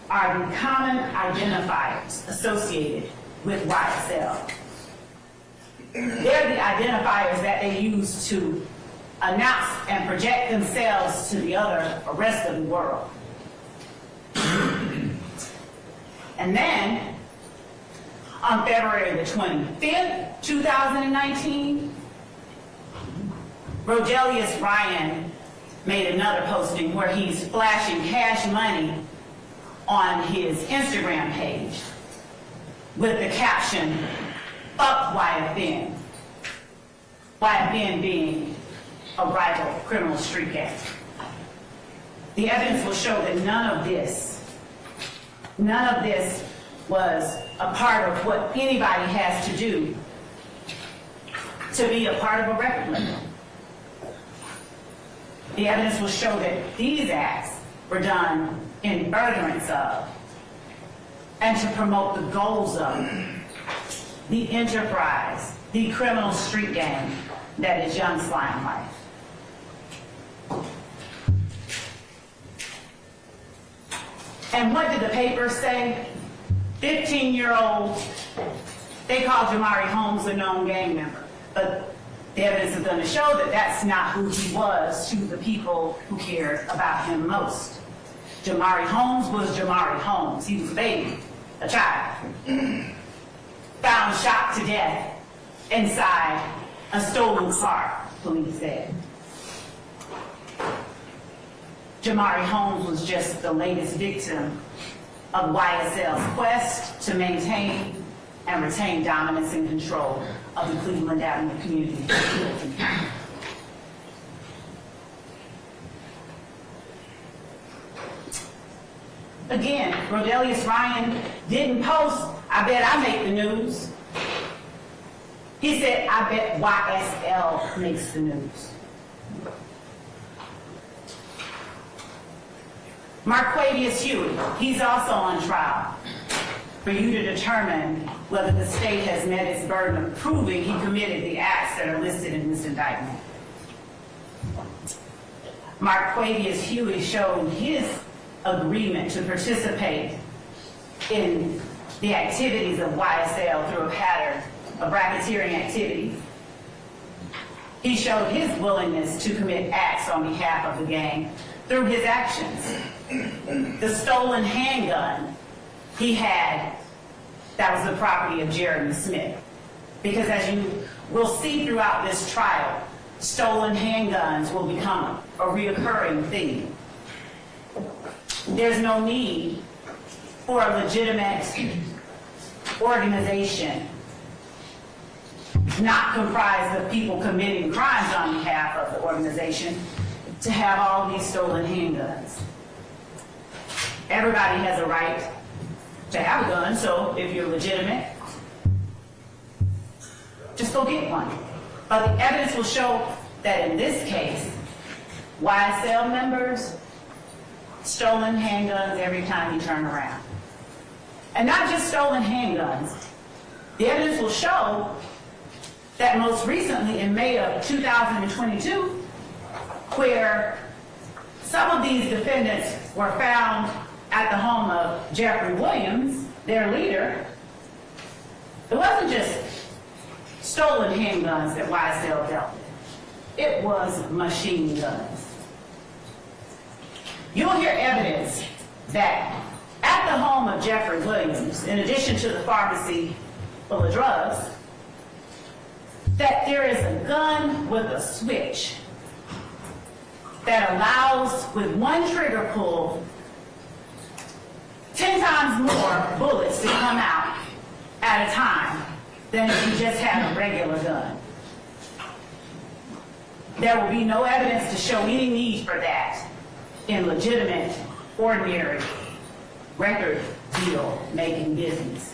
Speaker 6: are the common identifiers associated with YSL. They're the identifiers that they use to announce and project themselves to the rest of the world. And then, on February the 25th, 2019, Rodelius Ryan made another posting where he's flashing cash money on his Instagram page with the caption, "Fuck YFN." YFN being a rival criminal street gang. The evidence will show that none of this None of this was a part of what anybody has to do to be a part of a record label. The evidence will show that these acts were done in furtherance of and to promote the goals of the enterprise, the criminal street gang that is Young Slime Life. And what did the papers say? 15-year-old, they called Jamari Holmes a known gang member. But the evidence is going to show that that's not who he was to the people who cared about him most. Jamari Holmes was Jamari Holmes. He was a baby, a child, found shot to death inside a stolen car, police said. Jamari Holmes was just the latest victim of YSL's quest to maintain and retain dominance and control of the Cleveland Avenue community. Again, Rodelius Ryan didn't post, "I bet I make the news." He said, "I bet YSL makes the news." Marquavius Huey, he's also on trial for you to determine whether the state has met its burden of proving he committed the acts that are listed in this indictment. Marquavius Huey showed his agreement to participate in the activities of YSL through a pattern of racketeering activities. He showed his willingness to commit acts on behalf of the gang through his actions. The stolen handgun he had, that was the property of Jeremy Smith. Because as you will see throughout this trial, stolen handguns will become a reoccurring theme. There's no need for a legitimate organization not comprised of people committing crimes on behalf of the organization to have all these stolen handguns. Everybody has a right to have a gun, so if you're legitimate, just go get one. But the evidence will show that in this case, YSL members, stolen handguns every time you turn around. And not just stolen handguns. The evidence will show that most recently in May of 2022, where some of these defendants were found at the home of Jeffrey Williams, their leader, it wasn't just stolen handguns that YSL dealt with. It was machine guns. You'll hear evidence that at the home of Jeffrey Williams, in addition to the pharmacy full of drugs, that there is a gun with a switch that allows, with one trigger pull, 10 times more bullets to come out at a time than if you just had a regular gun. There will be no evidence to show any need for that in legitimate, ordinary, record deal making business.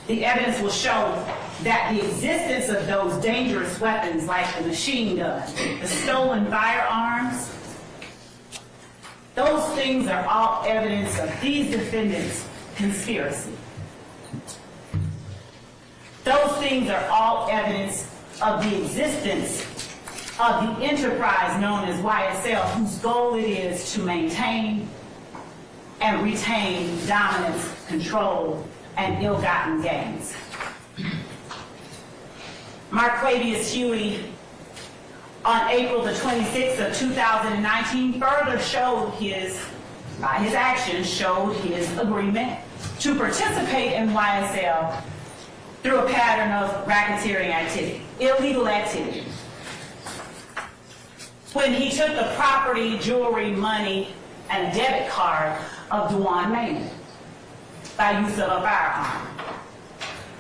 Speaker 6: The evidence will show that the existence of those dangerous weapons like the machine gun, the stolen firearms, those things are all evidence of these defendants' conspiracy. Those things are all evidence of the existence of the enterprise known as YSL, whose goal it is to maintain and retain dominance, control, and ill-gotten gains. Marquavius Huey, on April the 26th of 2019, further showed by his actions, showed his agreement to participate in YSL through a pattern of racketeering activity, illegal activity. When he took the property, jewelry, money, and a debit card of Dewan Maynard by use of a firearm.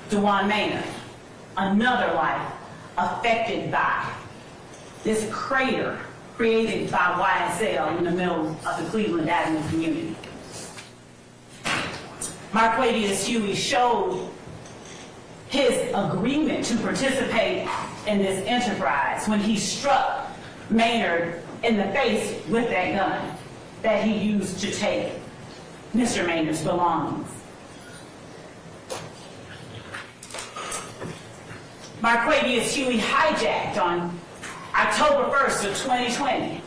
Speaker 6: Dewan Maynard, another life affected by this crater created by YSL in the middle of the Cleveland Avenue community. Marquavius Huey showed his agreement to participate in this enterprise when he struck Maynard in the face with that gun that he used to take Mr. Maynard's belongings. Marquavius Huey hijacked on October 1st of 2020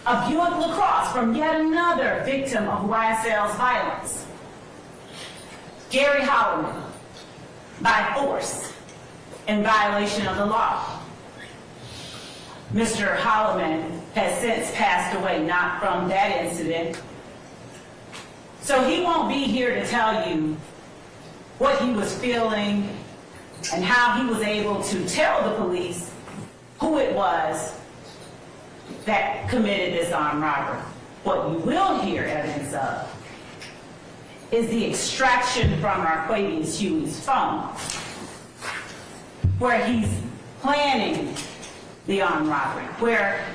Speaker 6: a Buick LaCrosse from yet another victim of YSL's violence, Gary Holloman, by force in violation of the law. Mr. Holloman has since passed away, not from that incident. So he won't be here to tell you what he was feeling and how he was able to tell the police who it was that committed this armed robbery. What you will hear evidence of is the extraction from Marquavius Huey's phone, where he's planning the armed robbery, where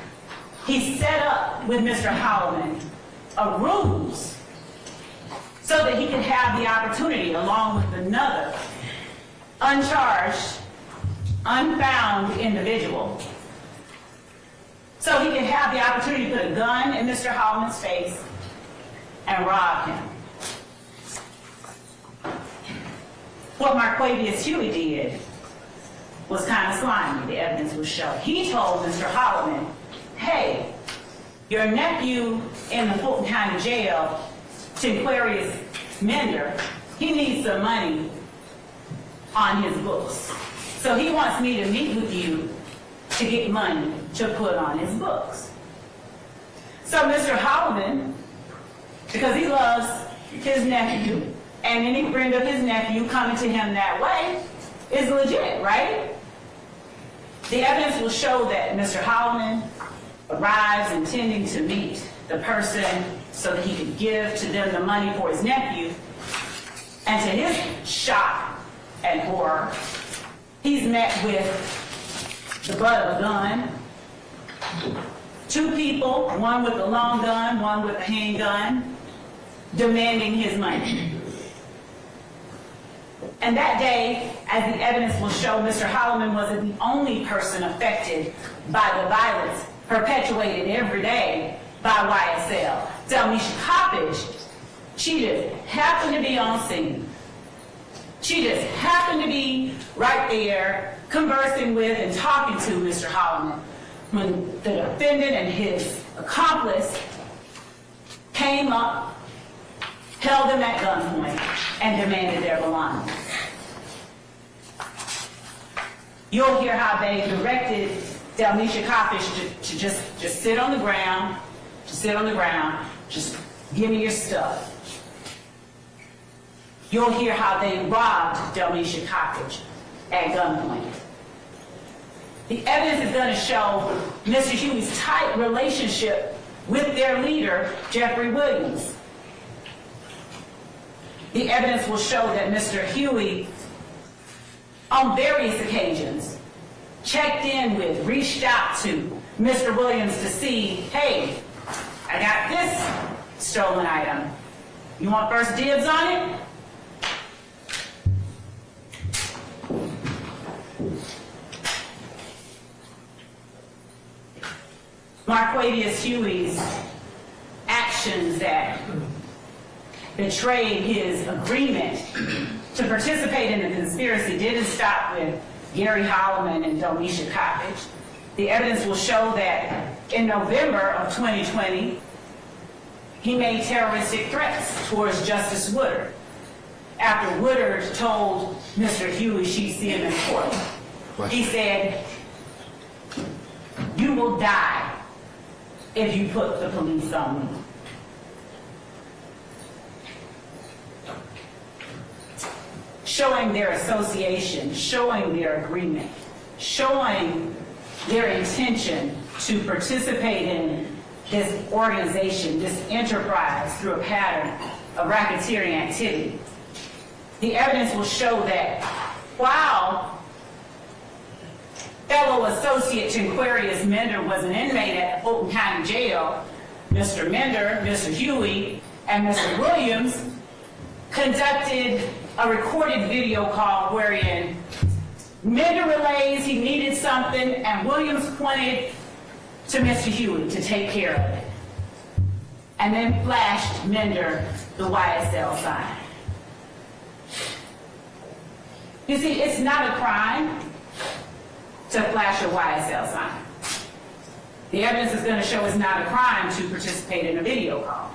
Speaker 6: he set up with Mr. Holloman a ruse so that he could have the opportunity, along with another uncharged, unfound individual, so he could have the opportunity to put a gun in Mr. Holloman's face and rob him. What Marquavius Huey did was kind of slimy, the evidence will show. He told Mr. Holloman, hey, your nephew in the Fulton County Jail, Tinquarius Mender, he needs some money on his books. So he wants me to meet with you to get money to put on his books. So Mr. Holloman, because he loves his nephew, and any friend of his nephew coming to him that way is legit, right? The evidence will show that Mr. Holloman arrives intending to meet the person so that he could give to them the money for his nephew. And to his shock and horror, he's met with the butt of a gun. Two people, one with a long gun, one with a handgun, demanding his money. And that day, as the evidence will show, Mr. Holloman wasn't the only person affected by the violence perpetuated every day by YSL. Delmisha Coppage, she just happened to be on scene. She just happened to be right there conversing with and talking to Mr. Holloman when the defendant and his accomplice came up, held him at gunpoint, and demanded their belongings. You'll hear how they directed Delmisha Coppage to just sit on the ground, just give me your stuff. You'll hear how they robbed Delmisha Coppage at gunpoint. The evidence is going to show Mr. Huey's tight relationship with their leader, Jeffrey Williams. The evidence will show that Mr. Huey, on various occasions, checked in with, reached out to Mr. Williams to see, hey, I got this stolen item. You want first dibs on it? Marquavius Huey's actions that betrayed his agreement to participate in the conspiracy didn't stop with Gary Holloman and Delmisha Coppage. The evidence will show that in November of 2020, he made terroristic threats towards Justice Woodard after Woodard told Mr. Huey she'd see him in court. He said, you will die if you put the police on me. Showing their association, showing their agreement, showing their intention to participate in this organization, this enterprise through a pattern of racketeering activity. The evidence will show that while fellow associate Tinquarius Mender was an inmate at Fulton County Jail, Mr. Mender, Mr. Huey, and Mr. Williams conducted a recorded video call wherein Mender relays he needed something and Williams pointed to Mr. Huey to take care of it. And then flashed Mender the YSL sign. You see, it's not a crime to flash a YSL sign. The evidence is going to show it's not a crime to participate in a video call.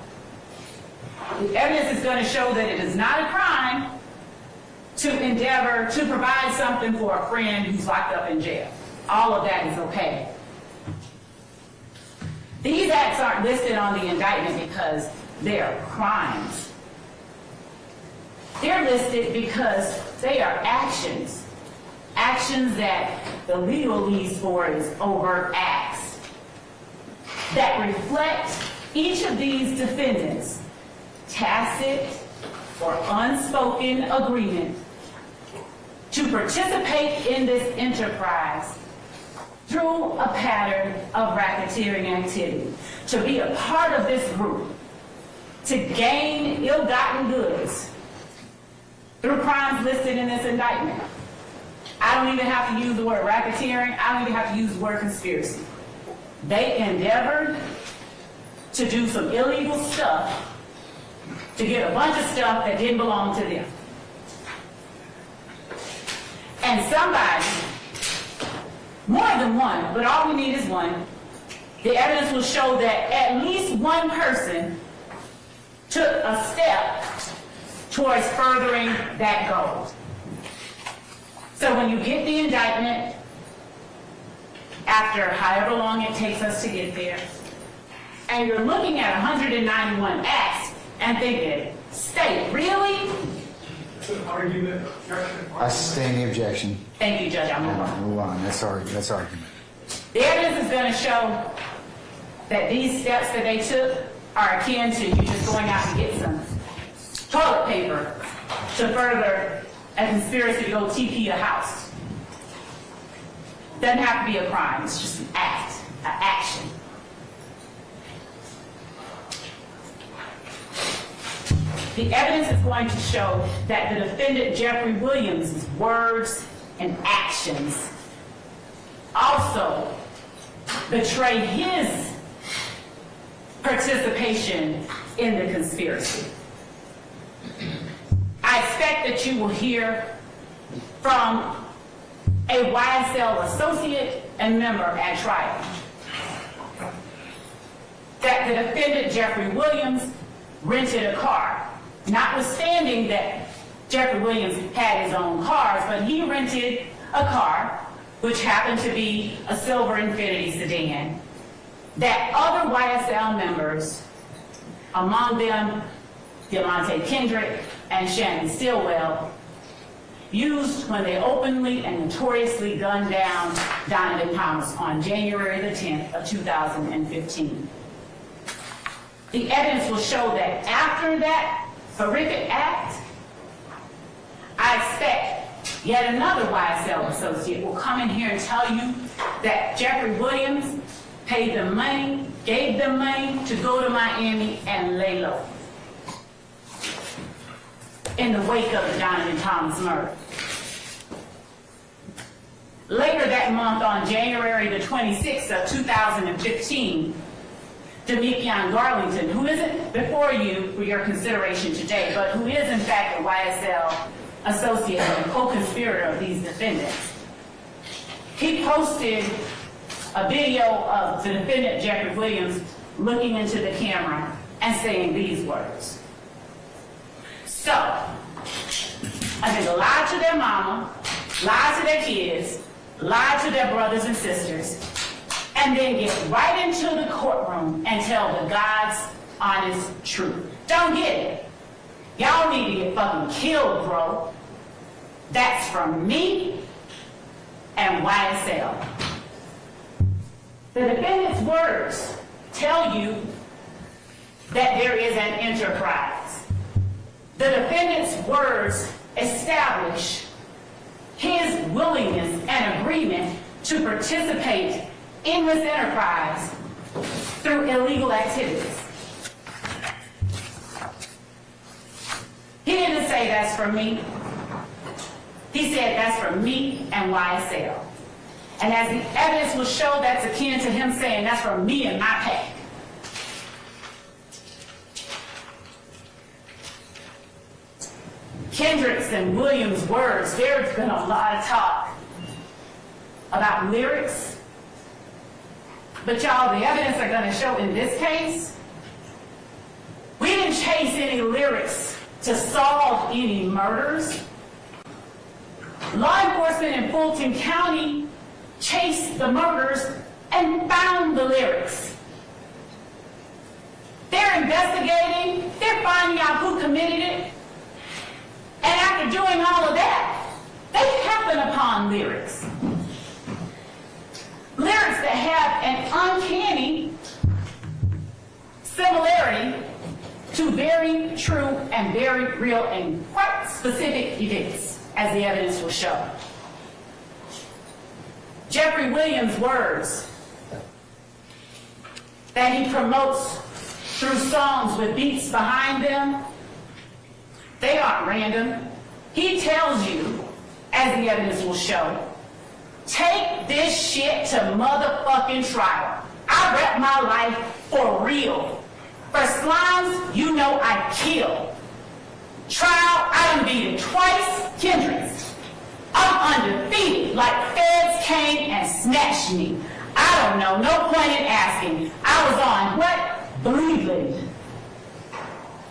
Speaker 6: The evidence is going to show that it is not a crime to endeavor to provide something for a friend who's locked up in jail. All of that is okay. These acts aren't listed on the indictment because they're crimes. They're listed because they are actions. Actions that the legalese for is overt acts that reflect each of these defendants' tacit or unspoken agreement to participate in this enterprise through a pattern of racketeering activity, to be a part of this group, to gain ill-gotten goods through crimes listed in this indictment. I don't even have to use the word racketeering. I don't even have to use the word conspiracy. They endeavored to do some illegal stuff to get a bunch of stuff that didn't belong to them. And somebody, more than one, but all we need is one, the evidence will show that at least one person took a step towards furthering that goal. So when you get the indictment, after however long it takes us to get there, and you're looking at 191 acts and thinking, state, really?
Speaker 3: I sustain the objection.
Speaker 6: Thank you, Judge. I'll move on.
Speaker 3: Move on. That's argument.
Speaker 6: The evidence is going to show that these steps that they took are akin to you just going out and get some toilet paper to further a conspiracy to go TP a house. Doesn't have to be a crime. It's just an act, an action. The evidence is going to show that the defendant Jeffrey Williams' words and actions also betray his participation in the conspiracy. I expect that you will hear from a YSL associate and member at trial that the defendant Jeffrey Williams rented a car, notwithstanding that Jeffrey Williams had his own cars, but he rented a car which happened to be a silver Infiniti sedan that other YSL members, among them Demonte Kendrick and Shannon Stillwell, used when they openly and notoriously gunned down Donovan Thomas on January the 10th of 2015. The evidence will show that after that horrific act, I expect yet another YSL associate will come in here and tell you that Jeffrey Williams paid them money, gave them money to go to Miami and lay low in the wake of the Donovan Thomas murder. Later that month, on January the 26th of 2015, Demekion Garlington, who isn't before you for your consideration today, but who is in fact a YSL associate and co-conspirator of these defendants, he posted a video of the defendant Jeffrey Williams looking into the camera and saying these words. So, I think lie to their mama, lie to their kids, lie to their brothers and sisters, and then get right into the courtroom and tell the God's honest truth. Don't get it. Y'all need to get fucking killed, bro. That's from me and YSL. The defendant's words tell you that there is an enterprise. The defendant's words establish his willingness and agreement to participate in this enterprise through illegal activities. He didn't say that's for me. He said that's for me and YSL. And as the evidence will show, that's akin to him saying that's for me and my pack. Kendrick's and Williams' words, there's been a lot of talk about lyrics. But y'all, the evidence are going to show in this case, we didn't chase any lyrics to solve any murders. Law enforcement in Fulton County chased the murders and found the lyrics. They're investigating, they're finding out who committed it. And after doing all of that, they happen upon lyrics. Lyrics that have an uncanny similarity to very true and very real and quite specific events, as the evidence will show. Jeffrey Williams' words that he promotes through songs with beats behind them, they aren't random. He tells you, as the evidence will show, take this shit to motherfucking trial. I rep my life for real. For slimes, you know I kill. Trial, I done beat him twice, Kendrick's. I'm undefeated, like feds came and snatched me. I don't know, no point in asking. I was on what? Bleeding.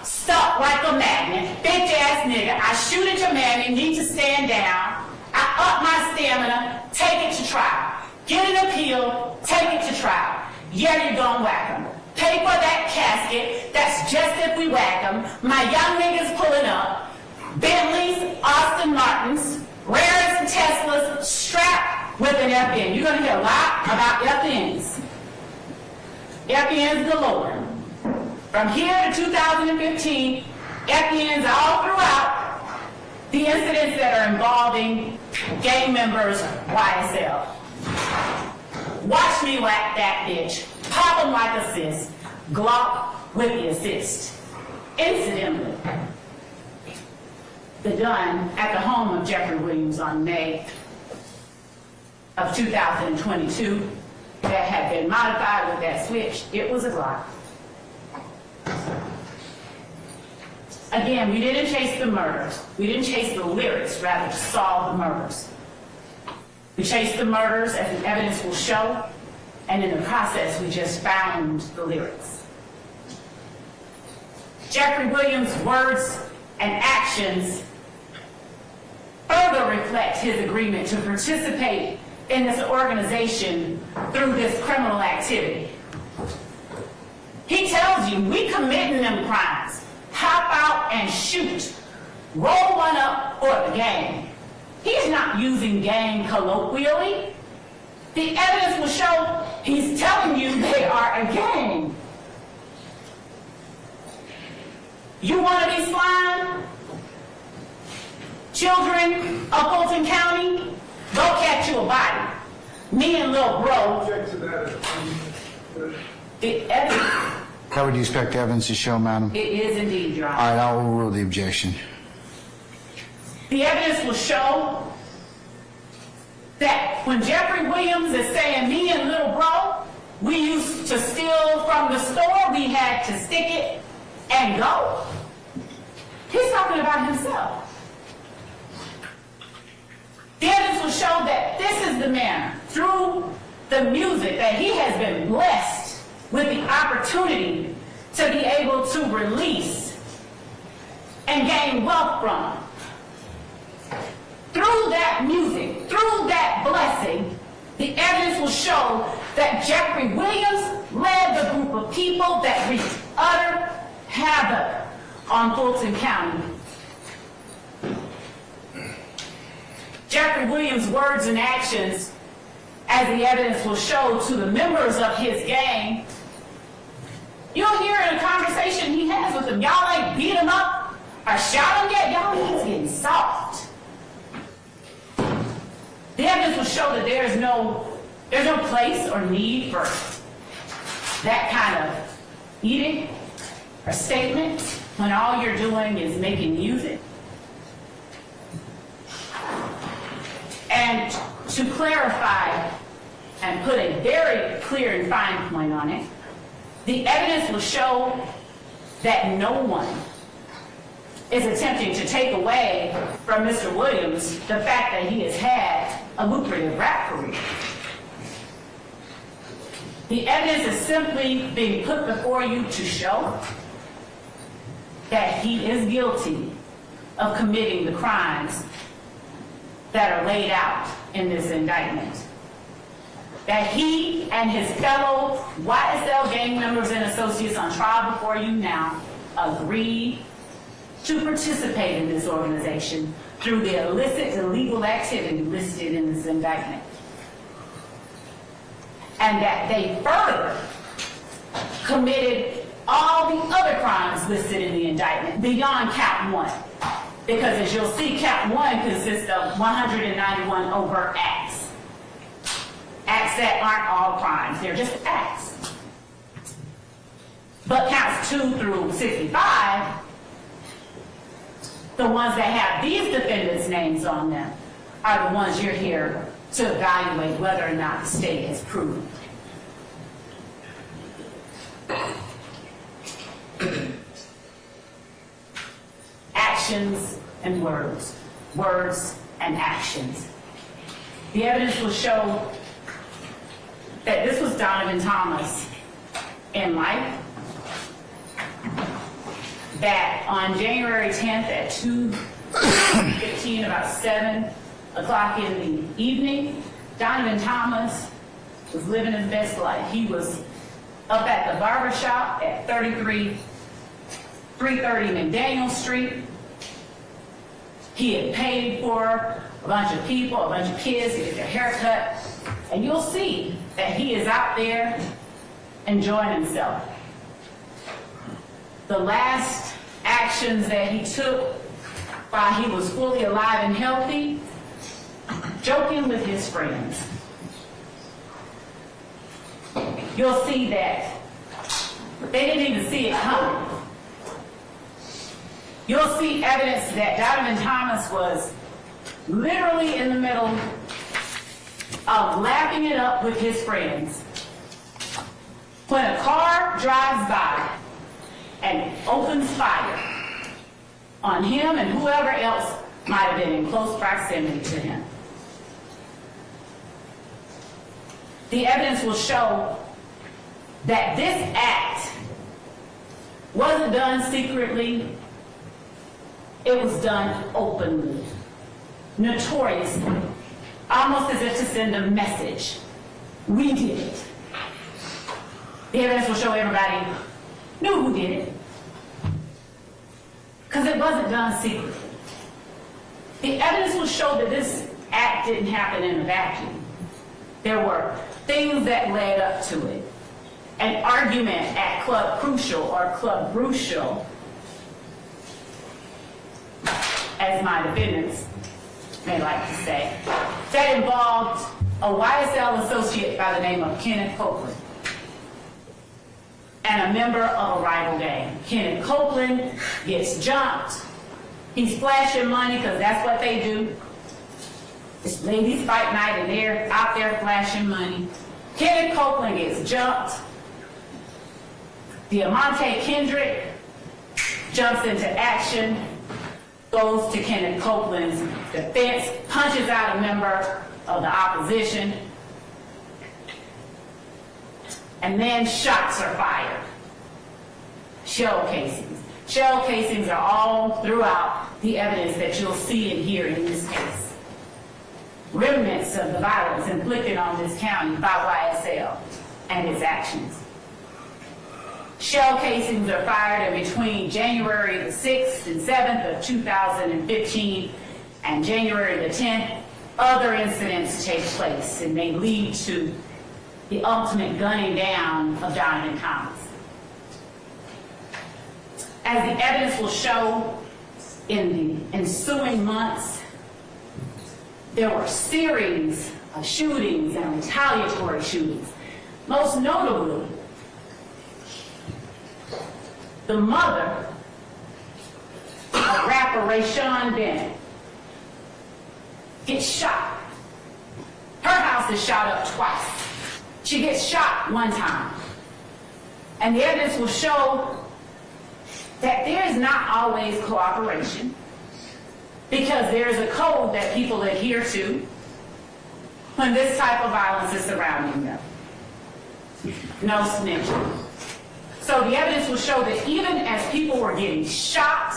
Speaker 6: Stuck like a magnet, bitch ass nigga. I shoot at your man, you need to stand down. I up my stamina, take it to trial. Get an appeal, take it to trial. Yeah, you're gonna whack him. Pay for that casket, that's just if we whack him. My young niggas pulling up. Bentleys, Austin Martins, Rares and Teslas, strapped with an FN. You're gonna hear a lot about FNs. FNs galore. From here to 2015, FNs all throughout the incidents that are involving gang members, YSL. Watch me whack that bitch. Pop him like a sis. Glock with the assist. Incidentally, the gun at the home of Jeffrey Williams on May of 2022 that had been modified with that switch, it was a Glock. Again, we didn't chase the murders. We didn't chase the lyrics, rather to solve the murders. We chased the murders, as the evidence will show, and in the process, we just found the lyrics. Jeffrey Williams' words and actions further reflect his agreement to participate in this organization through this criminal activity. He tells you, we committing them crimes. Hop out and shoot. Roll one up for the gang. He's not using gang colloquially. The evidence will show he's telling you they are a gang. You want to be slime? Children of Fulton County, go catch you a body. Me and Lil Bro. The evidence.
Speaker 3: How would you expect the evidence to show, madam?
Speaker 6: It is indeed, Your Honor.
Speaker 3: All right, I'll overrule the objection.
Speaker 6: The evidence will show that when Jeffrey Williams is saying me and Little Bro, we used to steal from the store, we had to stick it and go. He's talking about himself. The evidence will show that this is the man, through the music, that he has been blessed with the opportunity to be able to release and gain wealth from. Through that music, through that blessing, the evidence will show that Jeffrey Williams led the group of people that wreaked utter havoc on Fulton County. Jeffrey Williams' words and actions, as the evidence will show to the members of his gang, you'll hear in a conversation he has with them, y'all ain't beat him up or shot him yet, y'all he's getting soft. The evidence will show that there's no place or need for that kind of edict or statement. when all you're doing is making music? And to clarify and put a very clear and fine point on it, the evidence will show that no one is attempting to take away from Mr. Williams the fact that he has had a lucrative rap career. The evidence is simply being put before you to show that he is guilty of committing the crimes that are laid out in this indictment. That he and his fellow YSL gang members and associates on trial before you now agreed to participate in this organization through the illicit, illegal activity listed in this indictment. And that they further committed all the other crimes listed in the indictment beyond count one. Because as you'll see, count one consists of 191 overt acts. Acts that aren't all crimes, they're just acts. But counts 2 through 65, the ones that have these defendants' names on them, are the ones you're here to evaluate whether or not the state has proven. Actions and words, words and actions. The evidence will show that this was Donovan Thomas in life, that on January 10th at 2:15, about 7 o'clock in the evening, Donovan Thomas was living his best life. He was up at the barber shop at 330 McDaniel Street. He had paid for a bunch of people, a bunch of kids to get their hair cut. And you'll see that he is out there enjoying himself. The last actions that he took while he was fully alive and healthy, joking with his friends. You'll see that they didn't even see it coming. You'll see evidence that Donovan Thomas was literally in the middle of laughing it up with his friends when a car drives by and opens fire on him and whoever else might have been in close proximity to him. The evidence will show that this act wasn't done secretly, it was done openly, notoriously, almost as if to send a message. We did it. The evidence will show everybody knew who did it, because it wasn't done secretly. The evidence will show that this act didn't happen in a vacuum. There were things that led up to it. An argument at Club Crucial, or Club Brucial, as my defendants may like to say, that involved a YSL associate by the name of Kenneth Copeland and a member of a rival gang. Kenneth Copeland gets jumped. He's flashing money because that's what they do. It's ladies' fight night and they're out there flashing money. Kenneth Copeland gets jumped. Diamante Kendrick jumps into action, goes to Kenneth Copeland's defense, punches out a member of the opposition, and then shots are fired. Shell casings. Shell casings are all throughout the evidence that you'll see and hear in this case. Remnants of the violence inflicted on this county by YSL and its actions. Shell casings are fired in between January the 6th and 7th of 2015 and January the 10th. Other incidents take place and may lead to the ultimate gunning down of Donovan Thomas. As the evidence will show, in the ensuing months, there were a series of shootings and retaliatory shootings. Most notably, the mother
Speaker 15: Rayshawn Bennett gets shot. Her house is shot up twice. She gets shot one time. And the evidence will show that there is not always cooperation, because there is a code that people adhere to when this type of violence is surrounding them. No snitching. So the evidence will show that even as people were getting shot,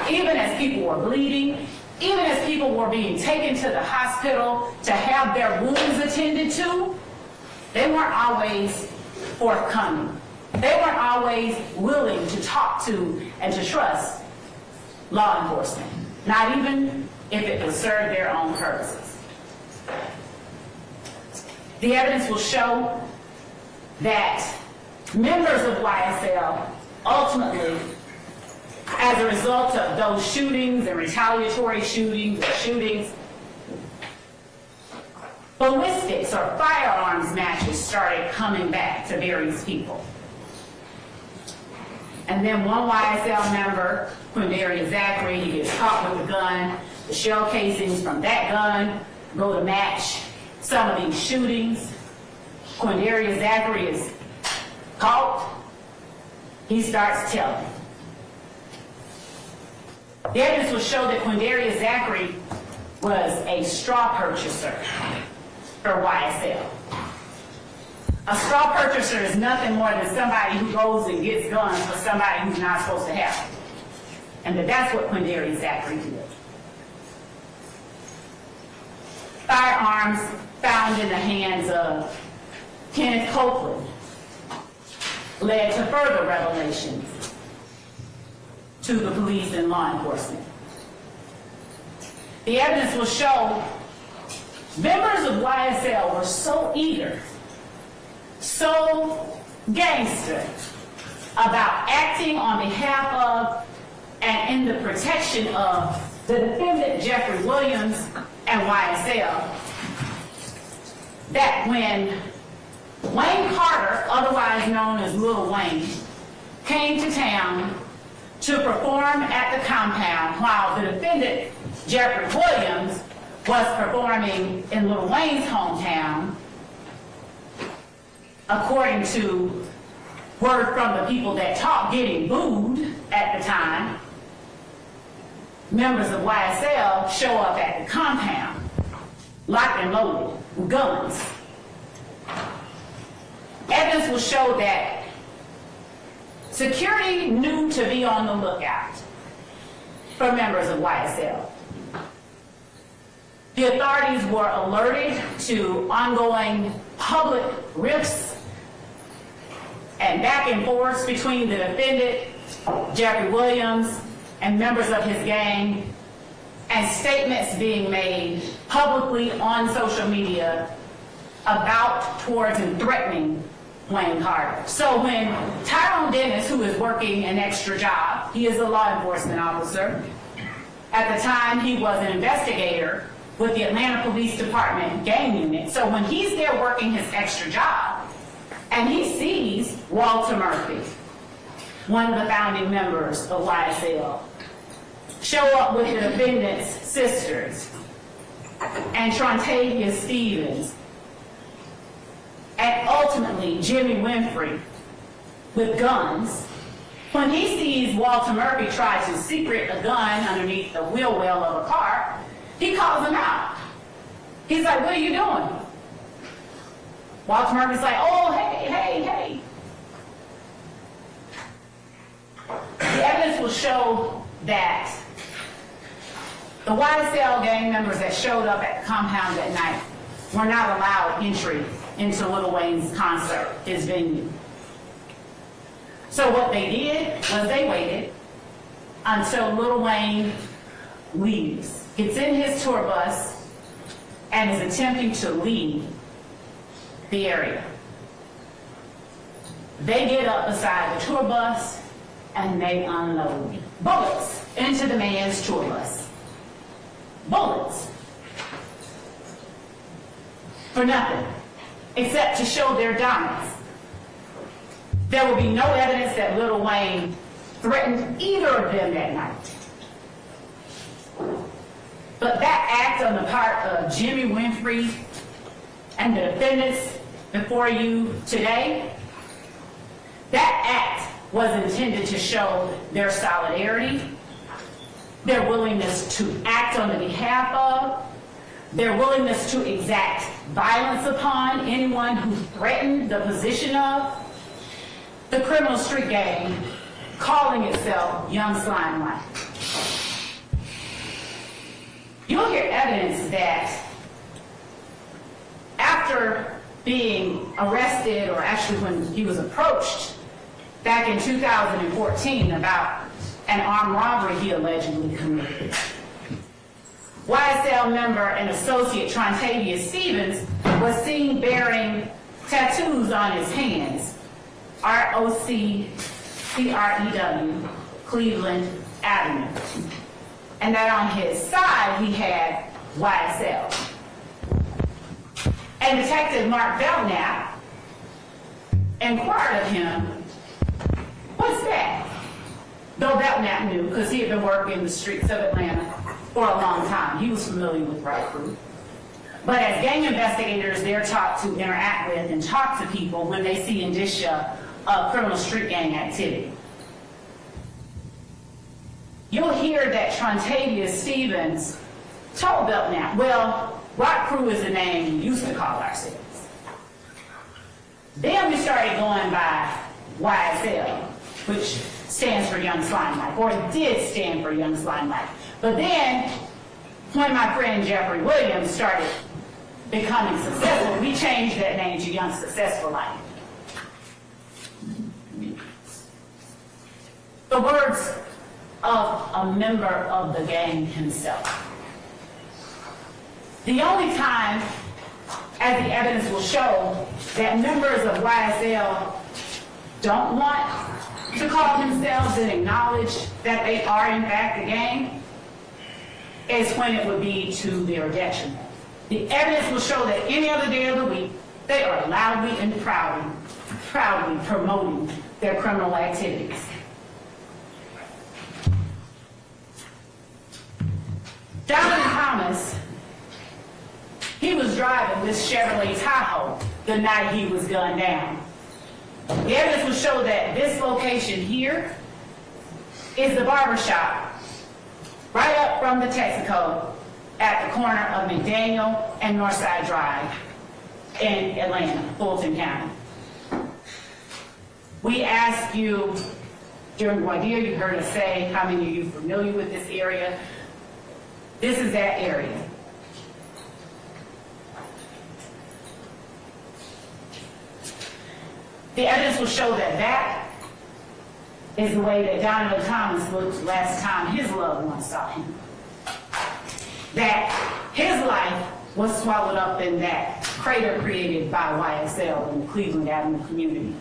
Speaker 15: even as people were bleeding, even as people were being taken to the hospital to have their wounds attended to, they weren't always forthcoming. They weren't always willing to talk to and to trust law enforcement, not even if it would serve their own purposes. The evidence will show that members of YSL ultimately, as a result of those shootings and retaliatory shootings or shootings, ballistics or firearms matches started coming back to various people. And then one YSL member, Quindaria Zachary, he gets caught with a gun. The shell casings from that gun go to match some of these shootings. Quindaria Zachary is caught. He starts telling. The evidence will show that Quindaria Zachary was a straw purchaser for YSL. A straw purchaser is nothing more than somebody who goes and gets guns for somebody who's not supposed to have them. And that's what Quindaria Zachary did. Firearms found in the hands of Kenneth Copeland led to further revelations to the police and law enforcement. The evidence will show members of YSL were so eager, so gangster about acting on behalf of and in the protection of the defendant Jeffrey Williams and YSL that when Wayne Carter, otherwise known as Lil Wayne, came to town to perform at the compound while the defendant Jeffrey Williams was performing in Lil Wayne's hometown, according to word from the people that talked, getting booed at the time, members of YSL show up at the compound, locked and loaded with guns. Evidence will show that security knew to be on the lookout for members of YSL. The authorities were alerted to ongoing public rifts and back and forth between the defendant, Jeffrey Williams, and members of his gang, and statements being made publicly on social media about, towards, and threatening Wayne Carter. So when Tyrone Dennis, who is working an extra job, he is a law enforcement officer. At the time, he was an investigator with the Atlanta Police Department gang unit. So when he's there working his extra job, and he sees Walter Murphy, one of the founding members of YSL, show up with the defendant's sisters, and Trontavia Stevens, and ultimately Jimmy Winfrey with guns. When he sees Walter Murphy try to secret a gun underneath the wheel well of a car, he calls him out. He's like, "What are you doing?" Walter Murphy's like, "Oh, hey. The evidence will show that the YSL gang members that showed up at the compound that night were not allowed entry into Lil Wayne's concert, his venue. So what they did was they waited until Lil Wayne leaves, gets in his tour bus, and is attempting to leave the area. They get up beside the tour bus and they unload bullets into the man's tour bus. Bullets. For nothing, except to show their dominance. There will be no evidence that Lil Wayne threatened either of them that night.
Speaker 6: But that act on the part of Jimmy Winfrey and the defendants before you today, that act was intended to show their solidarity, their willingness to act on the behalf of, their willingness to exact violence upon anyone who threatened the position of the criminal street gang calling itself Young Slimelight. You'll hear evidence that after being arrested, or actually when he was approached back in 2014 about an armed robbery he allegedly committed, YSL member and associate Trontavia Stevens was seen bearing tattoos on his hands, ROCCREW, Cleveland Avenue. And that on his side he had YSL. And Detective Mark Belknap inquired of him, what's that? Though Belknap knew, because he had been working the streets of Atlanta for a long time. He was familiar with Rico. But as gang investigators, they're taught to interact with and talk to people when they see indicia of criminal street gang activity. You'll hear that Trontavia Stevens told Belknap, well, Rock Crew is the name we used to call ourselves. Then we started going by YSL, which stands for Young Slimelight, or it did stand for Young Slimelight. But then, when my friend Jeffrey Williams started becoming successful, we changed that name to Young Successful Life. The words of a member of the gang himself. The only time, as the evidence will show, that members of YSL don't want to call themselves and acknowledge that they are in fact a gang is when it would be to their detriment. The evidence will show that any other day of the week, they are loudly and proudly promoting their criminal activities. Donovan Thomas, he was driving this Chevrolet Tahoe the night he was gunned down. The evidence will show that this location here is the barbershop right up from the Texaco at the corner of McDaniel and Northside Drive in Atlanta, Fulton County. We asked you during voir dire, you heard us say how many of you are familiar with this area. This is that area. The evidence will show that that is the way that Donovan Thomas looked last time his loved ones saw him. That his life was swallowed up in that crater created by YSL in the Cleveland Avenue community.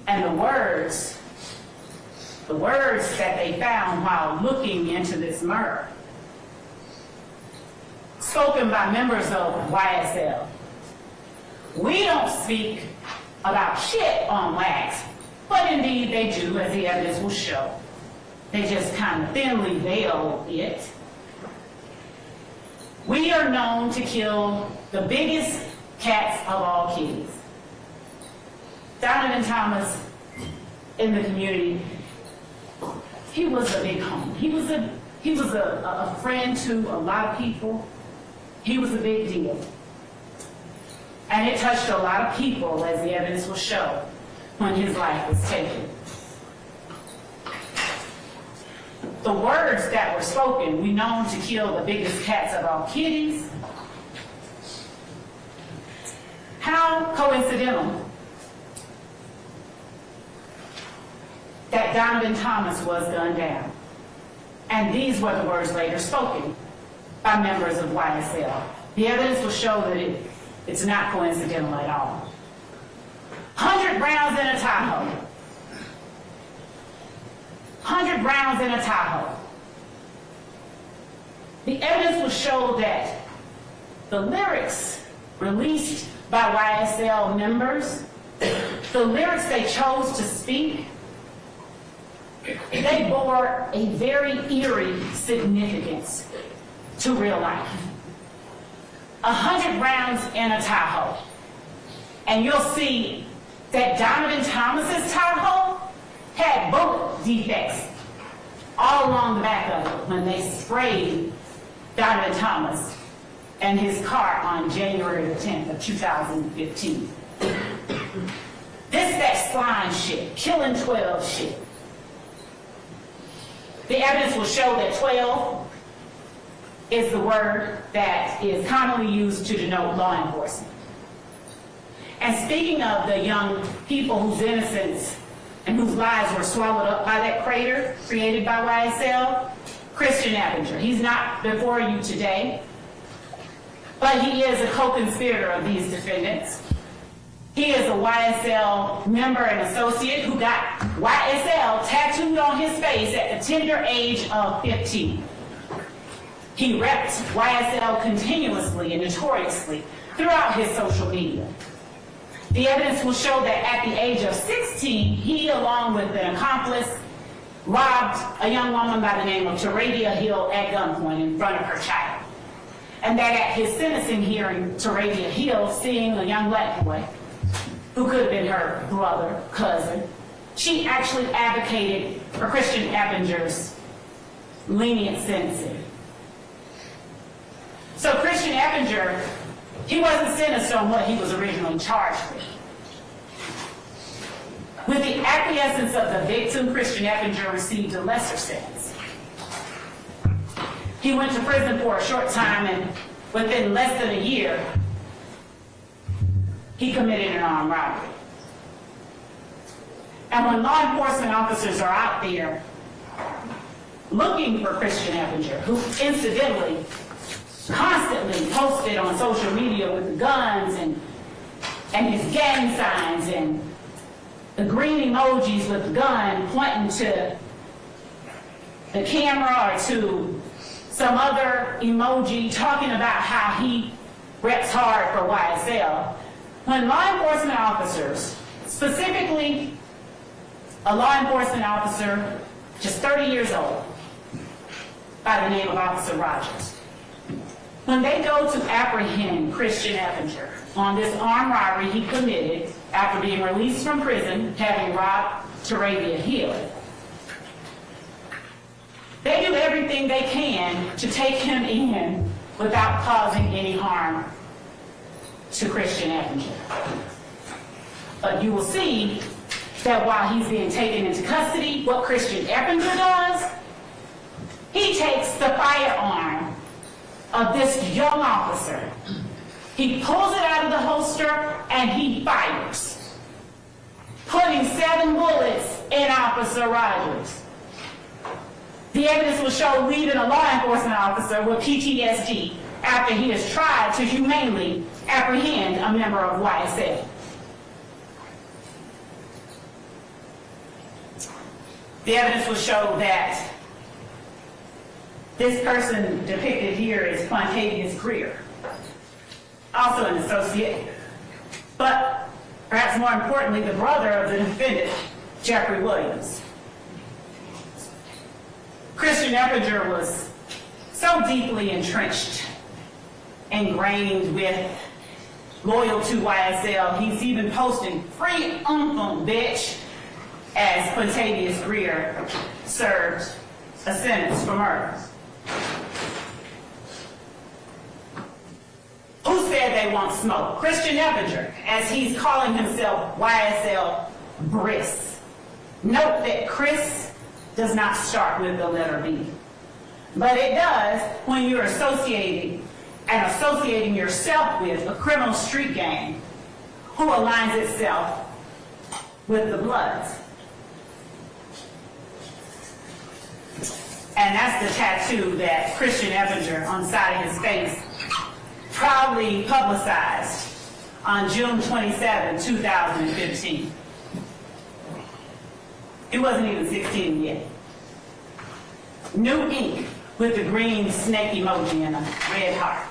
Speaker 6: And the words that they found while looking into this murder, spoken by members of YSL. We don't speak about shit on wax, but indeed they do, as the evidence will show. They just kind of thinly veil it. We are known to kill the biggest cats of all kitties. Donovan Thomas in the community, he was a big homie. He was a friend to a lot of people. He was a big deal. And it touched a lot of people, as the evidence will show, when his life was taken. The words that were spoken, we known to kill the biggest cats of all kitties. How coincidental that Donovan Thomas was gunned down. And these were the words later spoken by members of YSL. The evidence will show that it's not coincidental at all. 100 rounds in a Tahoe. 100 rounds in a Tahoe. The evidence will show that the lyrics released by YSL members, the lyrics they chose to speak, They bore a very eerie significance to real life. 100 rounds in a Tahoe. And you'll see that Donovan Thomas's Tahoe had bullet defects all along the back of it when they sprayed Donovan Thomas and his car on January the 10th of 2015. This that slime shit, killing 12 shit. The evidence will show that 12 is the word that is commonly used to denote law enforcement. And speaking of the young people whose innocence and whose lives were swallowed up by that crater created by YSL, Christian Eppinger. He's not before you today, but he is a co-conspirator of these defendants. He is a YSL member and associate who got YSL tattooed on his face at the tender age of 15. He repped YSL continuously and notoriously throughout his social media. The evidence will show that at the age of 16, he, along with an accomplice, robbed a young woman by the name of Taradia Hill at gunpoint in front of her child. And that at his sentencing hearing, Taradia Hill, seeing a young black boy, who could have been her brother, cousin, she actually advocated for Christian Eppinger's lenient sentencing. So Christian Eppinger, he wasn't sentenced on what he was originally charged with. With the acquiescence of the victim, Christian Eppinger received a lesser sentence. He went to prison for a short time, and within less than a year, he committed an armed robbery. And when law enforcement officers are out there looking for Christian Eppinger, who incidentally constantly posted on social media with the guns and his gang signs and the green emojis with the gun pointing to the camera or to some other emoji talking about how he reps hard for YSL. When law enforcement officers, specifically a law enforcement officer just 30 years old by the name of Officer Rogers, when they go to apprehend Christian Eppinger on this armed robbery he committed after being released from prison, having robbed Taradia Hill, they do everything they can to take him in without causing any harm to Christian Eppinger. But you will see that while he's being taken into custody, what Christian Eppinger does, he takes the firearm of this young officer. He pulls it out of the holster and he fires, putting 7 bullets in Officer Rogers. The evidence will show leaving a law enforcement officer with PTSD after he has tried to humanely apprehend a member of YSL. The evidence will show that this person depicted here is Quantavious Greer, also an associate, but perhaps more importantly, the brother of the defendant, Jeffrey Williams. Christian Eppinger was so deeply entrenched, ingrained with, loyal to YSL, he's even posting free bitch as Quantavious Greer served a sentence for murder. Who said they want smoke? Christian Eppinger, as he's calling himself YSL Briss. Note that Chris does not start with the letter B. But it does when you're associating yourself with a criminal street gang who aligns itself with the Bloods. And that's the tattoo that Christian Eppinger on the side of his face proudly publicized on June 27, 2015. He wasn't even 16 yet. New ink with the green snake emoji and a red heart.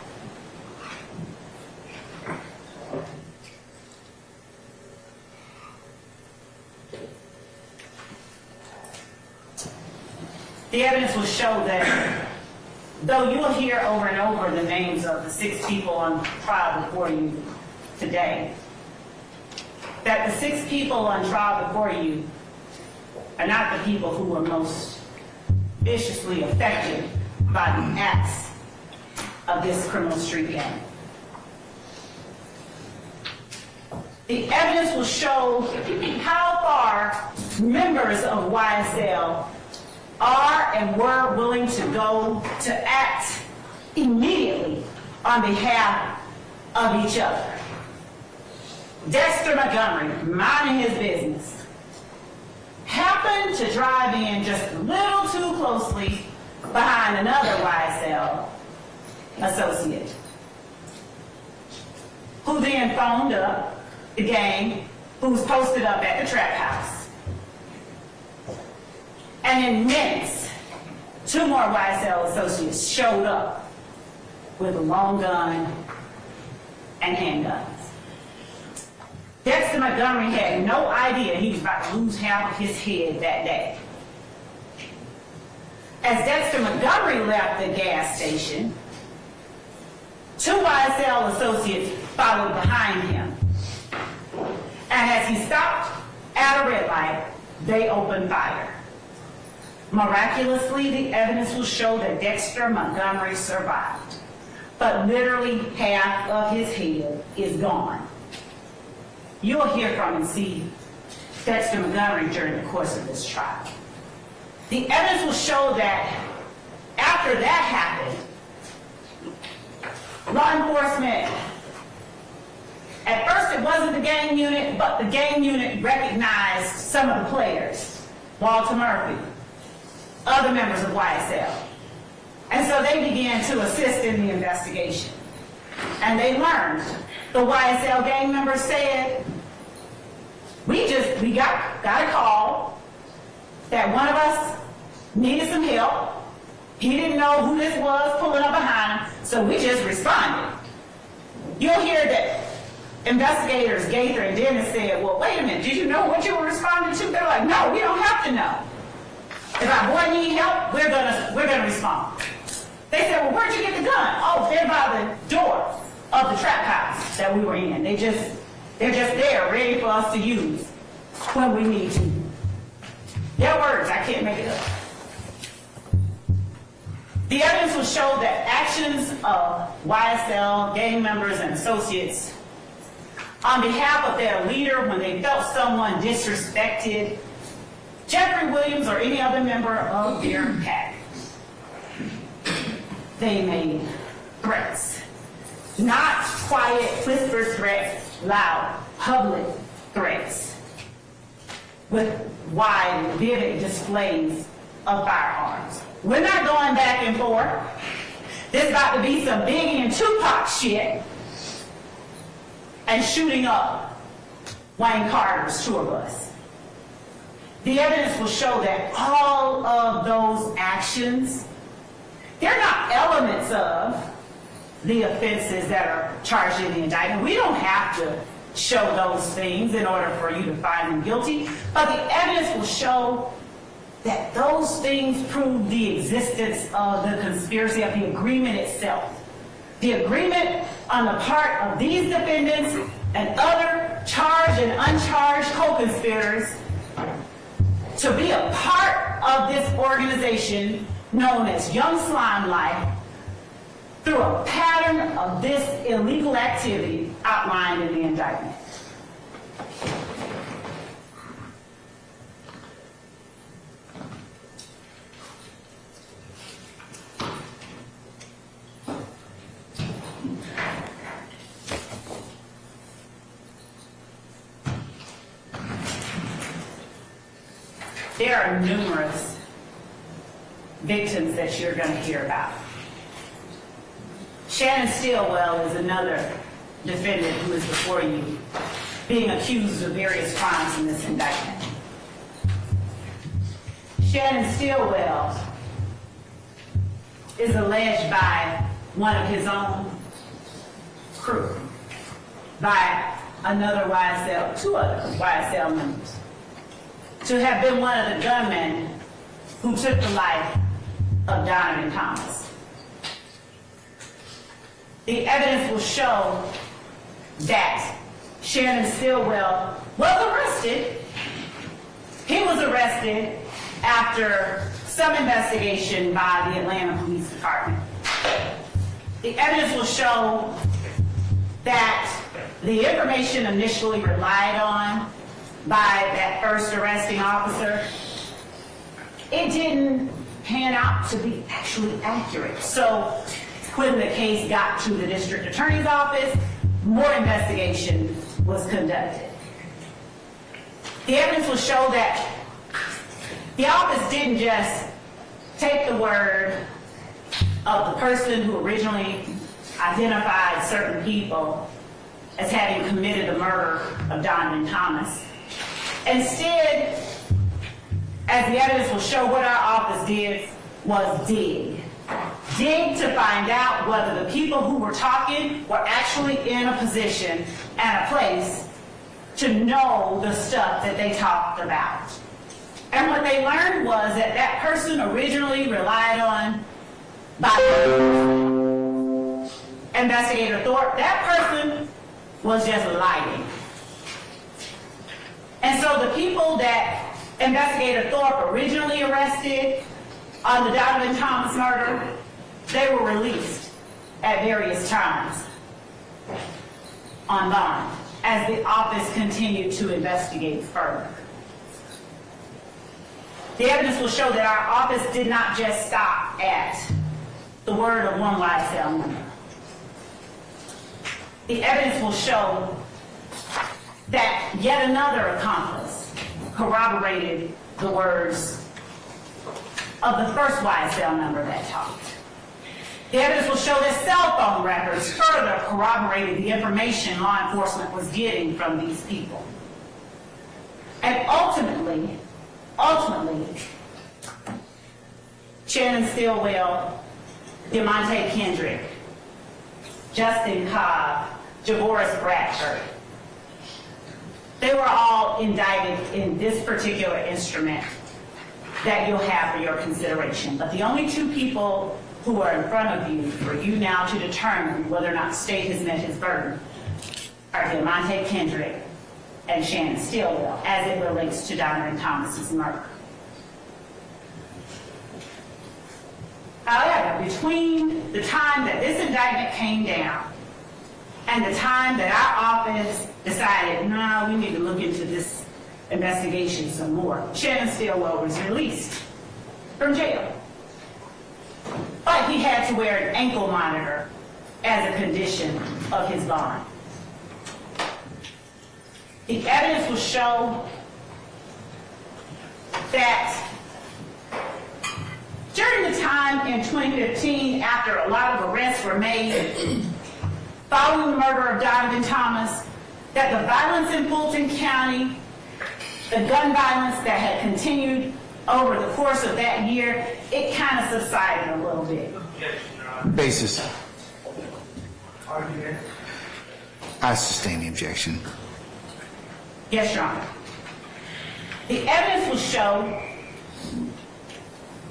Speaker 6: The evidence will show that though you will hear over and over the names of the 6 people on trial before you today, that the 6 people on trial before you are not the people who were most viciously affected by the acts of this criminal street gang. The evidence will show how far members of YSL are and were willing to go to act immediately on behalf of each other. Dexter Montgomery, minding his business, happened to drive in just a little too closely behind another YSL associate, who then phoned up the gang who was posted up at the trap house. And in minutes, 2 more YSL associates showed up with a long gun and handguns. Dexter Montgomery had no idea he was about to lose half of his head that day. As Dexter Montgomery left the gas station, 2 YSL associates followed behind him. And as he stopped at a red light, they opened fire. Miraculously, the evidence will show that Dexter Montgomery survived, but literally half of his head is gone. You'll hear from and see Dexter Montgomery during the course of this trial. The evidence will show that after that happened, law enforcement, at first it wasn't the gang unit, but the gang unit recognized some of the players, Walter Murphy, other members of YSL. And so they began to assist in the investigation. And they learned, the YSL gang members said, we got a call that one of us needed some help. He didn't know who this was pulling up behind him, so we just responded. You'll hear that investigators Gaither and Dennis said, well, wait a minute, did you know what you were responding to? They're like, no, we don't have to know. If our boy needs help, we're gonna respond. They said, well, where'd you get the gun? Oh, they're by the door of the trap house that we were in. They're just there, ready for us to use when we need to. Their words, I can't make it up. The evidence will show that actions of YSL gang members and associates on behalf of their leader when they felt someone disrespected Jeffrey Williams or any other member of their pack, they made threats. Not quiet, whisper threats, loud, public threats with wide, vivid displays of firearms. We're not going back and forth. This is about to be some Biggie and Tupac shit and shooting up Wayne Carter's tour bus. The evidence will show that all of those actions, they're not elements of the offenses that are charged in the indictment. We don't have to show those things in order for you to find them guilty, but the evidence will show that those things prove the existence of the conspiracy, of the agreement itself. The agreement on the part of these defendants and other charged and uncharged co-conspirators to be a part of this organization known as Young Slime Life through a pattern of this illegal activity outlined in the indictment. There are numerous victims that you're going to hear about. Shannon Stillwell is another defendant who is before you, being accused of various crimes in this indictment. Shannon Stillwell is alleged by one of his own crew, by another YSL, 2 other YSL members, to have been one of the gunmen who took the life of Donovan Thomas. The evidence will show that Shannon Stillwell was arrested. He was arrested after some investigation by the Atlanta Police Department. The evidence will show that the information initially relied on by that first arresting officer, it didn't pan out to be actually accurate. So when the case got to the district attorney's office, more investigation was conducted. The evidence will show that the office didn't just take the word of the person who originally identified certain people as having committed the murder of Donovan Thomas. Instead, as the evidence will show, what our office did was dig to find out whether the people who were talking were actually in a position and a place to know the stuff that they talked about. And what they learned was that that person originally relied on by Investigator Thorpe, that person was just lying. And so the people that Investigator Thorpe originally arrested on the Donovan Thomas murder, they were released at various times on bond as the office continued to investigate further. The evidence will show that our office did not just stop at the word of one YSL member. The evidence will show that yet another accomplice corroborated the words of the first YSL member that talked. The evidence will show that cell phone records further corroborated the information law enforcement was getting from these people. And ultimately, Shannon Stillwell, DeMonte Kendrick, Justin Cobb, Javoris Bradford, they were all indicted in this particular instrument that you'll have for your consideration. But the only two people who are in front of you for you now to determine whether or not the state has met his burden are DeMonte Kendrick and Shannon Stillwell as it relates to Donovan Thomas's murder. However, between the time that this indictment came down and the time that our office decided, no, we need to look into this investigation some more, Shannon Stillwell was released from jail. But he had to wear an ankle monitor as a condition of his bond. The evidence will show that during the time in 2015, after a lot of arrests were made following the murder of Donovan Thomas, that the violence in Fulton County, the gun violence that had continued over the course of that year, it kind of subsided a little bit.
Speaker 3: Basis. I sustain the objection.
Speaker 6: Yes, Your Honor. The evidence will show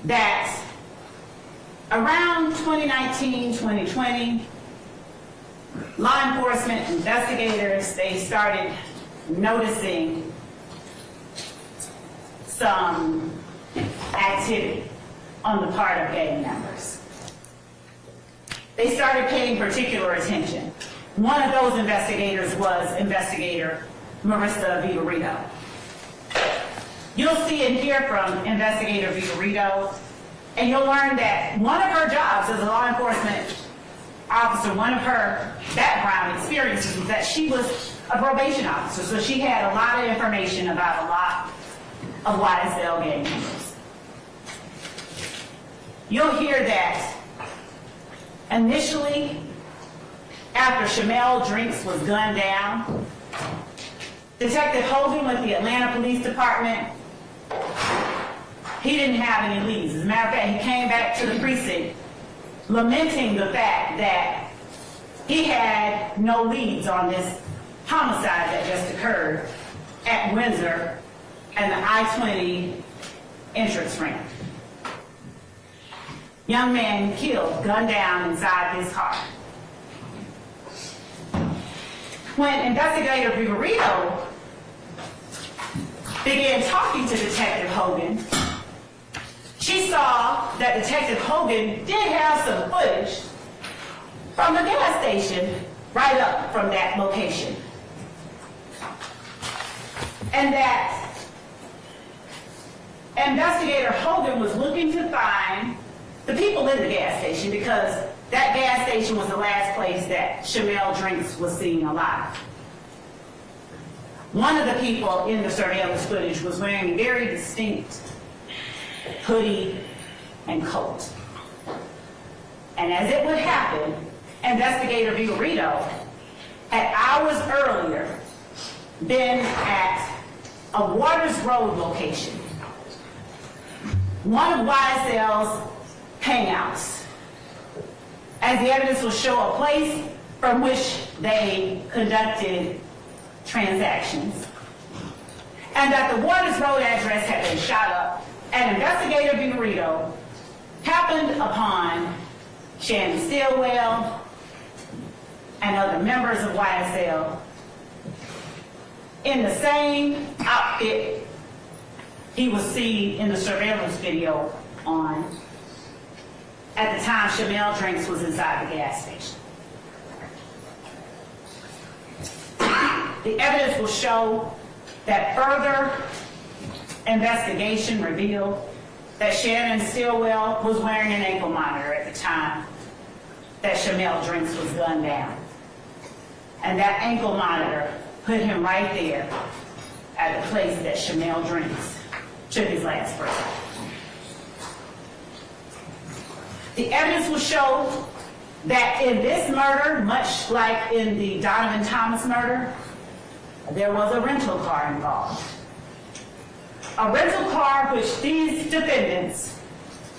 Speaker 6: that around 2019, 2020, law enforcement investigators, they started noticing some activity on the part of gang members. They started paying particular attention. One of those investigators was Investigator Marissa Vitorito. You'll see and hear from Investigator Vitorito, and you'll learn that one of her jobs as a law enforcement officer, one of her background experiences was that she was a probation officer, so she had a lot of information about a lot of YSL gang members. You'll hear that initially, after Shamel Drinks was gunned down, Detective Hogan with the Atlanta Police Department, he didn't have any leads. As a matter of fact, he came back to the precinct lamenting the fact that he had no leads on this homicide that just occurred at Windsor and the I-20 entrance ramp. young man killed, gunned down inside his car. When investigator Rico began talking to Detective Hogan, she saw that Detective Hogan did have some footage from the gas station right up from that location. And that investigator Hogan was looking to find the people in the gas station because that gas station was the last place that Shamel Drinks was seen alive. One of the people in the surveillance footage was wearing a very distinct hoodie and coat. And as it would happen, investigator Viorito had hours earlier been at a Waters Road location, one of YSL's hangouts, as the evidence will show a place from which they conducted transactions, and that the Waters Road address had been shot up, and investigator Viorito happened upon Shannon Stillwell and other members of YSL in the same outfit he was seen in the surveillance video on at the time Shamel Drinks was inside the gas station. The evidence will show that further investigation revealed that Shannon Stillwell was wearing an ankle monitor at the time that Shamel Drinks was gunned down. And that ankle monitor put him right there at the place that Shamel Drinks took his last breath. The evidence will show that in this murder, much like in the Donovan Thomas murder, there was a rental car involved. A rental car which these defendants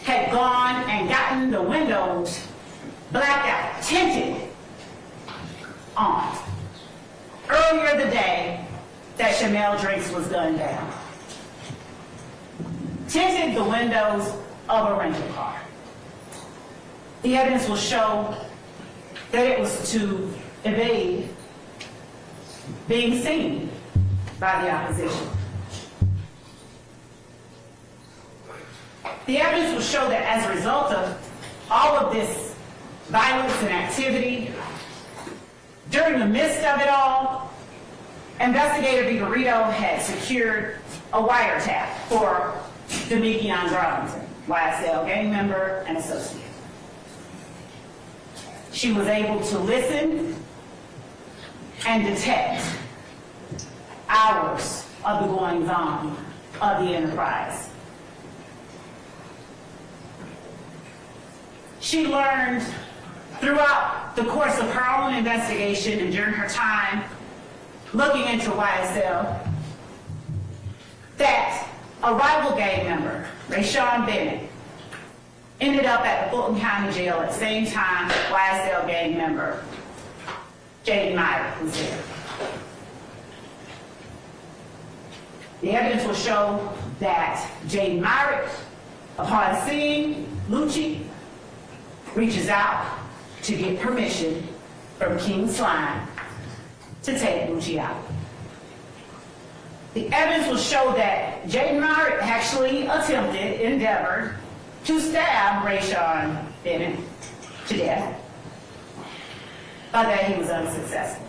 Speaker 6: had gone and gotten the windows blacked out, tinted on, earlier the day that Shamel Drinks was gunned down. Tinted the windows of a rental car. The evidence will show that it was to evade being seen by the opposition. The evidence will show that as a result of all of this violence and activity, during the midst of it all, investigator Viorito had secured a wiretap for Demekion Darlington, YSL gang member and associate. She was able to listen and detect hours of the goings-on of the enterprise. She learned throughout the course of her own investigation and during her time looking into YSL that a rival gang member, Rayshawn Bennett, ended up at the Fulton County Jail at the same time YSL gang member Jaden Myrick was there. The evidence will show that Jaden Myrick, upon seeing Lucci, reaches out to get permission from King Slime to take Lucci out. The evidence will show that Jaden Myrick actually endeavored to stab Rayshawn Bennett to death, but that he was unsuccessful.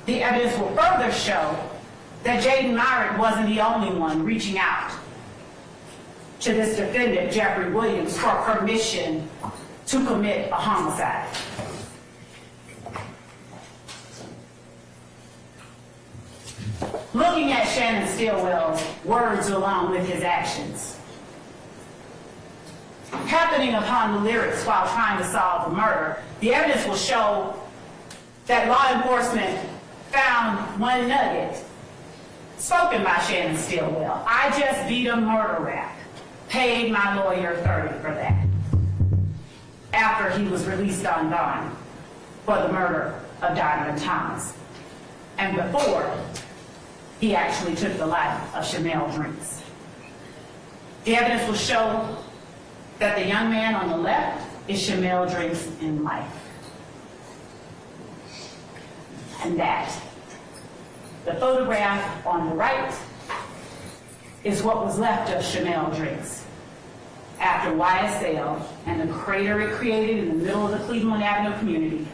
Speaker 6: The evidence will further show that Jaden Myrick wasn't the only one reaching out to this defendant, Jeffrey Williams, for permission to commit a homicide. Looking at Shannon Stillwell's words along with his actions, happening upon the lyrics while trying to solve the murder, the evidence will show that law enforcement found one nugget spoken by Shannon Stillwell. I just beat a murder rap. Paid my lawyer $30 for that. After he was released on bond for the murder of Donovan Thomas. And before he actually took the life of Shamel Drinks. The evidence will show that the young man on the left is Shamel Drinks in life. And that the photograph on the right is what was left of Shamel Drinks after YSL and the crater it created in the middle of the Cleveland Avenue community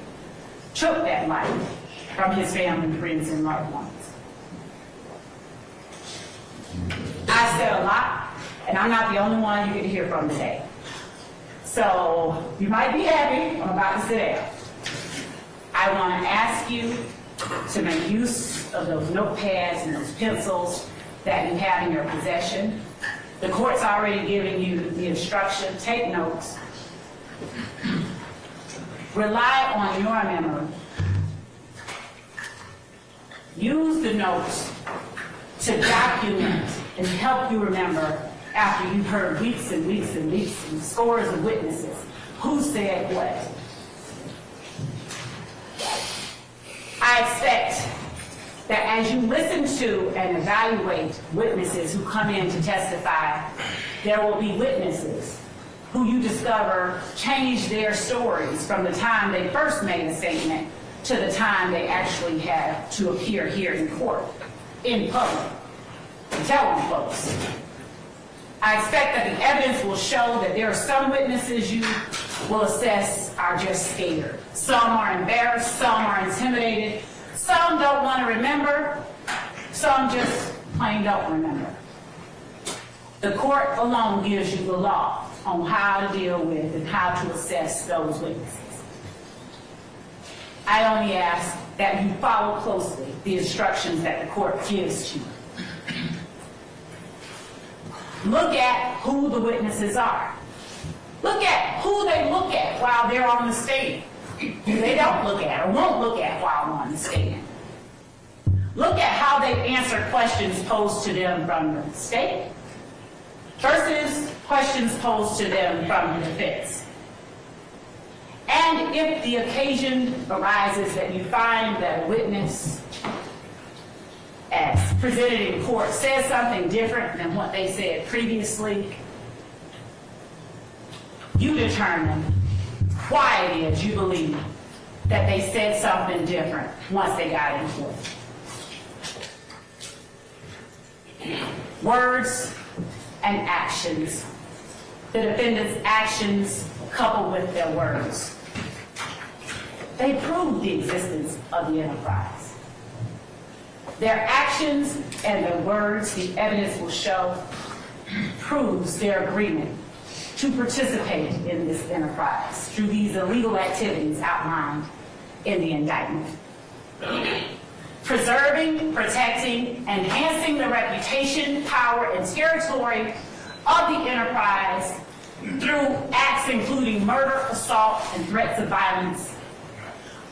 Speaker 6: took that life from his family, friends, and loved ones. I said a lot, and I'm not the only one you get to hear from today. So you might be happy I'm about to sit down. I want to ask you to make use of those notepads and those pencils that you have in your possession. The court's already given you the instruction. Take notes. Rely on your memory. Use the notes to document and help you remember after you've heard weeks and weeks and weeks and scores of witnesses who said what. I expect that as you listen to and evaluate witnesses who come in to testify, there will be witnesses who you discover changed their stories from the time they first made a statement to the time they actually have to appear here in court, in public, to tell on folks. I expect that the evidence will show that there are some witnesses you will assess are just scared. Some are embarrassed, some are intimidated, some don't want to remember, some just plain don't remember. The court alone gives you the law on how to deal with and how to assess those witnesses. I only ask that you follow closely the instructions that the court gives to you. Look at who the witnesses are. Look at who they look at while they're on the stand. Who they don't look at or won't look at while on the stand. Look at how they answer questions posed to them from the state versus questions posed to them from the defense. And if the occasion arises that you find that a witness, as presented in court, says something different than what they said previously, you determine why it is you believe that they said something different once they got in court. Words and actions. The defendant's actions coupled with their words. They prove the existence of the enterprise. Their actions and their words, the evidence will show, proves their agreement to participate in this enterprise through these illegal activities outlined in the indictment. Preserving, protecting, enhancing the reputation, power, and territory of the enterprise through acts including murder, assault, and threats of violence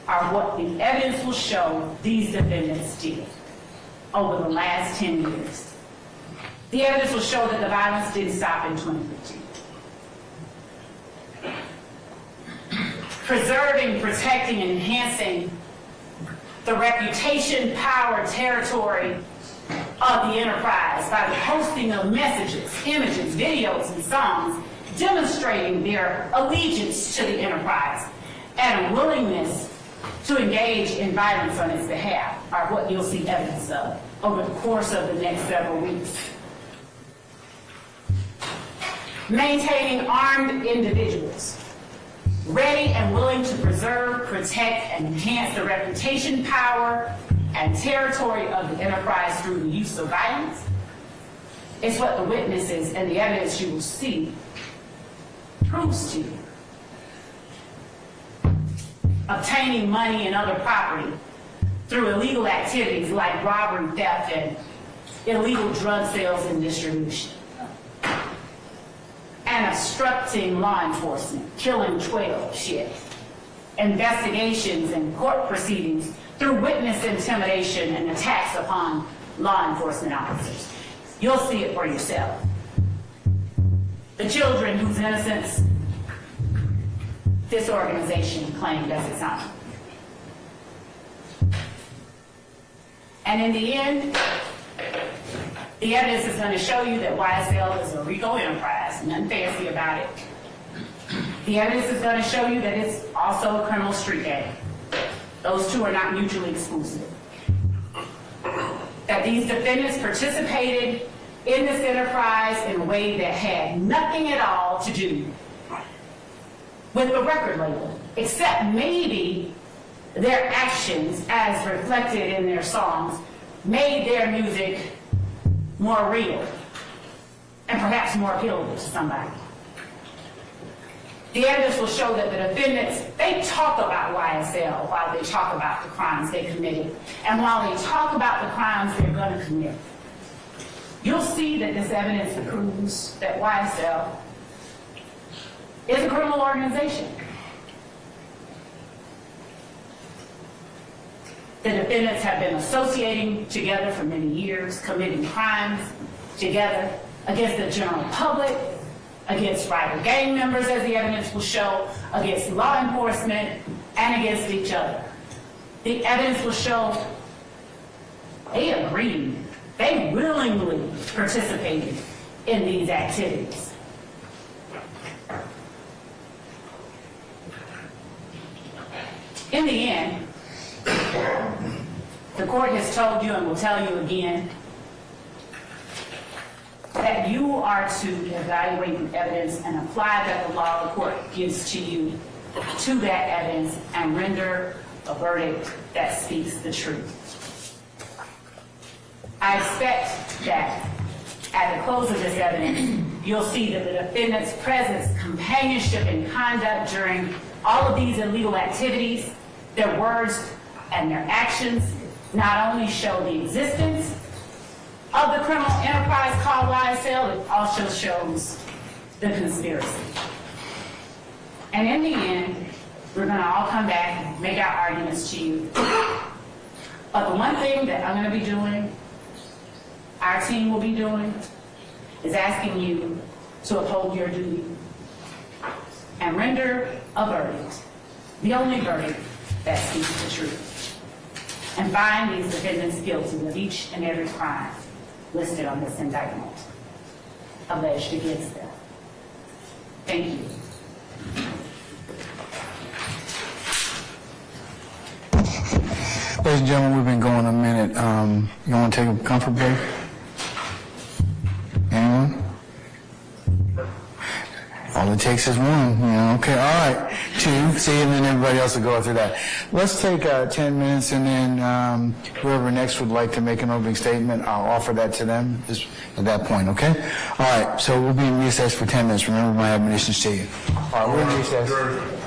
Speaker 6: are what the evidence will show these defendants did over the last 10 years. The evidence will show that the violence didn't stop in 2015. Preserving, protecting, and enhancing the reputation, power, territory of the enterprise by the posting of messages, images, videos, and songs demonstrating their allegiance to the enterprise and a willingness to engage in violence on its behalf are what you'll see evidence of over the course of the next several weeks. Maintaining armed individuals, ready and willing to preserve, protect, and enhance the reputation, power, and territory of the enterprise through the use of violence is what the witnesses and the evidence you will see proves to you. Obtaining money and other property through illegal activities like robbery, theft, and illegal drug sales and distribution. And obstructing law enforcement, killing 12 shit. Investigations and court proceedings through witness intimidation and attacks upon law enforcement officers. You'll see it for yourself. The children whose innocence this organization claimed as its own. And in the end, the evidence is going to show you that YSL is a Rico enterprise, nothing fancy about it. The evidence is going to show you that it's also a criminal street gang. Those two are not mutually exclusive. That these defendants participated in this enterprise in a way that had nothing at all to do with the record label, except maybe their actions as reflected in their songs made their music more real and perhaps more appealable to somebody. The evidence will show that the defendants, they talk about YSL while they talk about the crimes they committed. And while they talk about the crimes they're going to commit, you'll see that this evidence proves that YSL is a criminal organization. The defendants have been associating together for many years, committing crimes together against the general public, against rival gang members, as the evidence will show, against law enforcement, and against each other. The evidence will show they agreed, they willingly participated in these activities. In the end, the court has told you and will tell you again that you are to evaluate the evidence and apply that the law the court gives to you to that evidence and render a verdict that speaks the truth. I expect that at the close of this evidence, you'll see that the defendant's presence, companionship, and conduct during all of these illegal activities, their words and their actions, not only show the existence of the criminal enterprise called YSL, it also shows the conspiracy. And in the end, we're going to all come back and make our arguments to you. But the one thing that I'm going to be doing, our team will be doing, is asking you to uphold your duty and render a verdict, the only verdict that speaks the truth, and find these defendants guilty of each and every crime listed on this indictment alleged against them. Thank you.
Speaker 3: Ladies and gentlemen, we've been going a minute. You want to take a comfort break? Anyone? All it takes is one, okay, all right, two, see, and then everybody else will go through that. Let's take 10 minutes, and then whoever next would like to make an opening statement, I'll offer that to them at that point, okay? All right, so we'll be in recess for 10 minutes. Remember my admonitions to you. All right, we're in recess.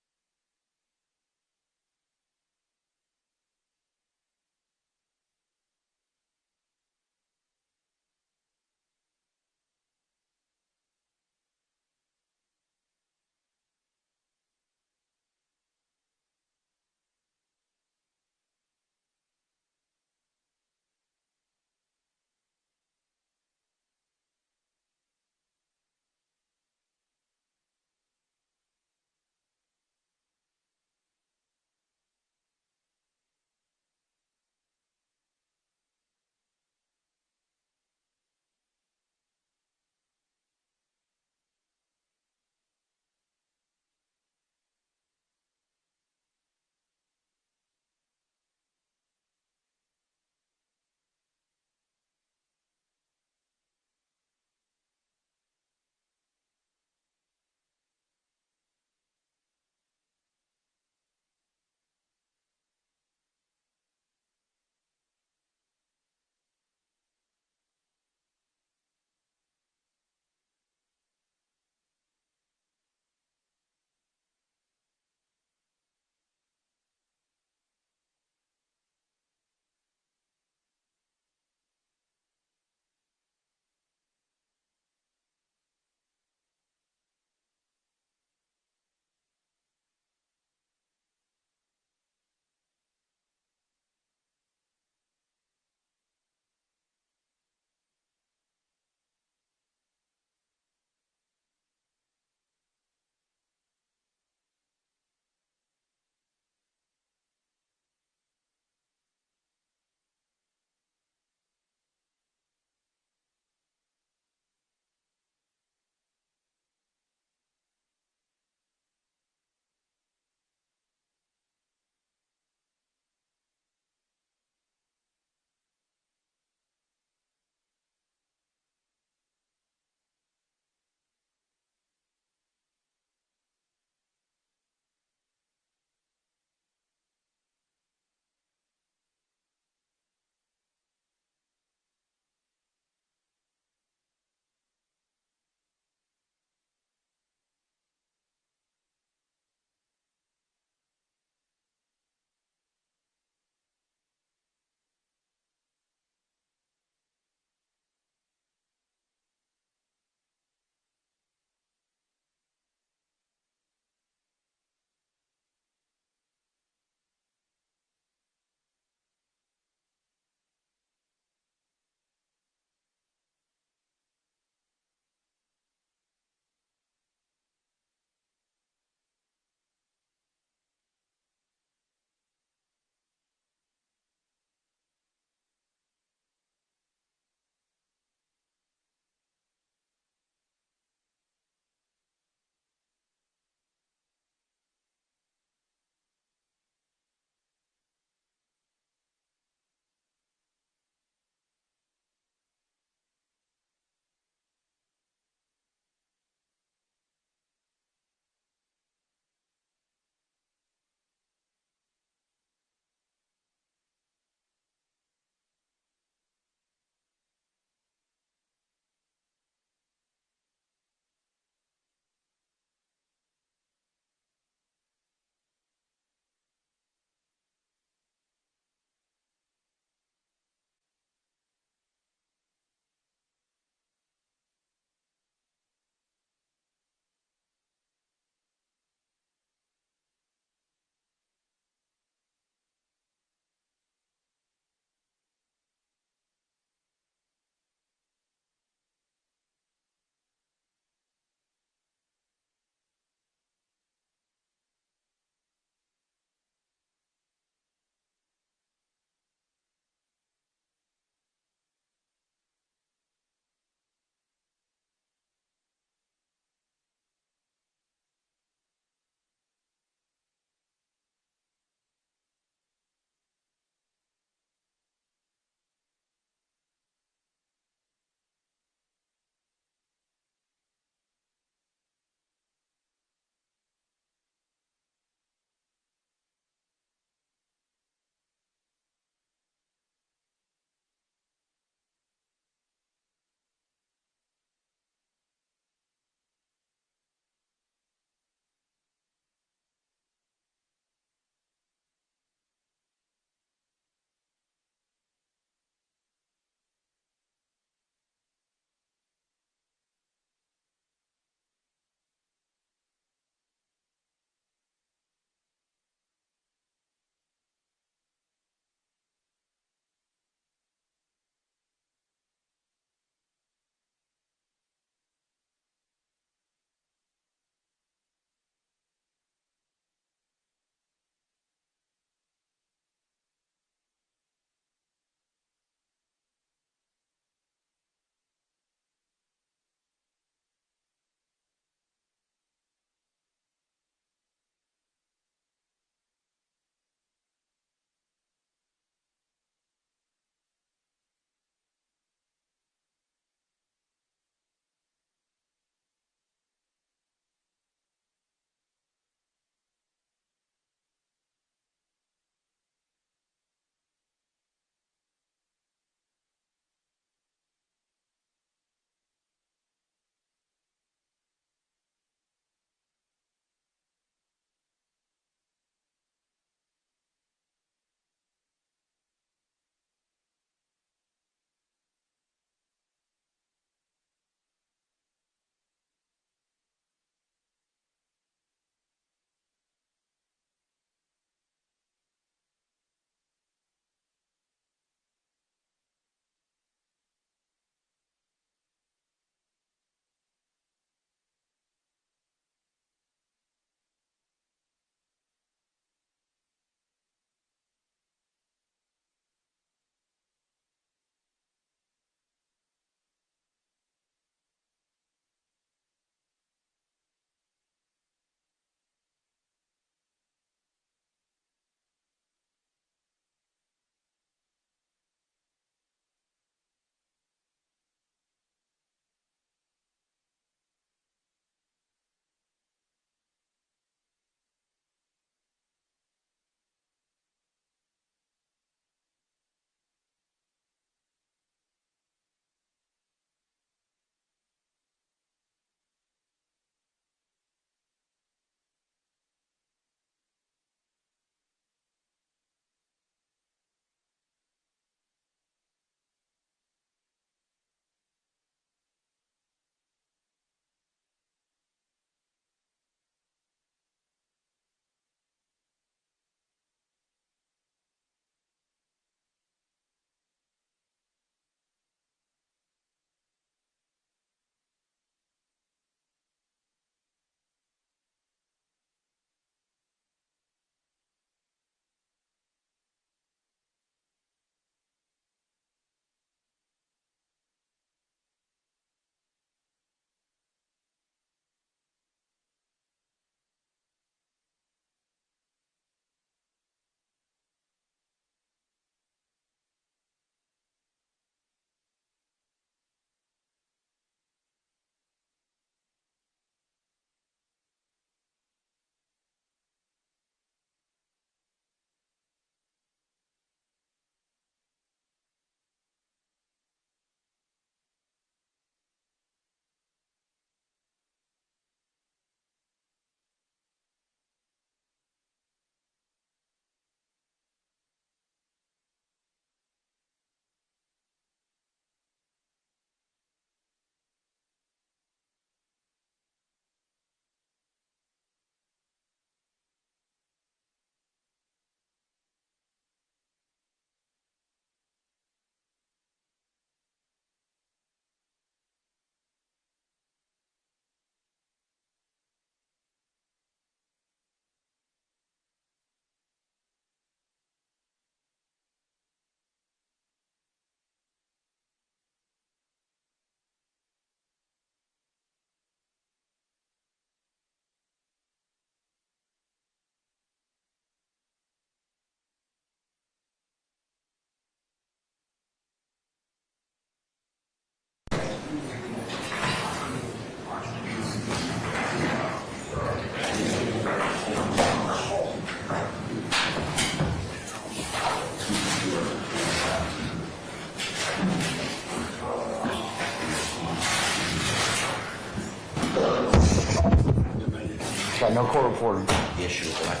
Speaker 3: Got no court reporter.
Speaker 12: The issue is that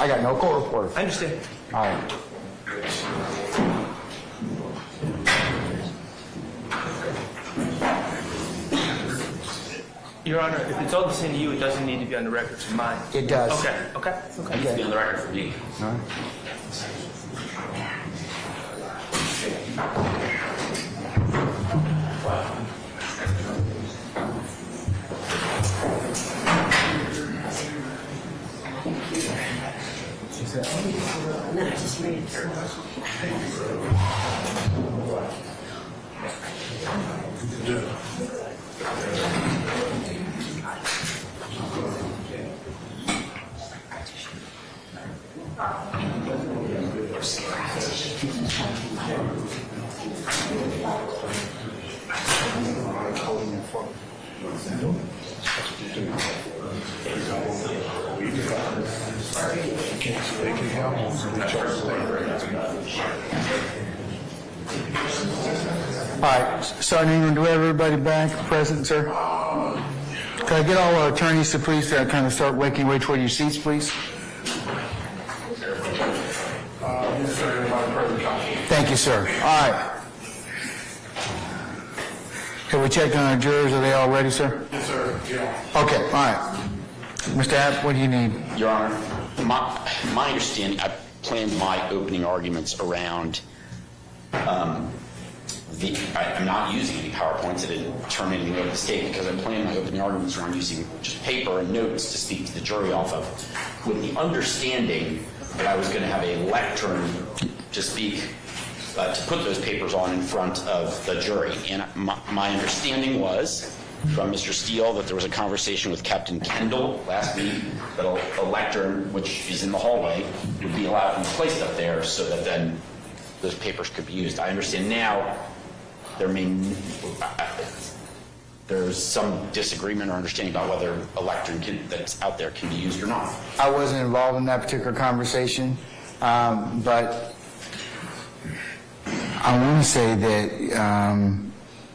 Speaker 3: I got no court reporter.
Speaker 13: I understand.
Speaker 3: All right.
Speaker 13: Your Honor, if it's all the same to you, it doesn't need to be on the record for mine.
Speaker 3: It does.
Speaker 13: Okay.
Speaker 12: it needs to be on the record for me.
Speaker 3: All right.
Speaker 5: No, I just read it through.
Speaker 3: All right, Sergeant Ingram, do we have everybody back, present, sir? Can I get all our attorneys to please kind of start making way toward your seats, please? Thank you, sir. All right. Have we checked on our jurors? Are they all ready, sir?
Speaker 4: Yes, sir. Yeah.
Speaker 3: Okay, all right. Mr. App, what do you need?
Speaker 12: Your Honor, my understanding, I planned my opening arguments around I'm not using any PowerPoints. I didn't turn anything over to the state because I planned my opening arguments around using just paper and notes to speak to the jury off of, with the understanding that I was going to have a lectern to speak, to put those papers on in front of the jury. And my understanding was from Mr. Steele that there was a conversation with Captain Kendall last week that a lectern, which is in the hallway, would be allowed to be placed up there so that then those papers could be used. I understand now there's some disagreement or understanding about whether a lectern that's out there can be used or not.
Speaker 3: I wasn't involved in that particular conversation, but I want to say that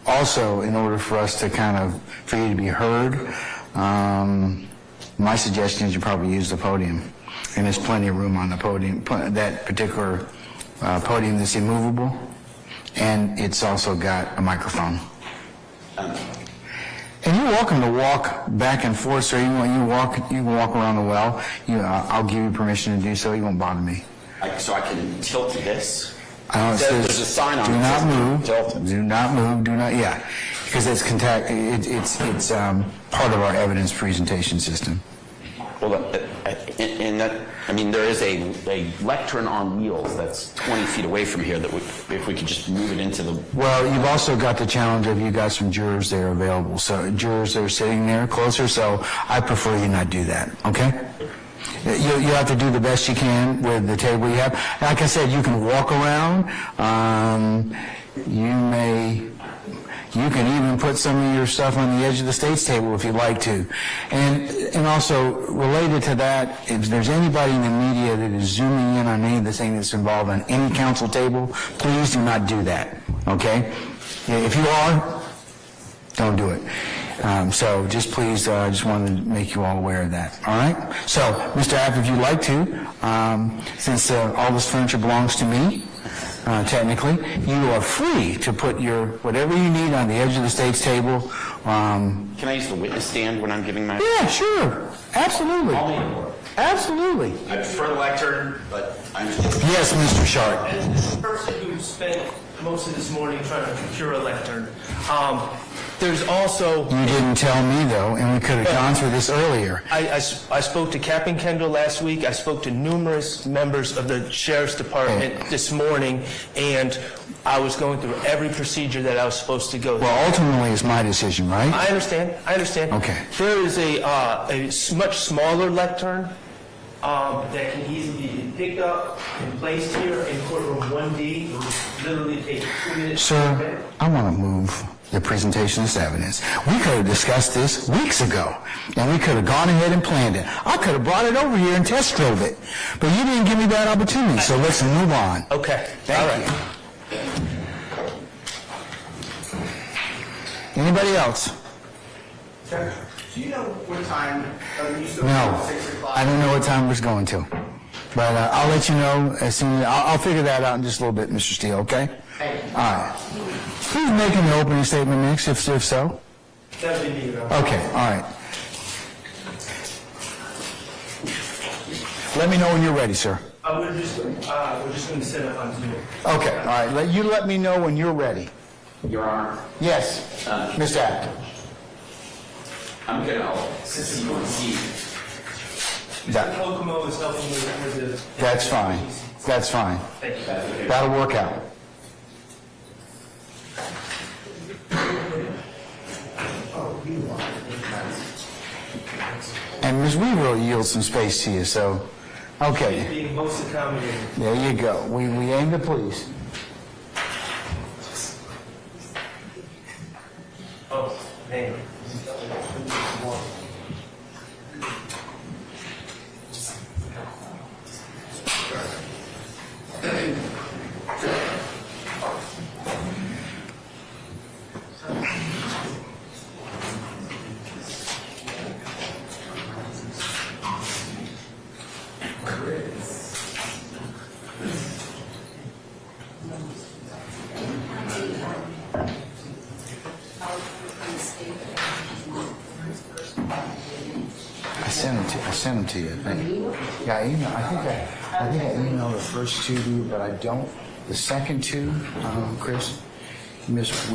Speaker 3: also, in order for us to for you to be heard, my suggestion is you probably use the podium. And there's plenty of room on the podium, that particular podium that's immovable, and it's also got a microphone. And you're welcome to walk back and forth, sir. You can walk around the well. I'll give you permission to do so. You won't bother me.
Speaker 12: So I can tilt this?
Speaker 3: I know it says,
Speaker 12: there's a sign on
Speaker 3: do
Speaker 12: it.
Speaker 3: not move, do not move, do not, yeah. Because it's part of our evidence presentation system.
Speaker 12: Well, there is a lectern on wheels that's 20 feet away from here that if we could just move it into the...
Speaker 3: Well, you've also got the challenge of you got some jurors there available. So jurors that are sitting there closer, so I prefer you not do that, okay? You have to do the best you can with the table you have. Like I said, you can walk around. You can even put some of your stuff on the edge of the state's table if you'd like to. And also, related to that, if there's anybody in the media that is zooming in on any of the things that's involved on any council table, please do not do that, okay? If you are, don't do it. So just please, just wanted to make you all aware of that, all right? So, Mr. App, if you'd like to, since all this furniture belongs to me, technically, you are free to put whatever you need on the edge of the state's table.
Speaker 12: Can I use the witness stand when I'm giving my...
Speaker 3: Yeah, sure. Absolutely.
Speaker 12: Call me for it.
Speaker 3: Absolutely.
Speaker 12: I prefer the lectern, but I'm...
Speaker 3: Yes, Mr. Sharp.
Speaker 13: As a person who spent most of this morning trying to procure a lectern, there's also...
Speaker 3: You didn't tell me, though, and we could have gone through this earlier.
Speaker 13: I spoke to Captain Kendall last week. I spoke to numerous members of the Sheriff's Department this morning, and I was going through every procedure that I was supposed to go through.
Speaker 3: Well, ultimately, it's my decision, right?
Speaker 13: I understand.
Speaker 3: Okay.
Speaker 13: There is a much smaller lectern that can easily be picked up and placed here in courtroom 1D. It will literally take 2 minutes.
Speaker 3: Sir, I want to move the presentation of this evidence. We could have discussed this weeks ago, and we could have gone ahead and planned it. I could have brought it over here and test drove it, but you didn't give me that opportunity, so let's move on.
Speaker 13: Okay.
Speaker 3: Thank you. Anybody else?
Speaker 13: Sir,
Speaker 2: Do you know what time, you still
Speaker 3: No,
Speaker 2: 6 o'clock?
Speaker 3: I don't know what time we're going to. But I'll let you know as soon as, I'll figure that out in just a little bit, Mr. Steele, okay?
Speaker 2: Thank you.
Speaker 3: All right. Who's making the opening statement next, if so?
Speaker 13: That would be me, Your Honor.
Speaker 3: Okay, all right. Let me know when you're ready, sir.
Speaker 13: We're just going to set up on Zoom.
Speaker 3: Okay, all right. Let me know when you're ready.
Speaker 12: Your Honor,
Speaker 3: Yes, Mr. Act.
Speaker 12: I'm gonna see.
Speaker 3: That-
Speaker 13: Kokomo is helping me with the...
Speaker 3: That's fine. That's fine.
Speaker 13: Thank you.
Speaker 3: That'll work out. And Ms. Weaver will yield some space to you, so, okay.
Speaker 13: Being most accommodating.
Speaker 3: There you go. We aim to please.
Speaker 13: Oh, man.
Speaker 3: I sent them to you, I think. Yeah, I think I emailed the first two to you, but I don't. The second two, Chris, Miss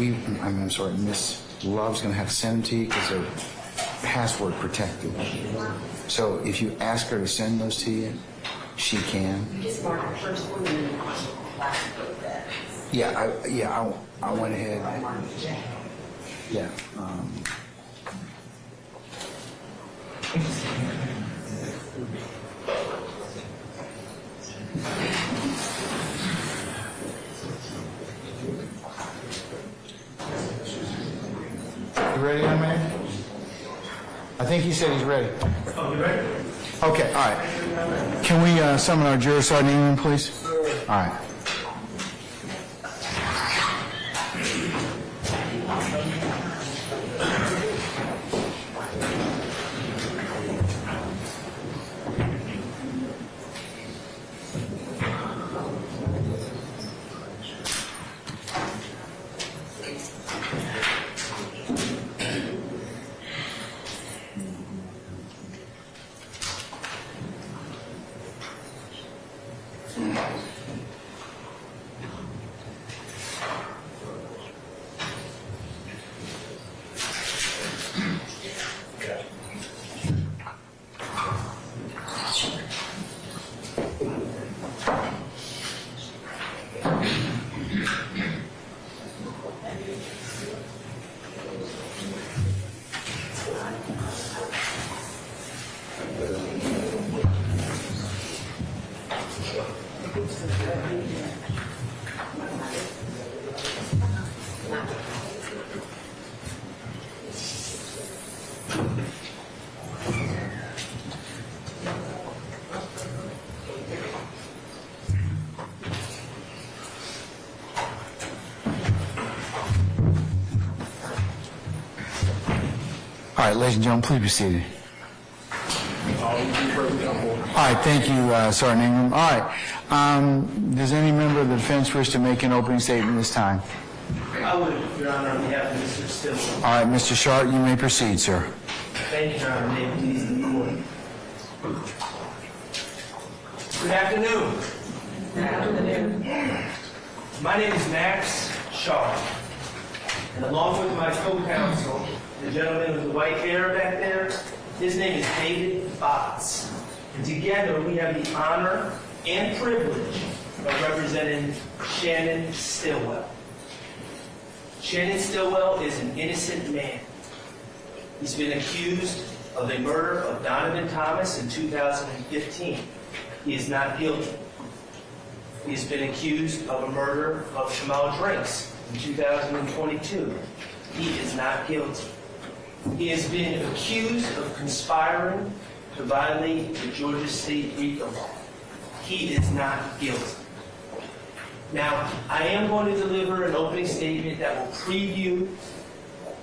Speaker 3: Love's gonna have to send them to you because they're password protected. So if you ask her to send those to you, she can.
Speaker 5: Just mark the first one and then the last one.
Speaker 3: Yeah, I went ahead. Yeah. You ready, young man? I think he said he's ready.
Speaker 13: Oh, you ready?
Speaker 3: Okay, all right. Can we summon our juror, Sergeant Ingram, please? All right. All right, ladies and gentlemen, please be seated. All right, thank you, Sergeant Ingram. All right, does any member of the defense wish to make an opening statement this time?
Speaker 13: I would, Your Honor, on behalf of Mr. Still.
Speaker 3: All right, Mr. Sharp, you may proceed, sir.
Speaker 13: Thank you, Your Honor. May it please the court. Good afternoon. Good afternoon. My name is Max Sharp, and along with my co-counsel, the gentleman with the white hair back there, his name is David Botts. And together we have the honor and privilege of representing Shannon Stillwell. Shannon Stillwell is an innocent man. He's been accused of the murder of Donovan Thomas in 2015. He is not guilty. He's been accused of a murder of Shamal Drinks in 2022. He is not guilty. He has been accused of conspiring to violate the Georgia State Rico law. He is not guilty. Now, I am going to deliver an opening statement that will preview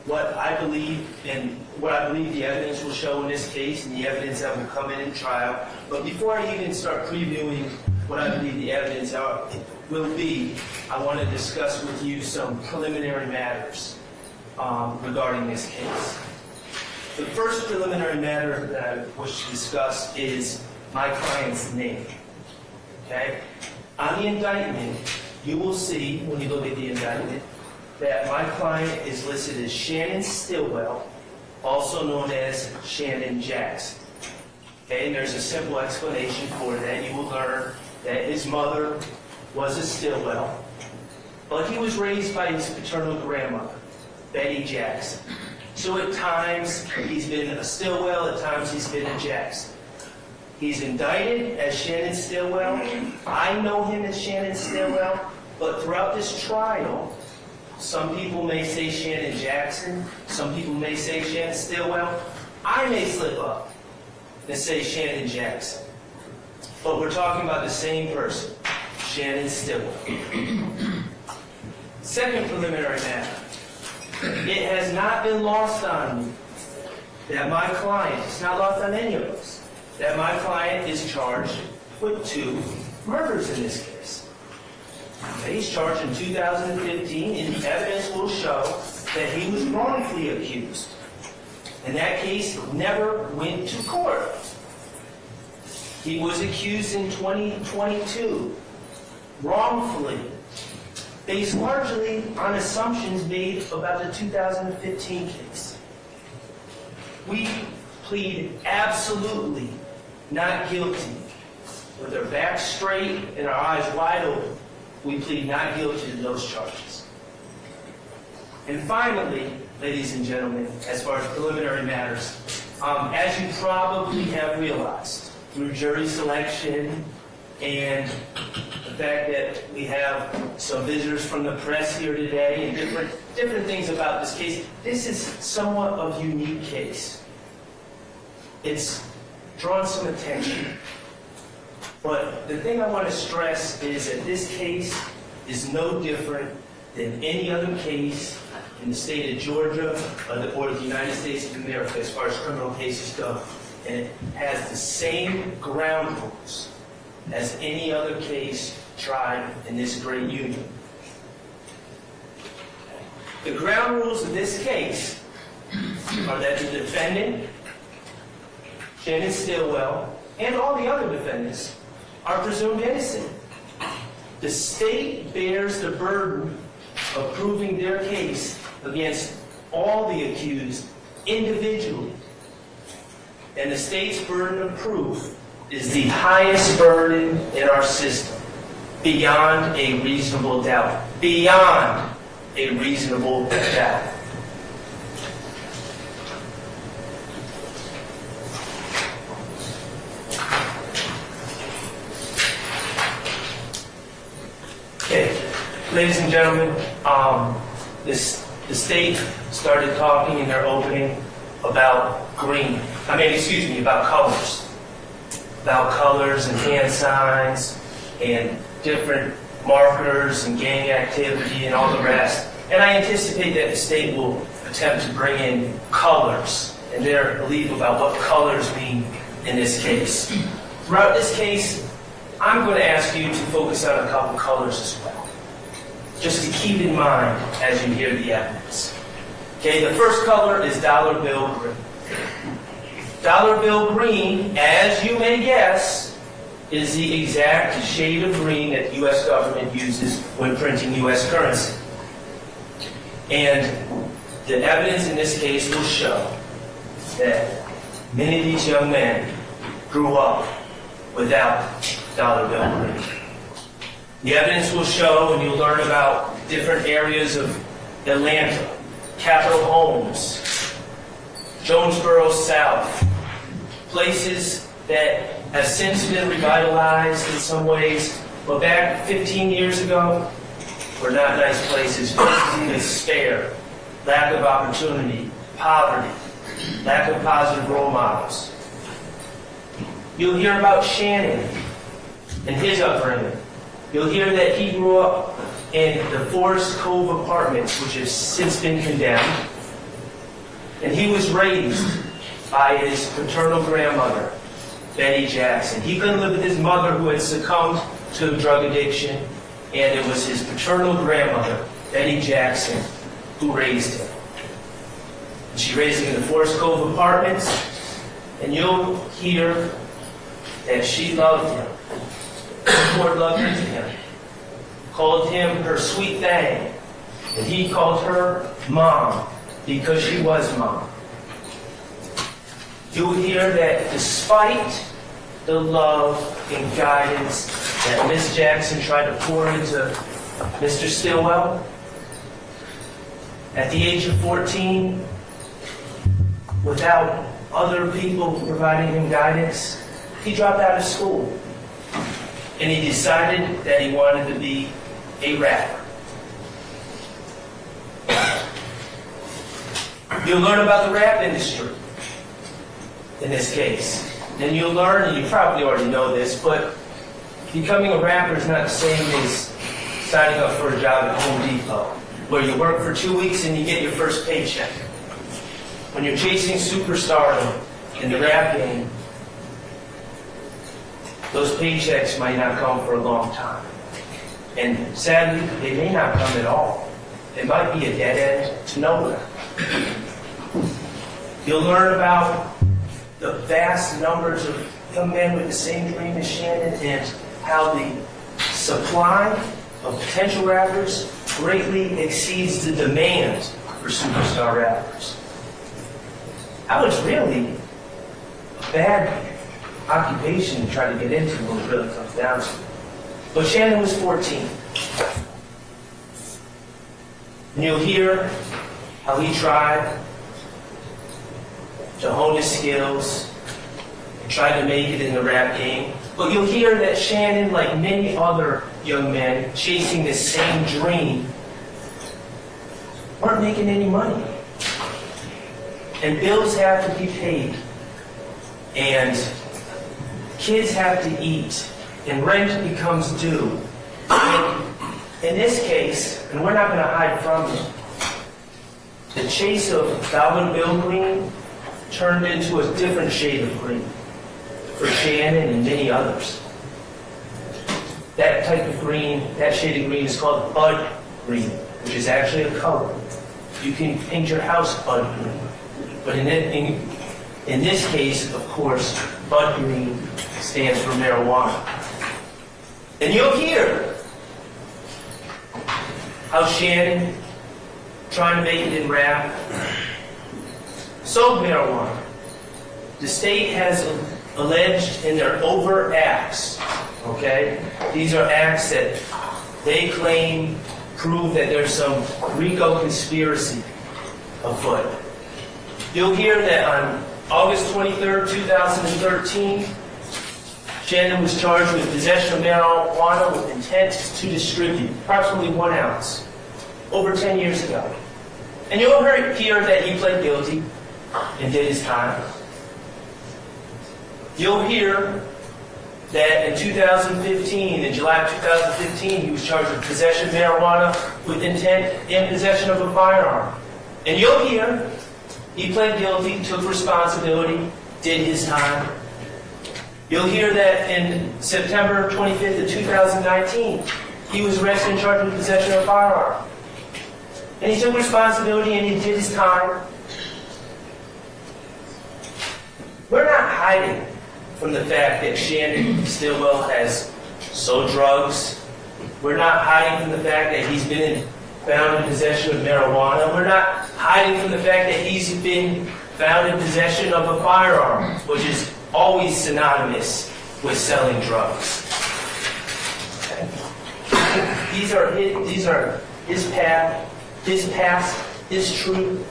Speaker 8: what I believe and what I believe the evidence will show in this case and the evidence that will come in trial. But before I even start previewing what I believe the evidence will be, I want to discuss with you some preliminary matters regarding this case. The first preliminary matter that I wish to discuss is my client's name. Okay? On the indictment, you will see, when you look at the indictment, that my client is listed as Shannon Stillwell, also known as Shannon Jackson. Okay, and there's a simple explanation for that. You will learn that his mother was a Stillwell, but he was raised by his paternal grandmother, Betty Jackson. So at times he's been a Stillwell, at times he's been a Jackson. He's indicted as Shannon Stillwell. I know him as Shannon Stillwell, but throughout this trial, some people may say Shannon Jackson, some people may say Shannon Stillwell. I may slip up and say Shannon Jackson. But we're talking about the same person, Shannon Stillwell. Second preliminary matter. It has not been lost on me that my client, it's not lost on any of us, that my client is charged with 2 murders in this case. He's charged in 2015, and the evidence will show that he was wrongfully accused. And that case never went to court. He was accused in 2022, wrongfully, based largely on assumptions made about the 2015 case. We plead absolutely not guilty. With our backs straight and our eyes wide open, we plead not guilty to those charges. And finally, ladies and gentlemen, as far as preliminary matters, as you probably have realized through jury selection and the fact that we have some visitors from the press here today and different things about this case, this is somewhat of a unique case. It's drawn some attention. But the thing I want to stress is that this case is no different than any other case in the state of Georgia or the United States of America as far as criminal cases go. And it has the same ground rules as any other case tried in this great union. The ground rules of this case are that the defendant, Shannon Stillwell, and all the other defendants are presumed innocent. The state bears the burden of proving their case against all the accused individually. And the state's burden of proof is the highest burden in our system, beyond a reasonable doubt. Beyond a reasonable doubt. Okay, ladies and gentlemen, the state started talking in their opening about about colors. About colors and hand signs and different markers and gang activity and all the rest. And I anticipate that the state will attempt to bring in colors and their belief about what colors mean in this case. Throughout this case, I'm going to ask you to focus on a couple colors as well, just to keep in mind as you hear the evidence. Okay, the first color is dollar bill green. Dollar bill green, as you may guess, is the exact shade of green that the U.S. government uses when printing U.S. currency. And the evidence in this case will show that many of these young men grew up without dollar bill green. The evidence will show, and you'll learn about different areas of Atlanta, Capitol Homes, Jonesboro South, places that have since been revitalized in some ways, but back 15 years ago were not nice places. Places of despair, lack of opportunity, poverty, lack of positive role models. You'll hear about Shannon and his upbringing. You'll hear that he grew up in the Forest Cove Apartments, which have since been condemned. And he was raised by his paternal grandmother, Betty Jackson. He couldn't live with his mother who had succumbed to drug addiction, and it was his paternal grandmother, Betty Jackson, who raised him. She raised him in the Forest Cove Apartments, and you'll hear that she loved him, poured love into him, called him her sweet thing, and he called her Mom because she was Mom. You'll hear that despite the love and guidance that Miss Jackson tried to pour into Mr. Stillwell, at the age of 14, without other people providing him guidance, he dropped out of school. And he decided that he wanted to be a rapper. You'll learn about the rap industry in this case. And you'll learn, and you probably already know this, but becoming a rapper is not the same as signing up for a job at Home Depot, where you work for 2 weeks and you get your first paycheck. When you're chasing superstardom in the rap game, those paychecks might not come for a long time. And sadly, they may not come at all. It might be a dead end to nowhere. You'll learn about the vast numbers of young men with the same dream as Shannon and how the supply of potential rappers greatly exceeds the demand for superstar rappers. That was really a bad occupation to try to get into when it really comes down to it. But Shannon was 14. And you'll hear how he tried to hone his skills and tried to make it in the rap game. But you'll hear that Shannon, like many other young men chasing this same dream, weren't making any money. And bills have to be paid. And kids have to eat. And rent becomes due. And in this case, and we're not going to hide from it, the chase of dollar bill green turned into a different shade of green for Shannon and many others. That type of green, that shade of green is called bud green, which is actually a color. You can paint your house bud green. But in this case, of course, bud green stands for marijuana. And you'll hear how Shannon, trying to make it in rap, sold marijuana. The state has alleged in their overt acts, okay? These are acts that they claim prove that there's some Rico conspiracy afoot. You'll hear that on August 23rd, 2013, Shannon was charged with possession of marijuana with intent to distribute, approximately 1 ounce, over 10 years ago. And you'll hear that he pled guilty and did his time. You'll hear that in 2015, in July of 2015, he was charged with possession of marijuana with intent in possession of a firearm. And you'll hear he pled guilty, took responsibility, did his time. You'll hear that in September 25th of 2019, he was arrested and charged with possession of a firearm. And he took responsibility and he did his time. We're not hiding from the fact that Shannon Stillwell has sold drugs. We're not hiding from the fact that he's been found in possession of marijuana. We're not hiding from the fact that he's been found in possession of a firearm, which is always synonymous with selling drugs. Okay? These are his path, his past, his truth,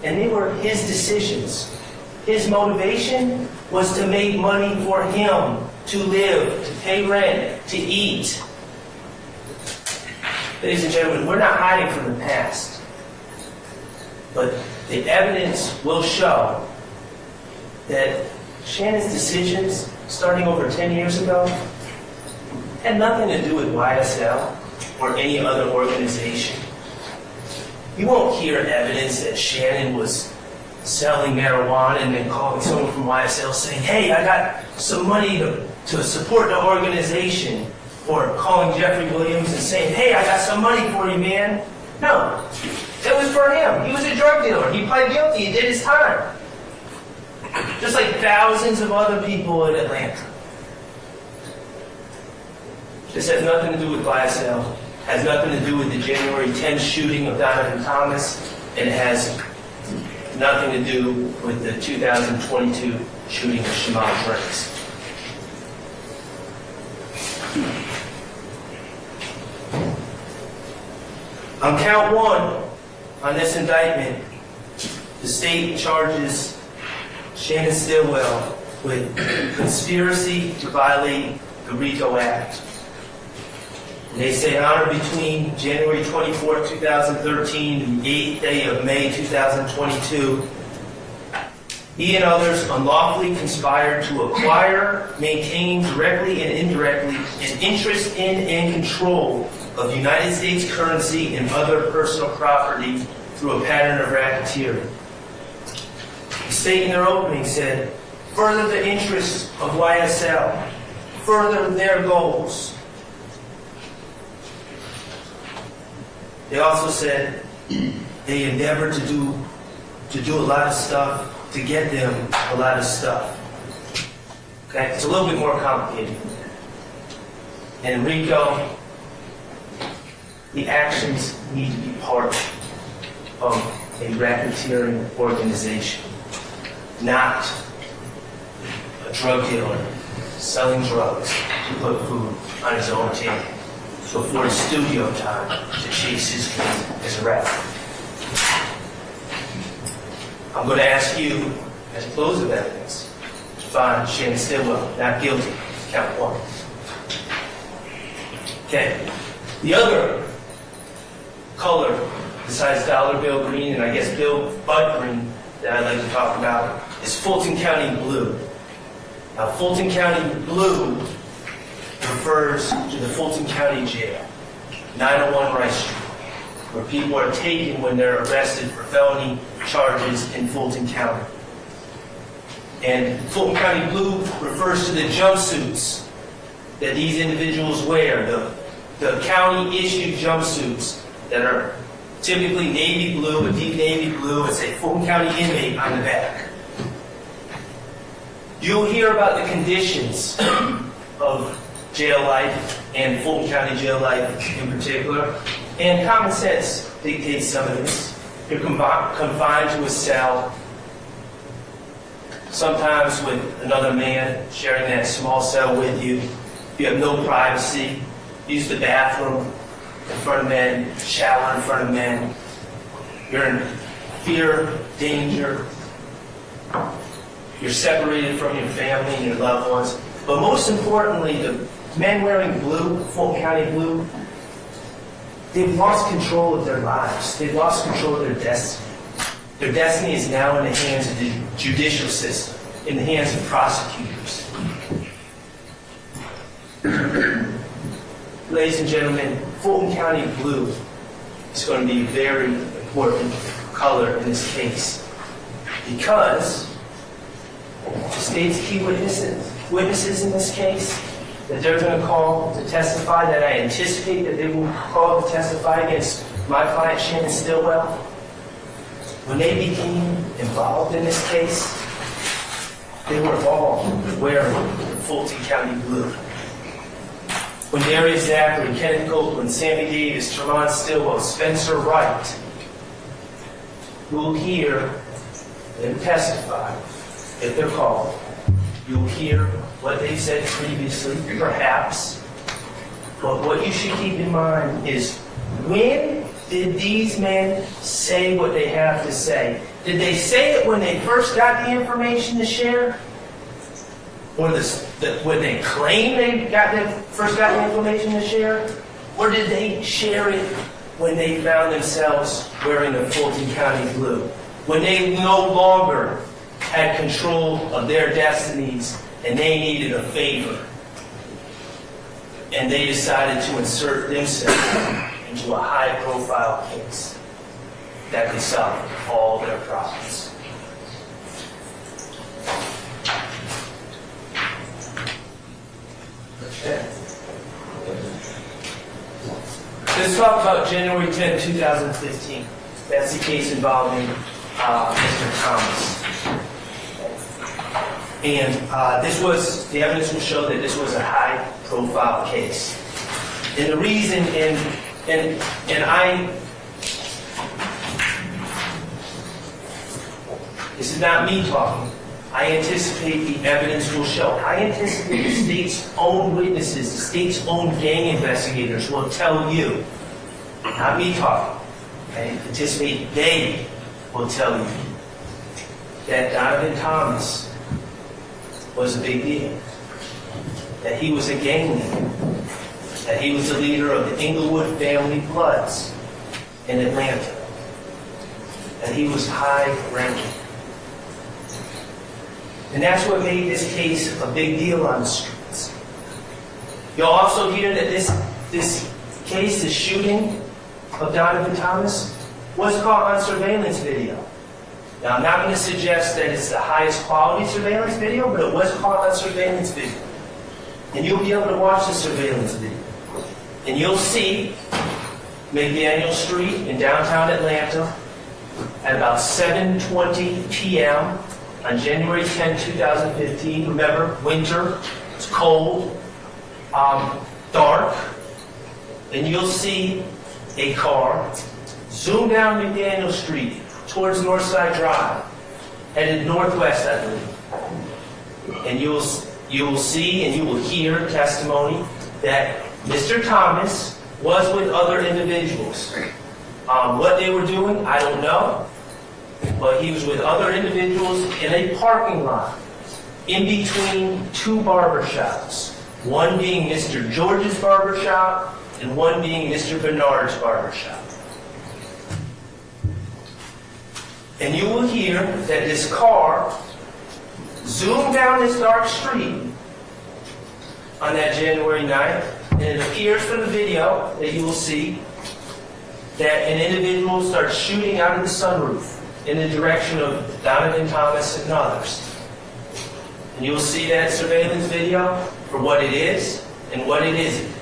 Speaker 8: and they were his decisions. His motivation was to make money for him, to live, to pay rent, to eat. Ladies and gentlemen, we're not hiding from the past, but the evidence will show that Shannon's decisions, starting over 10 years ago, had nothing to do with YSL or any other organization. You won't hear evidence that Shannon was selling marijuana and then calling someone from YSL saying, hey, I got some money to support the organization, or calling Jeffrey Williams and saying, hey, I got some money for you, man. No, it was for him. He was a drug dealer. He pled guilty. He did his time. Just like thousands of other people in Atlanta. This has nothing to do with YSL. Has nothing to do with the January 10th shooting of Donovan Thomas. And it has nothing to do with the 2022 shooting of Shamal Drakes. On count one, on this indictment, the state charges Shannon Stillwell with conspiracy to violate the Rico Act. They say on or between January 24, 2013 and the 8th day of May 2022, he and others unlawfully conspired to acquire, maintain directly and indirectly an interest in and control of United States currency and other personal property through a pattern of racketeering. The state in their opening said, further the interests of YSL, further their goals. They also said they endeavored to do a lot of stuff to get them a lot of stuff. Okay, it's a little bit more complicated. And Rico, the actions need to be part of a racketeering organization, not a drug dealer selling drugs to put food on his own table before his studio time to chase his dream as a rapper. I'm going to ask you, as a close of evidence, to find Shannon Stillwell not guilty. Count one. Okay. The other color, besides dollar bill green and I guess bud green, that I'd like to talk about is Fulton County blue. Now, Fulton County blue refers to the Fulton County Jail, 901 Rice Street, where people are taken when they're arrested for felony charges in Fulton County. And Fulton County blue refers to the jumpsuits that these individuals wear, the county-issued jumpsuits that are typically navy blue, a deep navy blue, and say Fulton County inmate on the back. You'll hear about the conditions of jail life and Fulton County jail life in particular, and common sense dictates some of this. You're confined to a cell, sometimes with another man sharing that small cell with you. You have no privacy. Use the bathroom in front of men, shower in front of men. You're in fear, danger. You're separated from your family and your loved ones. But most importantly, the men wearing blue, Fulton County blue, they've lost control of their lives. They've lost control of their destiny. Their destiny is now in the hands of the judicial system, in the hands of prosecutors. Ladies and gentlemen, Fulton County blue is going to be a very important color in this case because the state's key witnesses in this case that they're going to call to testify, that I anticipate that they will call to testify against my client Shannon Stillwell, when they became involved in this case, they were all wearing Fulton County blue. When Darius Zachary, Kenneth Copeland, Sammy Davis, Tremont Stillwell, Spencer Wright will hear them testify if they're called. You'll hear what they said previously, perhaps. But what you should keep in mind is, when did these men say what they have to say? Did they say it when they first got the information to share? Or when they claim they first got the information to share? Or did they share it when they found themselves wearing the Fulton County blue? When they no longer had control of their destinies and they needed a favor. And they decided to insert themselves into a high-profile case that could solve all their problems. Let's talk about January 10, 2015. That's the case involving Mr. Thomas. And the evidence will show that this was a high-profile case. And the reason, this is not me talking. I anticipate the evidence will show. I anticipate the state's own witnesses, the state's own gang investigators will tell you, not me talking. I anticipate they will tell you that Donovan Thomas was a big deal, that he was a gang leader, that he was the leader of the Inglewood family Bloods in Atlanta, that he was high-ranking. And that's what made this case a big deal on the streets. You'll also hear that this case, the shooting of Donovan Thomas, was caught on surveillance video. Now, I'm not going to suggest that it's the highest quality surveillance video, but it was caught on surveillance video. And you'll be able to watch the surveillance video. And you'll see McDaniel Street in downtown Atlanta at about 7:20 p.m. on January 10, 2015. Remember, winter, it's cold, dark. And you'll see a car zoom down McDaniel Street towards Northside Drive, headed northwest, I believe. And you will see and you will hear testimony that Mr. Thomas was with other individuals. What they were doing, I don't know. But he was with other individuals in a parking lot in between two barbershops. One being Mr. George's barbershop and one being Mr. Bernard's barbershop. And you will hear that this car zoomed down this dark street on that January 9th, and it appears from the video that you will see that an individual starts shooting out of the sunroof in the direction of Donovan Thomas and others. And you'll see that surveillance video for what it is and what it isn't.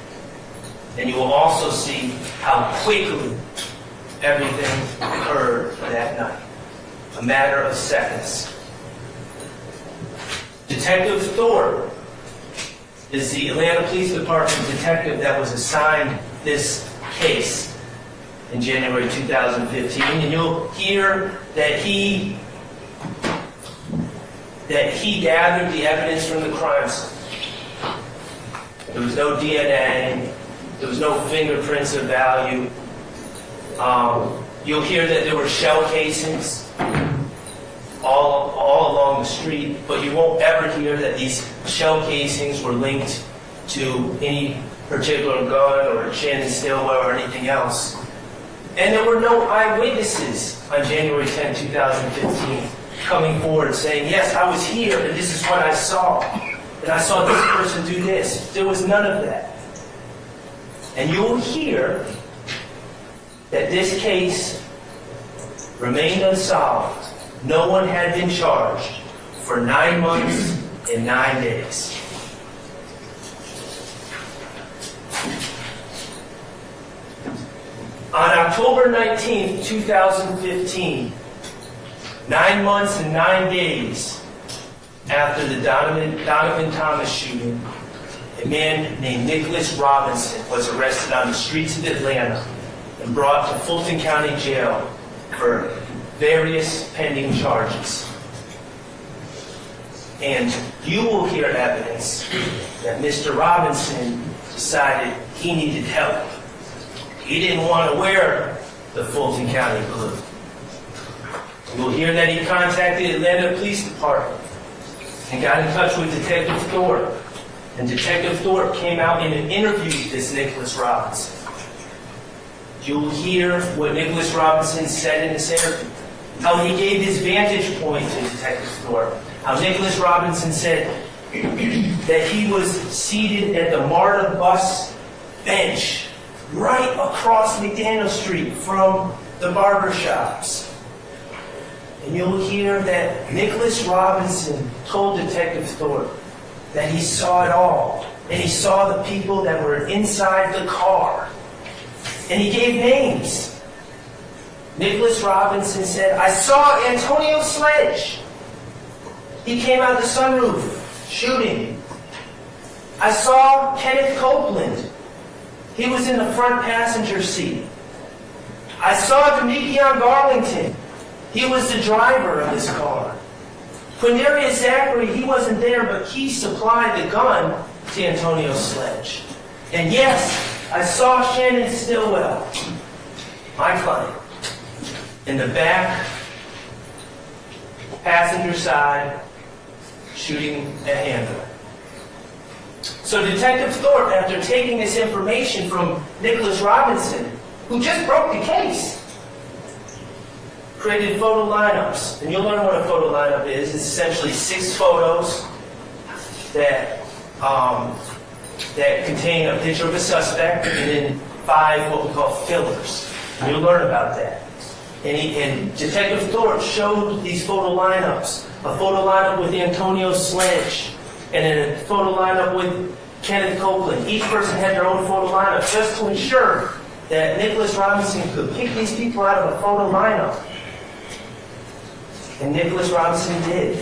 Speaker 8: And you will also see how quickly everything occurred that night. A matter of seconds. Detective Thorpe is the Atlanta Police Department detective that was assigned this case in January 2015, and you'll hear that he gathered the evidence from the crime scene. There was no DNA, there was no fingerprints of value. You'll hear that there were shell casings all along the street, but you won't ever hear that these shell casings were linked to any particular gun or Shannon Stillwell or anything else. And there were no eyewitnesses on January 10, 2015 coming forward saying, yes, I was here and this is what I saw. And I saw this person do this. There was none of that. And you'll hear that this case remained unsolved. No one had been charged for 9 months and 9 days. On October 19, 2015, 9 months and 9 days after the Donovan Thomas shooting, a man named Nicholas Robinson was arrested on the streets of Atlanta and brought to Fulton County Jail for various pending charges. And you will hear evidence that Mr. Robinson decided he needed help. He didn't want to wear the Fulton County blue. You'll hear that he contacted the Atlanta Police Department and got in touch with Detective Thorpe. And Detective Thorpe came out and interviewed this Nicholas Robinson. You'll hear what Nicholas Robinson said in this interview. How he gave his vantage point to Detective Thorpe. How Nicholas Robinson said that he was seated at the MARTA bus bench right across McDaniel Street from the barbershops. And you'll hear that Nicholas Robinson told Detective Thorpe
Speaker 13: that he saw it all. And he saw the people that were inside the car. And he gave names. Nicholas Robinson said, I saw Antonio Sledge. He came out the sunroof shooting. I saw Kenneth Copeland. He was in the front passenger seat. I saw Demetrion Garlington. He was the driver of this car. Quindarius Zachary, he wasn't there, but he supplied the gun to Antonio Sledge. And yes, I saw Shannon Stillwell, my client, in the back, passenger side, shooting a handler. So Detective Thorpe, after taking this information from Nicholas Robinson, who just broke the case, created photo lineups. And you'll learn what a photo lineup is. It's essentially 6 photos that that contain a picture of a suspect and then 5 what we call fillers. And you'll learn about that. And Detective Thorpe showed these photo lineups. A photo lineup with Antonio Sledge and then a photo lineup with Kenneth Copeland. Each person had their own photo lineup just to ensure that Nicholas Robinson could pick these people out of a photo lineup. And Nicholas Robinson did.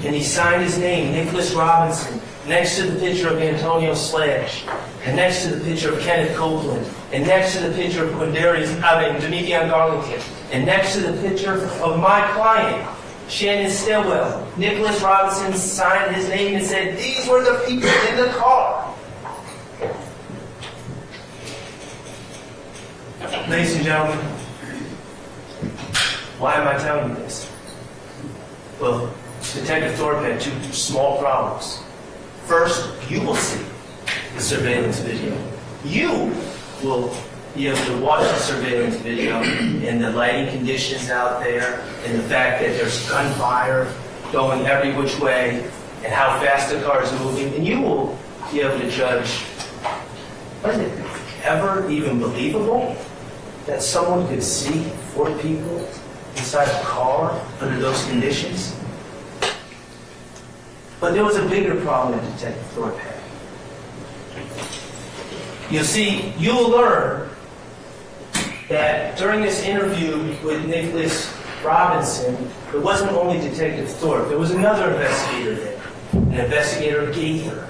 Speaker 13: And he signed his name, Nicholas Robinson, next to the picture of Antonio Sledge, and next to the picture of Kenneth Copeland, and next to the picture of Demetrion Garlington, and next to the picture of my client, Shannon Stillwell. Nicholas Robinson signed his name and said, these were the people in the car. Ladies and gentlemen, why am I telling you this? Well, Detective Thorpe had 2 small problems. First, you will see the surveillance video. You will be able to watch the surveillance video and the lighting conditions out there and the fact that there's gunfire going every which way and how fast the car is moving. And you will be able to judge, was it ever even believable that someone could see 4 people inside a car under those conditions? But there was a bigger problem that Detective Thorpe had. You see, you'll learn that during this interview with Nicholas Robinson, it wasn't only Detective Thorpe. There was another investigator there, an investigator Gaither.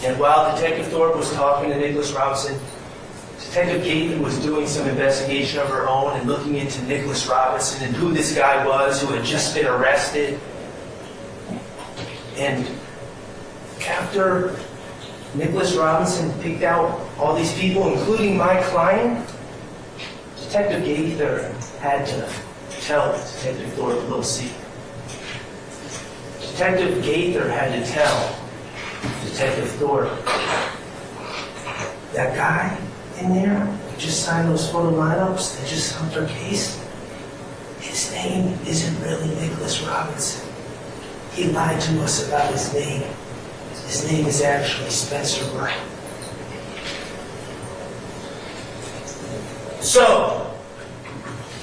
Speaker 13: And while Detective Thorpe was talking to Nicholas Robinson, Detective Gaither was doing some investigation of her own and looking into Nicholas Robinson and who this guy was who had just been arrested. And after Nicholas Robinson picked out all these people, including my client, Detective Gaither had to tell Detective Thorpe a little secret. Detective Gaither had to tell Detective Thorpe, that guy in there who just signed those photo lineups that just helped our case, his name isn't really Nicholas Robinson. He lied to us about his name. His name is actually Spencer Wright. So,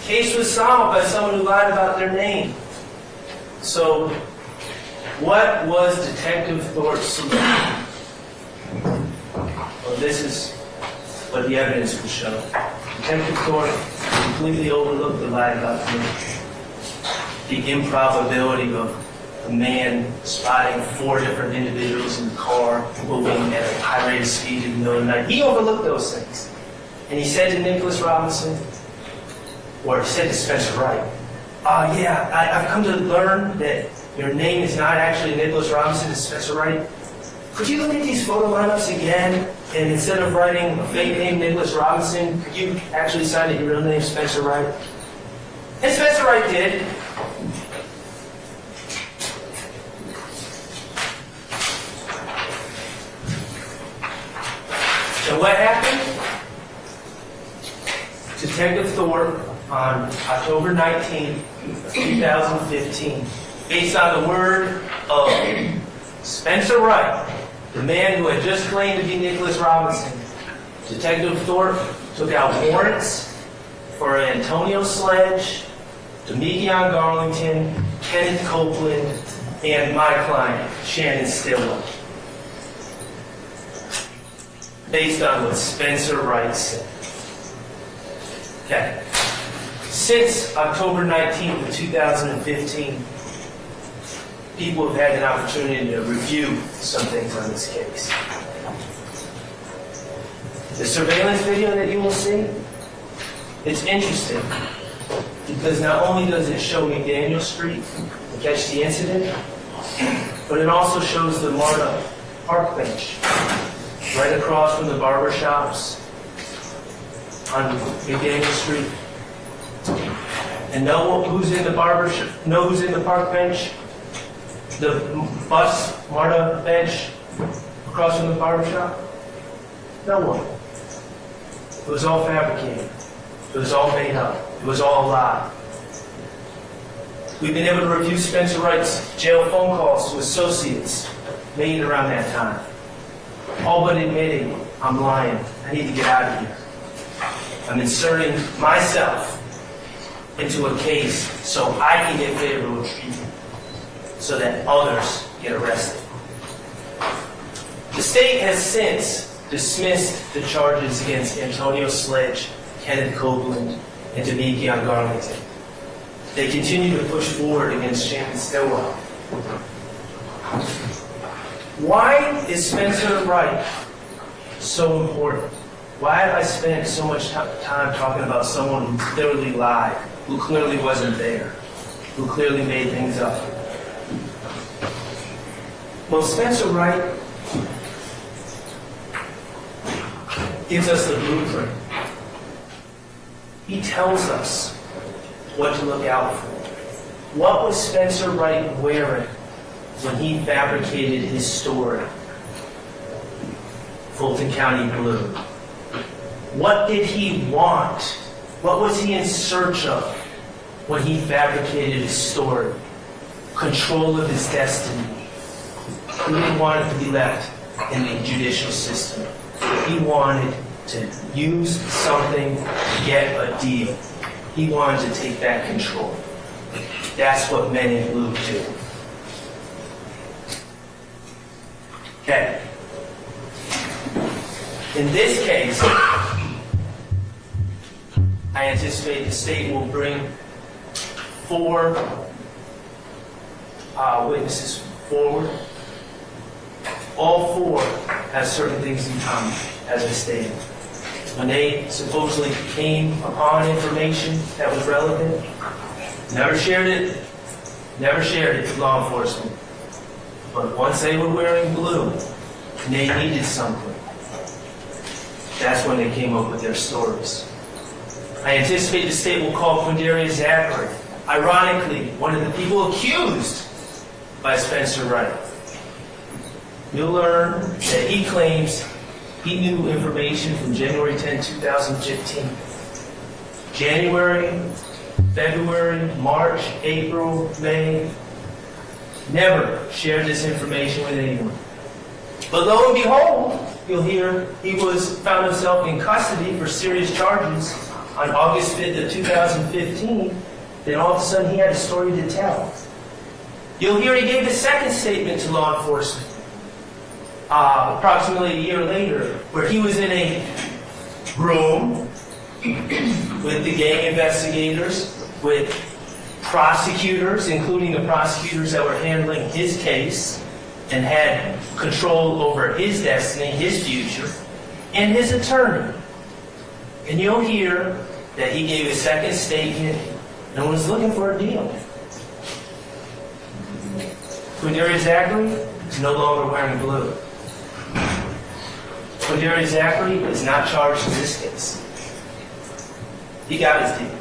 Speaker 13: case was solved by someone who lied about their name. So, what was Detective Thorpe's solution? Well, this is what the evidence will show. Detective Thorpe completely overlooked the lie about the name. The improbability of a man spotting 4 different individuals in the car moving at a high rate of speed in the middle of the night. He overlooked those things. And he said to Nicholas Robinson, or he said to Spencer Wright, I've come to learn that your name is not actually Nicholas Robinson, it's Spencer Wright. Could you look at these photo lineups again, and instead of writing a fake name, Nicholas Robinson, could you actually sign it your real name, Spencer Wright? And Spencer Wright did. So what happened? Detective Thorpe, on October 19, 2015, based on the word of Spencer Wright, the man who had just claimed to be Nicholas Robinson, Detective Thorpe took out warrants for Antonio Sledge, Demetrion Garlington, Kenneth Copeland,
Speaker 8: and my client, Shannon Stillwell, based on what Spencer Wright said. Okay. Since October 19th of 2015, people have had an opportunity to review some things on this case. The surveillance video that you will see, it's interesting because not only does it show McDaniel Street and catch the incident, but it also shows the MARTA park bench right across from the barber shops on McDaniel Street. And know who's in the know who's in the park bench? The bus MARTA bench across from the barber shop? No one. It was all fabricated. It was all made up. It was all a lie. We've been able to review Spencer Wright's jail phone calls to associates made around that time. All but admitting, I'm lying. I need to get out of here. I'm inserting myself into a case so I can get favorable treatment, so that others get arrested. The state has since dismissed the charges against Antonio Sledge, Kenneth Copeland, and Demekion Garlington. They continue to push forward against Shannon Stillwell. Why is Spencer Wright so important? Why have I spent so much time talking about someone who clearly lied, who clearly wasn't there, who clearly made things up? Well, Spencer Wright gives us the blueprint. He tells us what to look out for. What was Spencer Wright wearing when he fabricated his story? Fulton County blue. What did he want? What was he in search of when he fabricated his story? Control of his destiny. He didn't want it to be left in the judicial system. He wanted to use something to get a deal. He wanted to take back control. That's what Men in Blue do. Okay. In this case, I anticipate the state will bring 4 witnesses forward. All 4 have certain things in common, as I stated. When they supposedly came upon information that was relevant, never shared it with law enforcement. But once they were wearing blue and they needed something, that's when they came up with their stories. I anticipate the state will call Quindarius Zachary, ironically, one of the people accused by Spencer Wright. You'll learn that he claims he knew information from January 10, 2015. January, February, March, April, May, never shared this information with anyone. But lo and behold, you'll hear he found himself in custody for serious charges on August 5th of 2015. Then all of a sudden he had a story to tell. You'll hear he gave a second statement to law enforcement approximately a year later, where he was in a room with the gang investigators, with prosecutors, including the prosecutors that were handling his case and had control over his destiny, his future, and his attorney. And you'll hear that he gave a second statement and was looking for a deal. Quindarius Zachary is no longer wearing blue. Quindarius Zachary is not charged in this case. He got his deal.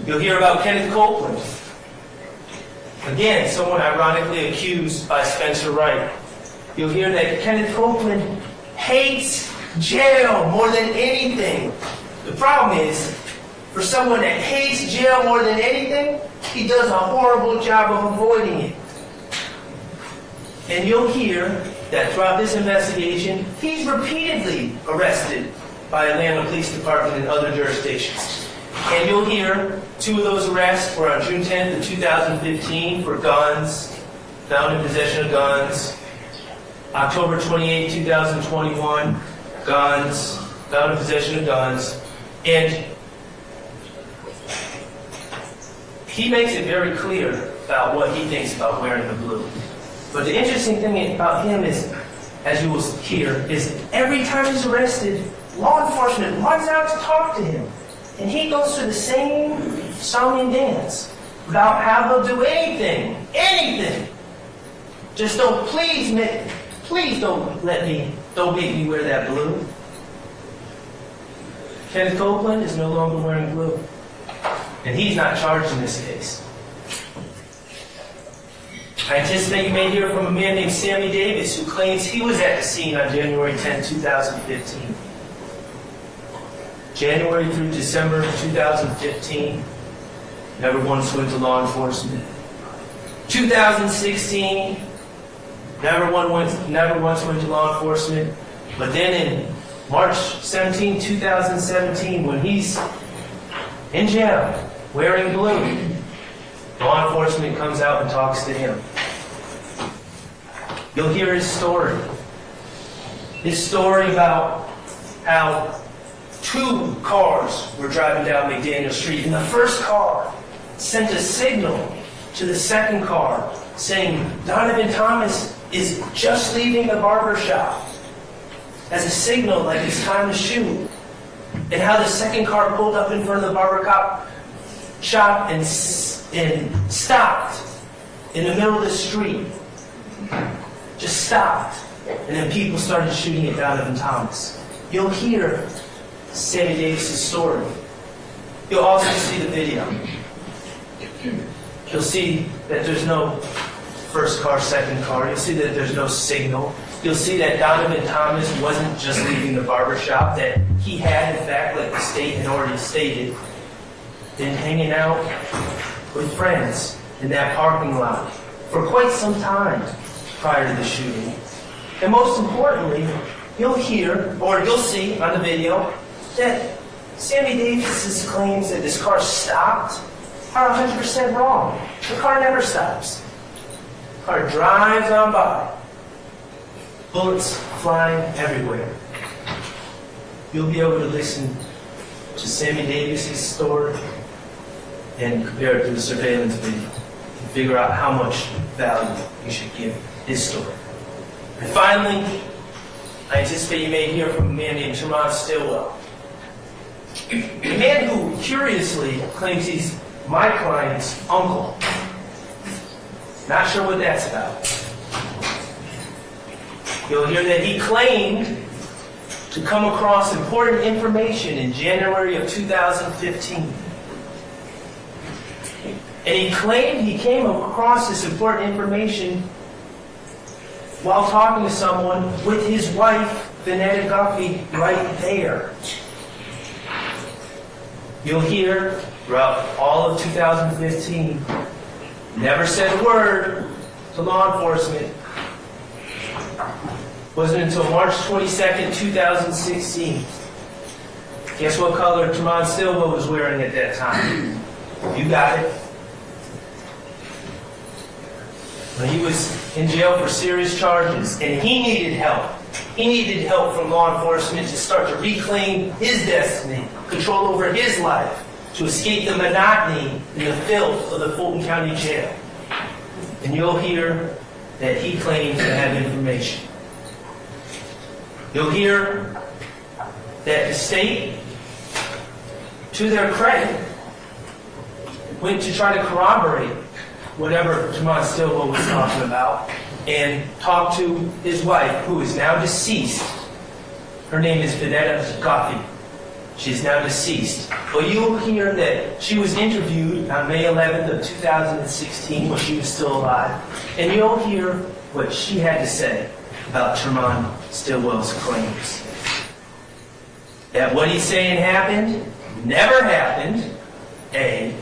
Speaker 8: You'll hear about Kenneth Copeland. Again, someone ironically accused by Spencer Wright. You'll hear that Kenneth Copeland hates jail more than anything. The problem is, for someone that hates jail more than anything, he does a horrible job of avoiding it. And you'll hear that throughout this investigation, he's repeatedly arrested by Atlanta Police Department and other jurisdictions. And you'll hear Two of those arrests were on June 10th of 2015 for guns, found in possession of guns. October 28, 2021, guns, found in possession of guns. And he makes it very clear about what he thinks about wearing the blue. But the interesting thing about him is, as you will hear, is every time he's arrested, law enforcement runs out to talk to him. And he goes through the same song and dance about how they'll do anything. Just don't, please don't make me wear that blue. Kenneth Copeland is no longer wearing blue. And he's not charged in this case. I anticipate you may hear from a man named Sammy Davis, who claims he was at the scene on January 10, 2015. January through December 2015, never once went to law enforcement. 2016, never once went to law enforcement. But then in March 17, 2017, when he's in jail wearing blue, law enforcement comes out and talks to him. You'll hear his story. His story about how two cars were driving down McDaniel Street, and the first car sent a signal to the second car saying Donovan Thomas is just leaving the barber shop, as a signal like it's time to shoot. And how the second car pulled up in front of the barber shop and stopped in the middle of the street. Just stopped. And then people started shooting at Donovan Thomas. You'll hear Sammy Davis' story. You'll also see the video. You'll see that there's no first car, second car. You'll see that there's no signal. You'll see that Donovan Thomas wasn't just leaving the barbershop, that he had, in fact, like the state had already stated, been hanging out with friends in that parking lot for quite some time prior to the shooting. And most importantly, you'll hear, or you'll see on the video, that Sammy Davis's claims that this car stopped are 100% wrong. The car never stops. The car drives on by. Bullets flying everywhere. You'll be able to listen to Sammy Davis's story and compare it to the surveillance video and figure out how much value you should give his story. And finally, I anticipate you may hear from a man named Tremont Stillwell. A man who, curiously, claims he's my client's uncle. Not sure what that's about. You'll hear that he claimed to come across important information in January of 2015. And he claimed he came across this important information while talking to someone with his wife, Vanetta Guffey, right there. You'll hear throughout all of 2015, never said a word to law enforcement. Wasn't until March 22nd, 2016. Guess what color Tremont Stillwell was wearing at that time? You got it. When he was in jail for serious charges, and he needed help. He needed help from law enforcement to start to reclaim his destiny, control over his life, to escape the monotony and the filth of the Fulton County Jail. And you'll hear that he claimed to have information. You'll hear that the state, to their credit, went to try to corroborate whatever Tremont Stillwell was talking about and talked to his wife, who is now deceased. Her name is Vanetta Guffey. She's now deceased. But you'll hear that she was interviewed on May 11th of 2016 when she was still alive. And you'll hear what she had to say about Tremont Stillwell's claims. That what he's saying happened, never happened, A,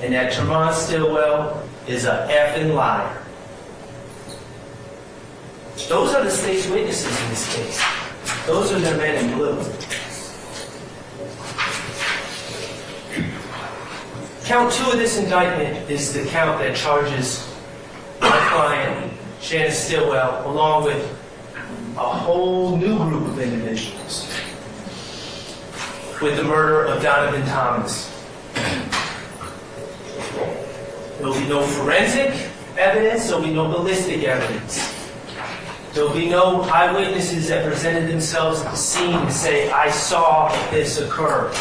Speaker 8: and that Tremont Stillwell is a effing liar. Those are the state's witnesses in this case. Those are their men in blue.
Speaker 13: Count 2 of this indictment is the count that charges my client, Shannon Stillwell, along with a whole new group of individuals with the murder of Donovan Thomas. There will be no forensic evidence, there will be no ballistic evidence. There will be no eyewitnesses that presented themselves at the scene to say, I saw this occur.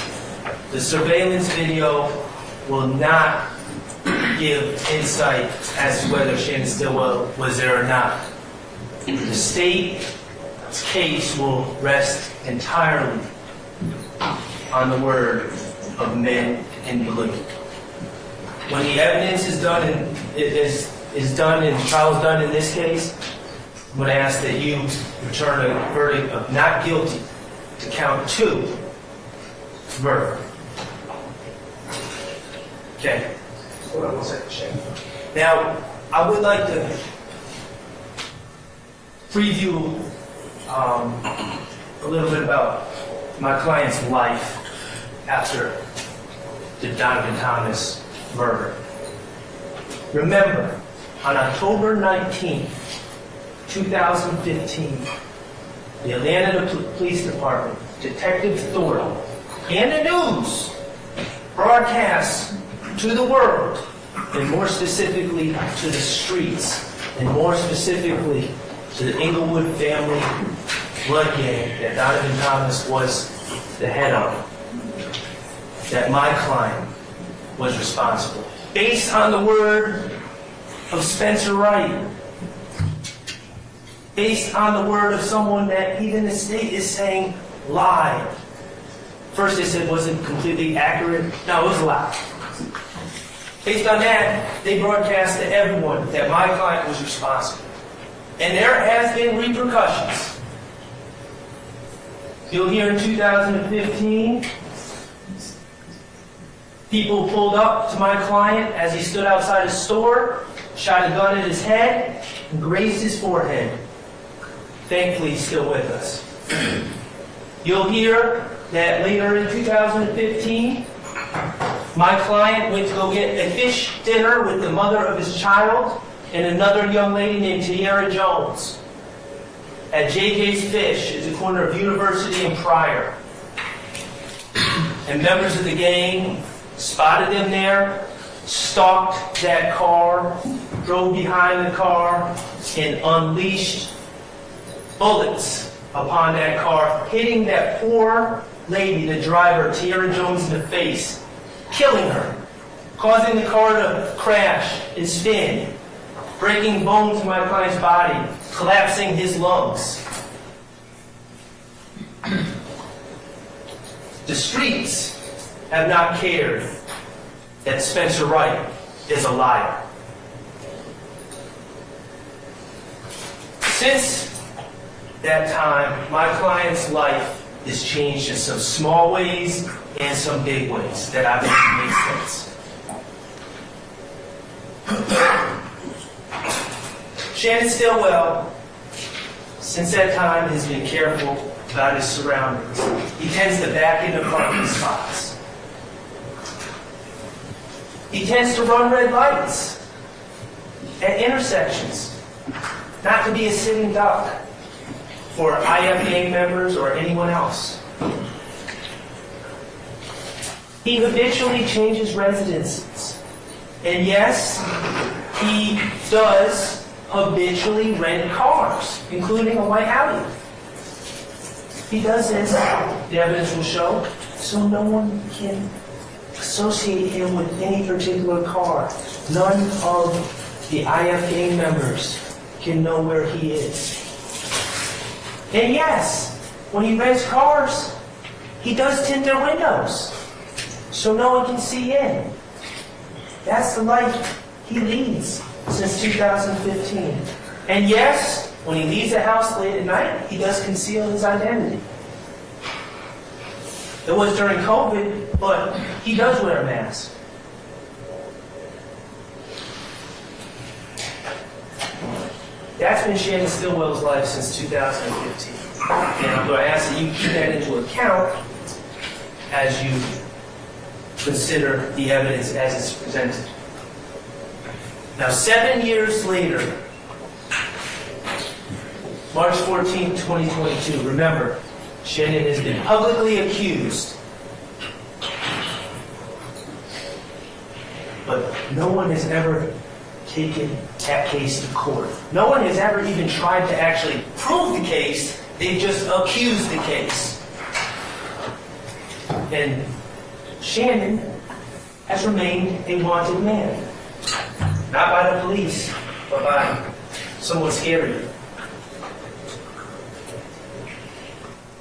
Speaker 13: The surveillance video will not give insight as to whether Shannon Stillwell was there or not. The state's case will rest entirely on the word of men in blue. When the evidence is done and the trial is done in this case, I'm going to ask that you return a verdict of not guilty to count 2 murder. Okay. Hold on one second, Shane. Now, I would like to preview a little bit about my client's life after the Donovan Thomas murder. Remember, on October 19th, 2015, the Atlanta Police Department, Detective Thornton, and the news broadcast to the world, and more specifically to the streets, and more specifically to the Inglewood family blood gang that Donovan Thomas was the head of, that my client was responsible. Based on the word of Spencer Wright, based on the word of someone that even the state is saying lied. First they said wasn't completely accurate. No, it was a lie. Based on that, they broadcast to everyone that my client was responsible. And there has been repercussions. You'll hear in 2015, people pulled up to my client as he stood outside his store, shot a gun at his head, and grazed his forehead. Thankfully, he's still with us. You'll hear that later in 2015, my client went to go get a fish dinner with the mother of his child and another young lady named Tiara Jones at JJ's Fish at the corner of University and Pryor. And members of the gang spotted them there, stalked that car, drove behind the car, and unleashed bullets upon that car, hitting that poor lady, the driver, Tiara Jones, in the face, killing her, causing the car to crash and spin, breaking bones in my client's body, collapsing his lungs. The streets have not cared that Spencer Wright is a liar. Since that time, my client's life has changed in some small ways and some big ways that I think make sense. Shannon Stillwell, since that time, has been careful about his surroundings. He tends to back into parking spots. He tends to run red lights at intersections, not to be a sitting duck for IF gang members or anyone else. He habitually changes residences. And yes, he does habitually rent cars, including a white Audi. He does this, the evidence will show, so no one can associate him with any particular car. None of the IF gang members can know where he is. And yes, when he rents cars, he does tint their windows so no one can see in. That's the life he leads since 2015. And yes, when he leaves the house late at night, he does conceal his identity. It was during COVID, but he does wear a mask. That's been Shannon Stillwell's life since 2015. And I'm going to ask that you keep that into account as you
Speaker 8: consider the evidence as it's presented. Now, 7 years later, March 14, 2022, remember, Shannon has been publicly accused, but no one has ever taken that case to court. No one has ever even tried to actually prove the case. They've just accused the case. And Shannon has remained a wanted man. Not by the police, but by someone scarier.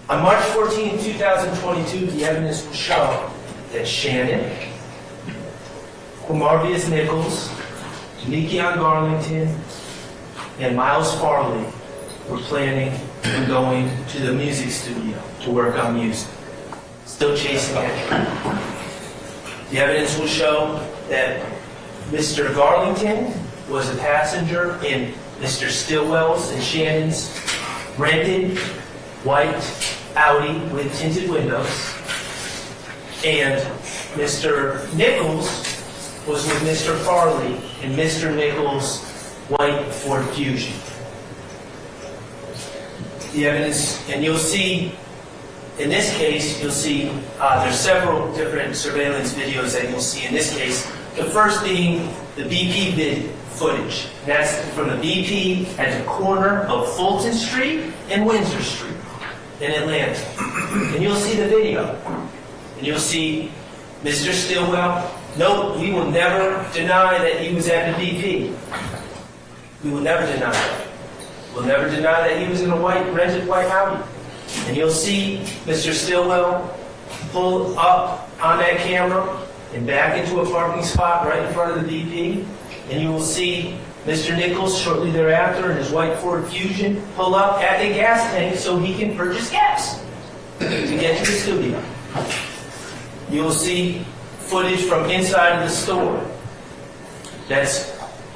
Speaker 8: On March 14, 2022, the evidence will show that Shannon, Marvius Nichols, Nikion Garlington, and Miles Farley were planning on going to the music studio to work on music. Still chasing it. The evidence will show that Mr. Garlington was a passenger in Mr. Stillwell's and Shannon's rented white Audi with tinted windows, and Mr. Nichols was with Mr. Farley in Mr. Nichols' white Ford Fusion. The evidence, and you'll see, in this case, you'll see there's several different surveillance videos that you'll see in this case. The first being the BP footage. That's from the BP at the corner of Fulton Street and Windsor Street in Atlanta. And you'll see the video. And you'll see Mr. Stillwell. No, we will never deny that he was at the BP. We will never deny that. We'll never deny that he was in a rented white Audi. And you'll see Mr. Stillwell pull up on that camera and back into a parking spot right in front of the BP. And you will see Mr. Nichols shortly thereafter in his white Ford Fusion pull up at the gas tank so he can purchase gas to get to the studio. You will see footage from inside of the store. That's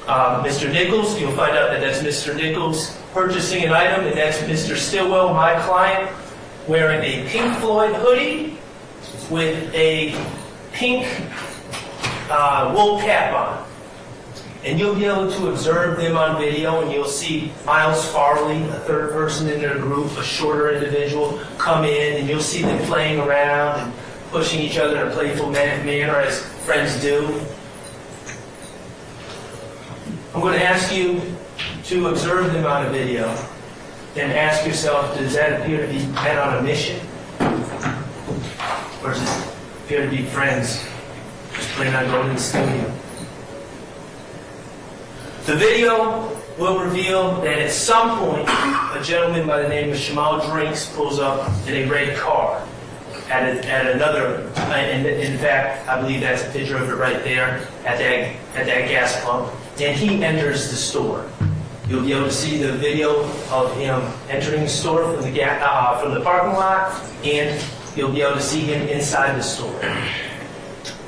Speaker 8: Mr. Nichols. You'll find out that that's Mr. Nichols purchasing an item, and that's Mr. Stillwell, my client, wearing a Pink Floyd hoodie with a pink wool cap on. And you'll be able to observe them on video, and you'll see Miles Farley, a third person in their group, a shorter individual, come in, and you'll see them playing around and pushing each other in a playful manner as friends do. I'm going to ask you to observe them on a video and ask yourself, does that appear to be men on a mission? Or does it appear to be friends just planning on going to the studio? The video will reveal that at some point, a gentleman by the name of Shamal Drinks pulls up in a red car at another, in fact, I believe that's a picture of it right there at that gas pump, and he enters the store. You'll be able to see the video of him entering the store from the parking lot, and you'll be able to see him inside the store.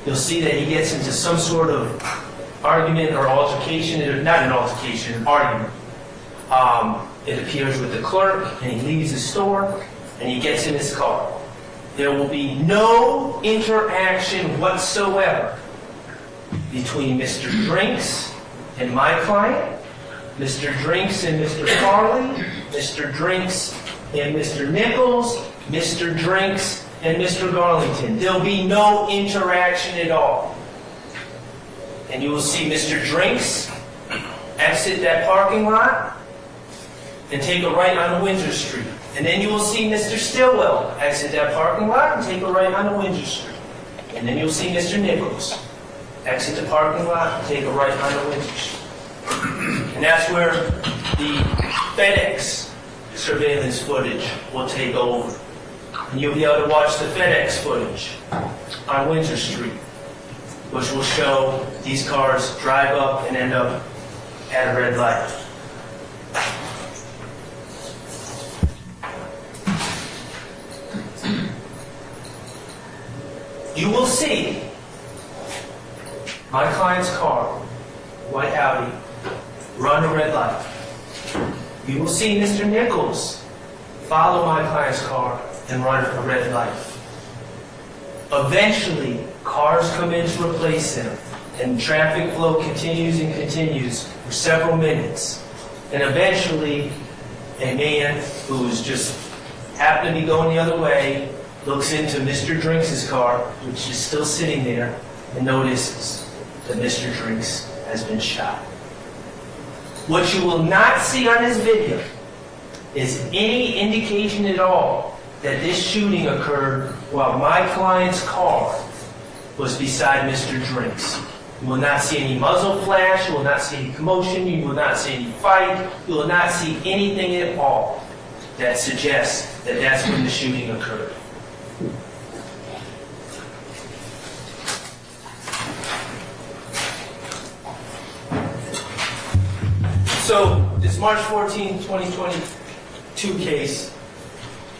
Speaker 8: You'll see that he gets into some sort of argument or altercation, not an altercation, an argument. It appears with the clerk, and he leaves the store, and he gets in his car. There will be no interaction whatsoever between Mr. Drinks and my client, Mr. Drinks and Mr. Farley, Mr. Drinks and Mr. Nichols, Mr. Drinks and Mr. Garlington. There'll be no interaction at all. And you will see Mr. Drinks exit that parking lot and take a right on Windsor Street. And then you will see Mr. Stillwell exit that parking lot and take a right on Windsor Street. And then you'll see Mr. Nichols exit the parking lot and take a right on Windsor Street. And that's where the FedEx surveillance footage will take over. And you'll be able to watch the FedEx footage on Windsor Street, which will show these cars drive up and end up at a red light. You will see my client's car, white Audi, run a red light. You will see Mr. Nichols follow my client's car and run a red light. Eventually, cars come in to replace them, and traffic flow continues and continues for several minutes. And eventually, a man who's just happened to be going the other way looks into Mr. Drinks' car, which is still sitting there, and notices that Mr. Drinks has been shot. What you will not see on this video is any indication at all that this shooting occurred while my client's car was beside Mr. Drinks. You will not see any muzzle flash, you will not see any commotion, you will not see any fight, you will not see anything at all that suggests that that's when the shooting occurred. So, this March 14, 2022 case,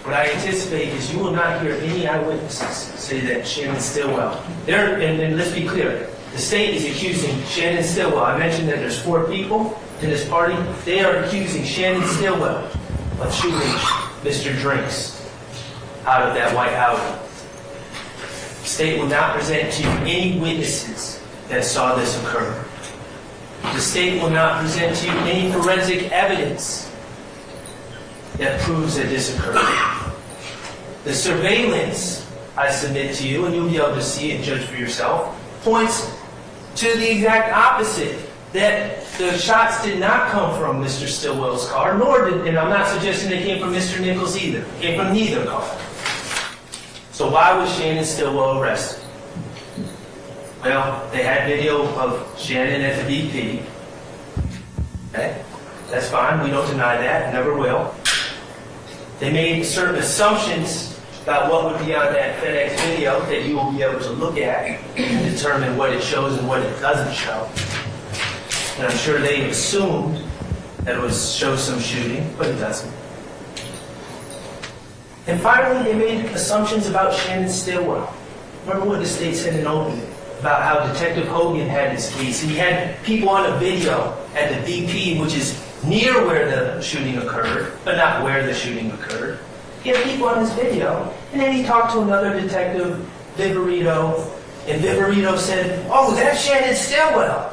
Speaker 8: what I anticipate is you will not hear any eyewitnesses say that Shannon Stillwell, and let's be clear, the state is accusing Shannon Stillwell. I mentioned that there's 4 people in this party. They are accusing Shannon Stillwell of shooting Mr. Drinks out of that white Audi. The state will not present to you any witnesses that saw this occur. The state will not present to you any forensic evidence that proves that this occurred. The surveillance I submit to you, and you'll be able to see and judge for yourself, points to the exact opposite, that the shots did not come from Mr. Stillwell's car, nor did, and I'm not suggesting they came from Mr. Nichols either. They came from neither car. So why was Shannon Stillwell arrested? Well, they had video of Shannon at the BP. Okay, that's fine. We don't deny that. Never will. They made certain assumptions about what would be on that FedEx video that you will be able to look at and determine what it shows and what it doesn't show. And I'm sure they assumed that it would show some shooting, but it doesn't. And finally, they made assumptions about Shannon Stillwell. Remember what the state said in opening about how Detective Hogan had his case, and he had people on a video at the BP, which is near where the shooting occurred, but not where the shooting occurred. He had people on his video, and then he talked to another detective, Viverito, and Viverito said, "Oh, that's Shannon Stillwell.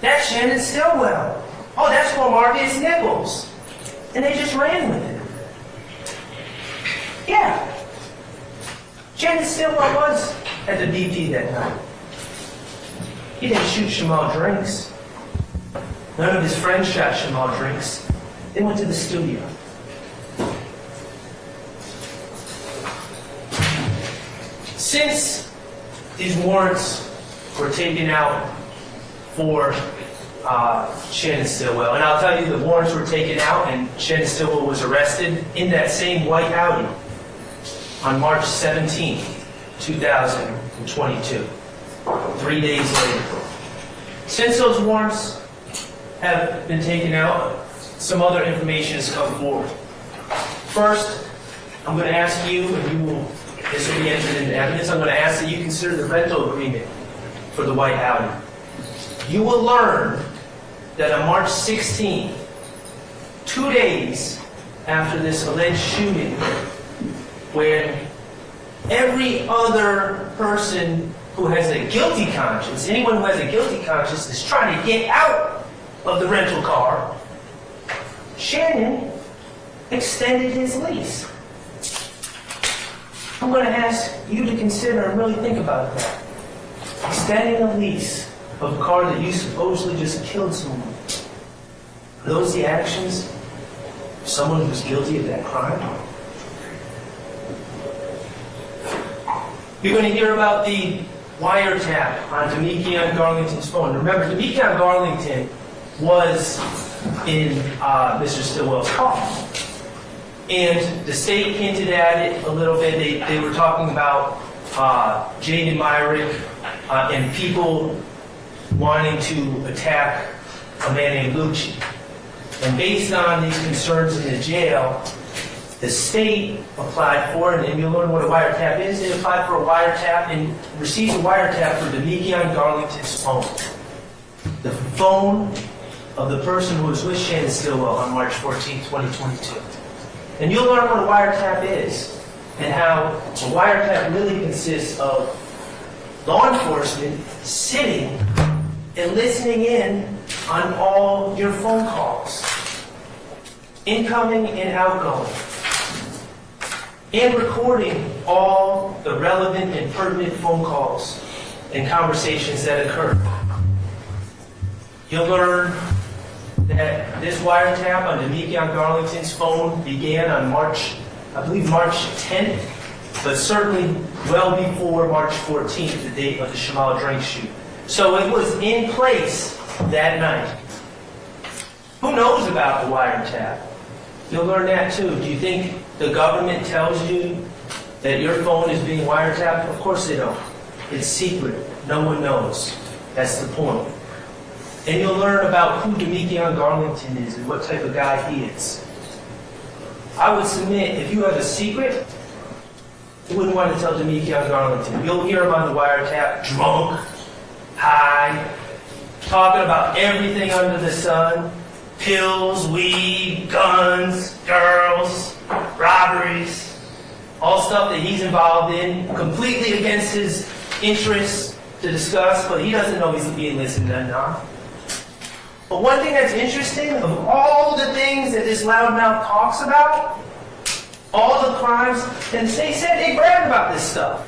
Speaker 8: That's Shannon Stillwell. Oh, that's Marcus Nichols." And they just ran with it. Yeah. Shannon Stillwell was at the BP that night. He didn't shoot Shamal Drinks. None of his friends shot Shamal Drinks. They went to the studio. Since these warrants were taken out for Shannon Stillwell, and I'll tell you the warrants were taken out and Shannon Stillwell was arrested in that same white Audi on March 17, 2022, 3 days later. Since those warrants have been taken out, some other information has come forward. First, I'm going to ask you, and you will, this will be entered into evidence, I'm going to ask that you consider the rental agreement for the white Audi. You will learn that on March 16, 2 days after this alleged shooting, when every other person who has a guilty conscience, anyone who has a guilty conscience is trying to get out of the rental car, Shannon extended his lease. I'm going to ask you to consider and really think about that. Extending a lease of a car that you supposedly just killed someone. Are those the actions of someone who's guilty of that crime? You're going to hear about the wiretap on Demekion Garlington's phone. Remember, Demekion Garlington was in Mr. Stillwell's car. And the state hinted at it a little bit. They were talking about Jaden Myrick and people wanting to attack a man named Lucci. And based on these concerns in the jail, the state applied for, and you'll learn what a wiretap is, they applied for a wiretap and received a wiretap for Demekion Garlington's phone. The phone of the person who was with Shannon Stillwell on March 14, 2022. And you'll learn what a wiretap is, and how a wiretap really consists of law enforcement sitting and listening in on all your phone calls, incoming and outgoing, and recording all the relevant and pertinent phone calls and conversations that occur. You'll learn that this wiretap on Demekion Garlington's phone began on March 10th, but certainly well before March 14th, the date of the Shamal drink shoot. So it was in place that night. Who knows about the wiretap? You'll learn that too. Do you think the government tells you that your phone is being wiretapped? Of course they don't. It's secret. No one knows. That's the point. And you'll learn about who Demekion Garlington is and what type of guy he is. I would submit, if you have a secret, you wouldn't want to tell Demekion Garlington. You'll hear him on the wiretap, drunk, high, talking about everything under the sun. Pills, weed, guns, girls, robberies, all stuff that he's involved in, completely against his interests to discuss, but he doesn't know he's being listened to now. But one thing that's interesting, of all the things that this loudmouth talks about, all the crimes, and they said they bragged about this stuff.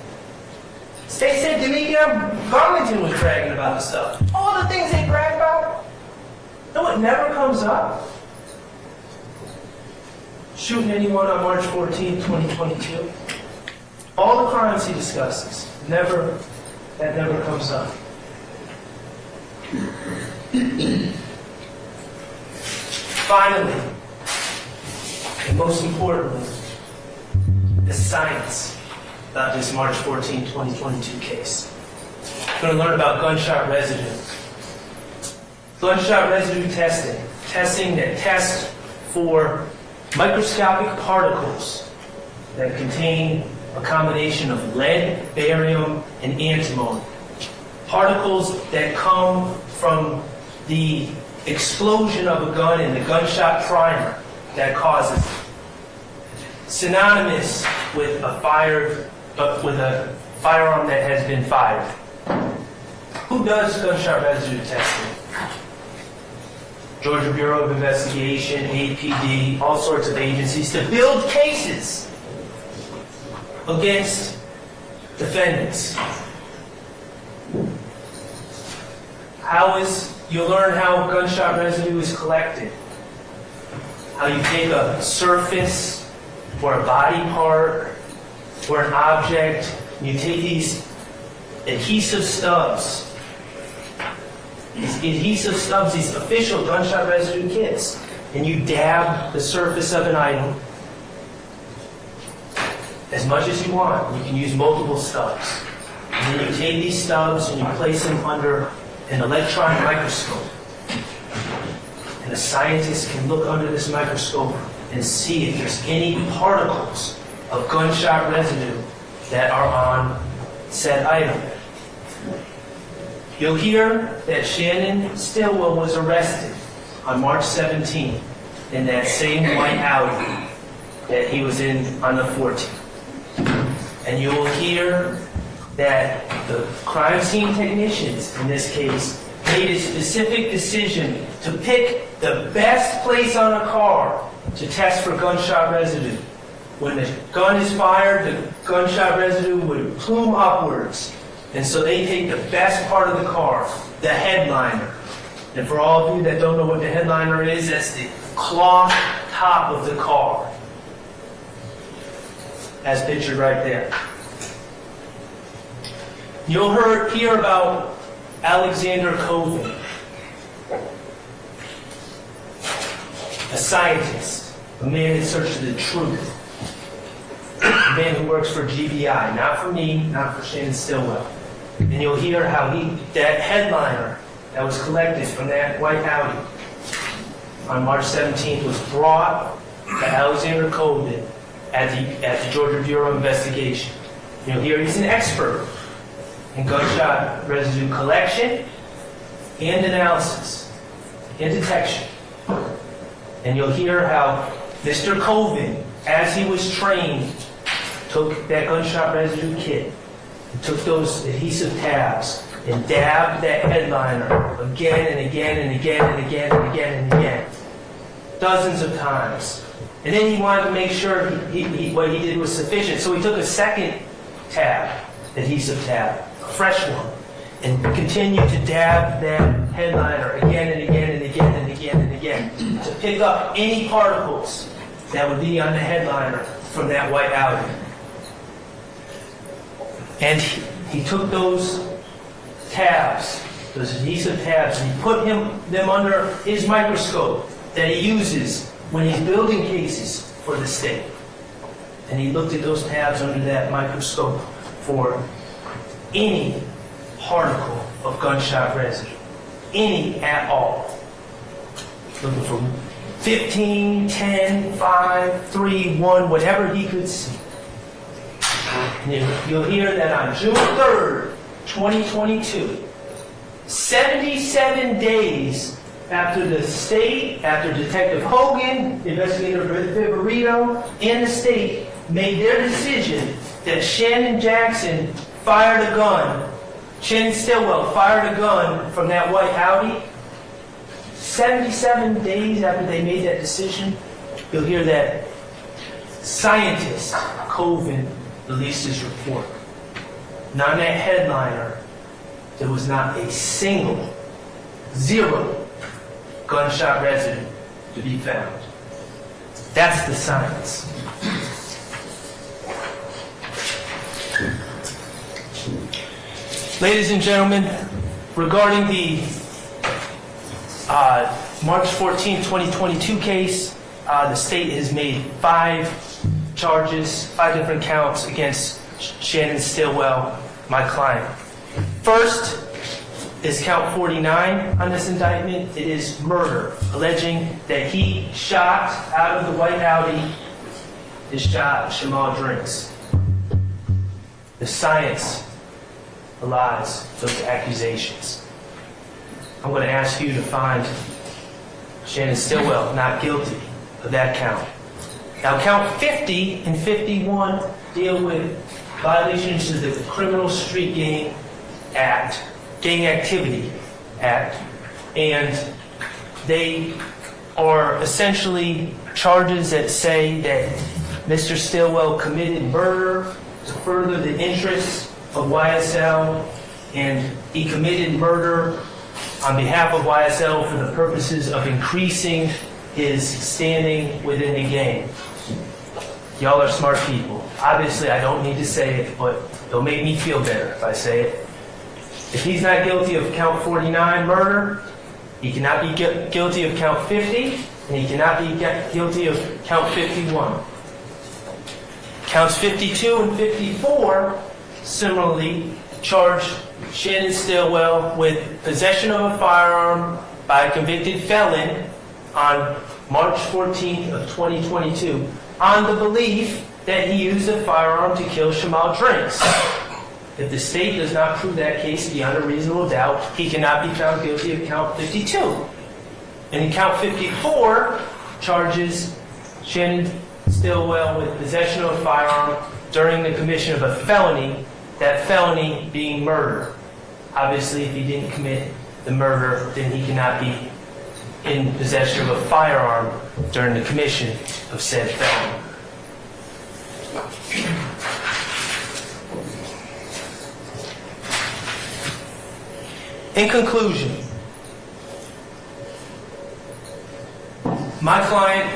Speaker 8: They said Demekion Garlington was bragging about this stuff. All the things they brag about, no, it never comes up. Shooting anyone on March 14, 2022. All the crimes he discusses, that never comes up. Finally, and most importantly, the science about this March 14, 2022 case. We're going to learn about gunshot residue. Gunshot residue testing that tests for microscopic particles that contain a combination of lead, barium, and antimony. Particles that come from the explosion of a gun and the gunshot primer that causes it. Synonymous with a firearm that has been fired. Who does gunshot residue testing? Georgia Bureau of Investigation, APD, all sorts of agencies to build cases against defendants. You'll learn how gunshot residue is collected. How you take a surface or a body part or an object, and you take these adhesive stubs. These official gunshot residue kits, and you dab the surface of an item as much as you want. You can use multiple stubs. And then you take these stubs and you place them under an electron microscope. And a scientist can look under this microscope and see if there's any particles of gunshot residue that are on said item. You'll hear that Shannon Stillwell was arrested on March 17th in that same white Audi that he was in on the 14th. And you will hear that the crime scene technicians, in this case, made a specific decision to pick the best place on a car to test for gunshot residue. When the gun is fired, the gunshot residue would plume upwards. And so they take the best part of the car, the headliner. And for all of you that don't know what the headliner is, that's the cloth top of the car, as pictured right there. You'll hear about Alexander Coven, a scientist, a man in search of the truth, a man who works for GBI, not for me, not for Shannon Stillwell. And you'll hear how that headliner that was collected from that white Audi on March 17th was brought to Alexander Coven at the Georgia Bureau of Investigation. You'll hear he's an expert in gunshot residue collection and analysis and detection. And you'll hear how Mr. Coven, as he was trained, took that gunshot residue kit
Speaker 13: He took those adhesive tabs and dabbed that headliner again and again and again and again and again and again, dozens of times. And then he wanted to make sure what he did was sufficient. So he took a second tab, adhesive tab, a fresh one, and continued to dab that headliner again and again and again and again and again to pick up any particles that would be on the headliner from that white Audi. And he took those tabs, those adhesive tabs, and he put them under his microscope that he uses when he's building cases for the state. And he looked at those tabs under that microscope for any particle of gunshot residue, any at all. Looking for 15, 10, 5, 3, 1, whatever he could see. And you'll hear that on June 3rd, 2022, 77 days after the state, after Detective Hogan, Investigator Rico, and the state made their decision that Shannon Jackson fired a gun, Shannon Stillwell fired a gun from that white Audi. 77 days after they made that decision, you'll hear that scientist Coven released his report. And on that headliner, there was not a single, zero gunshot residue to be found. That's the science. Ladies and gentlemen, regarding the March 14, 2022 case, the state has made 5 charges, 5 different counts against Shannon Stillwell, my client. First is count 49 on this indictment. It is murder, alleging that he shot out of the white Audi, his shot Shamal Drinks. The science belies those accusations. I'm going to ask you to find Shannon Stillwell not guilty of that count. Now, count 50 and 51 deal with violations of the Criminal Street Gang Act, Gang Activity Act, and they are essentially charges that say that Mr. Stillwell committed murder to further the interests of YSL, and he committed murder on behalf of YSL for the purposes of increasing his standing within the gang. Y'all are smart people. Obviously, I don't need to say it, but it'll make me feel better if I say it. If he's not guilty of count 49, murder, he cannot be guilty of count 50, and he cannot be guilty of count 51. Counts 52 and 54 similarly charge Shannon Stillwell with possession of a firearm by a convicted felon on March 14th of 2022 on the belief that he used a firearm to kill Shamal Drinks. If the state does not prove that case beyond a reasonable doubt, he cannot be found guilty of count 52. And in count 54 charges Shannon Stillwell with possession of a firearm during the commission of a felony, that felony being murder. Obviously, if he didn't commit the murder, then he cannot be in possession of a firearm during the commission of said felony. In conclusion, my client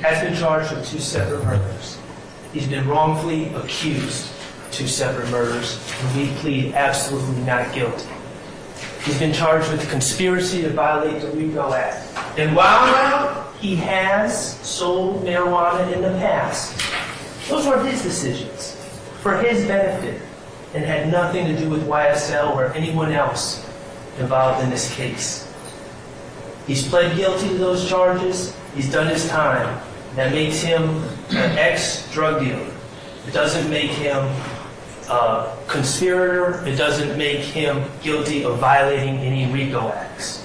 Speaker 13: has been charged with 2 separate murders. He's been wrongfully accused of 2 separate murders, and we plead absolutely not guilty. He's been charged with the conspiracy to violate the Rico Act. And while he has sold marijuana in the past, those were his decisions for his benefit and had nothing to do with YSL or anyone else involved in this case. He's pled guilty to those charges. He's done his time. That makes him an ex-drug dealer. It doesn't make him a conspirator. It doesn't make him guilty of violating any RICO acts.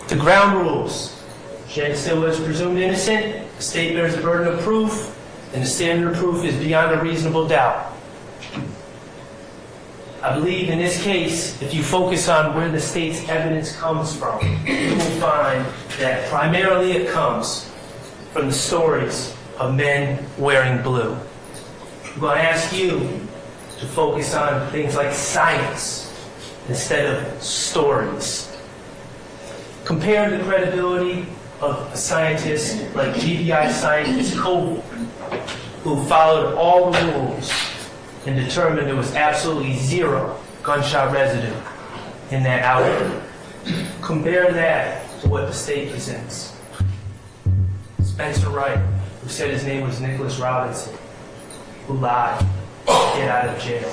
Speaker 13: The ground rules. Shannon Stillwell is presumed innocent. The state bears the burden of proof, and the standard of proof is beyond a reasonable doubt. I believe in this case, if you focus on where the state's evidence comes from, you will find that primarily it comes from the stories of men wearing blue. I'm going to ask you to focus on things like science instead of stories. Compare the credibility of a scientist like GBI scientist Koval, who followed all the rules and determined there was absolutely zero gunshot residue in that outfit. Compare that to what the state presents. Spencer Wright, who said his name was Nicholas Robinson, who lied to get out of jail.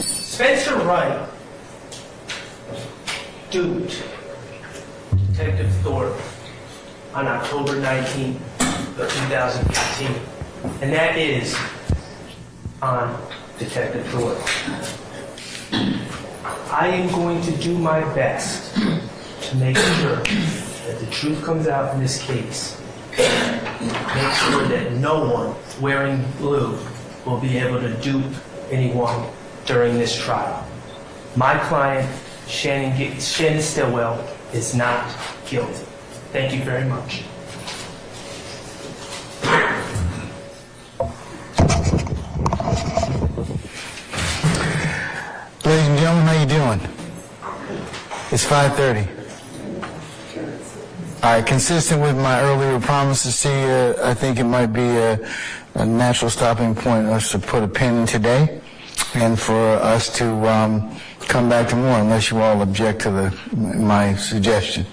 Speaker 13: Spencer Wright duped Detective Thorpe on October 19th of 2015, and that is on Detective Thorpe. I am going to do my best to make sure that the truth comes out in this case. Make sure that no one wearing blue will be able to dupe anyone during this trial. My client, Shannon Stillwell, is not guilty. Thank you very much.
Speaker 3: Ladies and gentlemen, how you doing? It's 5:30. All right, consistent with my earlier promises to you, I think it might be a natural stopping point for us to put a pin in today and for us to come back to more, unless you all object to my suggestion.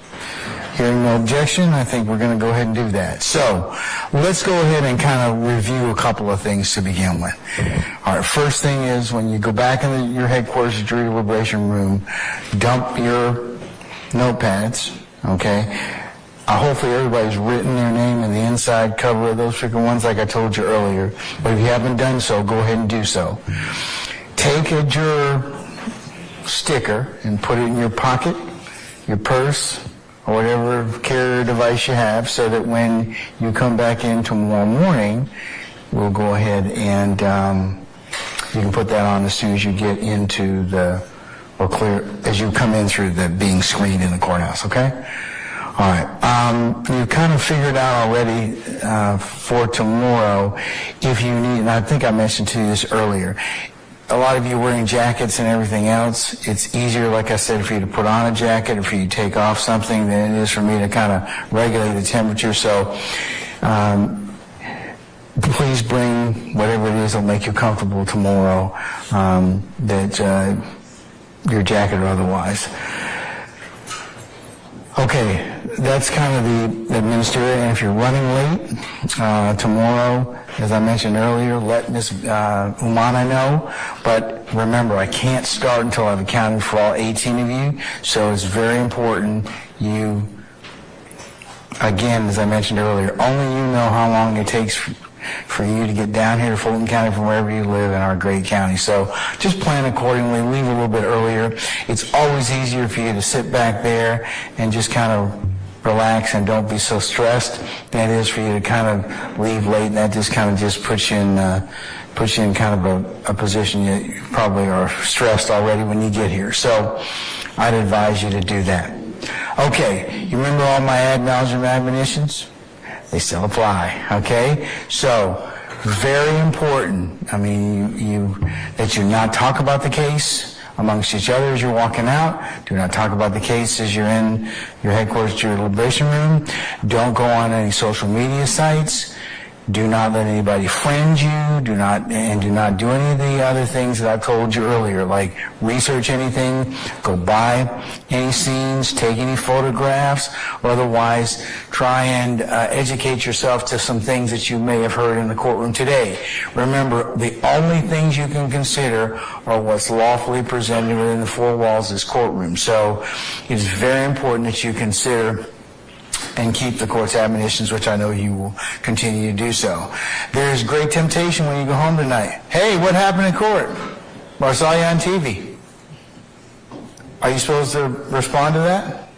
Speaker 3: Hearing no objection, I think we're going to go ahead and do that. So let's go ahead and kind of review a couple of things to begin with. All right, first thing is when you go back into your headquarters jury deliberation room, dump your notepads, okay? Hopefully everybody's written their name in the inside cover of those freaking ones like I told you earlier. But if you haven't done so, go ahead and do so. Take a juror sticker and put it in your pocket, your purse, or whatever carrier device you have, so that when you come back in tomorrow morning, we'll go ahead and you can put that on as soon as you get into as you come in through the being screened in the courthouse, okay? All right. You kind of figured out already for tomorrow if you need, and I think I mentioned to you this earlier, a lot of you wearing jackets and everything else, it's easier, like I said, for you to put on a jacket or for you to take off something than it is for me to kind of regulate the temperature. So please bring whatever it is that'll make you comfortable tomorrow, your jacket or otherwise. Okay, that's kind of the ministerial. And if you're running late tomorrow, as I mentioned earlier, let Ms. Umana know. But remember, I can't start until I've accounted for all 18 of you. So it's very important you, again, as I mentioned earlier, only you know how long it takes for you to get down here to Fulton County from wherever you live in our great county. So just plan accordingly, leave a little bit earlier. It's always easier for you to sit back there and just kind of relax and don't be so stressed than it is for you to kind of leave late, and that just kind of just puts you in kind of a position that you probably are stressed already when you get here. So I'd advise you to do that. Okay, you remember all my ad nauseam admonitions? They still apply, okay? So, very important, that you not talk about the case amongst each other as you're walking out. Do not talk about the case as you're in your headquarters jury deliberation room. Don't go on any social media sites. Do not let anybody friend you. Do not do any of the other things that I told you earlier, like research anything, go by any scenes, take any photographs, or otherwise try and educate yourself to some things that you may have heard in the courtroom today. Remember, the only things you can consider are what's lawfully presented within the four walls of this courtroom. So it's very important that you consider and keep the court's admonitions, which I know you will continue to do so. There's great temptation when you go home tonight. Hey, what happened in court? Well, I saw you on TV. Are you supposed to respond to that?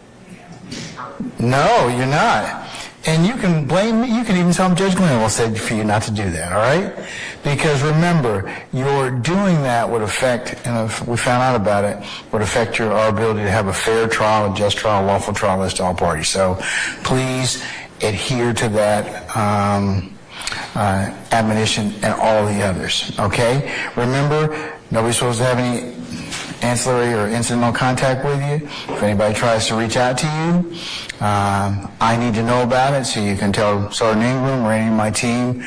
Speaker 3: No, you're not. And you can blame me, you can even tell Judge Glenn said for you not to do that, all right? Because remember, your doing that would affect, and if we found out about it, would affect our ability to have a fair trial, a just trial, lawful trial as to all parties. So please adhere to that admonition and all the others, okay? Remember, nobody's supposed to have any ancillary or incidental contact with you. If anybody tries to reach out to you, I need to know about it so you can tell Sergeant Ingram or any of my team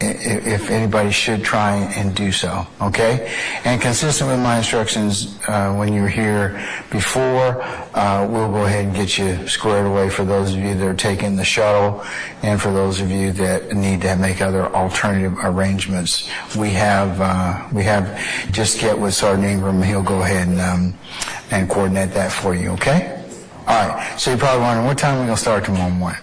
Speaker 3: if anybody should try and do so, okay? And consistent with my instructions when you were here before, we'll go ahead and get you squared away for those of you that are taking the shuttle and for those of you that need to make other alternative arrangements. We have just get with Sergeant Ingram, he'll go ahead and coordinate that for you, okay? All right, so you're probably wondering, what time are we going to start tomorrow morning?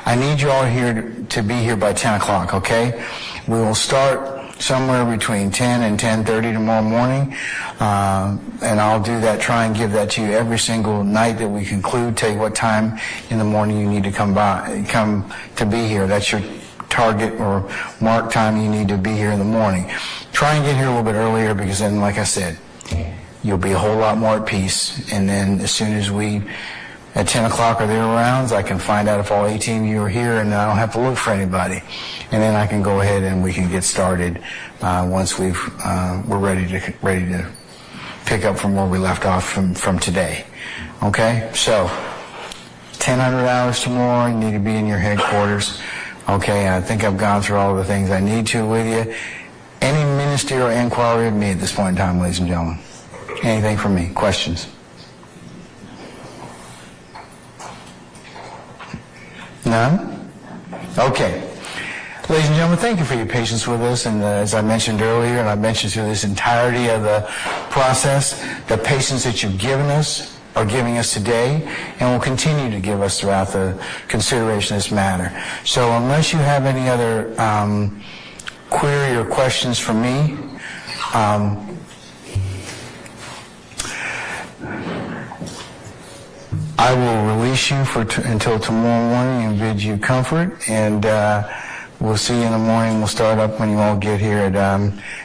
Speaker 3: I need you all here to be here by 10 o'clock, okay? We will start somewhere between 10 and 10:30 tomorrow morning, and I'll do that, try and give that to you every single night that we conclude, tell you what time in the morning you need to come to be here. That's your target or mark time you need to be here in the morning. Try and get here a little bit earlier because then, like I said, you'll be a whole lot more at peace, and then as soon as we at 10 o'clock or thereabouts, I can find out if all 18 of you are here and I don't have to look for anybody. And then I can go ahead and we can get started once we're ready to pick up from where we left off from today. Okay? So, 1,000 hours tomorrow, you need to be in your headquarters. Okay, I think I've gone through all the things I need to with you. Any ministerial inquiry of me at this point in time, ladies and gentlemen? Anything from me? Questions? None? Okay. Ladies and gentlemen, thank you for your patience with us. And as I mentioned earlier, and I mentioned through this entirety of the process, the patience that you've given us, are giving us today, and will continue to give us throughout the consideration of this matter. So unless you have any other query or questions for me, I will release you until tomorrow morning and bid you comfort, and we'll see you in the morning. We'll start up when you all get here at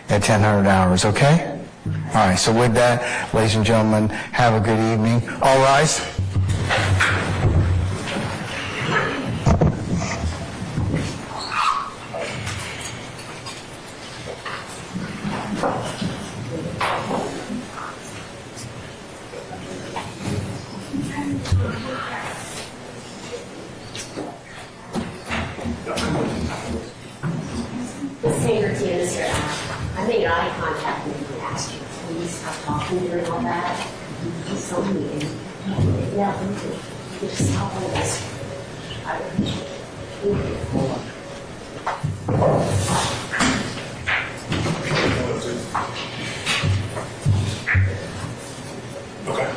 Speaker 3: 1,000 hours, okay? All right, so with that, ladies and gentlemen, have a good evening. All rise.
Speaker 5: Ms. Sangerty and Mr. I made eye contact with you and asked you, please stop talking during all that. Please tell me. Yeah, you could just stop all this. I would appreciate it. Thank you.
Speaker 4: Okay.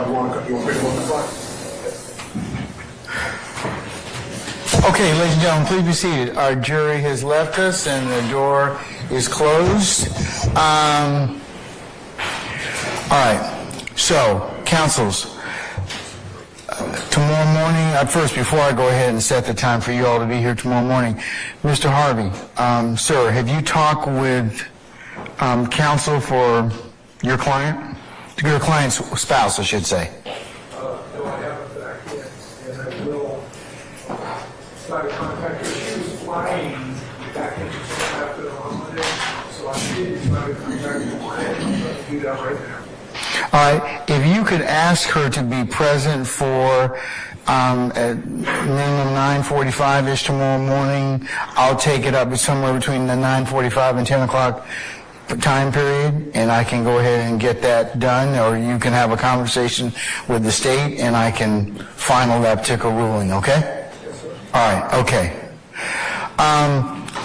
Speaker 4: You want to pick them up the front?
Speaker 3: Okay, ladies and gentlemen, please be seated. Our jury has left us and the door is closed. All right, so, counsels, tomorrow morning, first, before I go ahead and set the time for you all to be here tomorrow morning, Mr. Harvey, sir, have you talked with counsel for your client? Your client's spouse, I should say.
Speaker 20: No, I haven't back yet, and I will try to contact her. She was flying back into South Africa on Monday, so I did try to contact her. I'm going to do that right now.
Speaker 3: All right, if you could ask her to be present for at minimum 9:45-ish tomorrow morning, I'll take it up somewhere between the 9:45 and 10 o'clock time period, and I can go ahead and get that done, or you can have a conversation with the state, and I can final that particular ruling, okay?
Speaker 20: Yes, sir.
Speaker 3: All right, okay.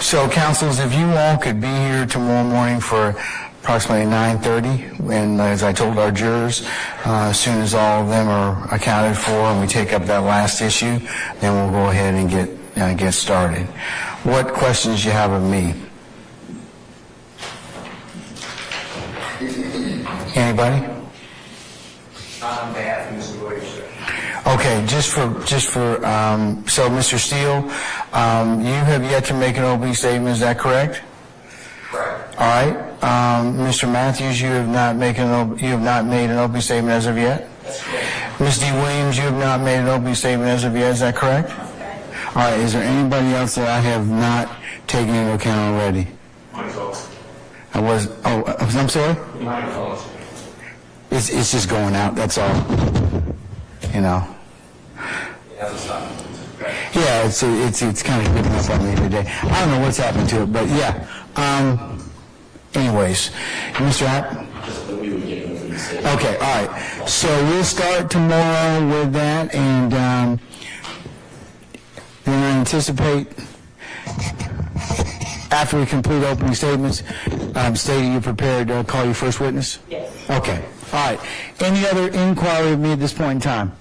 Speaker 3: So, counsels, if you all could be here tomorrow morning for approximately 9:30, and as I told our jurors, as soon as all of them are accounted for and we take up that last issue, then we'll go ahead and get started. What questions do you have of me? Anybody?
Speaker 2: On behalf of Mr. Williams, sir.
Speaker 3: Okay, so Mr. Steele, you have yet to make an opening statement, is that correct?
Speaker 2: Correct.
Speaker 3: All right. Mr. Matthews, you have not made an opening statement as of yet?
Speaker 2: That's correct.
Speaker 3: Ms. D. Williams, you have not made an opening statement as of yet, is that correct? All right, is there anybody else that I have not taken into account already?
Speaker 2: My fault.
Speaker 3: I'm sorry?
Speaker 2: My fault.
Speaker 3: It's just going out, that's all. You know.
Speaker 2: It hasn't stopped.
Speaker 3: Yeah, it's kind of giving up on me today. I don't know what's happened to it, but yeah. Anyways, Mr. App? Okay, all right. So we'll start tomorrow with that, and then I anticipate after we complete opening statements, stating you're prepared to call your first witness?
Speaker 6: Yes.
Speaker 3: Okay, all right. Any other inquiry of me at this point in time?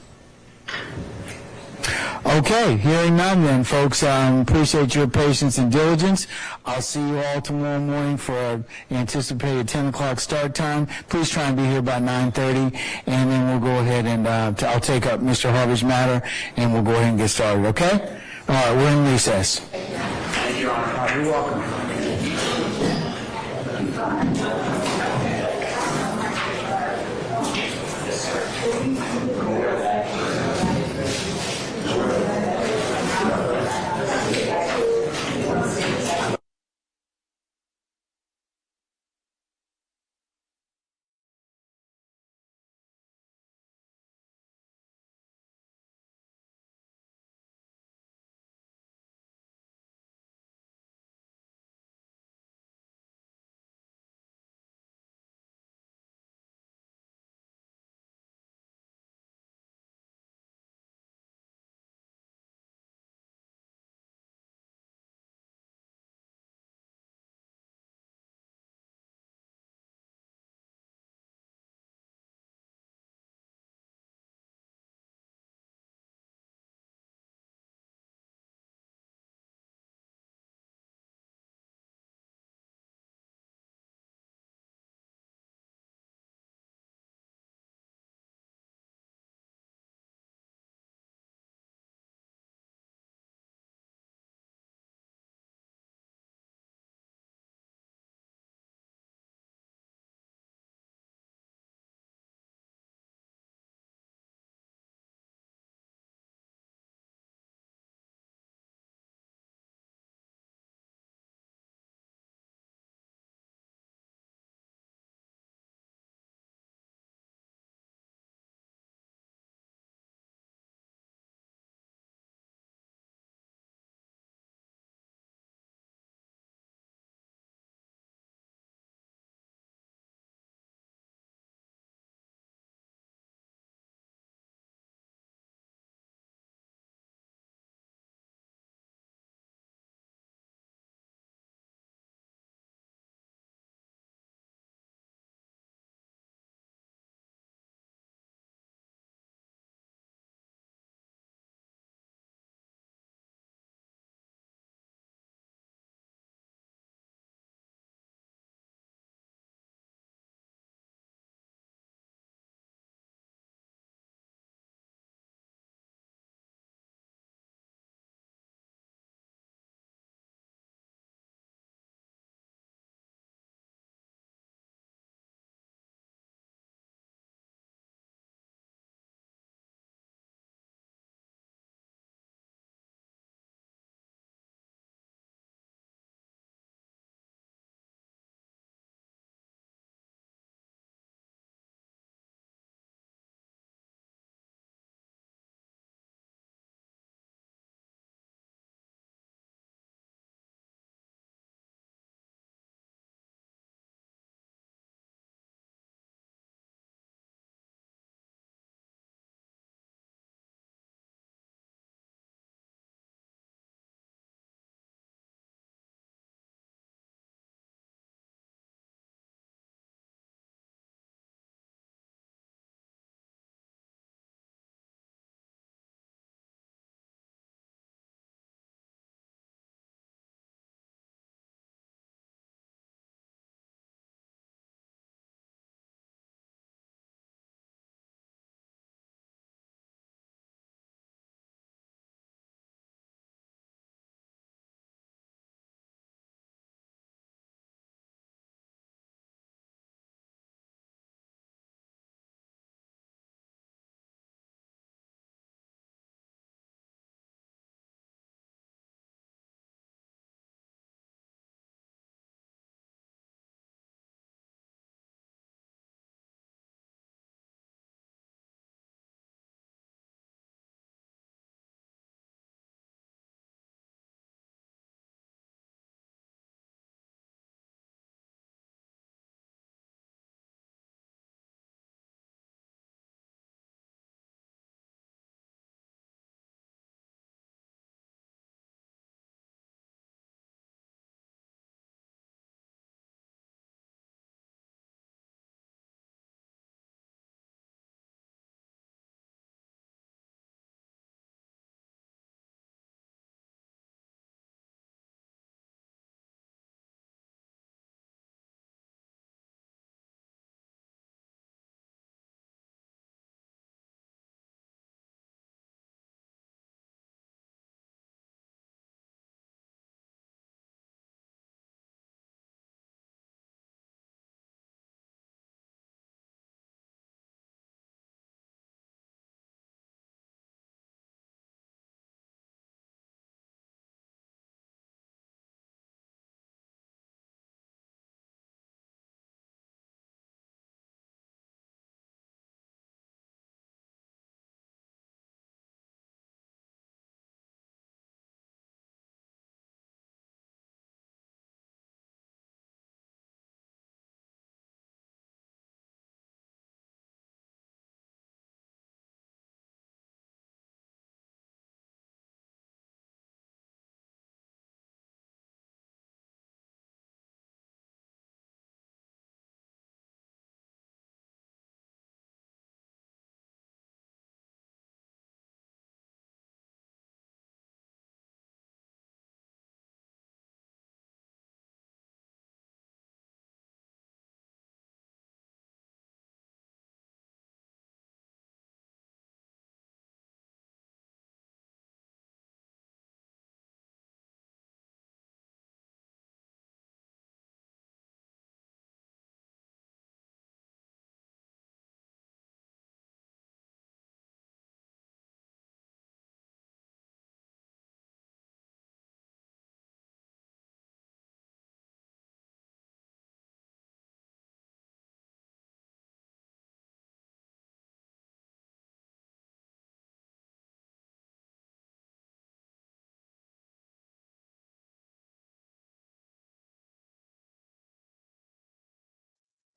Speaker 3: Okay, hearing none then, folks. Appreciate your patience and diligence. I'll see you all tomorrow morning for an anticipated 10 o'clock start time. Please try and be here by 9:30, and then we'll go ahead and I'll take up Mr. Harvey's matter, and we'll go ahead and get started, okay? All right, we're in recess.
Speaker 2: Thank you, Your Honor.
Speaker 3: All right, you're welcome.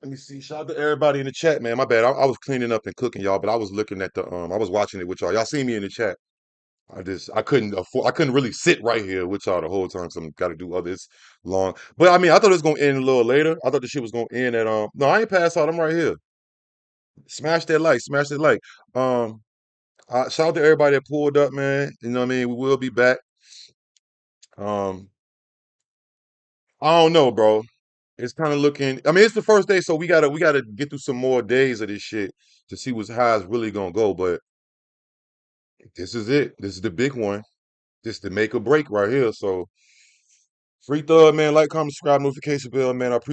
Speaker 1: Let me see. Shout out to everybody in the chat, man. My bad. I was cleaning up and cooking, y'all, but I was looking at the I was watching it with y'all. Y'all see me in the chat. I couldn't really sit right here with y'all the whole time, so I got to do others long. But I mean, I thought it was gonna end a little later. I thought the shit was gonna end at no, I ain't passed out. I'm right here. Smash that like, smash that like. Shout out to everybody that pulled up, man. You know what I mean? We will be back. Um, I don't know, bro. It's kind of looking. I mean, it's the first day, so we gotta get through some more days of this shit to see how it's really gonna go. But this is it. This is the big one. This the make or break right here. So free thug, man. Like, comment, subscribe, notification bell, man. I appreciate